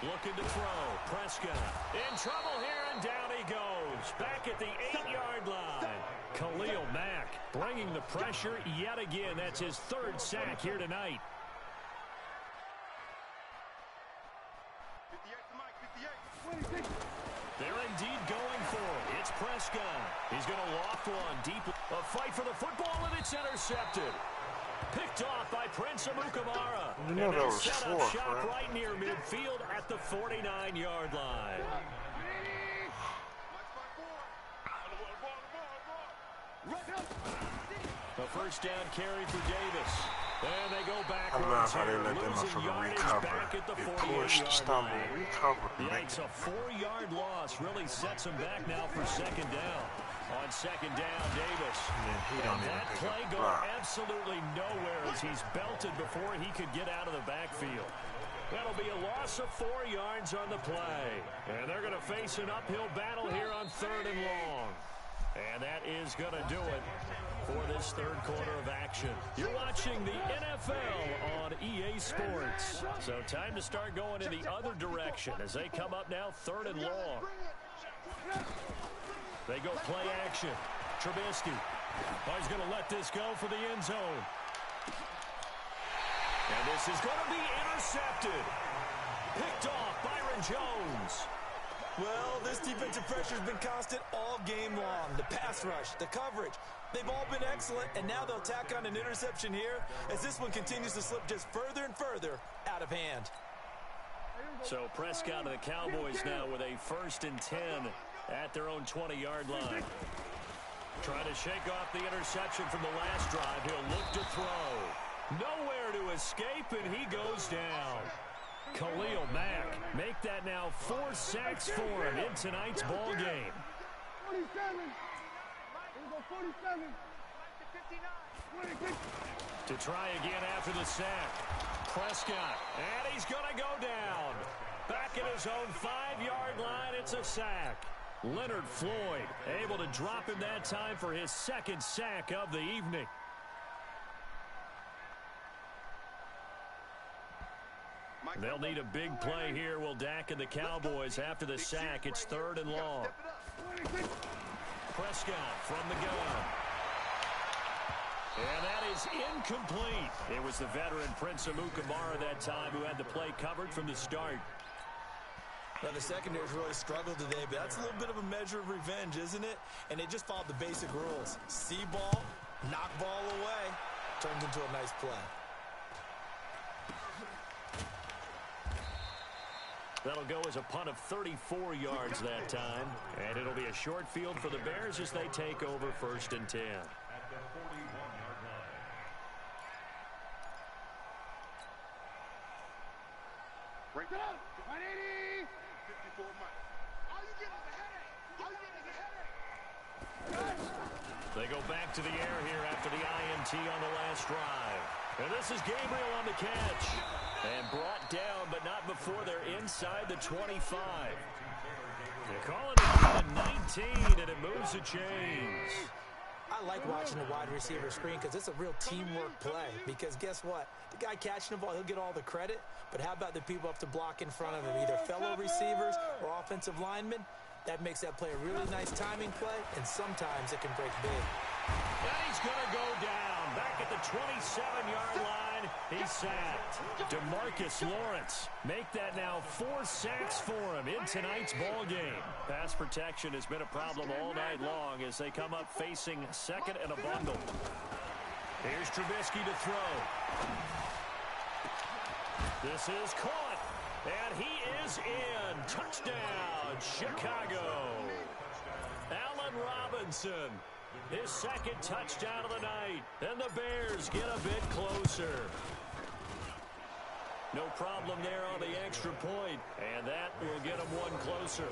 [SPEAKER 3] Looking to throw. Prescott in trouble here, and down he goes. Back at the 8-yard line. Khalil Mack bringing the pressure yet again. That's his 3rd sack here tonight. They're indeed going for it. It's Prescott. He's going to loft one deep. A fight for the football, and it's intercepted. Picked off by Prince Amukamara.
[SPEAKER 2] You know that was
[SPEAKER 3] set up
[SPEAKER 2] 4th,
[SPEAKER 3] shop
[SPEAKER 2] right?
[SPEAKER 3] right near midfield at the 49-yard line. The 1st down carry for Davis. And they go backwards.
[SPEAKER 2] I love how they let them
[SPEAKER 3] Losing
[SPEAKER 2] motherfucker
[SPEAKER 3] yardage
[SPEAKER 2] recover.
[SPEAKER 3] back at the
[SPEAKER 2] They pushed,
[SPEAKER 3] 48-yard
[SPEAKER 2] stumbled,
[SPEAKER 3] line.
[SPEAKER 2] recovered.
[SPEAKER 3] Yeah, it's a 4-yard loss. Really sets them back now for 2nd down. On 2nd down, Davis.
[SPEAKER 2] And he don't even
[SPEAKER 3] That
[SPEAKER 2] pick
[SPEAKER 3] play
[SPEAKER 2] up the
[SPEAKER 3] going
[SPEAKER 2] block.
[SPEAKER 3] absolutely nowhere as he's belted before he could get out of the backfield. That'll be a loss of 4 yards on the play. And they're going to face an uphill battle here on 3rd and long. And that is going to do it for this 3rd quarter of action. You're watching the NFL on EA Sports. So time to start going in the other direction as they come up now 3rd and long. They go play action. Trubisky. Oh, he's going to let this go for the end zone. And this is going to be intercepted. Picked off Byron Jones.
[SPEAKER 1] Well, this defensive pressure has been constant all game long. The pass rush, the coverage, they've all been excellent, and now they'll tack on an interception here as this one continues to slip just further and further out of hand.
[SPEAKER 3] So Prescott and the Cowboys now with a 1st and 10 at their own 20-yard line. Trying to shake off the interception from the last drive. He'll look to throw. Nowhere to escape, and he goes down. Khalil Mack make that now 4 sacks for him in tonight's ball game.
[SPEAKER 4] 47. Here we go, 47. 59.
[SPEAKER 3] To try again after the sack. Prescott, and he's going to go down. Back at his own 5-yard line, it's a sack. Leonard Floyd able to drop him that time for his second sack of the evening. They'll need a big play here, will Dak and the Cowboys after the sack. It's 3rd and long. Prescott from the gun. And that is incomplete. It was the veteran Prince Amukamara that time who had the play covered from the start.
[SPEAKER 1] Now, the secondary's really struggled today, but that's a little bit of a measure of revenge, isn't it? And they just followed the basic rules. See ball, knock ball away, turns into a nice play.
[SPEAKER 3] That'll go as a punt of 34 yards that time. And it'll be a short field for the Bears as they take over 1st and 10.
[SPEAKER 5] At the 41-yard line.
[SPEAKER 4] Break it up. 180. 54 Mike. All you get is a headache. All you get is a headache.
[SPEAKER 3] They go back to the air here after the INT on the last drive. And this is Gabriel on the catch. And brought down, but not before they're inside the 25. They're calling it a 19, and it moves the chains.
[SPEAKER 1] I like watching the wide receiver screen because it's a real teamwork play. Because guess what? The guy catching the ball, he'll get all the credit. But how about the people up to block in front of him, either fellow receivers or offensive linemen? That makes that play a really nice timing play, and sometimes it can break big.
[SPEAKER 3] And he's going to go down. Back at the 27-yard line, he's sacked. DeMarcus Lawrence make that now 4 sacks for him in tonight's ball game. Pass protection has been a problem all night long as they come up facing 2nd and a bundle. Here's Trubisky to throw. This is caught, and he is in. Touchdown, Chicago. Allen Robinson, his 2nd touchdown of the night, and the Bears get a bit closer. No problem there on the extra point, and that will get them 1 closer.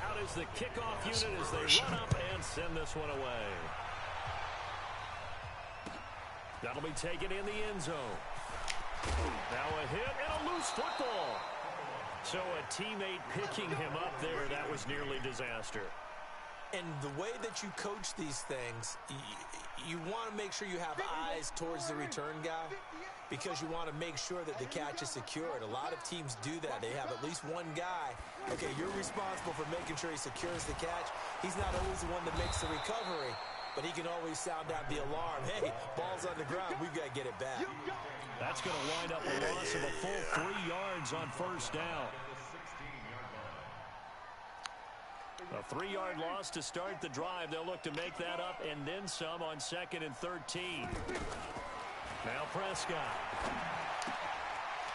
[SPEAKER 3] Out is the kickoff unit as they run up and send this one away. That'll be taken in the end zone. Now a hit and a loose football. So a teammate picking him up there, that was nearly disaster.
[SPEAKER 1] And the way that you coach these things, you want to make sure you have eyes towards the return guy because you want to make sure that the catch is secured. A lot of teams do that. They have at least one guy. Okay, you're responsible for making sure he secures the catch. He's not always the one that makes the recovery, but he can always sound out the alarm. Hey, ball's on the ground. We've got to get it back.
[SPEAKER 3] That's going to wind up a loss of a full 3 yards on 1st down. A 3-yard loss to start the drive. They'll look to make that up and then some on 2nd and 13. Now Prescott.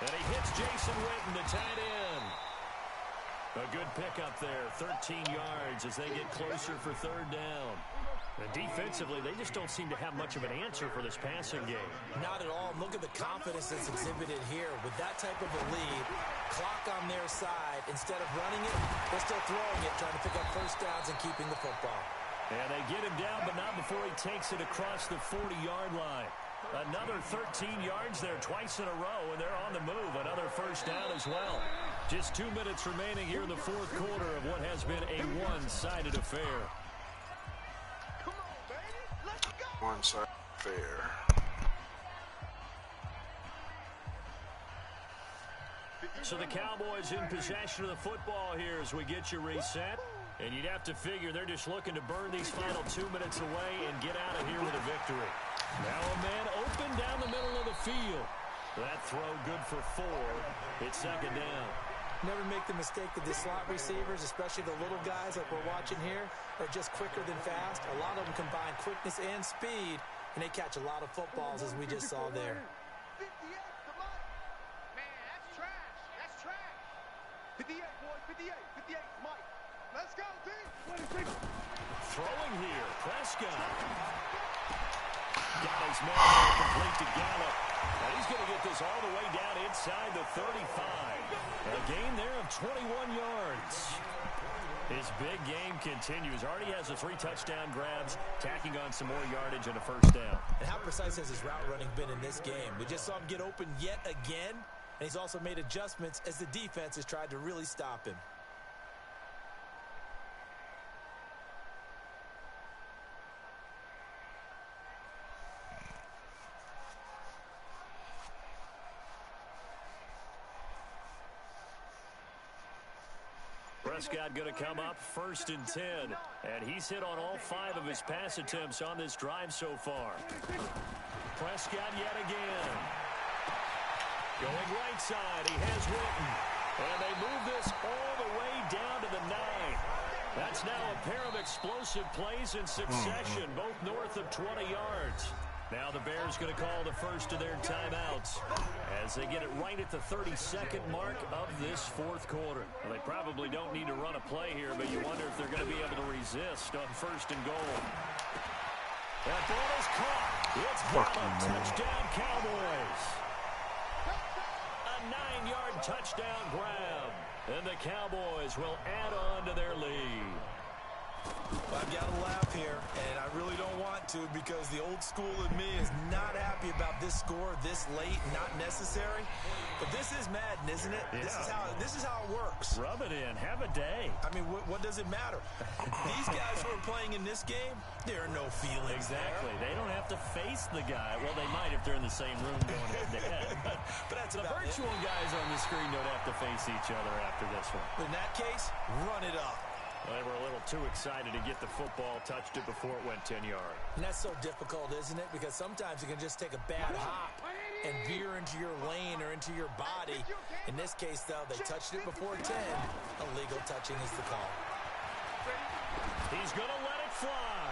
[SPEAKER 3] And he hits Jason Witten, the tight end. A good pickup there, 13 yards as they get closer for 3rd down. And defensively, they just don't seem to have much of an answer for this passing game.
[SPEAKER 1] Not at all. Look at the confidence that's exhibited here. With that type of a lead, clock on their side, instead of running it, they're still throwing it, trying to pick up 1st downs and keeping the football.
[SPEAKER 3] And they get him down, but not before he takes it across the 40-yard line. Another 13 yards there twice in a row, and they're on the move. Another 1st down as well. Just 2 minutes remaining here in the 4th quarter of what has been a one-sided affair.
[SPEAKER 2] One-sided affair.
[SPEAKER 3] So the Cowboys in possession of the football here as we get you reset. And you'd have to figure they're just looking to burn these final 2 minutes away and get out of here with a victory. Now a man open down the middle of the field. That throw good for 4. It's 2nd down.
[SPEAKER 1] Never make the mistake that the slot receivers, especially the little guys like we're watching here, are just quicker than fast. A lot of them combine quickness and speed, and they catch a lot of footballs, as we just saw there.
[SPEAKER 4] 58 to Mike. Man, that's trash. That's trash. 58, boys. 58. 58 to Mike. Let's go, team.
[SPEAKER 3] Throwing here, Prescott. Got his man complete to Gallup. And he's going to get this all the way down inside the 35. A gain there of 21 yards. His big game continues. Already has the 3 touchdown grabs, tacking on some more yardage and a first down.
[SPEAKER 1] And how precise has his route running been in this game? We just saw him get open yet again, and he's also made adjustments as the defense has tried to really stop him.
[SPEAKER 3] Prescott going to come up 1st and 10. And he's hit on all 5 of his pass attempts on this drive so far. Prescott yet again. Going right side. He has Witten. And they move this all the way down to the 9. That's now a pair of explosive plays in succession, both north of 20 yards. Now the Bears going to call the first of their timeouts as they get it right at the 32nd mark of this 4th quarter. Well, they probably don't need to run a play here, but you wonder if they're going to be able to resist on 1st and goal. That ball is caught. It's Gallup. Touchdown, Cowboys. A 9-yard touchdown grab. And the Cowboys will add on to their lead.
[SPEAKER 1] Well, I've got to laugh here, and I really don't want to because the old school in me is not happy about this score this late, not necessary. But this is Madden, isn't it? Yeah. This is how it works.
[SPEAKER 3] Rub it in. Have a day.
[SPEAKER 1] I mean, what does it matter? These guys who are playing in this game, there are no feelings.
[SPEAKER 3] Exactly. They don't have to face the guy. Well, they might if they're in the same room going head to head. But
[SPEAKER 1] that's
[SPEAKER 3] the virtual guys on the screen don't have to face each other after this one.
[SPEAKER 1] In that case, run it up.
[SPEAKER 3] Well, they were a little too excited to get the football, touched it before it went 10 yards.
[SPEAKER 1] And that's so difficult, isn't it? Because sometimes you can just take a bad hop and veer into your lane or into your body. In this case, though, they touched it before 10. Illegal touching is the call.
[SPEAKER 3] He's going to let it fly.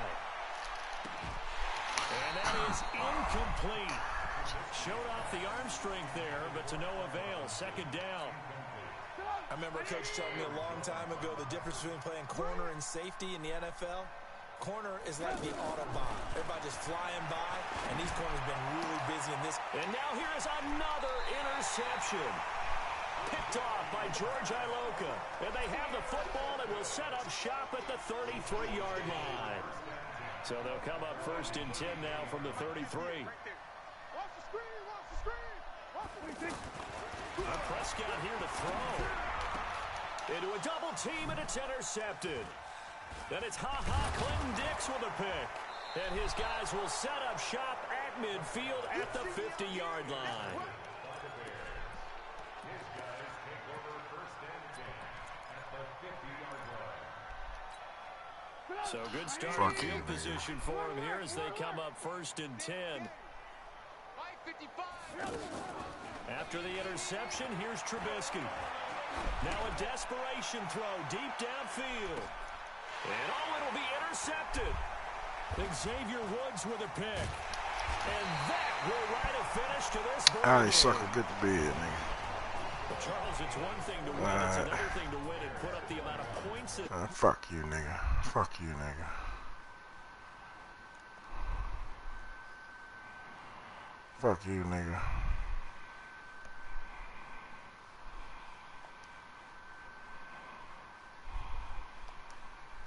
[SPEAKER 3] And that is incomplete. Showed off the arm strength there, but to no avail. 2nd down.
[SPEAKER 1] I remember a coach told me a long time ago the difference between playing corner and safety in the NFL. Corner is like the Autobahn. Everybody just flying by, and these corners have been really busy in this.
[SPEAKER 3] And now here's another interception. Picked off by George Iloka. And they have the football and will set up shop at the 33-yard line. So they'll come up 1st and 10 now from the 33. Prescott here to throw. Into a double team, and it's intercepted. Then it's Clinton Dix with a pick. And his guys will set up shop at midfield at the 50-yard line. So good starting field position for him here as they come up 1st and 10. After the interception, here's Trubisky. Now a desperation throw deep downfield. And it'll be intercepted. Xavier Woods with a pick. And that will write a finish to this ball game.
[SPEAKER 2] They sucker good to be in, nigga.
[SPEAKER 3] But Charles, it's one thing to win, it's another thing to win and put up the amount of points that...
[SPEAKER 2] Fuck you, nigga. Fuck you, nigga. Fuck you, nigga.